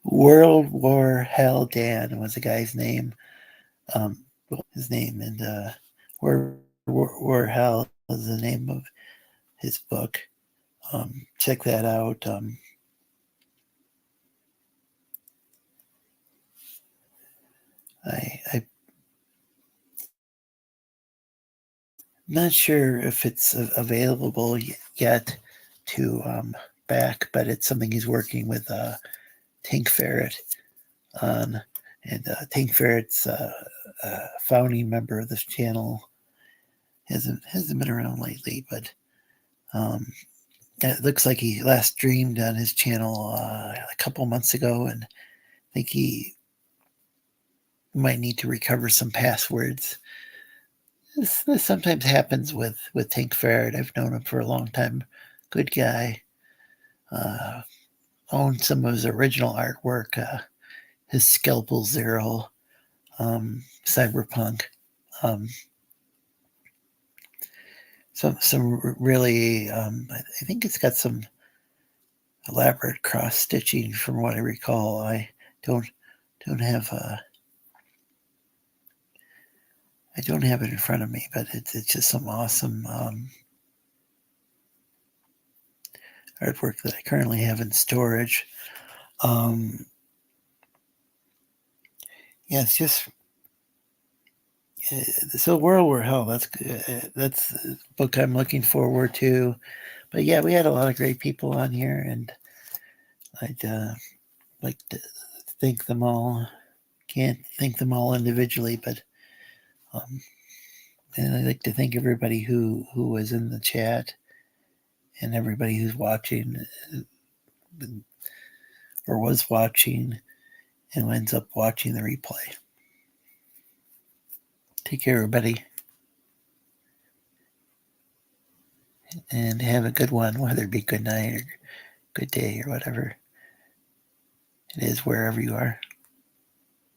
World War Hell Dan was the guy's name. His name, and World War Hell is the name of his book. Check that out. I'm not sure if it's available yet to back, but it's something he's working with Tank Ferret on. And Tank Ferret's a founding member of this channel. Hasn't been around lately, but it looks like he last streamed on his channel a couple months ago, and I think he might need to recover some passwords. This sometimes happens with Tank Ferret. I've known him for a long time. Good guy. Owned some of his original artwork. His Scalpel Zero, Cyberpunk. Some really, I think it's got some elaborate cross stitching from what I recall. I don't have I don't have it in front of me, but it's just some awesome artwork that I currently have in storage. Yeah, it's just so World War Hell. That's the book I'm looking forward to. But yeah, we had a lot of great people on here, and I'd like to thank them all. Can't thank them all individually, but and I'd like to thank everybody who was in the chat and everybody who's watching or was watching and ends up watching the replay. Take care, everybody. And have a good one, whether it be good night or good day or whatever it is, wherever you are.